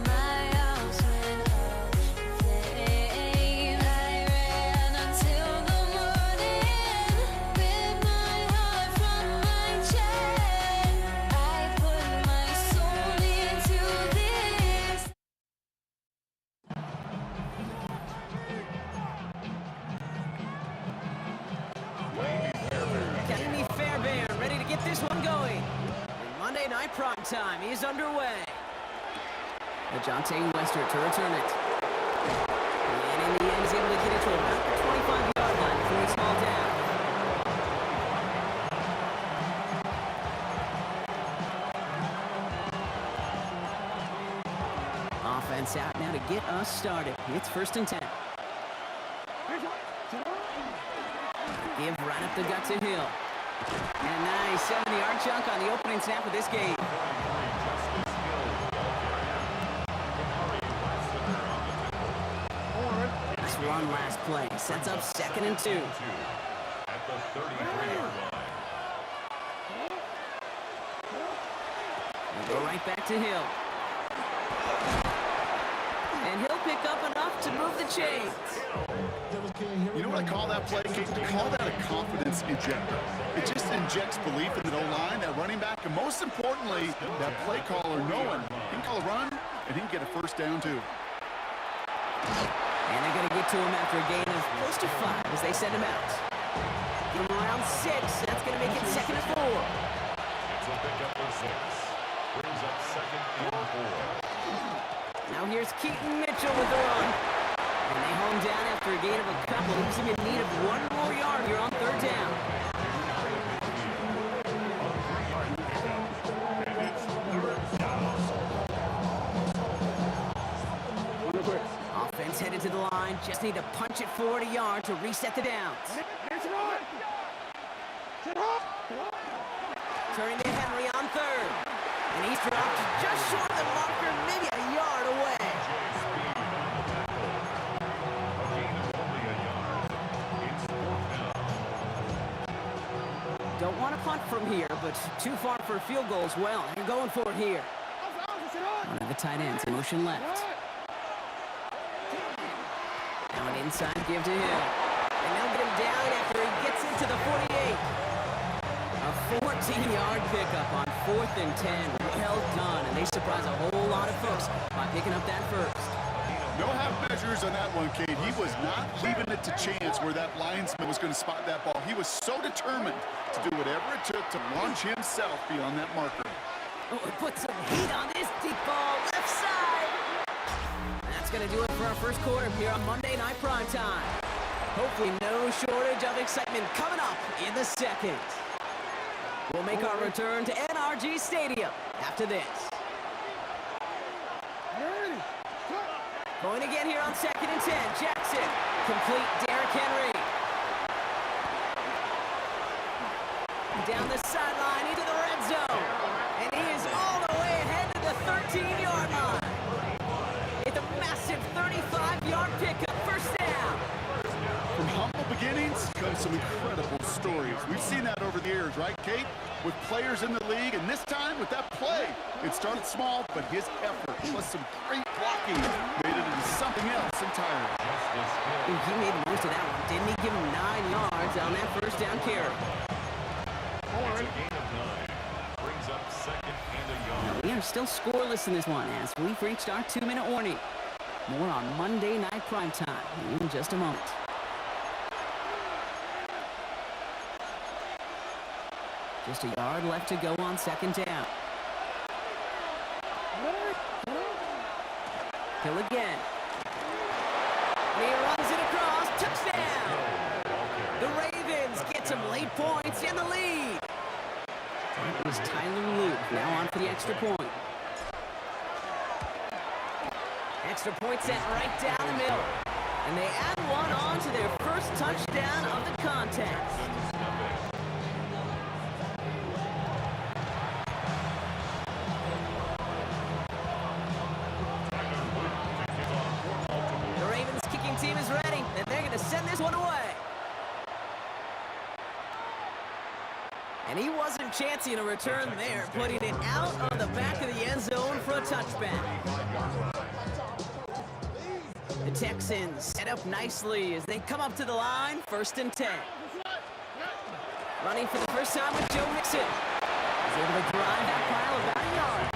[SPEAKER 7] My house went up in flames. I ran until the morning, bit my heart from my chest. I put my soul into this.
[SPEAKER 2] Academy Fairbairn ready to get this one going. And Monday Night Prime Time is underway. DeJounte Western to return it. And in the end, he's able to get it to about the 25-yard line before he's hauled down. Offense out now to get us started. It's 1st and 10. Give right up the gut to Hill. And a nice 70-yard chunk on the opening snap of this game. This one last play sets up 2nd and 2.
[SPEAKER 4] At the 33-yard line.
[SPEAKER 2] We'll go right back to Hill. And he'll pick up enough to move the chains.
[SPEAKER 3] You know what I call that play? I call that a confidence injector. It just injects belief in the O-line, that running back, and most importantly, that play caller knowing he can call a run and he can get a 1st down too.
[SPEAKER 2] And they're going to get to him after a gain of close to 5 as they send him out. Give him around 6. That's going to make it 2nd and 4.
[SPEAKER 4] It's a pickup for 6. Brings up 2nd and 4.
[SPEAKER 2] Now here's Keaton Mitchell with the run. And they home down after a gain of a couple. Leaves him in need of 1 more yard here on 3rd down.
[SPEAKER 4] And it's 3rd down.
[SPEAKER 2] Offense headed to the line. Just need to punch it forward a yard to reset the downs.
[SPEAKER 5] It's run.
[SPEAKER 2] Turning to Henry on third. And he's dropped just short of the marker, maybe a yard away. Don't want to punt from here, but too far for a field goal as well. You're going for it here. One of the tight ends, motion left. Now an inside give to him. And they'll get him down after he gets into the 48. A 14-yard pickup on 4th and 10. Well done, and they surprise a whole lot of folks by picking up that first.
[SPEAKER 3] No half measures on that one, Kate. He was not leaving it to chance where that linesman was going to spot that ball. He was so determined to do whatever it took to launch himself beyond that marker.
[SPEAKER 2] Oh, it puts some heat on this deep ball, left side. That's going to do it for our first quarter here on Monday Night Primetime. Hopefully no shortage of excitement coming up in the second. We'll make our return to NRG Stadium after this. Going again here on 2nd and 10. Jackson, complete Derrick Henry. Down the sideline into the red zone. And he is all the way ahead to the 13-yard line. It's a massive 35-yard pickup, first down.
[SPEAKER 3] From humble beginnings come some incredible stories. We've seen that over the years, right, Kate? With players in the league, and this time with that play. It started small, but his effort plus some great blocking made it into something else entirely.
[SPEAKER 2] He made the most of that one, didn't he? Give him 9 yards on that first down carry.
[SPEAKER 4] It's a gain of 9. Brings up 2nd and a yard.
[SPEAKER 2] We are still scoreless in this one as we've reached our 2-minute warning. More on Monday Night Primetime in just a moment. Just a yard left to go on 2nd down. Hill again. And he runs it across. Touchdown! The Ravens get some late points in the lead. That was Tyler Luke now on for the extra point. Extra point set right down the middle. And they add one on to their first touchdown of the contest. The Ravens kicking team is ready, and they're going to send this one away. And he wasn't chancing a return there, putting it out on the back of the end zone for a touchback. The Texans set up nicely as they come up to the line, 1st and 10. Running for the first time with Joe Mixon. He's able to drive that pile about a yard.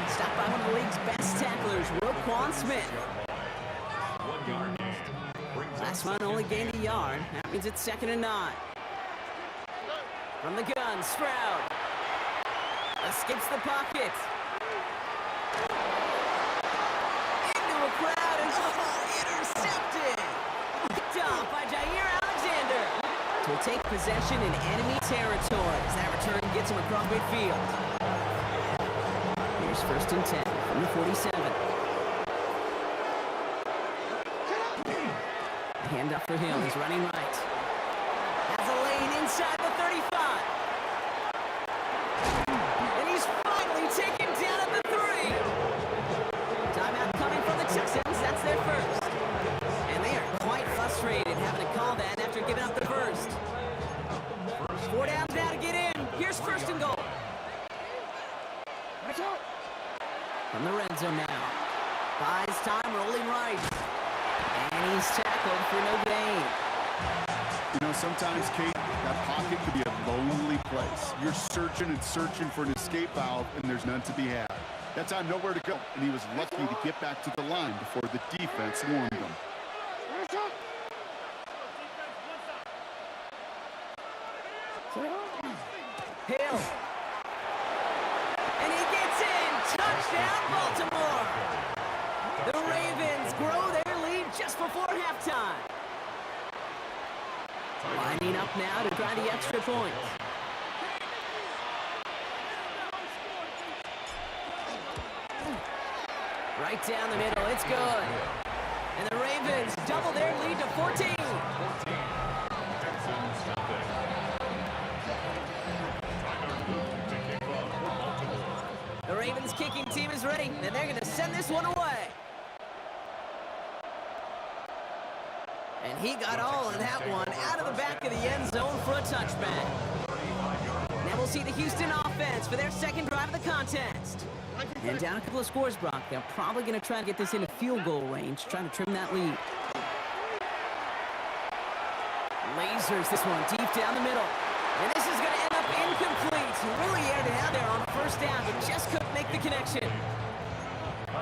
[SPEAKER 2] Stopped by one of the league's best tacklers, Roquan Smith.
[SPEAKER 4] 1 yard gain.
[SPEAKER 2] Last run only gained a yard. That means it's 2nd and 9. From the gun, Stroud. Escapes the pocket. Into a crowd and intercepted. Picked off by Jair Alexander. To take possession in enemy territory as that return gets him across midfield. Here's 1st and 10 from the 47. Hand up for Hill. He's running right. Has a lane inside the 35. And he's finally taken down at the 3. Timeout coming from the Texans. That's their first. And they are quite frustrated having to call that after giving up the first. 4 downs now to get in. Here's 1st and goal. From the red zone now. Buys time, rolling right. And he's tackled for no gain.
[SPEAKER 3] You know, sometimes, Kate, that pocket could be a lonely place. You're searching and searching for an escape valve, and there's none to be had. That time, nowhere to go, and he was lucky to get back to the line before the defense warned him.
[SPEAKER 2] Hill. And he gets in. Touchdown, Baltimore. The Ravens grow their lead just before halftime. Lining up now to try the extra point. Right down the middle, it's good. And the Ravens double their lead to 14. Ravens kicking team is ready, and they're going to send this one away. And he got all of that one out of the back of the end zone for a touchback. Now we'll see the Houston offense for their second drive of the contest. And down a couple of scores, Brock. They're probably going to try to get this into field goal range, trying to trim that lead. Lasers this one deep down the middle. And this is going to end up incomplete. He really aired it out there on first down, but just couldn't make the connection.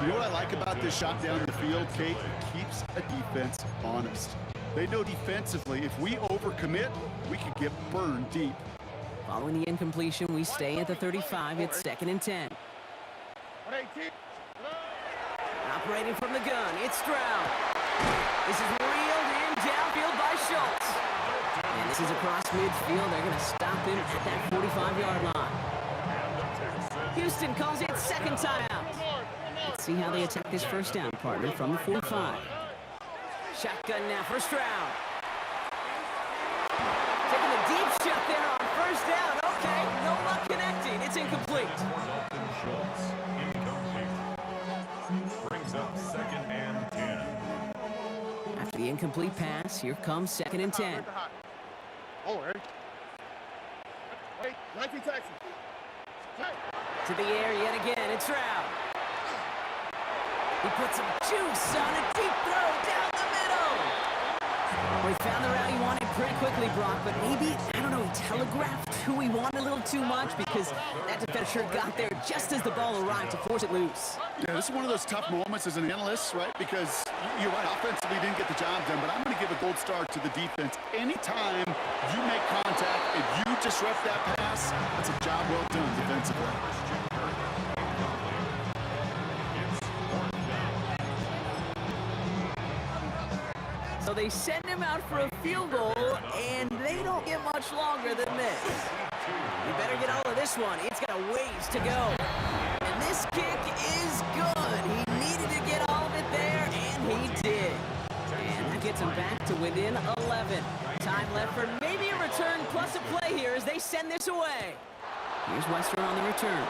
[SPEAKER 3] You know what I like about this shot down the field, Kate? It keeps a defense honest. They know defensively, if we overcommit, we could get burned deep.
[SPEAKER 2] Following the incompletion, we stay at the 35. It's 2nd and 10. Operating from the gun, it's Stroud. This is reeled in downfield by Schultz. And this is across midfield. They're going to stop him at that 45-yard line. Houston calls it second timeout. Let's see how they attack this first down, partner, from the 45. Shotgun now for Stroud. Taking the deep shot there on first down. Okay, no luck connecting. It's incomplete.
[SPEAKER 4] Dalton Schultz, incomplete. Brings up 2nd and 10.
[SPEAKER 2] After the incomplete pass, here comes 2nd and 10.
[SPEAKER 5] Oh, hey. Hey, 19 Texas. Hey.
[SPEAKER 2] To the air yet again, it's Stroud. He puts some juice on a deep throw down the middle. Well, he found the route he wanted pretty quickly, Brock, but maybe, I don't know, he telegraphed who he wanted a little too much because that defender sure got there just as the ball arrived to force it loose.
[SPEAKER 3] Yeah, this is one of those tough moments as an analyst, right? Because you're right, offensively didn't get the job done, but I'm going to give a gold star to the defense. Anytime you make contact and you disrupt that pass, that's a job well done defensively.
[SPEAKER 2] So they send him out for a field goal, and they don't get much longer than this. You better get all of this one. It's got a ways to go. And this kick is good. He needed to get all of it there, and he did. And that gets him back to within 11. Time left for maybe a return plus a play here as they send this away. Here's Western on the return.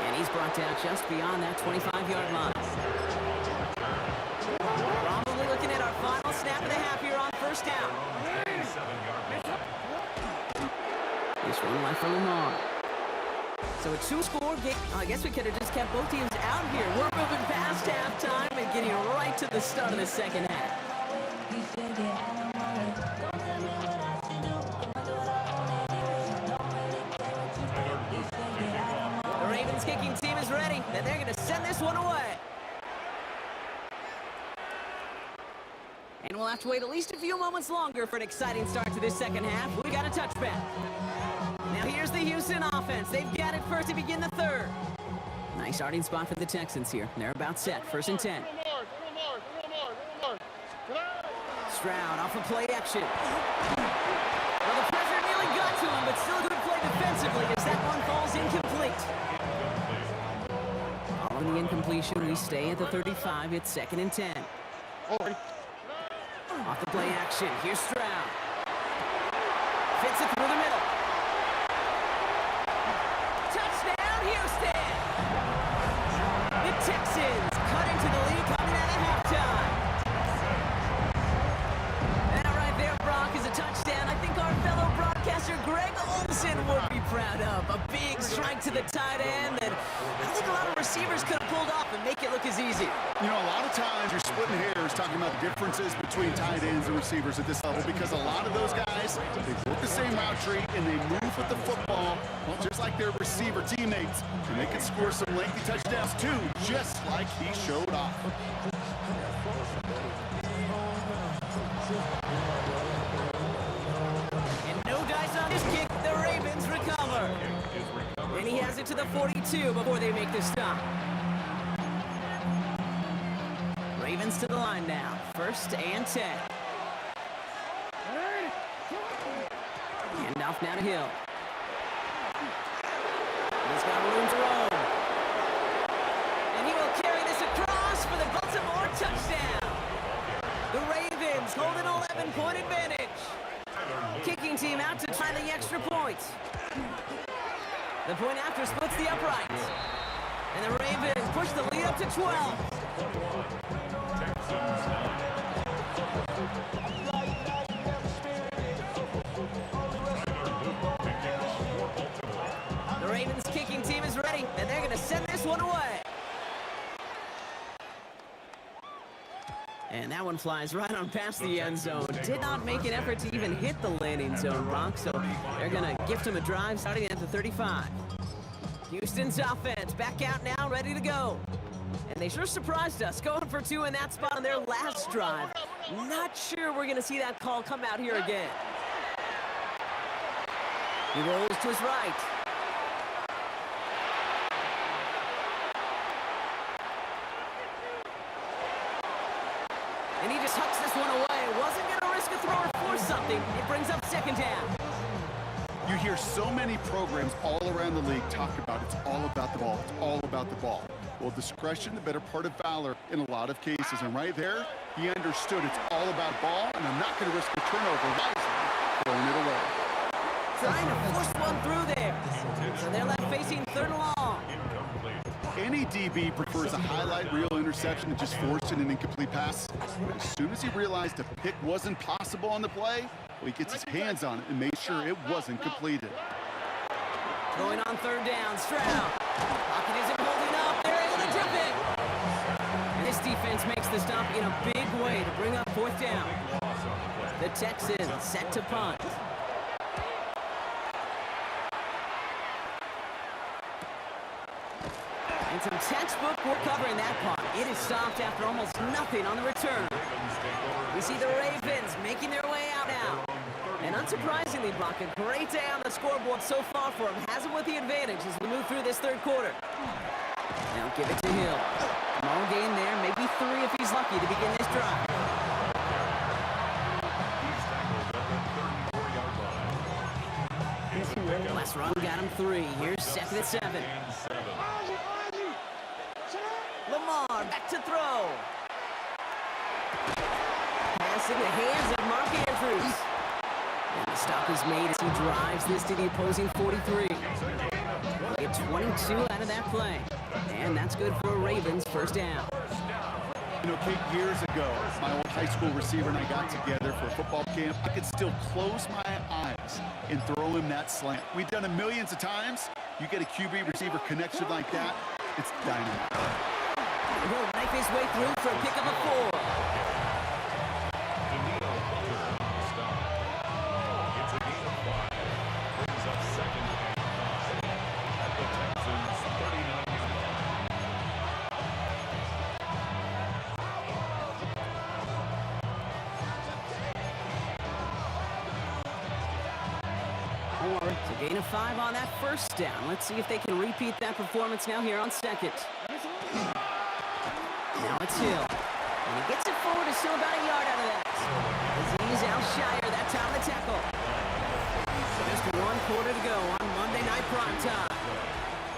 [SPEAKER 2] And he's brought down just beyond that 25-yard line. Probably looking at our final snap of the half here on first down. This one left for Lamar. So a two-score game. I guess we could have just kept both teams out here. We're moving past halftime and getting right to the start of the second half. The Ravens kicking team is ready, and they're going to send this one away. And we'll have to wait at least a few moments longer for an exciting start to this second half. We got a touchback. Now here's the Houston offense. They've got it first to begin the third. Nice starting spot for the Texans here. They're about set. 1st and 10. Stroud off of play action. Well, the pressure nearly got to him, but still good play defensively as that one falls incomplete. Following the incompletion, we stay at the 35. It's 2nd and 10. Off the play action, here's Stroud. Fits it through the middle. Touchdown, Houston! The Texans cut into the lead coming out of halftime. That right there, Brock, is a touchdown. I think our fellow broadcaster Greg Olsen would be proud of. A big strike to the tight end that I think a lot of receivers could have pulled off and make it look as easy.
[SPEAKER 3] You know, a lot of times you're splitting hairs talking about the differences between tight ends and receivers at this level because a lot of those guys, they work the same route tree and they move with the football, well, just like their receiver teammates. And they can score some lengthy touchdowns too, just like he showed off.
[SPEAKER 2] And no dice on this kick, the Ravens recover. And he has it to the 42 before they make the stop. Ravens to the line now. 1st and 10. Hand off now to Hill. He's got room to roam. And he will carry this across for the Baltimore touchdown. The Ravens hold an 11-point advantage. Kicking team out to try the extra points. The point after splits the uprights. And the Ravens push the lead up to 12. The Ravens kicking team is ready, and they're going to send this one away. And that one flies right on past the end zone. Did not make an effort to even hit the landing zone, Rock, so they're going to gift him a drive starting at the 35. Houston's offense back out now, ready to go. And they sure surprised us, going for 2 in that spot on their last drive. Not sure we're going to see that call come out here again. He rolls to his right. And he just hucks this one away. Wasn't going to risk a throw or force something. It brings up second down.
[SPEAKER 3] You hear so many programs all around the league talk about it's all about the ball. It's all about the ball. Well, discretion, the better part of valor in a lot of cases. And right there, he understood it's all about ball, and I'm not going to risk a turnover. Wisely throwing it away.
[SPEAKER 2] Trying to force one through there. So they're left facing 3rd and long.
[SPEAKER 3] Any DB prefers a highlight reel interception to just forcing an incomplete pass. But as soon as he realized a pick wasn't possible on the play, well, he gets his hands on it and made sure it wasn't completed.
[SPEAKER 2] Going on 3rd down, Stroud. Pocket isn't holding up. They're able to tip it. And this defense makes the stop in a big way to bring up 4th down. The Texans set to punt. And some textbook work covering that punt. It is stopped after almost nothing on the return. We see the Ravens making their way out now. And unsurprisingly, Brock, a great day on the scoreboard so far for him. Has him with the advantage as we move through this 3rd quarter. Now give it to Hill. Long gain there, maybe 3 if he's lucky to begin this drive. Last run got him 3. Here's 2nd and 7. Lamar back to throw. Pass in the hands of Mark Andrews. And the stop is made as he drives this to the opposing 43. Get 22 out of that play. And that's good for a Ravens 1st down.
[SPEAKER 3] You know, Kate, years ago, my old high school receiver and I got together for a football camp. I could still close my eyes and throw him that slant. We've done it millions of times. You get a QB receiver connection like that, it's dynamite.
[SPEAKER 2] He'll knife his way through for a pickup of 4. So gain of 5 on that 1st down. Let's see if they can repeat that performance now here on 2nd. Now it's Hill. And he gets it forward, is still about a yard out of that. Azeez Al-Shire, that time to tackle. Just 1 quarter to go on Monday Night Primetime.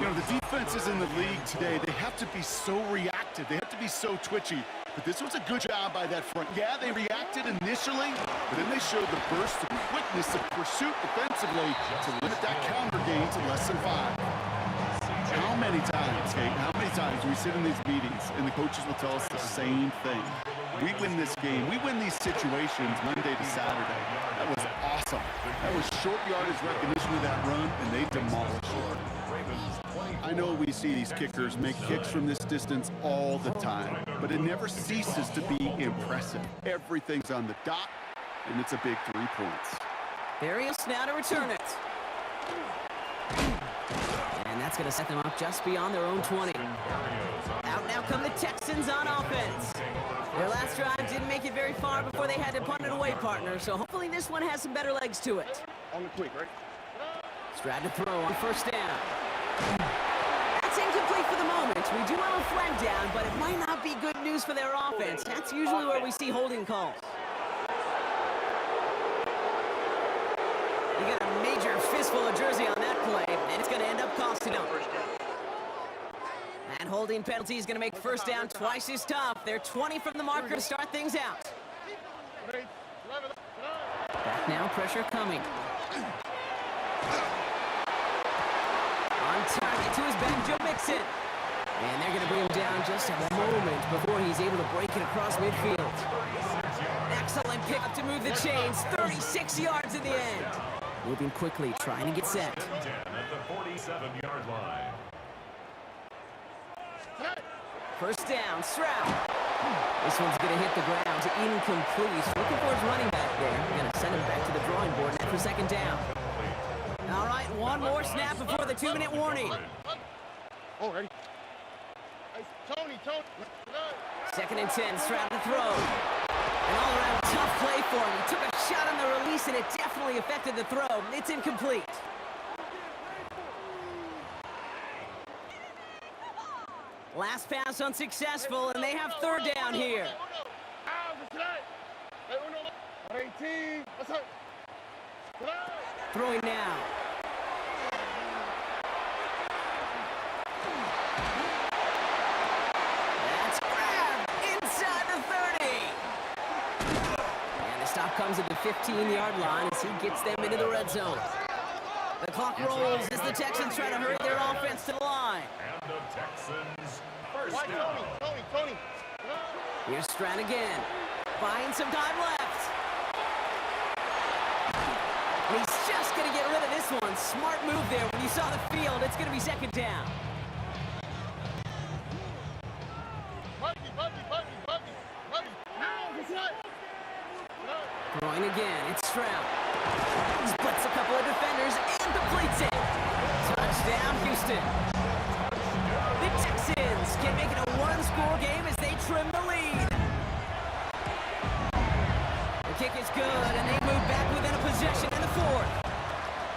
[SPEAKER 3] You know, the defenses in the league today, they have to be so reactive. They have to be so twitchy. But this was a good job by that front. Yeah, they reacted initially, but then they showed the burst of quickness of pursuit defensively to limit that counter gain to less than 5. How many times, Kate, how many times we sit in these meetings and the coaches will tell us the same thing? We win this game. We win these situations Monday to Saturday. That was awesome. That was short yardage recognition of that run, and they demolished it. I know we see these kickers make kicks from this distance all the time, but it never ceases to be impressive. Everything's on the dot, and it's a big 3 points.
[SPEAKER 2] Barrios now to return it. And that's going to set them up just beyond their own 20. Out now come the Texans on offense. Their last drive didn't make it very far before they had to punt it away, partner, so hopefully this one has some better legs to it.
[SPEAKER 5] On the quick, right?
[SPEAKER 2] Stroud to throw on 1st down. That's incomplete for the moment. We do have a flag down, but it might not be good news for their offense. That's usually where we see holding calls. You got a major fistful of jersey on that play, and it's going to end up costing them. And holding penalty is going to make 1st down twice as tough. They're 20 from the marker to start things out. Back now, pressure coming. Just a moment before he's able to break it across midfield. Excellent pickup to move the chains. 36 yards in the end. Moving quickly, trying to get set.
[SPEAKER 4] 10 at the 47-yard line.
[SPEAKER 2] First down, Stroud. This one's going to hit the ground. Incomplete. Looking for his running back there. Going to send him back to the drawing board now for second down. All right, one more snap before the 2-minute warning.
[SPEAKER 5] Oh, ready? Tony.
[SPEAKER 2] Second and 10, Stroud to throw. An all-around tough play for him. He took a shot on the release, and it definitely affected the throw. It's incomplete. Last pass unsuccessful, and they have third down here. Throwing now. That's grabbed inside the 30. And the stop comes at the 15-yard line as he gets them into the red zone. The clock rolls as the Texans try to hurry their offense to the line.
[SPEAKER 4] And the Texans first down.
[SPEAKER 5] Tony.
[SPEAKER 2] Here's Stroud again. Buying some time left. And he's just going to get rid of this one. Smart move there. When you saw the field, it's going to be second down. Throwing again. It's Stroud. Splits a couple of defenders and completes it. Touchdown, Houston. The Texans can make it a one-score game as they trim the lead. The kick is good, and they move back within a possession in the fourth.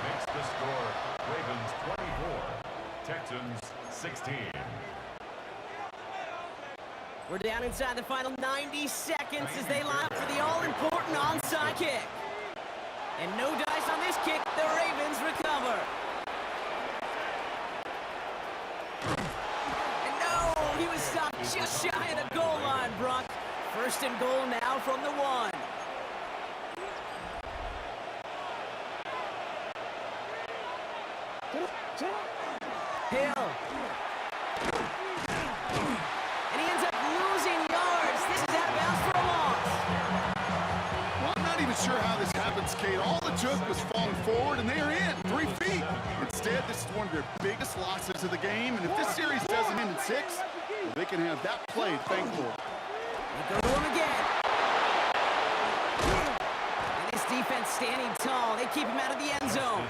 [SPEAKER 4] Makes the score Ravens 24, Texans 16.
[SPEAKER 2] We're down inside the final 90 seconds as they line up for the all-important onside kick. And no dice on this kick. The Ravens recover. And no, he was stopped just shy of the goal line, Brock. First and goal now from the 1. Hill. And he ends up losing yards. This is out of bounds for a loss.
[SPEAKER 3] Well, I'm not even sure how this happens, Kate. All it took was falling forward, and they are in 3 feet. Instead, this is one of their biggest losses of the game, and if this series doesn't end in 6, well, they can have that play to thank for.
[SPEAKER 2] They go to him again. And this defense standing tall. They keep him out of the end zone.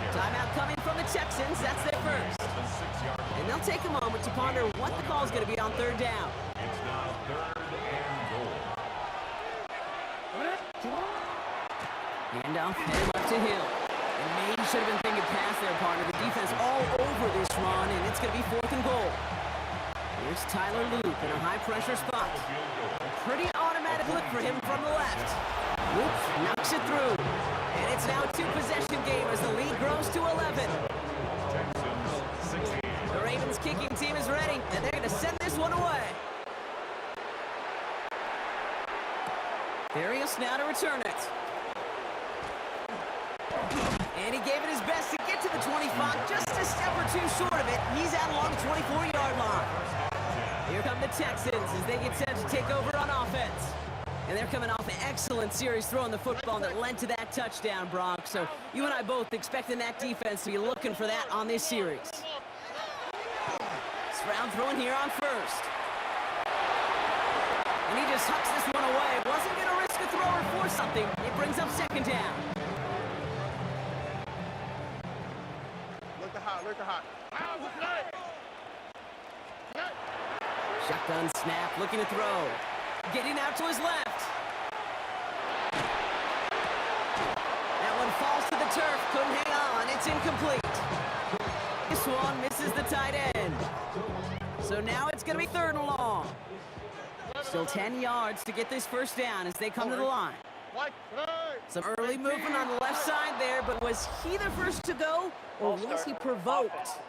[SPEAKER 2] Timeout coming from the Texans. That's their first. And they'll take a moment to ponder what the call is going to be on third down.
[SPEAKER 4] It's now 3rd and goal.
[SPEAKER 2] Handoff, headed left to Hill. And maybe should have been thinking past their partner. The defense all over this run, and it's going to be 4th and goal. Here's Tyler Loop in a high-pressure spot. A pretty automatic look for him from the left. Loop knocks it through. And it's now a 2-possession game as the lead grows to 11.
[SPEAKER 4] Texans 16.
[SPEAKER 2] The Ravens kicking team is ready, and they're going to send this one away. Darius now to return it. And he gave it his best to get to the 25, just a step or two short of it. He's out along the 24-yard line. Here come the Texans as they get set to take over on offense. And they're coming off an excellent series throwing the football that led to that touchdown, Brock. So you and I both expecting that defense to be looking for that on this series. Stroud throwing here on first. And he just hucks this one away. Wasn't going to risk a throw or force something. It brings up second down.
[SPEAKER 5] Look hot.
[SPEAKER 2] Shotgun snap, looking to throw. Getting out to his left. That one falls to the turf. Couldn't hang on. It's incomplete. This one misses the tight end. So now it's going to be 3rd and long. Still 10 yards to get this first down as they come to the line. Some early movement on the left side there, but was he the first to go, or was he provoked?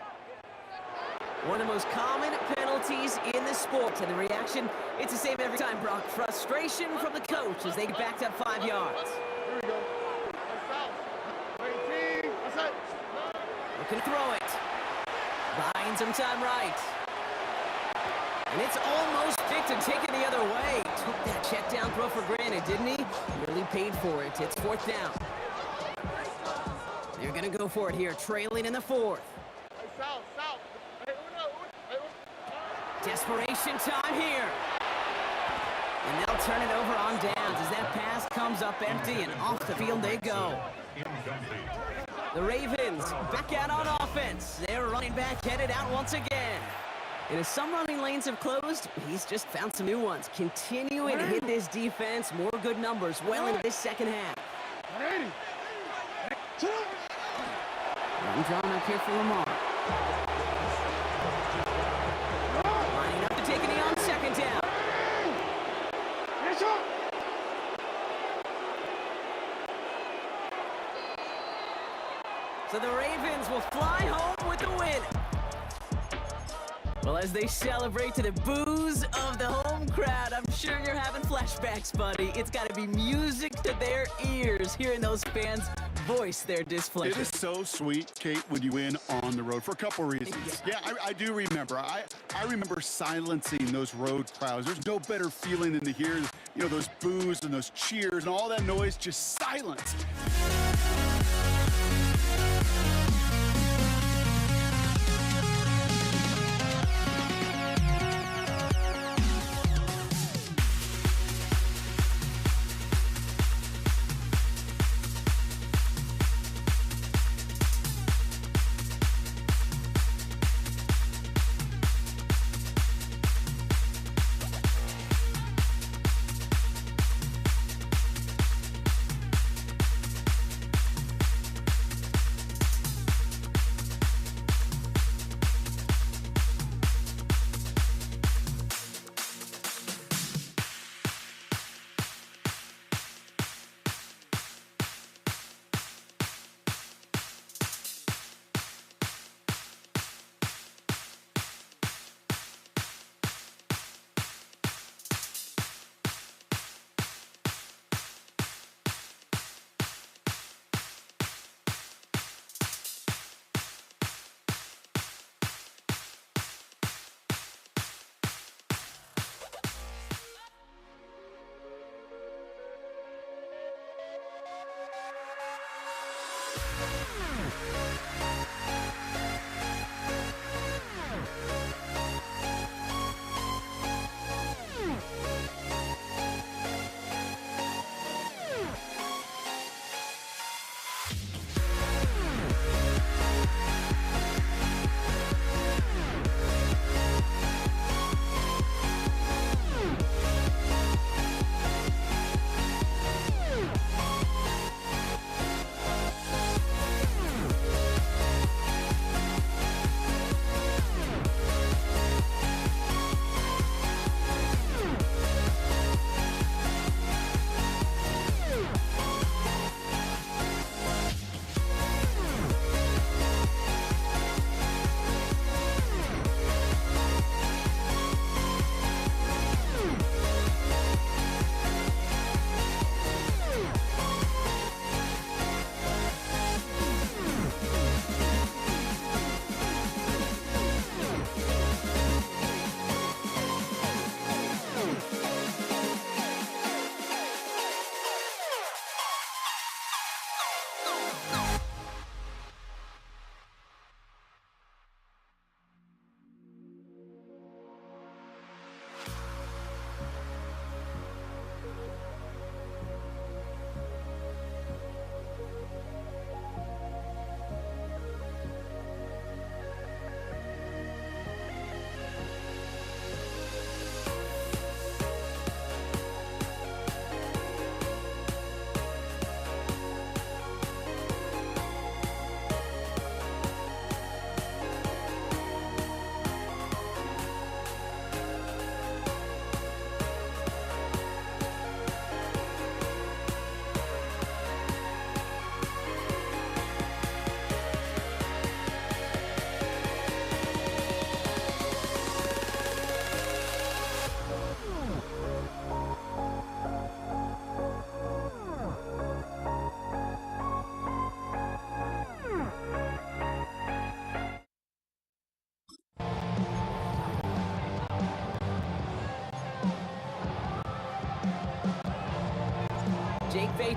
[SPEAKER 2] One of the most common penalties in the sport, and the reaction, it's the same every time, Brock. Frustration from the coach as they get backed up 5 yards. Looking to throw it. Buying some time right. And it's almost picked and taken the other way. Took that check down throw for granted, didn't he? Really paid for it. It's 4th down. They're going to go for it here, trailing in the 4th. Desperation time here. And they'll turn it over on downs as that pass comes up empty and off the field they go. The Ravens back out on offense. Their running back headed out once again. And as some running lanes have closed, he's just found some new ones. Continuing to hit this defense, more good numbers well into this second half. I'm drawing up here for Lamar. Lining up to take a knee on 2nd down. So the Ravens will fly home with the win. Well, as they celebrate to the boos of the home crowd, I'm sure you're having flashbacks, buddy. It's got to be music to their ears, hearing those fans voice their displeasure.
[SPEAKER 3] It is so sweet, Kate, when you win on the road for a couple reasons. Yeah, I do remember. I remember silencing those road crowds. There's no better feeling than to hear, those boos and those cheers and all that noise just silence.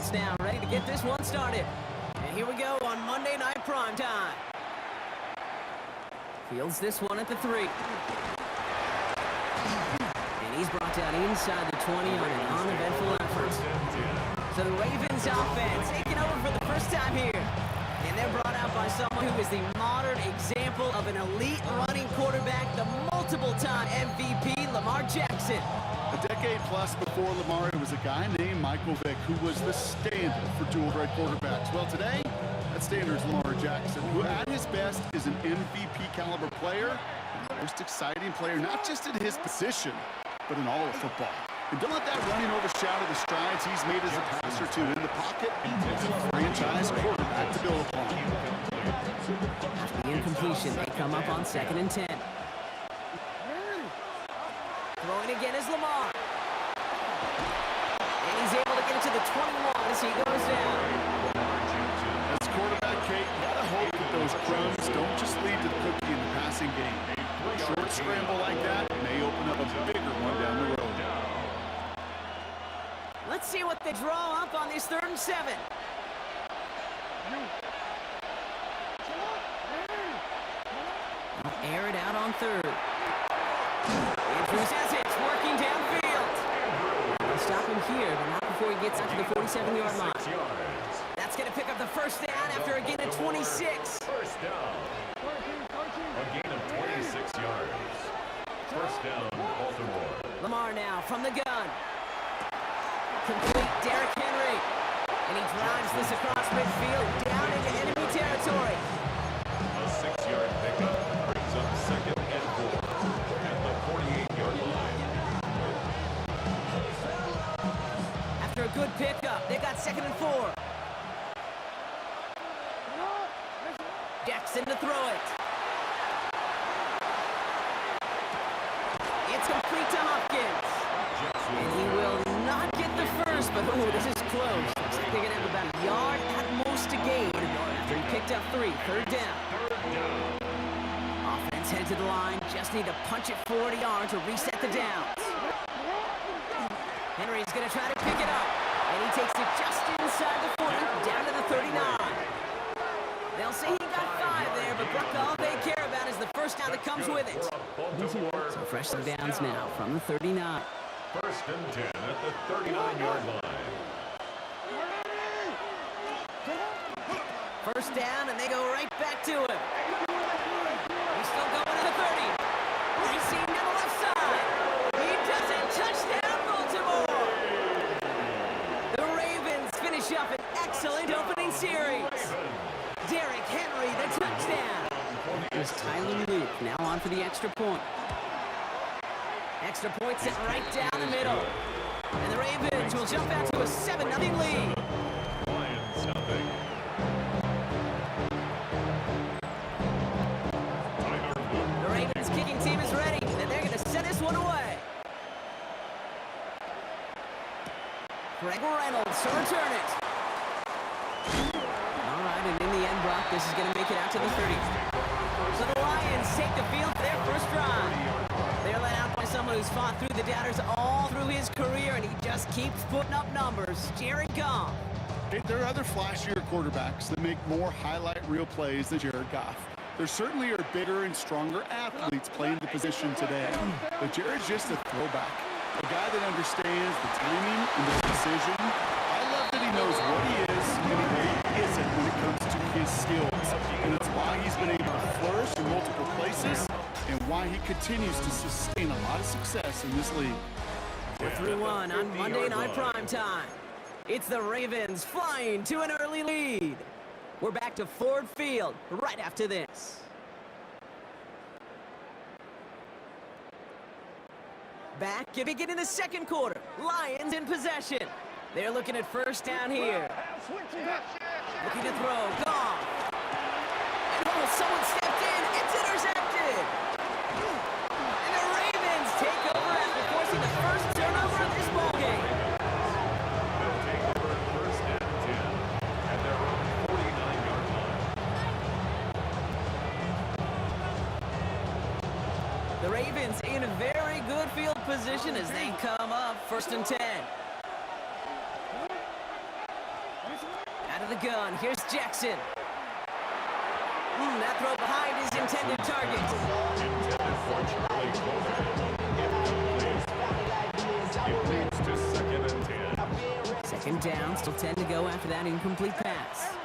[SPEAKER 2] seats now, ready to get this one started. And here we go on Monday Night Primetime. Fields this one at the 3. And he's brought down inside the 20 on an uneventful effort. So the Ravens offense taking over for the first time here. And they're brought out by someone who is the modern example of an elite running quarterback, the multiple-time MVP, Lamar Jackson.
[SPEAKER 3] A decade plus before Lamar, it was a guy named Michael Vick who was the standard for dual-threat quarterbacks. Well, today, that standard is Lamar Jackson, who at his best is an MVP-caliber player, the most exciting player, not just in his position, but in all of football. And don't let that running overshadow the strides he's made as a passer, too. In the pocket, he's a franchise quarterback to build upon.
[SPEAKER 2] After the incompletion, they come up on 2nd and 10. Throwing again is Lamar. And he's able to get it to the 21 as he goes down.
[SPEAKER 3] As quarterback, Kate, you gotta hope that those crumbs don't just lead to the cookie in the passing game. A short scramble like that may open up a bigger one down the road.
[SPEAKER 2] Let's see what they draw up on this 3rd and 7. They'll air it out on 3rd. Andrews has it, working downfield. They'll stop him here, but not before he gets out to the 47-yard line. That's going to pick up the first down after a gain of 26.
[SPEAKER 4] First down. A gain of 26 yards. First down, Baltimore.
[SPEAKER 2] Lamar now from the gun. Complete Derrick Henry. And he drives this across midfield down into enemy territory.
[SPEAKER 4] A 6-yard pickup brings up 2nd and 4 at the 48-yard line.
[SPEAKER 2] After a good pickup, they got 2nd and 4. Jackson to throw it. It's complete to Hopkins. And he will not get the first, but ooh, this is close. Looks like they're going to have about a yard at most to gain after he picked up 3. 3rd down. Offense head to the line. Just need to punch it 40 yards to reset the downs. Henry's going to try to pick it up. And he takes it just inside the 40, down to the 39. They'll say he got 5 there, but Brook, all they care about is the first down that comes with it. So fresh downs now from the 39.
[SPEAKER 4] First and 10 at the 39-yard line.
[SPEAKER 2] First down, and they go right back to him. He's still going to the 30. Racing down the left side. He doesn't. Touchdown, Baltimore. The Ravens finish up an excellent opening series. Derrick Henry, the touchdown. Here's Tyler Luke, now on for the extra point. Extra point set right down the middle. And the Ravens will jump out to a 7-0 lead.
[SPEAKER 4] Lions nothing.
[SPEAKER 2] The Ravens kicking team is ready, and they're going to send this one away. Greg Reynolds to return it. All right, and in the end, Brock, this is going to make it out to the 30. So the Lions take the field for their first drive. They're led out by someone who's fought through the doubters all through his career, and he just keeps putting up numbers. Jared Goff.
[SPEAKER 3] Hey, there are other flashier quarterbacks that make more highlight reel plays than Jared Goff. There certainly are bigger and stronger athletes playing the position today, but Jared's just a throwback. A guy that understands the timing and the precision. I love that he knows what he is and what he isn't when it comes to his skills. And it's why he's been able to flourish in multiple places and why he continues to sustain a lot of success in this league.
[SPEAKER 2] We're through one on Monday Night Primetime. It's the Ravens flying to an early lead. We're back to Ford Field right after this. Back, beginning the second quarter. Lions in possession. They're looking at first down here. Looking to throw. Goff. And oh, someone stepped in. It's intercepted. And the Ravens take over after forcing the first turnover of this ballgame.
[SPEAKER 4] They'll take over first and 10 at their own 49-yard line.
[SPEAKER 2] The Ravens in a very good field position as they come up first and 10. the gun. Here's Jackson. That throw behind his intended target.
[SPEAKER 4] Intended for Charlie Coleman. It leads to 2nd and 10.
[SPEAKER 2] Second down, still 10 to go after that incomplete pass.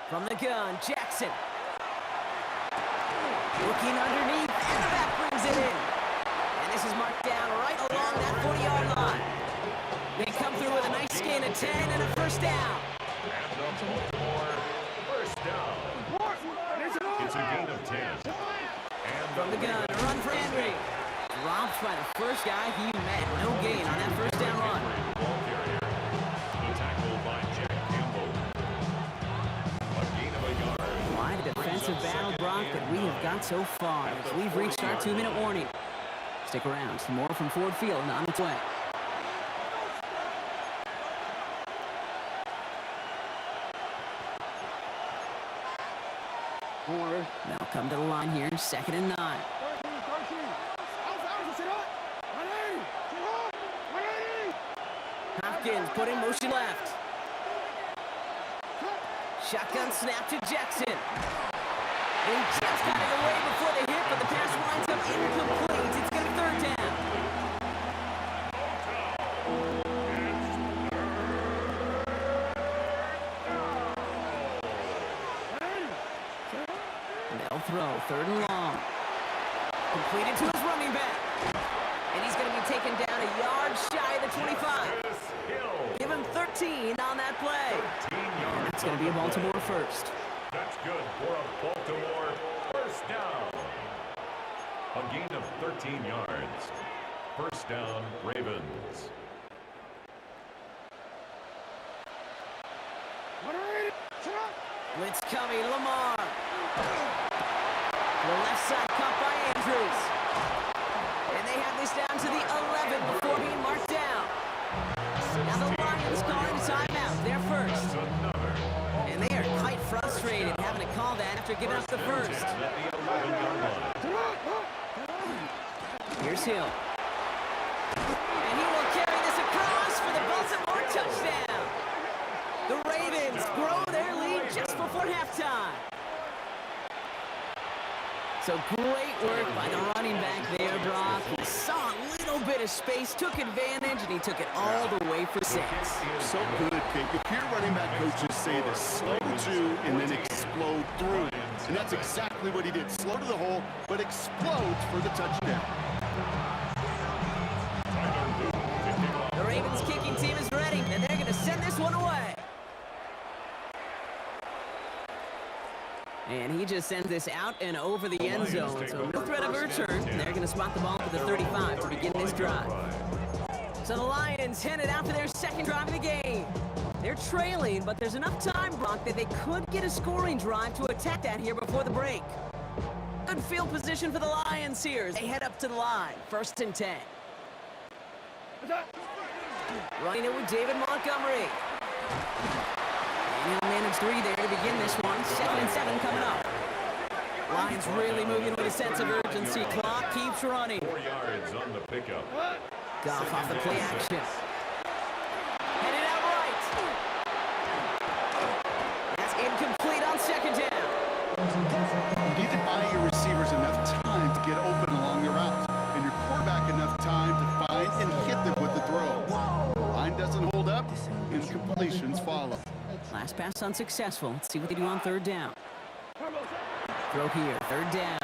[SPEAKER 2] From the gun, Jackson. Looking underneath, and the back brings it in. And this is marked down right along that 40-yard line. They come through with a nice gain of 10 and a first down.
[SPEAKER 4] And the Baltimore first down. It's a gain of 10. And
[SPEAKER 2] From the gun, a run for Henry. Dropped by the first guy he met. No gain on that first down run.
[SPEAKER 4] ball carrier. The tackle by Jack Campbell. A gain of a yard.
[SPEAKER 2] Wide defensive battle, Brock, that we have got so far as we've reached our 2-minute warning. Stick around. Some more from Ford Field on its way. They'll come to the line here, 2nd and 9. Hopkins put in motion left. Shotgun snap to Jackson. They just got it away before they hit, but the pass winds up incomplete. It's going to be 3rd down. They'll throw 3rd and long. Completed to his running back. And he's going to be taken down a yard shy of the 25. Give him 13 on that play.
[SPEAKER 4] 13
[SPEAKER 2] And
[SPEAKER 4] yards.
[SPEAKER 2] that's going to be a Baltimore first.
[SPEAKER 4] That's good for a Baltimore first down. A gain of 13 yards. First down, Ravens.
[SPEAKER 2] Blitz coming, Lamar. The left side caught by Andrews. And they have this down to the 11 before being marked down. Now the Lions calling a timeout. They're first.
[SPEAKER 4] That's another.
[SPEAKER 2] And they are quite frustrated having to call that after giving up the first.
[SPEAKER 4] At the 11-yard line.
[SPEAKER 2] Here's Hill. And he will carry this across for the Baltimore touchdown. The Ravens grow their lead just before halftime. So great work by the running back there, Brock. He saw a little bit of space, took advantage, and he took it all the way for 6.
[SPEAKER 3] So good, Kate. You hear running back coaches say this, slow to and then explode through. And that's exactly what he did. Slow to the hole, but explodes for the touchdown.
[SPEAKER 2] The Ravens kicking team is ready, and they're going to send this one away. And he just sends this out and over the end zone. So no threat of a return. They're going to spot the ball for the 35 to begin this drive. So the Lions headed out for their second drive of the game. They're trailing, but there's enough time, Brock, that they could get a scoring drive to attack that here before the break. Good field position for the Lions here. They head up to the line. 1st and 10. Running it with David Montgomery. And he'll manage 3 there to begin this one. 2nd and 7 coming up. Lions really moving with a sense of urgency. Clock keeps running.
[SPEAKER 4] 4 yards on the pickup.
[SPEAKER 2] Goff off the play action. Headed out right. That's incomplete on 2nd down.
[SPEAKER 3] You need to buy your receivers enough time to get open along the route, and your quarterback enough time to find and hit them with the throw. The line doesn't hold up, incompletions follow.
[SPEAKER 2] Last pass unsuccessful. Let's see what they do on 3rd down. Throw here, 3rd down.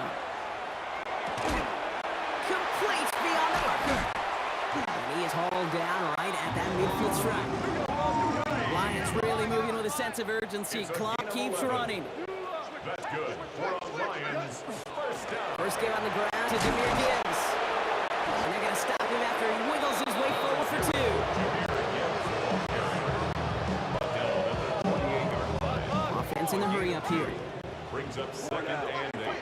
[SPEAKER 2] Complete beyond the marker. And he is hauled down right at that midfield strike. Lions really moving with a sense of urgency. Clock keeps running.
[SPEAKER 4] That's good for a Lions first down.
[SPEAKER 2] First game on the ground to Jahmyr Gibbs. And they're going to stop him after he wiggles his way forward for 2. Offense in the hurry up here.
[SPEAKER 4] Brings up 2nd and 8.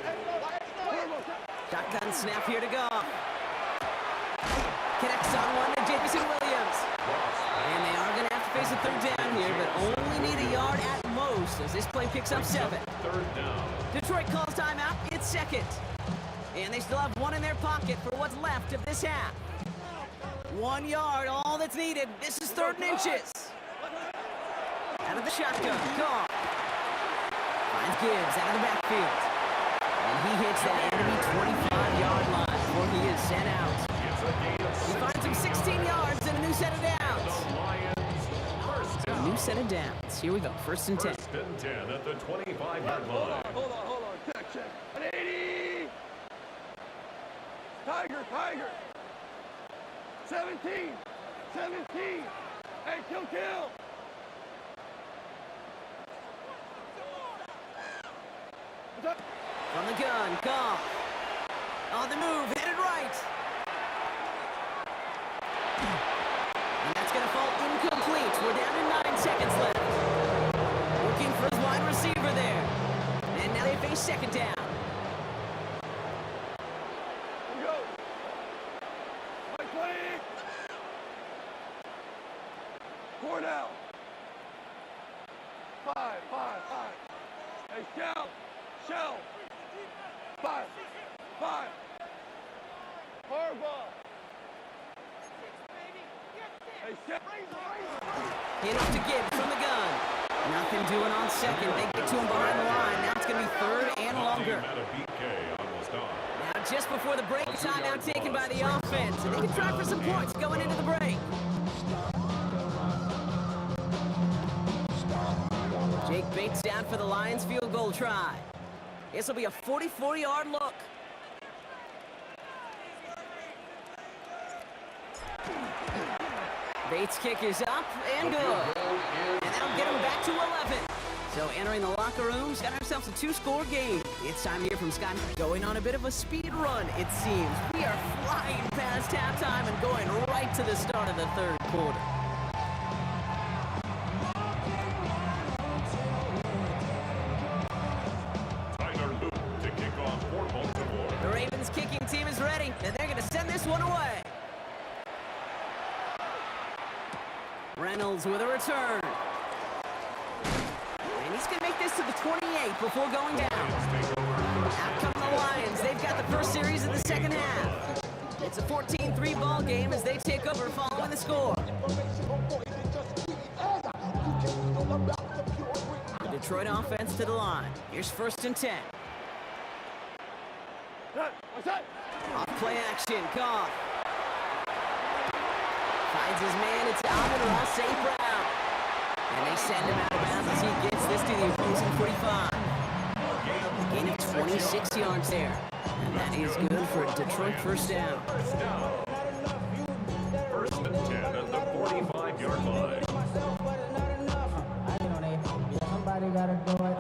[SPEAKER 2] Shotgun snap here to go. Connects on one to Jameson Williams. And they are going to have to face a 3rd down here, but only need a yard at most as this play picks up 7.
[SPEAKER 4] 3rd down.
[SPEAKER 2] Detroit calls timeout. It's 2nd. And they still have 1 in their pocket for what's left of this half. 1 yard all the that's needed. This is 3rd and inches. Out of the shotgun. Goff. Finds Gibbs out of the backfield. And he hits that enemy 25-yard line before he is sent out. He finds him 16 yards and a new set of downs. A new set of downs. Here we go. 1st and 10.
[SPEAKER 4] 1st and 10 at the 25-yard line.
[SPEAKER 5] Hold on. Check. An 80. Tiger. 17. Hey, kill.
[SPEAKER 2] From the gun, Goff. On the move, headed right. And that's going to fall incomplete. We're down to 9 seconds left. Looking for his wide receiver there. And now they face 2nd down.
[SPEAKER 5] Go. Play. Cornell. 5. Hey, Shell. 5. Harbaugh. Hey, Shell.
[SPEAKER 2] Hit off to Gibbs from the gun. Nothing doing on 2nd. They get to him behind the line. Now it's going to be 3rd and longer. Now just before the break, timeout taken by the offense. And they can try for some points going into the break. Jake Bates down for the Lions field goal try. This will be a 44-yard look. Bates' kick is up and good. And that'll get him back to 11. So entering the locker room, he's got ourselves a 2-score game. It's time to hear from Scott. Going on a bit of a speed run, it seems. We are flying past halftime and going right to the start of the 3rd quarter. The Ravens kicking team is ready, and they're going to send this one away. Reynolds with a return. And he's going to make this to the 28 before going down. Out come the Lions. They've got the first series of the 2nd half. It's a 14-3 ball game as they take over following the score. The Detroit offense to the line. Here's 1st and 10. Off play action, Goff. Finds his man, it's Amon-Ra St. Brown. And they send him out of bounds as he gets this to the opposing 45. Gain of 26 yards there. And that is good for a Detroit 1st down.
[SPEAKER 4] 1st and 10 at the 45-yard line.
[SPEAKER 6] Somebody gotta do it.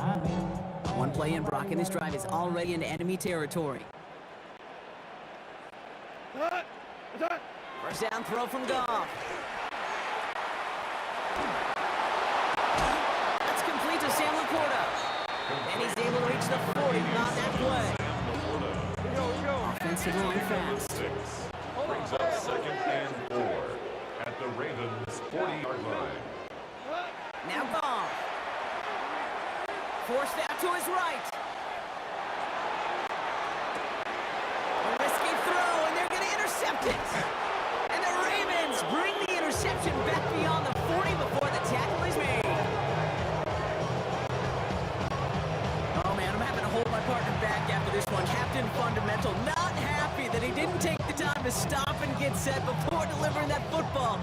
[SPEAKER 2] One play in, Brock, and this drive is already into enemy territory. 1st down throw from Goff. That's complete to Sam Laporta. And he's able to reach the 40 on that play. Offensive line fast.
[SPEAKER 4] Brings up 2nd and 4 at the Ravens' 40-yard line.
[SPEAKER 2] Now Goff. Forced out to his right. A risky throw, and they're going to intercept it. And the Ravens bring the interception back beyond the 40 before the tackle is made. Oh, man, I'm having to hold my partner back after this one. Captain Fundamental not happy that he didn't take the time to stop and get set before delivering that football.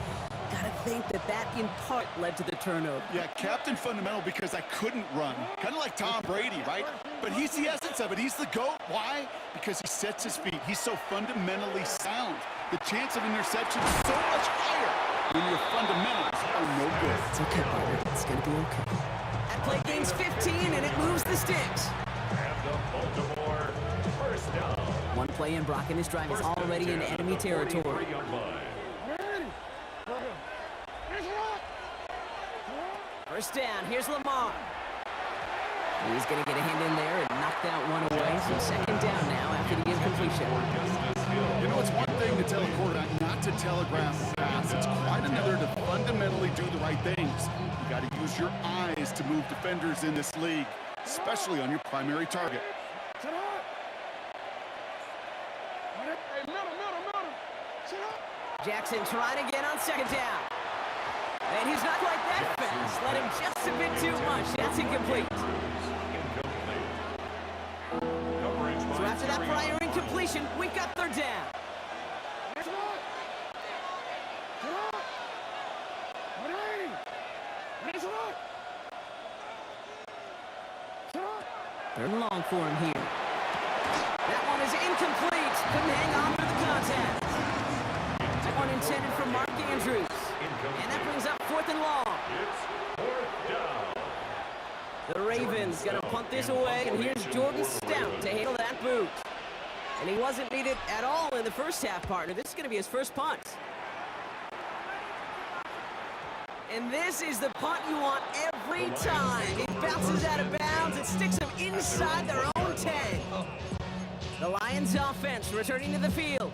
[SPEAKER 2] Gotta think that in part led to the turnover.
[SPEAKER 3] Yeah, Captain Fundamental because I couldn't run. Kind of like Tom Brady, right? But he's the essence of it. He's the GOAT. Why? Because he sets his feet. He's so fundamentally sound. The chance of interception is so much higher when your fundamentals are no good.
[SPEAKER 2] It's okay, partner. It's gonna be okay. That play gains 15, and it moves the sticks.
[SPEAKER 4] And the Baltimore 1st down.
[SPEAKER 2] One play in, Brock, and this drive is already in enemy territory.
[SPEAKER 4] 43-yard line.
[SPEAKER 2] 1st down, here's Lamar. He's going to get a hand in there and knock that one away. So 2nd down now after the incompletion.
[SPEAKER 3] You know, it's one thing to tell a quarterback not to telegraph a pass. It's quite another to fundamentally do the right things. You got to use your eyes to move defenders in this league, especially on your primary target.
[SPEAKER 5] Sit up. Hey, middle. Sit up.
[SPEAKER 2] Jackson trying again on second down. And he's not quite that fast. Let him just a bit too much. That's incomplete. So after that prior incompletion, we've got third down. Third and long for him here. That one is incomplete. Couldn't hang on for the contact. That one intended for Mark Andrews. And that brings up fourth and long. The Ravens going to punt this away, and here's Jordan Stout to handle that boot. And he wasn't needed at all in the first half, partner. This is going to be his first punt. And this is the punt you want every time. It bounces out of bounds. It sticks them inside their own 10. The Lions offense returning to the field.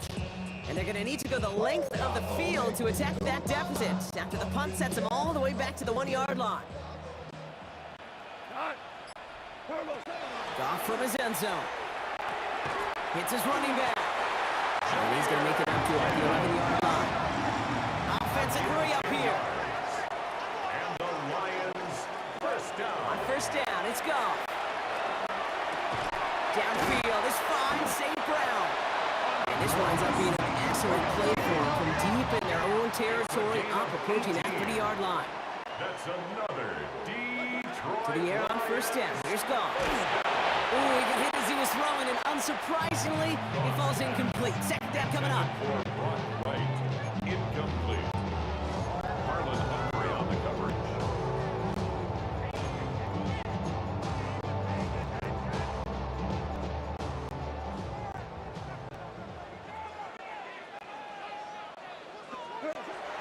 [SPEAKER 2] And they're going to need to go the length of the field to attack that deficit after the punt sets them all the way back to the 1-yard line. Goff from his end zone. Hits his running back. And he's going to make it up to the 11-yard line. Offensive hurry up here.
[SPEAKER 4] And the Lions first down.
[SPEAKER 2] On first down, it's Goff. Downfield is fine, St. Brown. And this winds up being an excellent play for him from deep in their own territory, up approaching that 30-yard line.
[SPEAKER 4] That's another Detroit.
[SPEAKER 2] To the air on first down. Here's Goff. Ooh, he got hit as he was throwing, and unsurprisingly, he falls incomplete. Second down coming up.
[SPEAKER 4] For Brock Wright, incomplete. Marlon Humphrey on the coverage.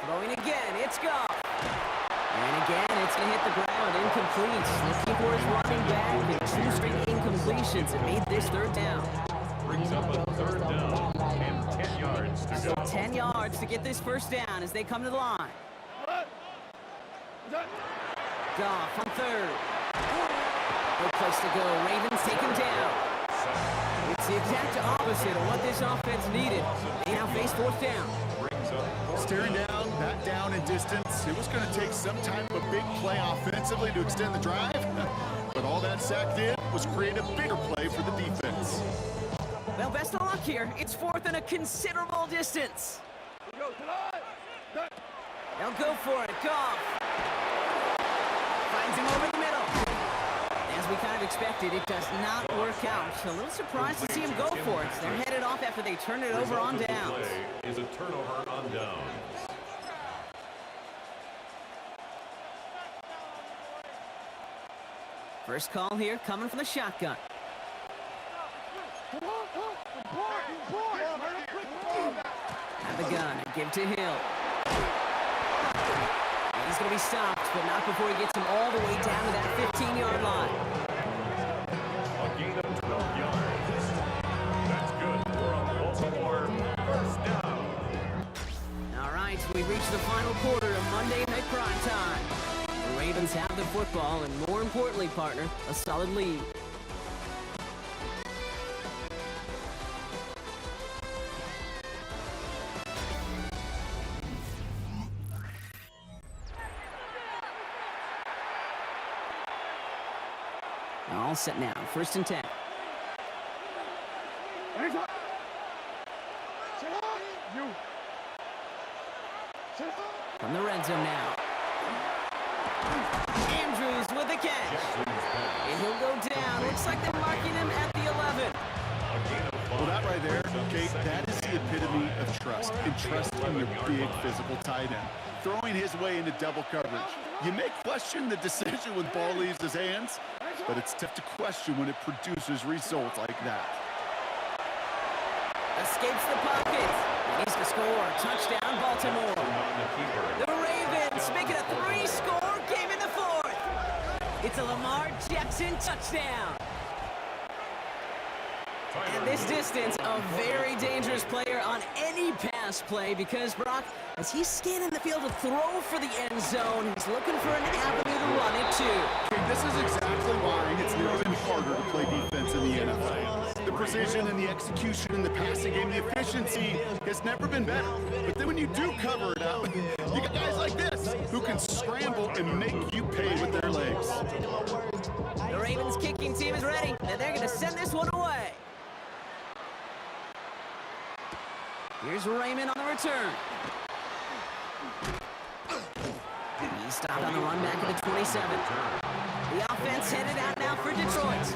[SPEAKER 2] Throwing again, it's Goff. And again, it's going to hit the ground, incomplete. Looking for his running back, and 2 straight incompletions and made this third down.
[SPEAKER 4] Brings up a third down and 10 yards to
[SPEAKER 2] So
[SPEAKER 4] go.
[SPEAKER 2] 10 yards to get this first down as they come to the line. Goff on third. No place to go. Ravens take him down. It's the exact opposite of what this offense needed. They now face fourth down.
[SPEAKER 3] Staring down, that down in distance. It was going to take some type of big play offensively to extend the drive. But all that sack did was create a bigger play for the defense.
[SPEAKER 2] Well, best of luck here. It's fourth and a considerable distance. They'll go for it. Goff finds him over the middle. As we kind of expected, it does not work out. A little surprised to see him go for it. They're headed off after they turn it over on downs.
[SPEAKER 4] Play is a turnover on downs.
[SPEAKER 2] First call here coming from the shotgun. Have the gun and give to Hill. He's going to be stopped, but not before he gets him all the way down to that 15-yard line.
[SPEAKER 4] A gain of 12 yards. That's good for a Baltimore first down.
[SPEAKER 2] All right, we reach the final quarter of Monday Night Prime Time. The Ravens have the football, and more importantly, partner, a solid lead. All set now, first and 10. From the red zone now. Andrews with the catch. And he'll go down. Looks like they're marking him at the 11.
[SPEAKER 3] Well, that right there, okay, that is the epitome of trust. And trust in your big physical tight end. Throwing his way into double coverage. You may question the decision when ball leaves his hands, but it's tough to question when it produces results like that.
[SPEAKER 2] Escapes the pocket. Needs to score. Touchdown, Baltimore. The Ravens make it a 3-score game in the fourth. It's a Lamar Jackson touchdown. And this distance, a very dangerous player on any pass play because, Brock, as he's scanning the field to throw for the end zone, he's looking for an avenue to run it too.
[SPEAKER 3] Okay, this is exactly why it's never been harder to play defense in the NFL. The precision and the execution in the passing game, the efficiency has never been better. But then when you do cover it up, you got guys like this who can scramble and make you pay with their legs.
[SPEAKER 2] The Ravens kicking team is ready, and they're going to send this one away. Here's Raymond on the return. He stopped on the run back at the 27. The offense headed out now for Detroit.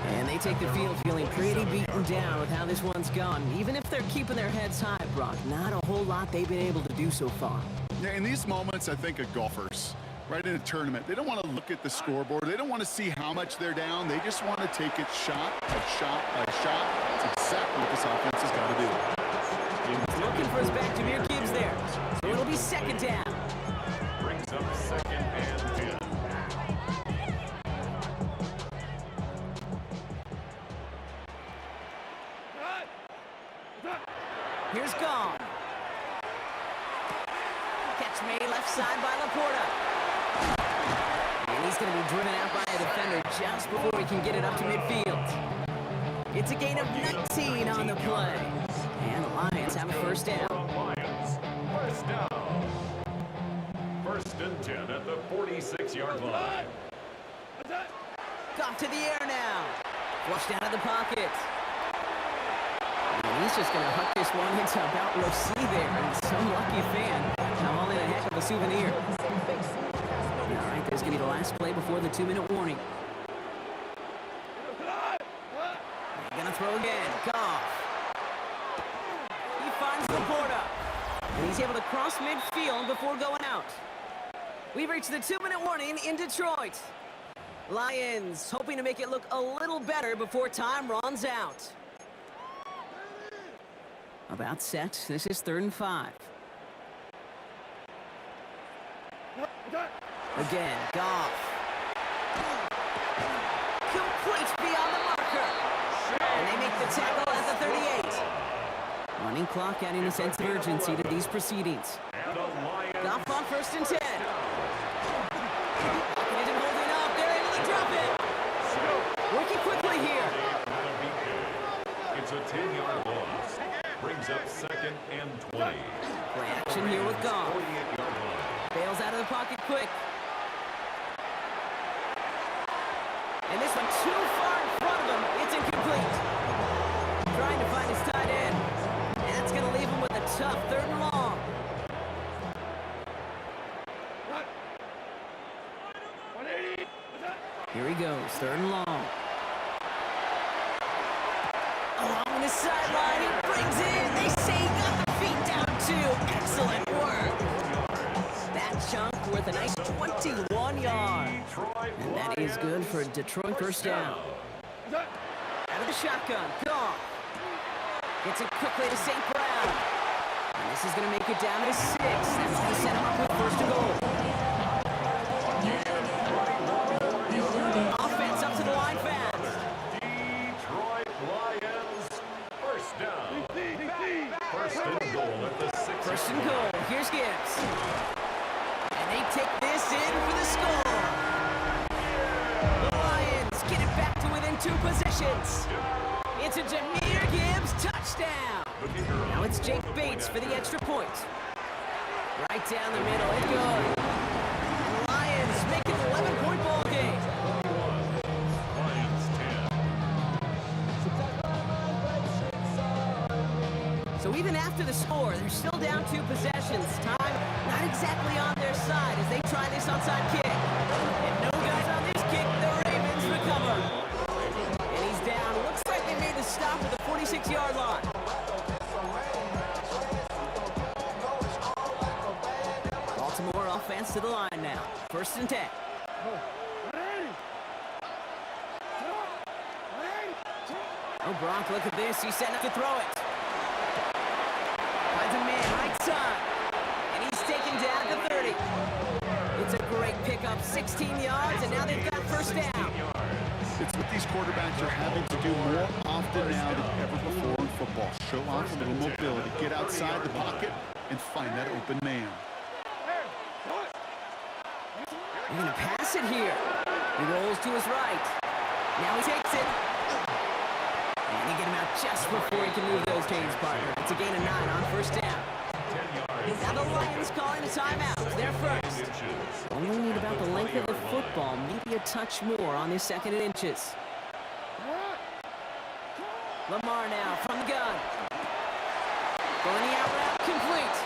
[SPEAKER 2] And they take the field feeling pretty beaten down with how this one's gone. Even if they're keeping their heads high, Brock, not a whole lot they've been able to do so far.
[SPEAKER 3] Yeah, in these moments, I think of golfers, right, in a tournament. They don't want to look at the scoreboard. They don't want to see how much they're down. They just want to take it shot by shot by shot. That's exactly what this offense has got to do.
[SPEAKER 2] He's looking for his back, Jahmyr Gibbs there. So it'll be second down.
[SPEAKER 4] Brings up second and 10.
[SPEAKER 2] Here's Gone. Catch made left side by Laporta. And he's going to be driven out by a defender just before he can get it up to midfield. It's a gain of 19 on the play. And the Lions have a first down.
[SPEAKER 4] Lions, first down. First and 10 at the 46-yard line.
[SPEAKER 2] Off to the air now. Flushed out of the pocket. And he's just going to huck this one into about row C there. And some lucky fan now hauling a heck of a souvenir. All right, there's going to be the last play before the 2-minute warning. They're going to throw again. Goff. He finds Laporta. And he's able to cross midfield before going out. We've reached the 2-minute warning in Detroit. Lions hoping to make it look a little better before time runs out. About set. This is 3rd and 5. Again, Goff. Complete beyond the marker. And they make the tackle at the 38. Running clock adding a sense of urgency to these proceedings. Goff on 1st and 10. Pocketed and holding up. They're able to drop it. Working quickly here.
[SPEAKER 4] It's a 10-yard loss. Brings up second and 20.
[SPEAKER 2] Play action here with Goff.
[SPEAKER 4] 48-yard line.
[SPEAKER 2] Bails out of the pocket quick. And this one too far in front of him. It's incomplete. Trying to find his tight end. And that's going to leave him with a tough 3rd and long. Here he goes, 3rd and long. Along the sideline, he brings in. They say he got the feet down too. Excellent work. That chunk worth a nice 21 yards. And that is good for a Detroit first down. Out of the shotgun, Goff. Gets it quickly to St. Brown. And this is going to make it down to 6. That's going to set him up with 1st and goal. Offense up to the line fast.
[SPEAKER 4] Detroit Lions, first down. First and goal at the 6.
[SPEAKER 2] 1st and goal. Here's Gibbs. And they take this in for the score. The Lions get it back to within 2 positions. It's a Jahmyr Gibbs touchdown. Now it's Jake Bates for the extra point. Right down the middle it goes. The Lions make it an 11-point ball game.
[SPEAKER 4] Lions 10.
[SPEAKER 2] So even after the score, they're still down 2 possessions. Time not exactly on their side as they try this onside kick. And no guys on this kick, the Ravens recover. And he's down. Looks like they made the stop at the 46-yard line. Baltimore offense to the line now. 1st and 10. Oh, Brock, look at this. He's setting up to throw it. Finds a man right side. And he's taken down at the 30. It's a great pickup. 16 yards, and now they've got 1st down.
[SPEAKER 3] It's what these quarterbacks are having to do more often now than ever before in football. Show off a little mobility. Get outside the pocket and find that open man.
[SPEAKER 2] He's going to pass it here. He rolls to his right. Now he takes it. And they get him out just before he can move those chains, partner. It's a gain of 9 on 1st down.
[SPEAKER 4] 10 yards
[SPEAKER 2] Now the Lions calling a timeout. They're first. Only need about the length of the football, maybe a touch more on this 2nd and inches. Lamar now from the gun. Going the out route, complete.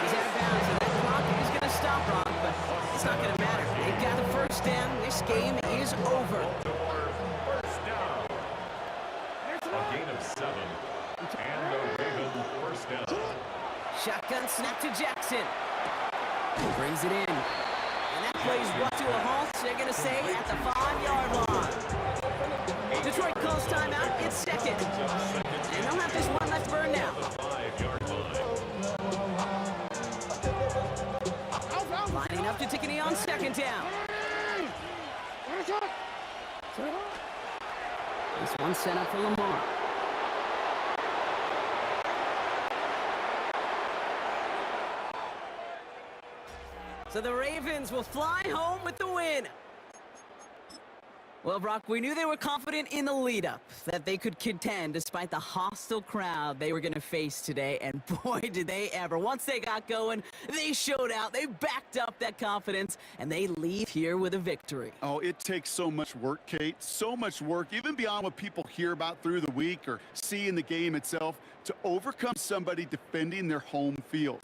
[SPEAKER 2] He's out of bounds, and that clock is going to stop Ron, but it's not going to matter. They've got the first down. This game is over.
[SPEAKER 4] First down. A gain of 7. And a Raven first down.
[SPEAKER 2] Shotgun snap to Jackson. Brings it in. And that play's brought to a halt, they're going to say, at the 5-yard line. Detroit calls timeout. It's 2nd. And they'll have just one left to burn now.
[SPEAKER 4] 5-yard line.
[SPEAKER 2] Lining up to take a knee on 2nd down. This one set up for Lamar. So the Ravens will fly home with the win. Well, Brock, we knew they were confident in the lead-up, that they could contend despite the hostile crowd they were going to face today, and boy, did they ever. Once they got going, they showed out, they backed up that confidence, and they leave here with a victory.
[SPEAKER 3] Oh, it takes so much work, Kate, so much work, even beyond what people hear about through the week or see in the game itself, to overcome somebody defending their home field.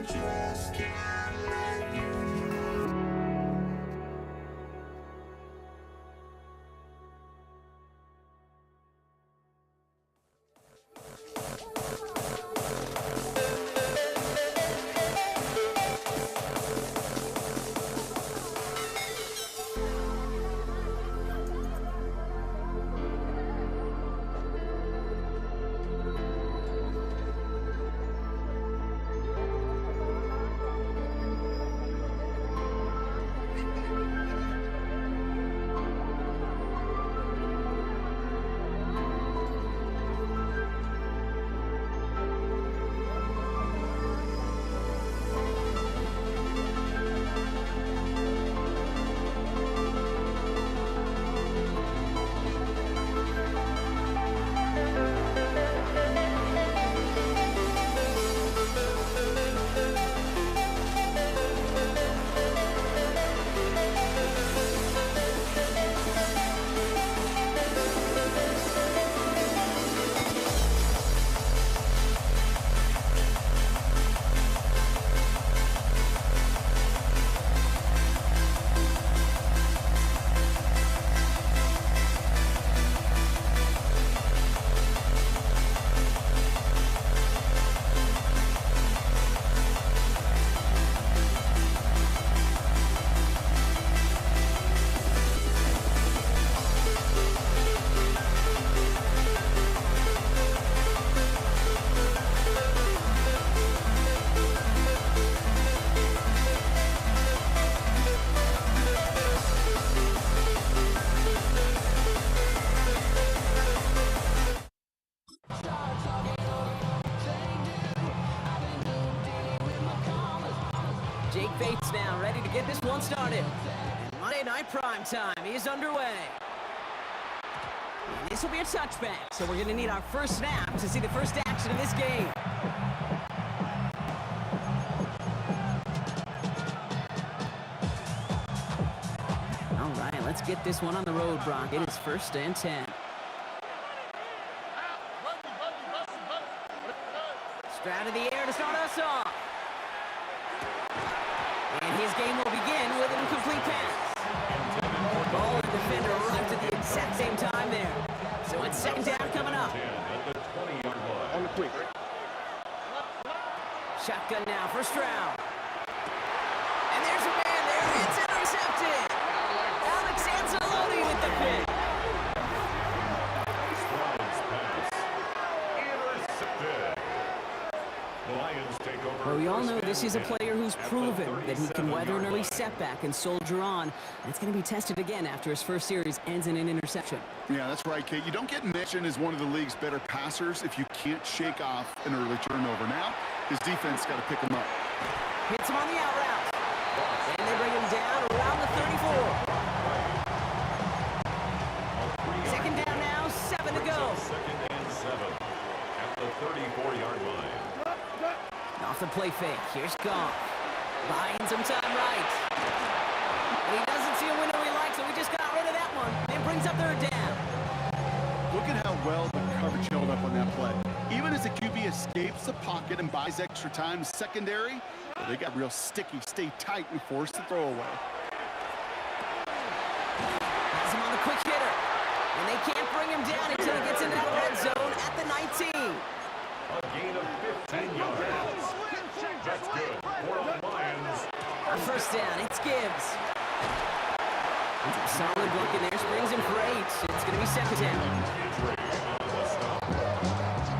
[SPEAKER 1] just can't let you
[SPEAKER 2] countdown started. And Monday Night Prime Time is underway. And this will be a touchback, so we're going to need our first snap to see the first action of this game. All right, let's get this one on the road, Brock. It is 1st and 10. Stroud in the air to start us off. And his game will begin with an incomplete pass. Ball and defender arrived at the exact same time there. So it's 2nd down coming up.
[SPEAKER 3] On the quick.
[SPEAKER 2] Shotgun now for Stroud. And there's a man there. It's intercepted. Alex Anzalone with the pick. Well, we all know this is a player who's proven that he can weather an early setback and soldier on. And it's going to be tested again after his first series ends in an interception.
[SPEAKER 3] Yeah, that's right, Kate. You don't get mentioned as one of the league's better passers if you can't shake off an early turnover. Now, his defense got to pick him up.
[SPEAKER 2] Hits him on the out route. And they bring him down around the 34. 2nd down now, 7 to go.
[SPEAKER 4] 2nd and 7 at the 34-yard line.
[SPEAKER 2] Off the play fake, here's Goff. Buying some time right. And he doesn't see a window he likes, so he just got rid of that one. And brings up 3rd down.
[SPEAKER 3] Look at how well the coverage held up on that play. Even as the QB escapes the pocket and buys extra time, secondary, well, they got real sticky, stay tight, and force the throwaway.
[SPEAKER 2] Has him on the quick hitter. And they can't bring him down until he gets into that red zone at the 19.
[SPEAKER 4] A gain of 15 yards. That's good for the Lions.
[SPEAKER 2] On 1st down, it's Gibbs. Solid block in there, springs him for 8. It's going to be 2nd down.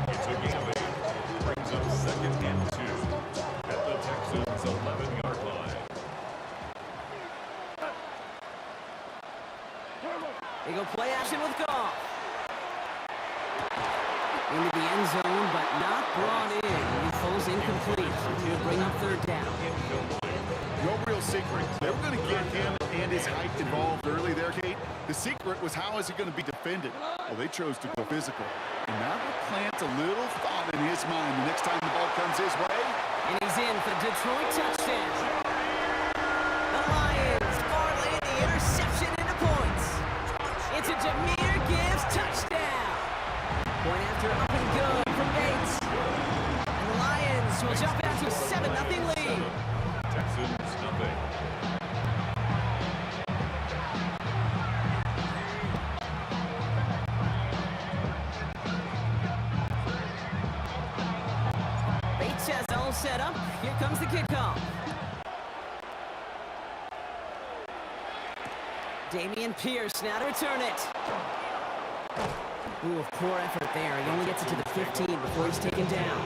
[SPEAKER 4] It's a gain of 8. Brings up 2nd and 2 at the Texans' 11-yard line.
[SPEAKER 2] They go play action with Goff. Into the end zone, but not brought in. He falls incomplete. He'll bring up 3rd down.
[SPEAKER 3] No real secret. They were going to get him and his height involved early there, Kate. The secret was how is he going to be defended? Well, they chose to go physical. And that will plant a little thought in his mind the next time the ball comes his way.
[SPEAKER 2] And he's in for the Detroit touchdown. The Lions parlay the interception into points. It's a Jahmyr Gibbs touchdown. Point after up and good from Bates. And the Lions will jump out to a 7-0 lead.
[SPEAKER 4] Texans nothing.
[SPEAKER 2] Bates has all set up. Here comes the kickoff. Dameon Pierce now to return it. Ooh, poor effort there. He only gets it to the 15 before he's taken down.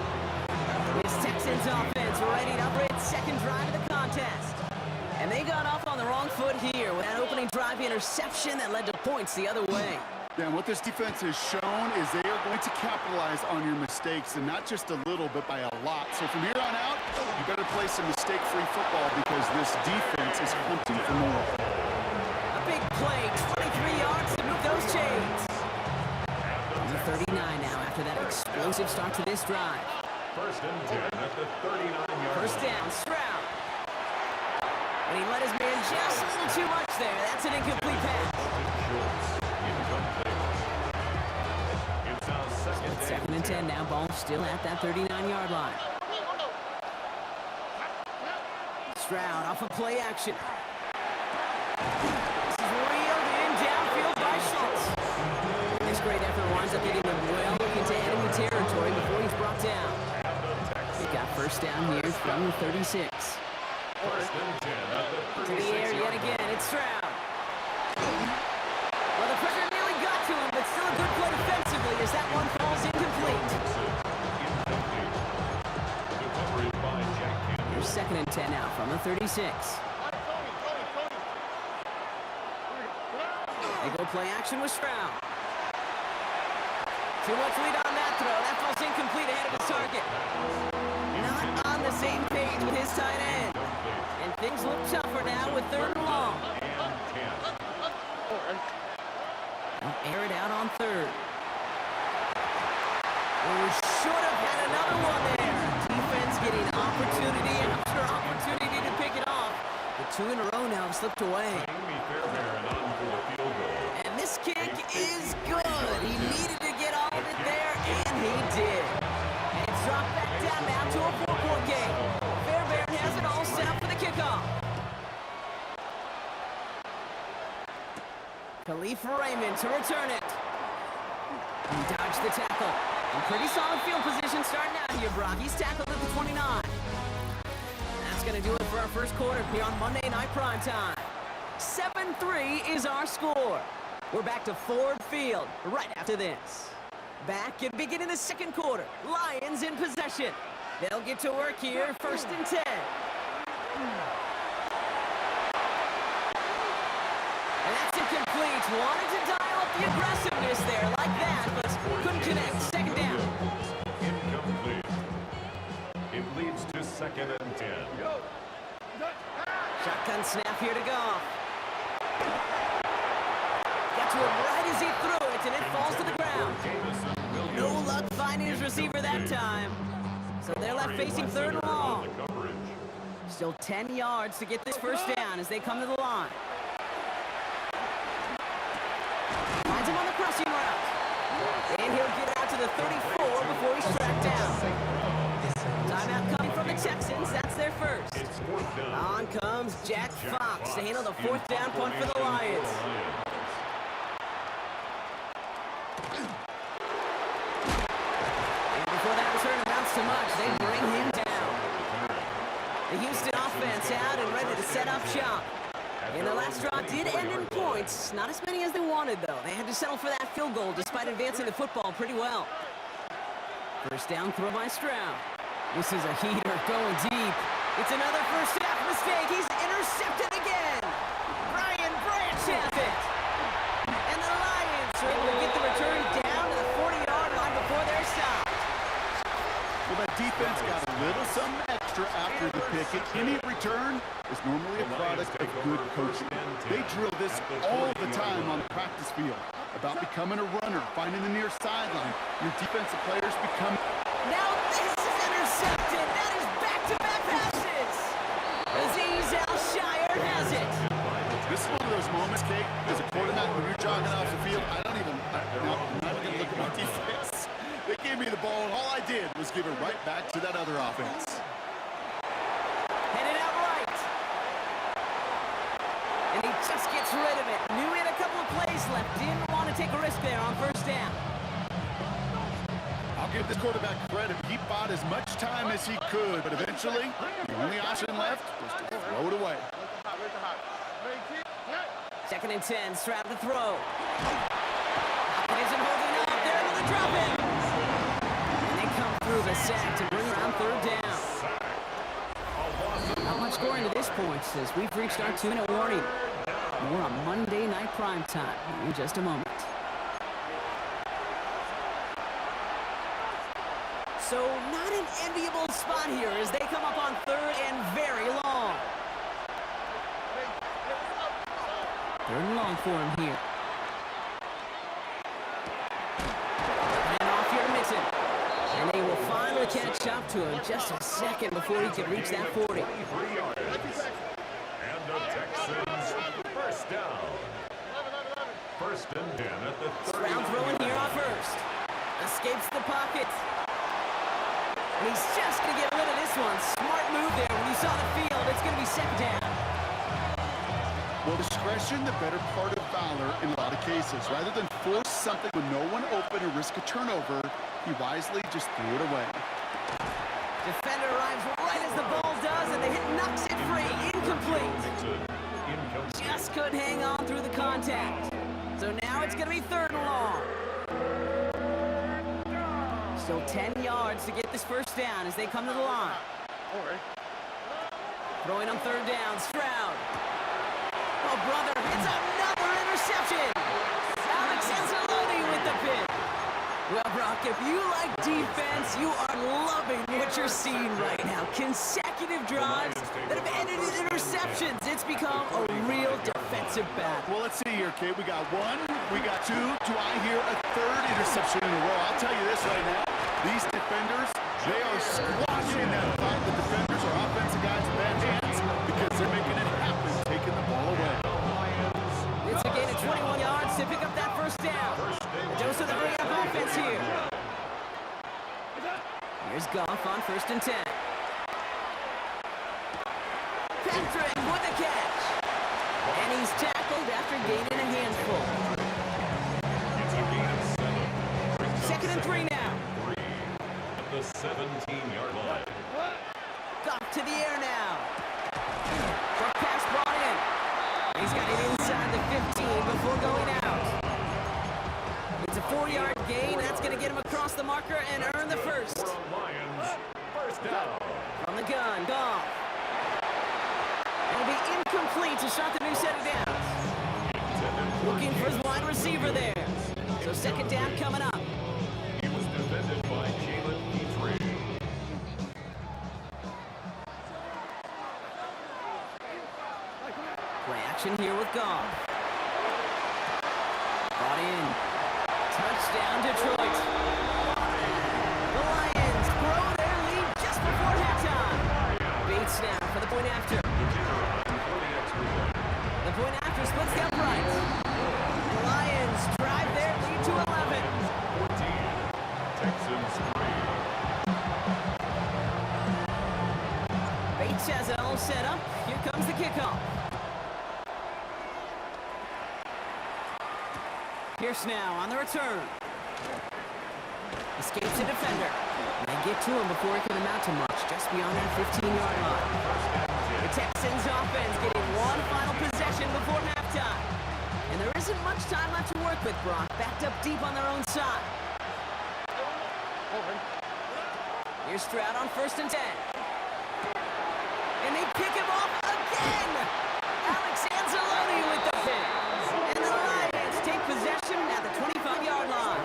[SPEAKER 2] This Texans offense ready to for its 2nd drive of the contest. And they got off on the wrong foot here with that opening drive interception that led to points the other way.
[SPEAKER 3] Yeah, and what this defense has shown is they are going to capitalize on your mistakes, and not just a little, but by a lot. So from here on out, you better play some mistake-free football because this defense is hunting for more.
[SPEAKER 2] A big play, 23 yards to move those chains. 39 now after that explosive start to this drive.
[SPEAKER 4] 1st and 10 at the 39-yard
[SPEAKER 2] 1st down, Stroud. And he let his man just a little too much there. That's an incomplete pass.
[SPEAKER 4] It's now
[SPEAKER 2] 2nd and 10 now. Ball still at that 39-yard line. Stroud off of play action. This is reeled in downfield by Schultz. This great effort winds up getting him well into enemy territory before he's brought down. He got 1st down here from the 36.
[SPEAKER 4] 1st and 10 at the 36.
[SPEAKER 2] To the air yet again, it's Stroud. Well, the pressure nearly got to him, but still a good play defensively as that one falls incomplete.
[SPEAKER 4] Recovery by Jack Campbell.
[SPEAKER 2] Here's 2nd and 10 now from the 36. They go play action with Stroud. Too much lead on that throw. That falls incomplete ahead of his target. Not on the same page with his tight end. And Things look tougher now with third and long. They'll air it out on third. Oh, should have had another one there. Defense getting opportunity after opportunity to pick it off. The two in a row now have slipped away. And this kick is good. He needed to get all of it there, and he did. And it's dropped back down now to a 4-point game. Fairbairn has it all set up for the kickoff. Khalif Raymond to return it. He dodged the tackle. And pretty solid field position starting out here, Brock. He's tackled at the 29. That's going to do it for our first quarter here on Monday Night Primetime. 7-3 is our score. We're back to Ford Field right after this. Back and beginning the second quarter. Lions in possession. They'll get to work here, 1st and 10. And that's incomplete. Wanted to dial up the aggressiveness there like that, but couldn't connect. Second down.
[SPEAKER 4] Incomplete. It leads to 2nd and 10.
[SPEAKER 2] Shotgun snap here to Goff. Got to him right as he threw it, and it falls to the ground. No luck finding his receiver that time. So they're left facing third and long. Still 10 yards to get this first down as they come to the line. Finds him on the crossing route. And he'll get out to the 34 before he's tracked down. Timeout coming from the Texans. That's their first. On comes Jack Fox to handle the 4th down punt for the Lions. And before that return amounts to much, they bring him down. The Houston offense out and ready to set up shop. And the last draw did end in points. Not as many as they wanted, though. They had to settle for that field goal despite advancing the football pretty well. First down throw by Stroud. This is a heater going deep. It's another first half mistake. He's intercepted again. Brian Branch has it. And the Lions are able to get the return down to the 40-yard line before they're stopped.
[SPEAKER 3] Well, that defense got a little something extra after the pick. And any return is normally a product of good coaching. They drill this all the time on the practice field about becoming a runner, finding the near sideline. Your defensive players become...
[SPEAKER 2] Now this is intercepted. That is back-to-back passes. Azeez Al-Shire has it.
[SPEAKER 3] This is one of those moments, Kate, as a quarterback, when you're jogging off the field, I'm not even going to look at my defense. They gave me the ball, and all I did was give it right back to that other offense.
[SPEAKER 2] Headed out right. And he just gets rid of it. Knew he had a couple of plays left. Didn't want to take a risk there on first down.
[SPEAKER 3] I'll give this quarterback credit. He bought as much time as he could, but eventually, the only option left was to throw it away.
[SPEAKER 2] 2nd and 10, Stroud to throw. Hopkins isn't holding up. They're able to drop it. And they come through the sack to bring around 3rd down. Not much scoring to this point as we've reached our 2-minute warning. More on Monday Night Primetime in just a moment. So not an enviable spot here as they come up on 3rd and very long. 3rd and long for him here. And off here to Mixon. And they will finally catch up to him just a second before he can reach that 40.
[SPEAKER 4] And the Texans, first down. 1st and 10 at the 30.
[SPEAKER 2] Stroud throwing here on first. Escapes the pocket. And he's just going to get rid of this one. Smart move there. When you saw the field, it's going to be 2nd down.
[SPEAKER 3] Well, discretion, the better part of valor in a lot of cases. Rather than force something with no one open or risk a turnover, he wisely just threw it away.
[SPEAKER 2] Defender arrives right as the ball does, and the hit knocks it free. Incomplete. Just couldn't hang on through the contact. So now it's going to be 3rd and long. Still 10 yards to get this first down as they come to the line. Throwing on 3rd down, Stroud. Oh, brother, it's another interception. Alex Anzalone with the pick. Well, Brock, if you like defense, you are loving what you're seeing right now. Consecutive drives that have ended in interceptions. It's become a real defensive battle.
[SPEAKER 3] Well, let's see here, Kate. We got one, we got two. Do I hear a third interception in a row? I'll tell you this right now. These defenders, they are squashing that thought. The defenders are offensive guys in bad hands because they're making it happen, taking the ball away.
[SPEAKER 2] It's a gain of 21 yards to pick up that first down. The Joes are the bring up offense here. Here's Goff on 1st and 10. Patrick with the catch. And he's tackled after gaining a handful.
[SPEAKER 4] It's a gain of 7.
[SPEAKER 2] 2nd and 3 now.
[SPEAKER 4] 3 at the 17-yard line.
[SPEAKER 2] Goff to the air now. Quick pass brought in. He's got it inside the 15 before going out. It's a 4-yard gain. That's going to get him across the marker and earn the first.
[SPEAKER 4] Lions, first down.
[SPEAKER 2] From the gun, Goff. It'll be incomplete to start the new set of downs. Looking for his wide receiver there. So 2nd down coming up.
[SPEAKER 4] He was defended by Jalen Petrie.
[SPEAKER 2] Play action here with Goff. Brought in. Touchdown, Detroit. The Lions grow their lead just before halftime. Bates now for the point after. The point after splits the uprights. The Lions drive their lead to 11.
[SPEAKER 4] 14. Texans 3.
[SPEAKER 2] Bates has it all set up. Here comes the kickoff. Pierce now on the return. Escapes a defender. They get to him before he can amount to much, just beyond that 15-yard line. The Texans offense getting one final possession before halftime. And there isn't much time left to work with, Brock. Backed up deep on their own side. Here's Stroud on 1st and 10. And they pick him off again! Alex Anzalone with the pick. And the Lions take possession at the 25-yard line.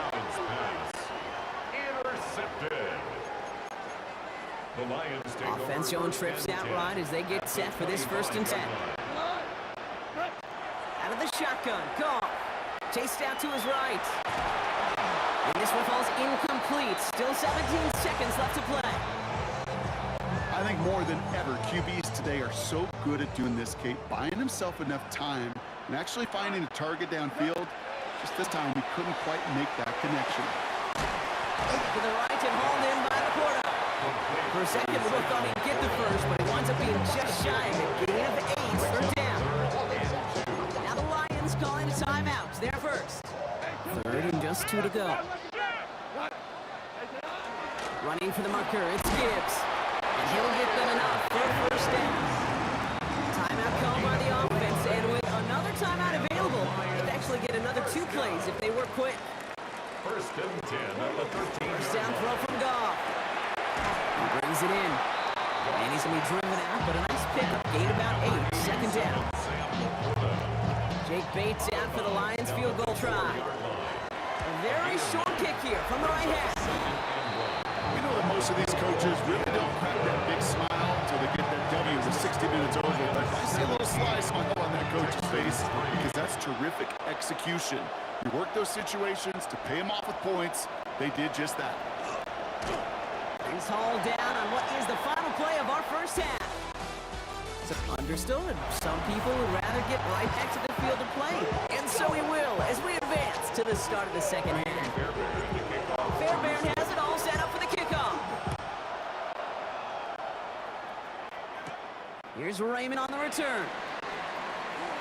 [SPEAKER 4] Intercepted. The Lions take
[SPEAKER 2] Offense
[SPEAKER 4] over
[SPEAKER 2] showing trips
[SPEAKER 4] 10-10.
[SPEAKER 2] out right as they get set for this 1st and 10. Out of the shotgun, Goff. Chased out to his right. And this one falls incomplete. Still 17 seconds left to play.
[SPEAKER 3] I think more than ever, QBs today are so good at doing this, Kate, buying himself enough time and actually finding a target downfield. Just this time, we couldn't quite make that connection.
[SPEAKER 2] To the right and hauled in by the quarter. For a second, we both thought he'd get the first, but he winds up being just shy of a gain of 8. 3rd down. Now the Lions calling a timeout. They're first. 3rd and just 2 to go. Running for the marker, it's Gibbs. And he'll get them enough for a 1st down. Timeout called by the offense, and with another timeout available, they'd actually get another 2 plays if they work quick.
[SPEAKER 4] 1st and 10 at the 13.
[SPEAKER 2] First down throw from Goff. He brings it in. And he's going to be driven out, but a nice pickup. Gain about 8. 2nd down. Jake Bates out for the Lions field goal try. A very short kick here from the right hand.
[SPEAKER 3] We know that most of these coaches really don't crack that big smile until they get that W with 60 minutes over. But I see a little sly smile on that coach's face because that's terrific execution. You work those situations to pay them off with points. They did just that.
[SPEAKER 2] He's hauled down on what is the final play of our first half. So understood. Some people would rather get right back to the field to play. And so we will as we advance to the start of the 2nd half. Fairbairn has it all set up for the kickoff. Here's Raymond on the return.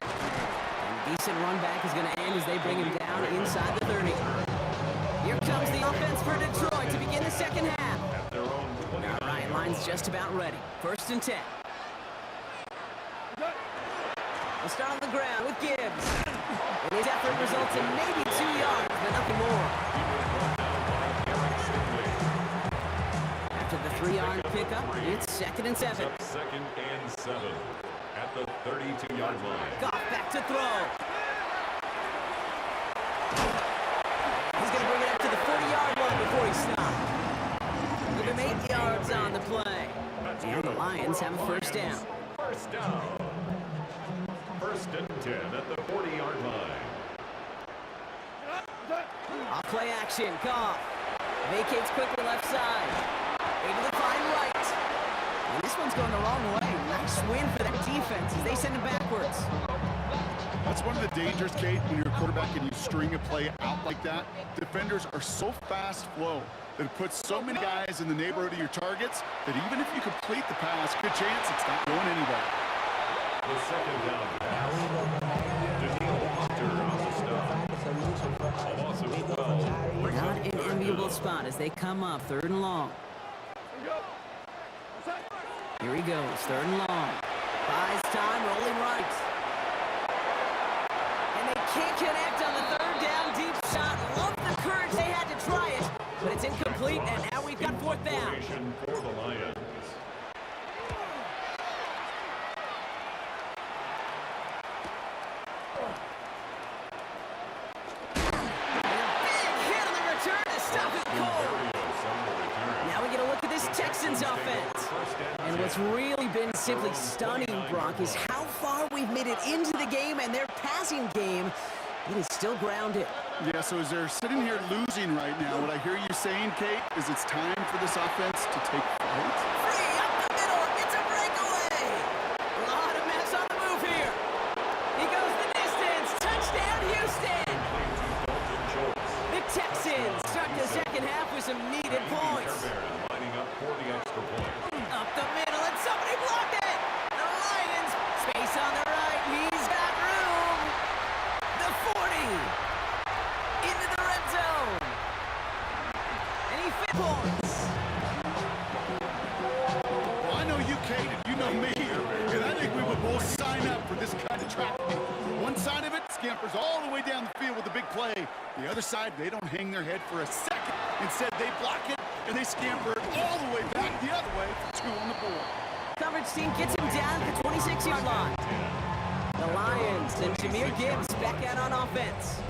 [SPEAKER 2] And decent run back is going to end as they bring him down inside the 30. Here comes the offense for Detroit to begin the 2nd half. Now Ryan Line's just about ready. 1st and 10. We'll start on the ground with Gibbs. And his effort results in maybe 2 yards, but nothing more. After the 3-yard pickup, it's 2nd and 7.
[SPEAKER 4] 2nd and 7 at the 32-yard line.
[SPEAKER 2] Goff back to throw. He's going to bring it up to the 40-yard line before he stops. Give him 8 yards on the play. And the Lions have a 1st down.
[SPEAKER 4] First down. First and 10 at the 40-yard line.
[SPEAKER 2] Off play action, Goff. Vacates quickly left side. Able to find right. And this one's going the wrong way. Nice win for that defense as they send him backwards.
[SPEAKER 3] That's one of the dangers, Kate, when you're a quarterback and you string a play out like that. Defenders are so fast flow that it puts so many guys in the neighborhood of your targets that even if you complete the pass, good chance it's not going anywhere.
[SPEAKER 4] The second down pass. Daniil Hunter on the stop. A loss of 12. Brings
[SPEAKER 2] Not
[SPEAKER 4] up
[SPEAKER 2] an
[SPEAKER 4] third
[SPEAKER 2] enviable
[SPEAKER 4] down.
[SPEAKER 2] spot as they come up, 3rd and long. Here he goes, 3rd and long. Buys time, rolling right. And they can't connect on the 3rd down deep shot. Love the courage they had to try it, but it's incomplete, and now we've got 4th down.
[SPEAKER 4] Formation for the Lions.
[SPEAKER 2] Big hit on the return to stop it cold. Now we get a look at this Texans offense. And what's really been simply stunning, Brock, is how far we've made it into the game, and their passing game, it is still grounded.
[SPEAKER 3] Yeah, so as they're sitting here losing right now, what I hear you saying, Kate, is it's time for this offense to take flight.
[SPEAKER 2] Free up the middle, it's a breakaway. A lot of mess on the move here. He goes the distance, touchdown Houston. The Texans start the second half with some needed points.
[SPEAKER 4] Lining up for the extra point.
[SPEAKER 2] Up the middle, and somebody blocked it. The Lions, space on the right, he's got room. The 40, into the red zone. And he fit points.
[SPEAKER 3] Well, I know you, Kate, and you know me, and I think we would both sign up for this kind of track meet. One side of it scampers all the way down the field with a big play. The other side, they don't hang their head for a second. Instead, they block it, and they scamper all the way back the other way for 2 on the board.
[SPEAKER 2] Coverage team gets him down at the 26-yard line. The Lions and Jahmyr Gibbs back out on offense.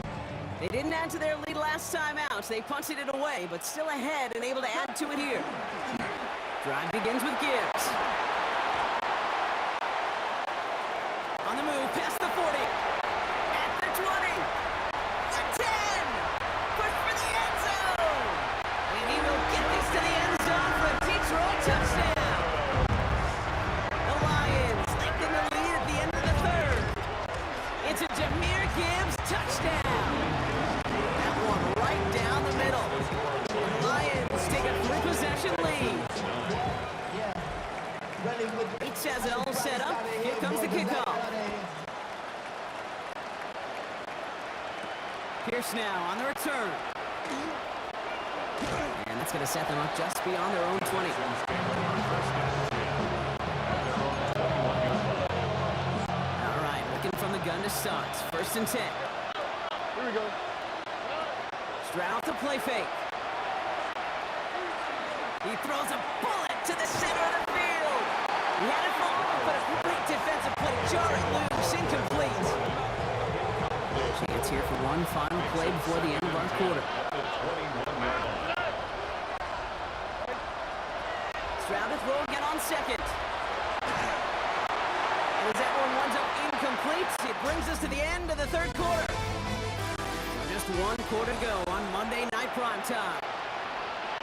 [SPEAKER 2] They didn't add to their lead last time out. They punted it away, but still ahead and able to add to it here. Drive begins with Gibbs. On the move, past the 40. At the 20. The 10. Push for the end zone. And he will get this to the end zone for a Detroit touchdown. The Lions lengthen the lead at the end of the 3rd. It's a Jahmyr Gibbs touchdown. That one right down the middle. The Lions take a 3-possession lead. Bates has it all set up. Here comes the kickoff. Pierce now on the return. And that's going to set them up just beyond their own 20. All right, looking from the gun to start. 1st and 10.
[SPEAKER 5] Here we go.
[SPEAKER 2] Stroud to play fake. He throws a bullet to the center of the field. He had it fall, but a great defensive play. Jar it loose, incomplete. Chance here for one final play before the end of our quarter. Stroud to throw again on 2nd. And as that one winds up incomplete, it brings us to the end of the 3rd quarter. Just 1 quarter to go on Monday Night Primetime.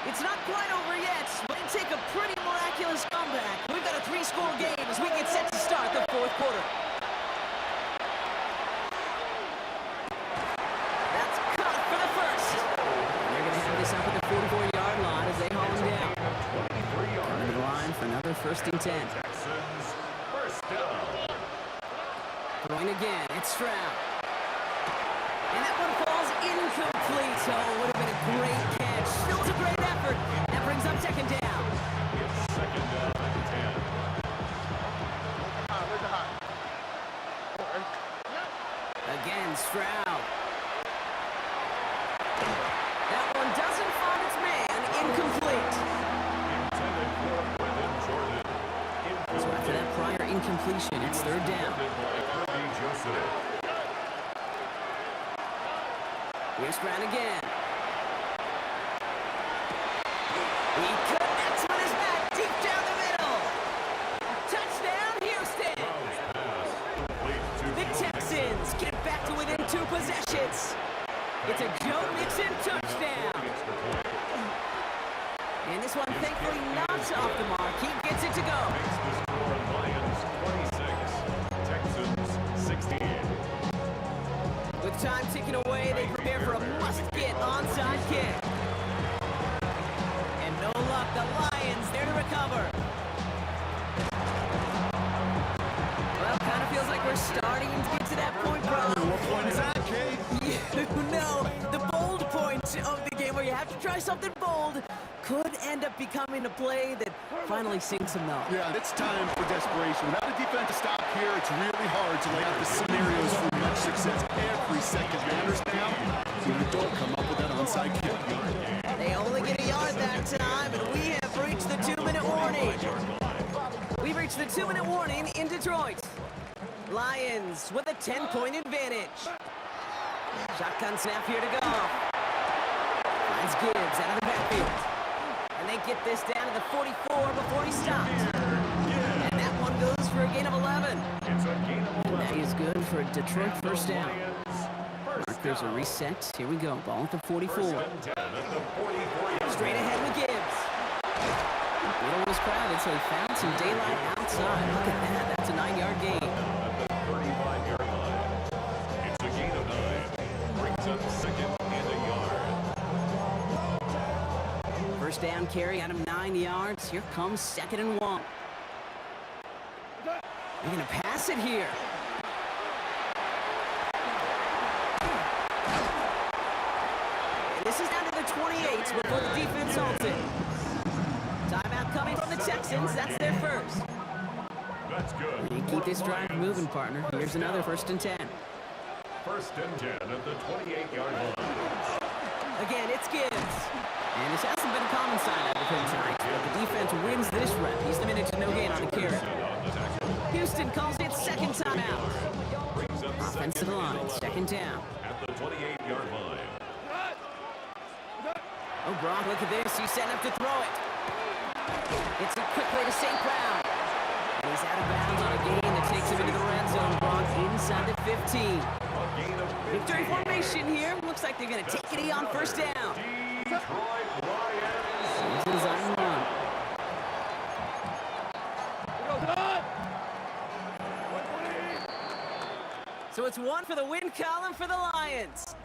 [SPEAKER 2] It's not quite over yet, but it take a pretty miraculous comeback. We've got a 3-score game as we get set to start the 4th quarter. That's cut for the 1st. They're going to have this up at the 44-yard line as they haul him down. Coming to the line for another 1st and 10.
[SPEAKER 4] Texans, first down.
[SPEAKER 2] Throwing again, it's Stroud. And that one falls incomplete. So it would have been a great catch. Still a great effort. That brings up 2nd down.
[SPEAKER 4] It's 2nd down and 10.
[SPEAKER 2] Again, Stroud. That one doesn't find its man. Incomplete.
[SPEAKER 4] Intended for Brendan Jordan.
[SPEAKER 2] So after that prior incompletion, it's 3rd down.
[SPEAKER 4] Kirby Joseph.
[SPEAKER 2] Here's Stroud again. He connects with his back deep down the middle. Touchdown, Houston. 2 possessions. It's a Joe Mixon touchdown. And this one thankfully not off the mark. He gets it to go.
[SPEAKER 4] Makes the score Lions 26, Texans 16.
[SPEAKER 2] With time ticking away, they prepare for a must-get onside kick. And no luck, the Lions there to recover. Well, kind of feels like we're starting to get to that point, bro.
[SPEAKER 3] What point is that, Kate?
[SPEAKER 2] You know, the bold point of the game where you have to try something bold could end up becoming a play that finally sinks them though.
[SPEAKER 3] Yeah, it's time for desperation. Without a defensive stop here, it's really hard to lay out the scenarios for much success. Every second matters now. You don't come up with that onside kick.
[SPEAKER 2] They only get a yard that time, and we have reached the 2-minute warning. We've reached the 2-minute warning in Detroit. Lions with a 10-point advantage. Shotgun snap here to go. Finds Gibbs out of the backfield. And they get this down to the 44 before he stops. And that one goes for a gain of 11.
[SPEAKER 4] It's a gain of 11.
[SPEAKER 2] That is good for a Detroit first down. Markers are reset. Here we go. Ball at the 44.
[SPEAKER 4] First and 10 at the 44.
[SPEAKER 2] Straight ahead with Gibbs. Middle was crowded, so he found some daylight outside. Look at that. That's a 9-yard gain.
[SPEAKER 4] At the 35-yard line. It's a gain of 9. Brings up second and a yard.
[SPEAKER 2] First down carry out of 9 yards. Here comes 2nd and 1. They're going to pass it here. And this is down to the 28 before the defense halted. Timeout coming from the Texans. That's their first.
[SPEAKER 4] That's good.
[SPEAKER 2] You keep this drive moving, partner. Here's another 1st and 10.
[SPEAKER 4] First and 10 at the 28-yard line.
[SPEAKER 2] Again, it's Gibbs. And this hasn't been a common sign out of him tonight, but the defense wins this rep. He's limited to no gain on the carry. Houston calls it 2nd timeout. Offensive line, 2nd down.
[SPEAKER 4] At the 28-yard line.
[SPEAKER 2] Oh, Brock, look at this. He's setting up to throw it. It's a quick play to St. Brown. And he's out of bounds on a gain that takes him into the red zone. Brock inside the 15.
[SPEAKER 4] A gain of 15.
[SPEAKER 2] Victory formation here. Looks like they're going to take it on 1st down.
[SPEAKER 4] Detroit Lions.
[SPEAKER 2] This is on run. So it's 1 for the win column for the Lions.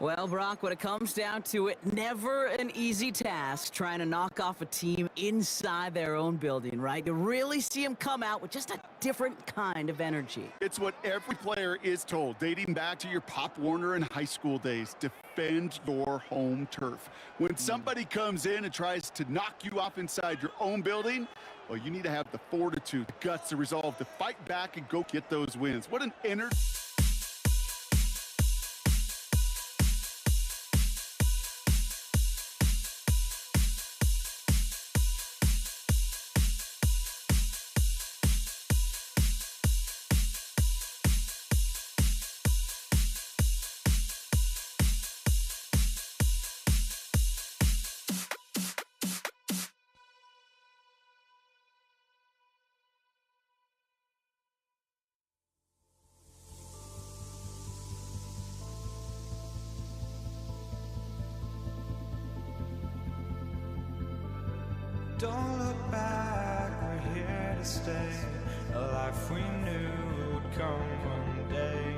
[SPEAKER 2] Well, Brock, when it comes down to it, never an easy task trying to knock off a team inside their own building, right? To really see them come out with just a different kind of energy.
[SPEAKER 3] It's what every player is told, dating back to your Pop Warner and high school days. Defend your home turf. When somebody comes in and tries to knock you off inside your own building, well, you need to have the fortitude, the guts, the resolve to fight back and go get those wins. What an energy.
[SPEAKER 1] Don't look back, we're here to stay. A life we knew would come one day.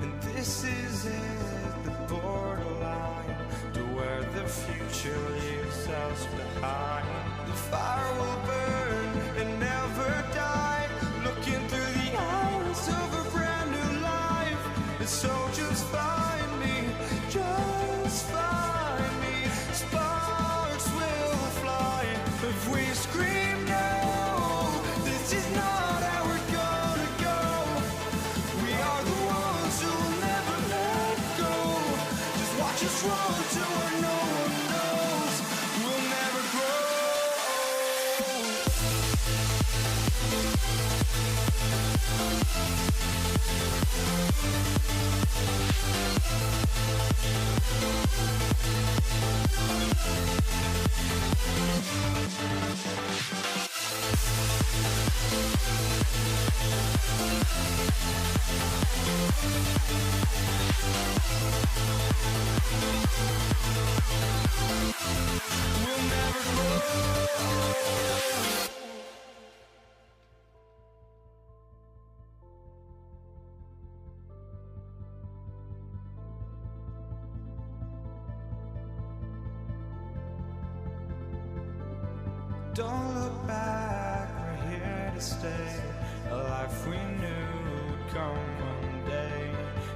[SPEAKER 1] And this is it, the borderline to where the future leaves us behind. The fire will burn and never die. Looking through the eyes of a brand new life. And so just find me, just find me. Sparks will fly if we scream no. This is not how we're gonna go. We are the ones who will never let go. Just watch us run to where no one knows. We'll never grow. Don't look back, we're here to stay. A life we knew would come one day.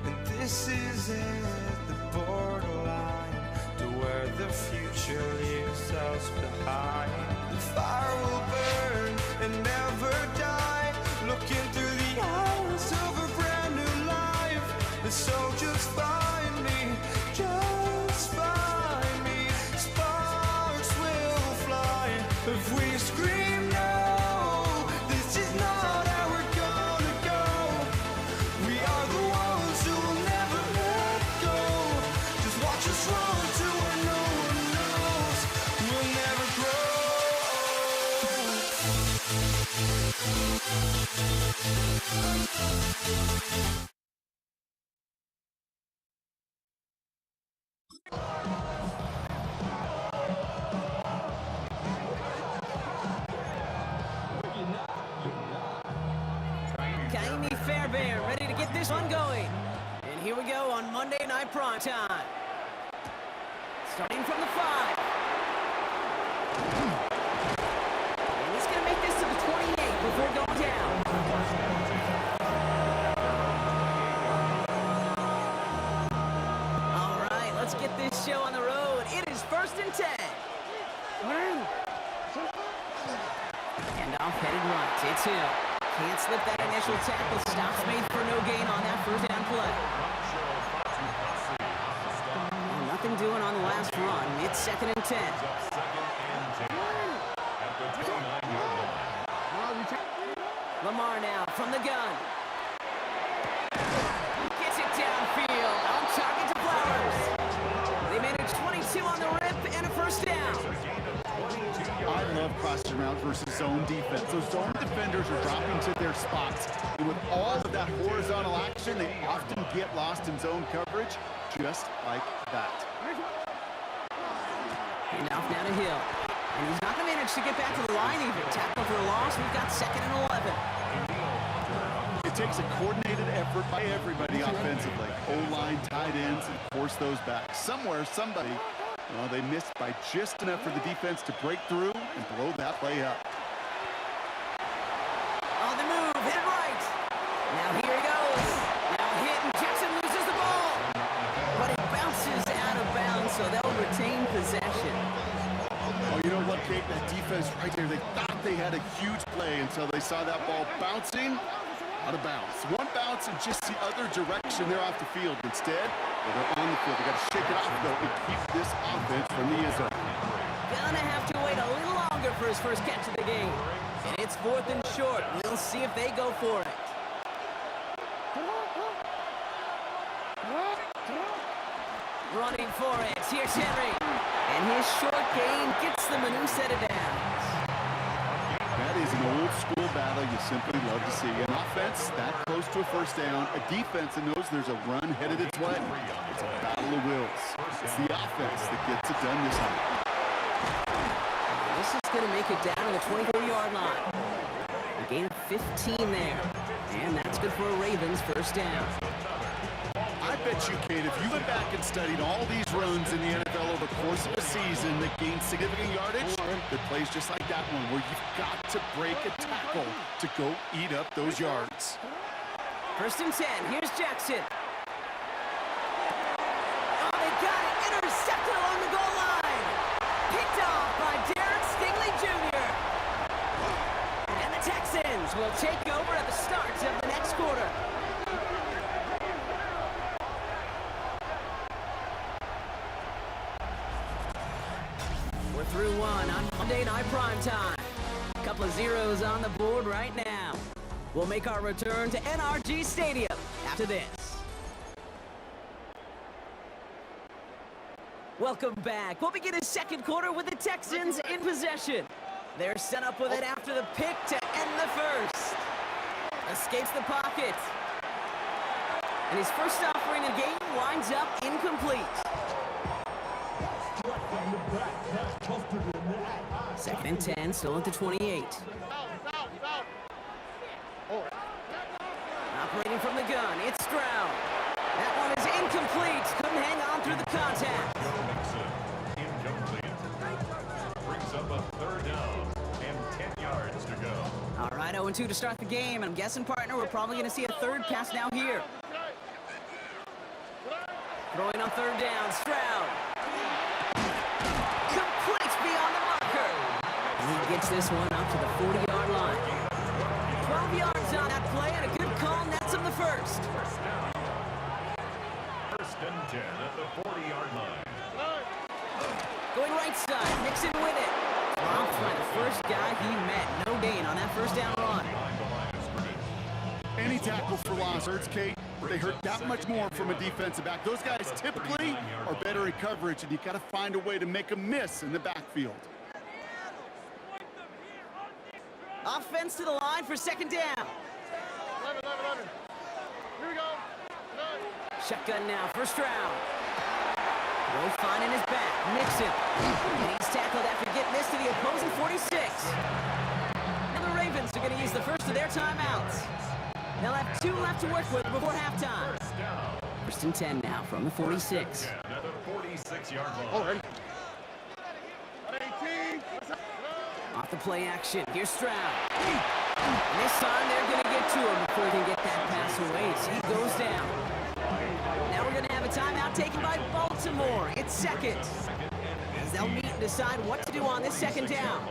[SPEAKER 1] And this is it, the borderline to where the future leaves us behind. The fire will burn and never die, looking through the eyes of a brand new life. And so just find me, just find me. Sparks will fly if we scream no. This is not how we're gonna go. We are the ones who will never let go. Just watch us run to where no one knows. We'll never grow.
[SPEAKER 2] Kaimi Fairbairn ready to get this one going. And here we go on Monday Night Prime Time. Starting from the 5. And he's going to make this to the 28 before going down. All right, let's get this show on the road. It is 1st and 10. And off headed right. It's Hill. Can't slip that initial tackle. Stops made for no gain on that first down play. Well, nothing doing on the last run. It's 2nd and 10. Lamar now from the gun. Gets it downfield. On target to Flowers. They manage 22 on the rip and a first down.
[SPEAKER 3] I love crossing route versus zone defense. Those zone defenders are dropping to their spots. And with all of that horizontal action, they often get lost in zone coverage, just like that.
[SPEAKER 2] And off now to Hill. And he's not going to manage to get back to the line even. Tackle for a loss. We've got 2nd and 11.
[SPEAKER 3] It takes a coordinated effort by everybody offensively. O-line, tight ends, and force those back. Somewhere, somebody, well, they missed by just enough for the defense to break through and blow that play up.
[SPEAKER 2] On the move, hit it right. Now here he goes. Now hit, and Jackson loses the ball. But it bounces out of bounds, so they'll retain possession.
[SPEAKER 3] Oh, you know what, Kate? That defense right there, they thought they had a huge play until they saw that ball bouncing out of bounds. One bounce and just the other direction, they're off the field. Instead, they're on the field. They got to shake it off, though, and keep this offense from the end zone.
[SPEAKER 2] Gonna have to wait a little longer for his first catch of the game. And it's 4th and short. We'll see if they go for it. Running for it. Here's Henry. And his short gain gets them a new set of downs.
[SPEAKER 3] That is an old-school battle you simply love to see. An offense that close to a first down, a defense that knows there's a run headed its way. It's a battle of wills. It's the offense that gets it done this time.
[SPEAKER 2] This is going to make it down to the 24-yard line. A gain of 15 there. And that's good for a Ravens first down.
[SPEAKER 3] I bet you, Kate, if you went back and studied all these runs in the NFL over the course of a season that gained significant yardage, the plays just like that one where you've got to break a tackle to go eat up those yards.
[SPEAKER 2] 1st and 10. Here's Jackson. Oh, they got it. Intercepted along the goal line. Picked off by Derek Stingley Jr. And the Texans will take over at the start of the next quarter. We're through one on Monday Night Prime Time. Couple of zeros on the board right now. We'll make our return to NRG Stadium after this. Welcome back. We'll begin the second quarter with the Texans in possession. They're set up with it after the pick to end the first. Escapes the pocket. And his first offering of the game winds up incomplete. 2nd and 10, still at the 28. Operating from the gun, it's Stroud. That one is incomplete. Couldn't hang on through the contact.
[SPEAKER 4] Incomplete. Brings up a 3rd down.
[SPEAKER 2] 0-2 to start the game, and I'm guessing, partner, we're probably going to see a third pass now here. Throwing on third down, Stroud. Completes beyond the marker. And he gets this one up to the 40-yard line. 12 yards on that play, and a good call nets him the first.
[SPEAKER 4] First and 10 at the 40-yard line.
[SPEAKER 2] Going right side, Mixon with it. Dropped by the first guy he met. No gain on that first down run.
[SPEAKER 3] Any tackle for loss hurts, Kate, but they hurt that much more from a defensive back. Those guys typically are better in coverage, and you got to find a way to make a miss in the backfield.
[SPEAKER 2] Offense to the line for second down.
[SPEAKER 5] 11. Here we go.
[SPEAKER 2] Shotgun now, first round. Will find in his back, Mixon. And he's tackled after getting this to the opposing 46. Now the Ravens are going to use the first of their timeouts. They'll have 2 left to work with before halftime. First and 10 now from the 46.
[SPEAKER 4] At the 46-yard line.
[SPEAKER 5] All right. 18.
[SPEAKER 2] Off the play action, here's Stroud. And this time they're going to get to him before he can get that pass away as he goes down. Now we're going to have a timeout taken by Baltimore. It's second. As they'll meet and decide what to do on this second down.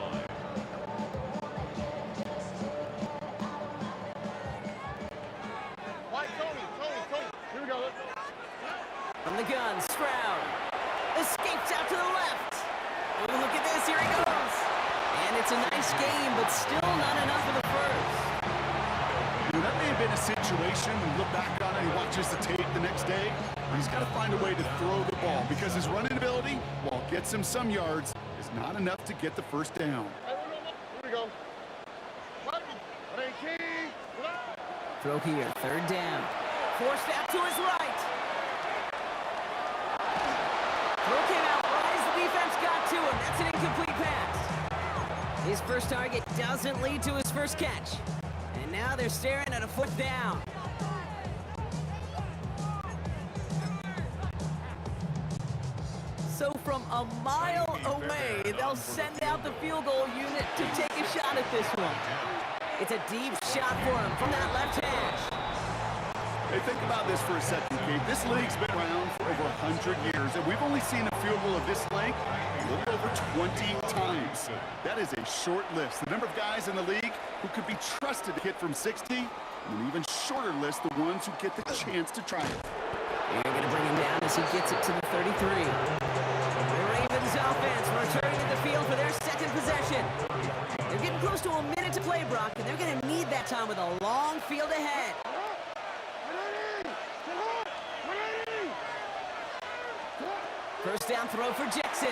[SPEAKER 5] Tony. Here we go.
[SPEAKER 2] From the gun, Stroud escapes out to the left. Oh, look at this, here he goes. And it's a nice game, but still not enough for the first.
[SPEAKER 3] You know, that may have been a situation, you look back on it, he watches the tape the next day, but he's got to find a way to throw the ball because his running ability, while it gets him some yards, is not enough to get the first down.
[SPEAKER 5] Here we go. 18.
[SPEAKER 2] Throw here, third down. Forced out to his right. Throw came out right as the defense got to him. That's an incomplete pass. His first target doesn't lead to his first catch. And now they're staring at a fourth down. So from a mile away, they'll send out the field goal unit to take a shot at this one. It's a deep shot for him from that left hash.
[SPEAKER 3] Hey, think about this for a second, Kate. This league's been around for over 100 years, and we've only seen a field goal of this length a little over 20 times. That is a short list. The number of guys in the league who could be trusted to hit from 60, and an even shorter list, the ones who get the chance to try it.
[SPEAKER 2] They're going to bring him down as he gets it to the 33. The Ravens offense returning to the field for their second possession. They're getting close to a minute to play, Brock, and they're going to need that time with a long field ahead. First down throw for Jackson.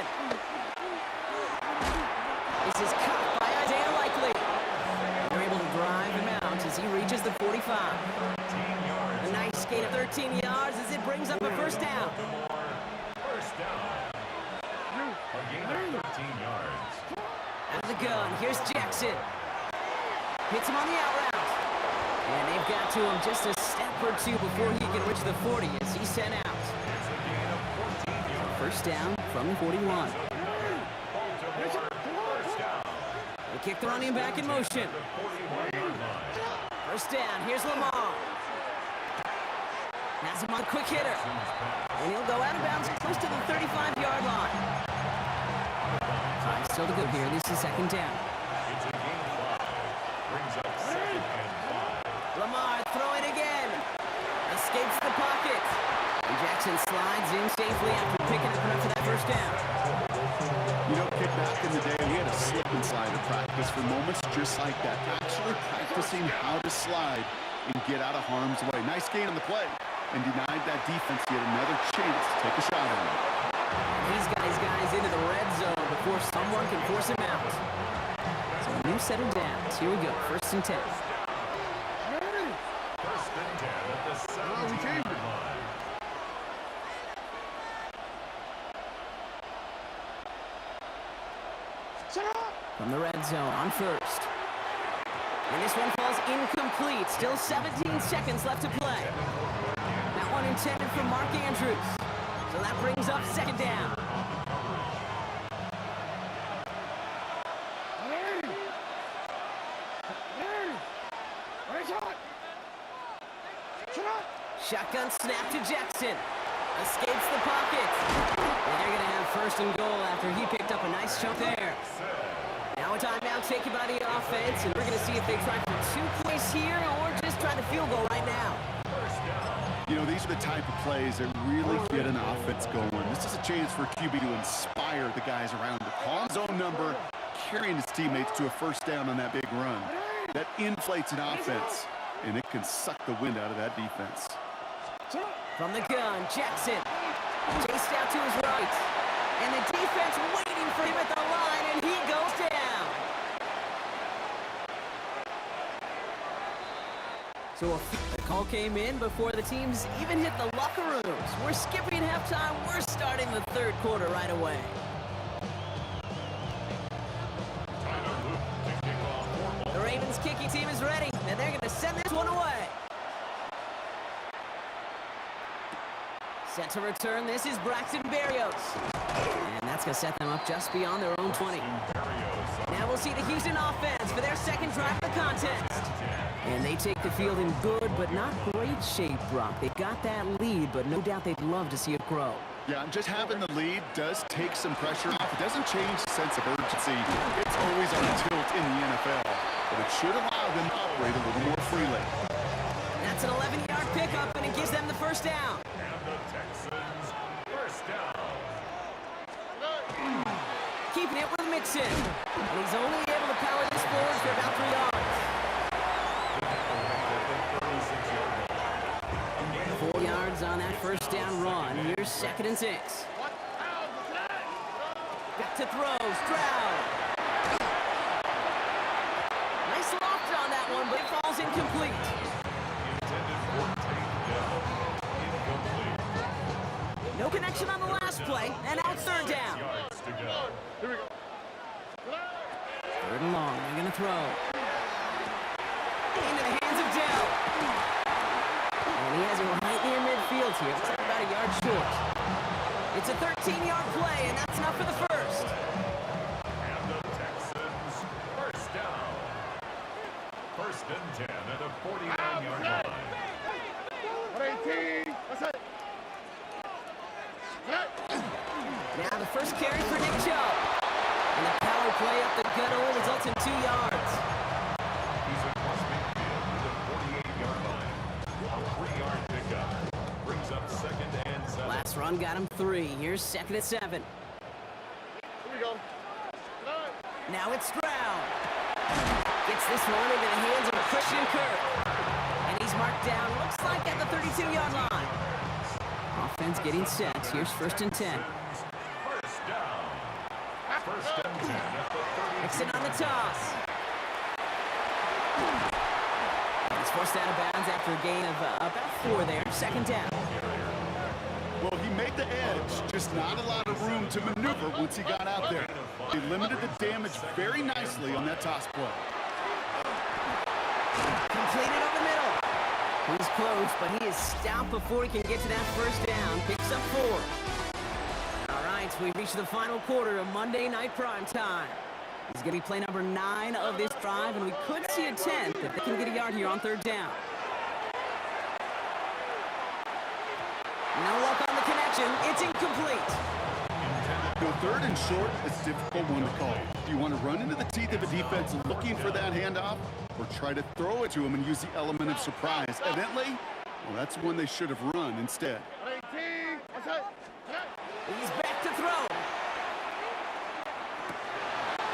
[SPEAKER 2] This is caught by Isaiah Likely. They're able to drive him out as he reaches the 45. A nice gain of 13 yards as it brings up a first down.
[SPEAKER 4] First down. A gain of 13 yards.
[SPEAKER 2] Out of the gun, here's Jackson. Hits him on the out route. And they've got to him just a step or two before he can reach the 40 as he's sent out.
[SPEAKER 4] It's a gain of 14 yards.
[SPEAKER 2] First down from the 41.
[SPEAKER 4] Baltimore, first down.
[SPEAKER 2] They kick the running back in motion.
[SPEAKER 4] 41-yard line.
[SPEAKER 2] First down, here's Lamar. Has him on a quick hitter. And he'll go out of bounds close to the 35-yard line. Time still to go here. This is second down.
[SPEAKER 4] It's a gain of 5. Brings up second and 5.
[SPEAKER 2] Lamar throwing again. Escapes the pocket. And Jackson slides in safely after picking up enough for that first down.
[SPEAKER 3] You know, Kid, back in the day, we had a slip and slide to practice for moments just like that. Actually practicing how to slide and get out of harm's way. Nice gain on the play, and denied that defense yet another chance to take a shot at him.
[SPEAKER 2] He's got his guys into the red zone before someone can force him out. So a new set of downs. Here we go, first and 10.
[SPEAKER 4] First and 10 at the 17-yard line.
[SPEAKER 2] From the red zone on first. And this one falls incomplete. Still 17 seconds left to play. That one intended for Mark Andrews. So that brings up second down. snap to Jackson. Escapes the pocket. And they're going to have first and goal after he picked up a nice chunk there. Now a timeout taken by the offense, and we're going to see if they try for 2 plays here or just try the field goal right now.
[SPEAKER 3] You know, these are the type of plays that really get an offense going. This is a chance for QB to inspire the guys around him. Call his own number, carrying his teammates to a first down on that big run. That inflates an offense, and it can suck the wind out of that defense.
[SPEAKER 2] From the gun, Jackson. Chased out to his right. And the defense waiting for him at the line, and he goes down. So the call came in before the teams even hit the locker rooms. We're skipping halftime. We're starting the third quarter right away. The Ravens kicking team is ready, and they're going to send this one away. Set to return, this is Braxton Berrios. And that's going to set them up just beyond their own 20. Now we'll see the Houston offense for their second drive of the contest. And they take the field in good but not great shape, Brock. They got that lead, but no doubt they'd love to see it grow.
[SPEAKER 3] Yeah, just having the lead does take some pressure off. It doesn't change the sense of urgency. It's always on tilt in the NFL, but it should allow them to operate a little more freely.
[SPEAKER 2] That's an 11-yard pickup, and it gives them the first down.
[SPEAKER 4] And the Texans, first down.
[SPEAKER 2] Keeping it with Mixon. And he's only able to power this forward for about 3 yards. 4 yards on that first down run. Here's 2nd and 6. Back to throw, Stroud. Nice loft on that one, but it falls incomplete. No connection on the last play, and now it's 3rd down. 3rd and long, they're gonna throw. Into the hands of Dell. And he has it right near midfield here. Looks like about a yard short. It's a 13-yard play, and that's enough for the first.
[SPEAKER 4] And the Texans, first down. 1st and 10 at the 49-yard line.
[SPEAKER 5] 18. What's that?
[SPEAKER 2] Now the first carry for Nick Chubb. And the power play up the gut hole results in 2 yards.
[SPEAKER 4] He's across midfield to the 48-yard line. A 3-yard pickup brings up 2nd and 7.
[SPEAKER 2] Last run got him 3. Here's 2nd and 7.
[SPEAKER 5] Here we go.
[SPEAKER 2] Now it's Stroud. Gets this one into the hands of Christian Kirk. And he's marked down, looks like at the 32-yard line. Offense getting set. Here's 1st and 10.
[SPEAKER 4] First down. 1st and 10 at the 30.
[SPEAKER 2] Mixon on the toss. He's forced out of bounds after a gain of about 4 there. 2nd down.
[SPEAKER 3] Well, he made the edge, just not a lot of room to maneuver once he got out there. He limited the damage very nicely on that toss play.
[SPEAKER 2] Completed over the middle. He's close, but he is stopped before he can get to that first down. Picks up 4. All right, so we've reached the final quarter of Monday Night Prime Time. He's going to be play number 9 of this drive, and we could see a 10th if they can get a yard here on 3rd down. No luck on the connection. It's incomplete.
[SPEAKER 3] You know, 3rd and short is a difficult one to call. Do you want to run into the teeth of a defense looking for that handoff, or try to throw it to him and use the element of surprise? Evidently, well, that's one they should have run instead.
[SPEAKER 5] 18. What's that?
[SPEAKER 2] He's back to throw.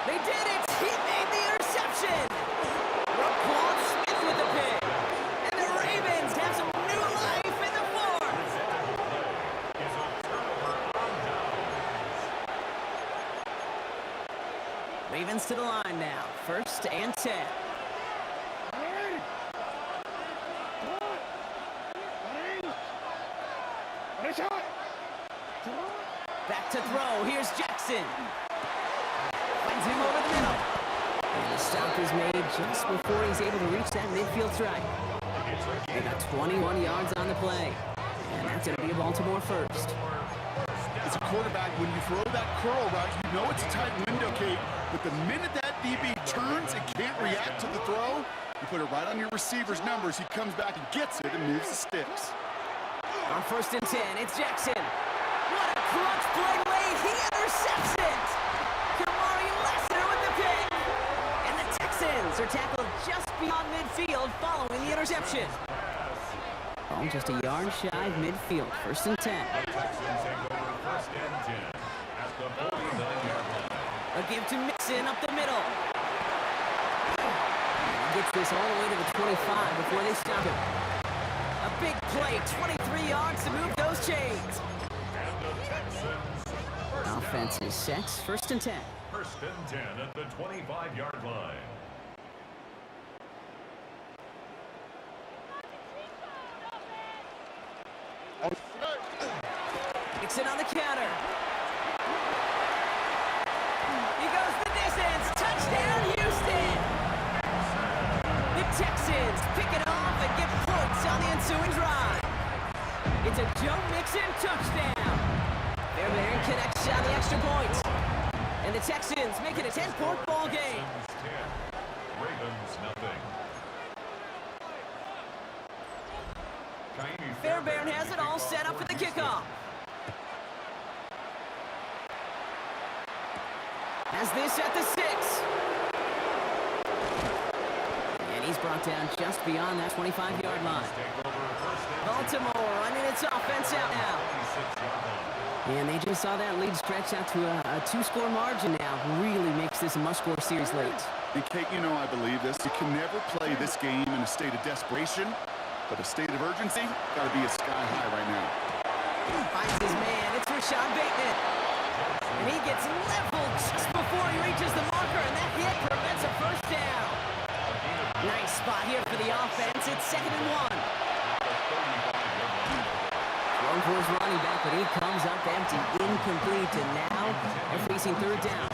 [SPEAKER 2] They did it! He made the interception! Raquan Smith with the pick. And the Ravens have some new life in the fourth. Ravens to the line now. 1st and 10. Back to throw. Here's Jackson. Finds him over the middle. And the stop is made just before he's able to reach that midfield strike. They got 21 yards on the play. And that's going to be a Baltimore first.
[SPEAKER 3] As a quarterback, when you throw that curl route, you know it's a tight window, Kate, but the minute that DB turns and can't react to the throw, you put it right on your receiver's numbers. He comes back and gets it and moves the sticks.
[SPEAKER 2] On 1st and 10, it's Jackson. What a clutch play late. He intercepts it. Kamari Lesser with the pick. And the Texans are tackled just beyond midfield following the interception. Oh, just a yard shy of midfield. 1st and 10.
[SPEAKER 4] Texans take over 1st and 10 at the 49-yard line.
[SPEAKER 2] A give to Mixon up the middle. He gets this all the way to the 25 before they stop him. A big play, 23 yards to move those chains.
[SPEAKER 4] And the Texans,
[SPEAKER 2] Offense is set. 1st and 10.
[SPEAKER 4] 1st and 10 at the 25-yard line.
[SPEAKER 2] Mixon on the counter. He goes the distance. Touchdown, Houston. The Texans pick it off and get points on the ensuing drive. It's a Joe Mixon touchdown. Fairbairn connects on the extra point. And the Texans make it a 10-point ball game.
[SPEAKER 4] Texans 10, Ravens nothing.
[SPEAKER 2] Fairbairn has it all set up for the kickoff. Has this at the 6. And he's brought down just beyond that 25-yard line. Baltimore running its offense out now. And they just saw that lead stretch out to a 2-score margin now. Really makes this a must-score series late.
[SPEAKER 3] And Kate, you know I believe this. You can never play this game in a state of desperation, but a state of urgency got to be a sky high right now.
[SPEAKER 2] Finds his man. It's Rashad Bateman. And he gets leveled just before he reaches the marker, and that hit prevents a 1st down. Nice spot here for the offense. It's 2nd and 1. Thrown for his running back, but he comes up empty, incomplete, and now they're facing 3rd down.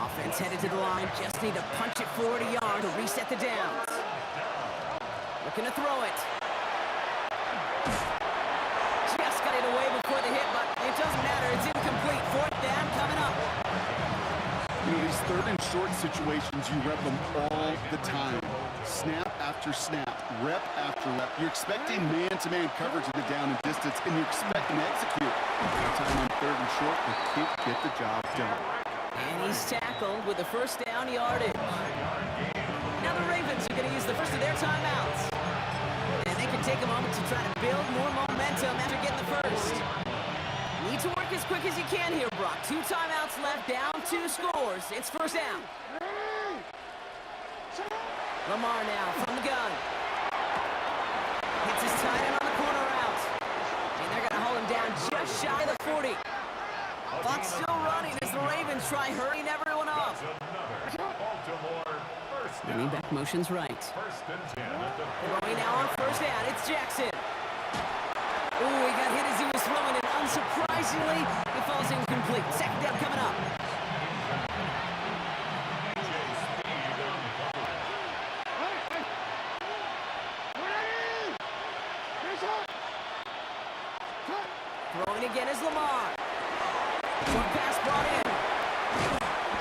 [SPEAKER 2] Offense headed to the line, just need to punch it forward a yard to reset the downs. Looking to throw it. Just got it away before the hit, but it doesn't matter. It's incomplete. 4th down coming up.
[SPEAKER 3] You know, these 3rd and short situations, you rep them all the time. Snap after snap, rep after rep. You're expecting man-to-man coverage in the down and distance, and you expect them to execute. That time on 3rd and short, they can't get the job done.
[SPEAKER 2] And he's tackled with the 1st down yardage. Now the Ravens are going to use the first of their timeouts. And they can take a moment to try to build more momentum after getting the 1st. Need to work as quick as you can here, Brock. 2 timeouts left, down 2 scores. It's 1st down. Lamar now from the gun. Hits his tight end on the corner route. And they're going to hold him down just shy of the 40. Clock still running as the Ravens try hurrying everyone up. Running back motion's right.
[SPEAKER 4] 1st and 10 at the
[SPEAKER 2] Throwing now on 1st down. It's Jackson. Ooh, he got hit as he was throwing it. Unsurprisingly, he falls incomplete. 2nd down coming up. Throwing again is Lamar. One pass brought in.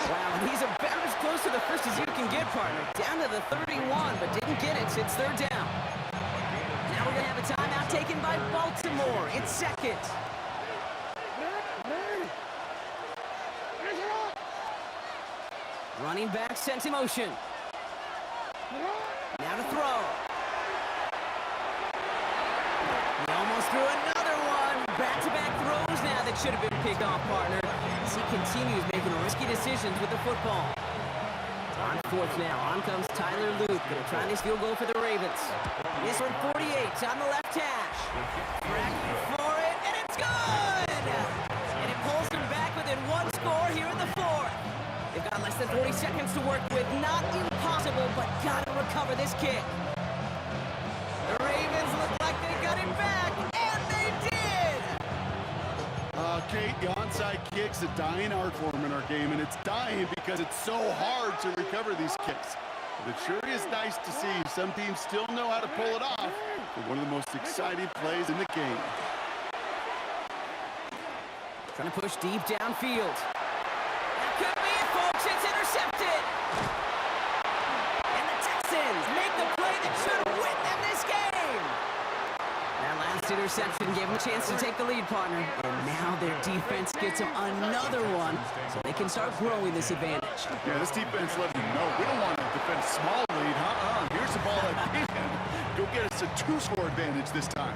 [SPEAKER 2] Wow, and he's about as close to the 1st as you can get, partner. Down to the 31, but didn't get it. It's 3rd down. Now we're going to have a timeout taken by Baltimore. It's 2nd. Running back sent in motion. Now to throw. He almost threw another one. Back-to-back throws now that should have been picked off, partner. As he continues making risky decisions with the football. On 4th now, on comes Tyler Luke. Gonna try this field goal for the Ravens. This one 48 on the left hash. Tracking for it, and it's good! And it pulls them back within 1 score here in the 4th. They've got less than 40 seconds to work with. Not impossible, but gotta recover this kick. The Ravens look like they got it back, and they did!
[SPEAKER 3] Kate, the onside kick's a dying art form in our game, and it's dying because it's so hard to recover these kicks. But it sure is nice to see some teams still know how to pull it off for one of the most exciting plays in the game.
[SPEAKER 2] Trying to push deep downfield. That could be it, folks. It's intercepted. And the Texans make the play that should win them this game. last interception gave them a chance to take the lead, partner. And now their defense gets them another one, so they can start growing this advantage.
[SPEAKER 3] Yeah, this defense let them know we don't want to defend a small lead. Here's the ball again. Go get us a 2-score advantage this time.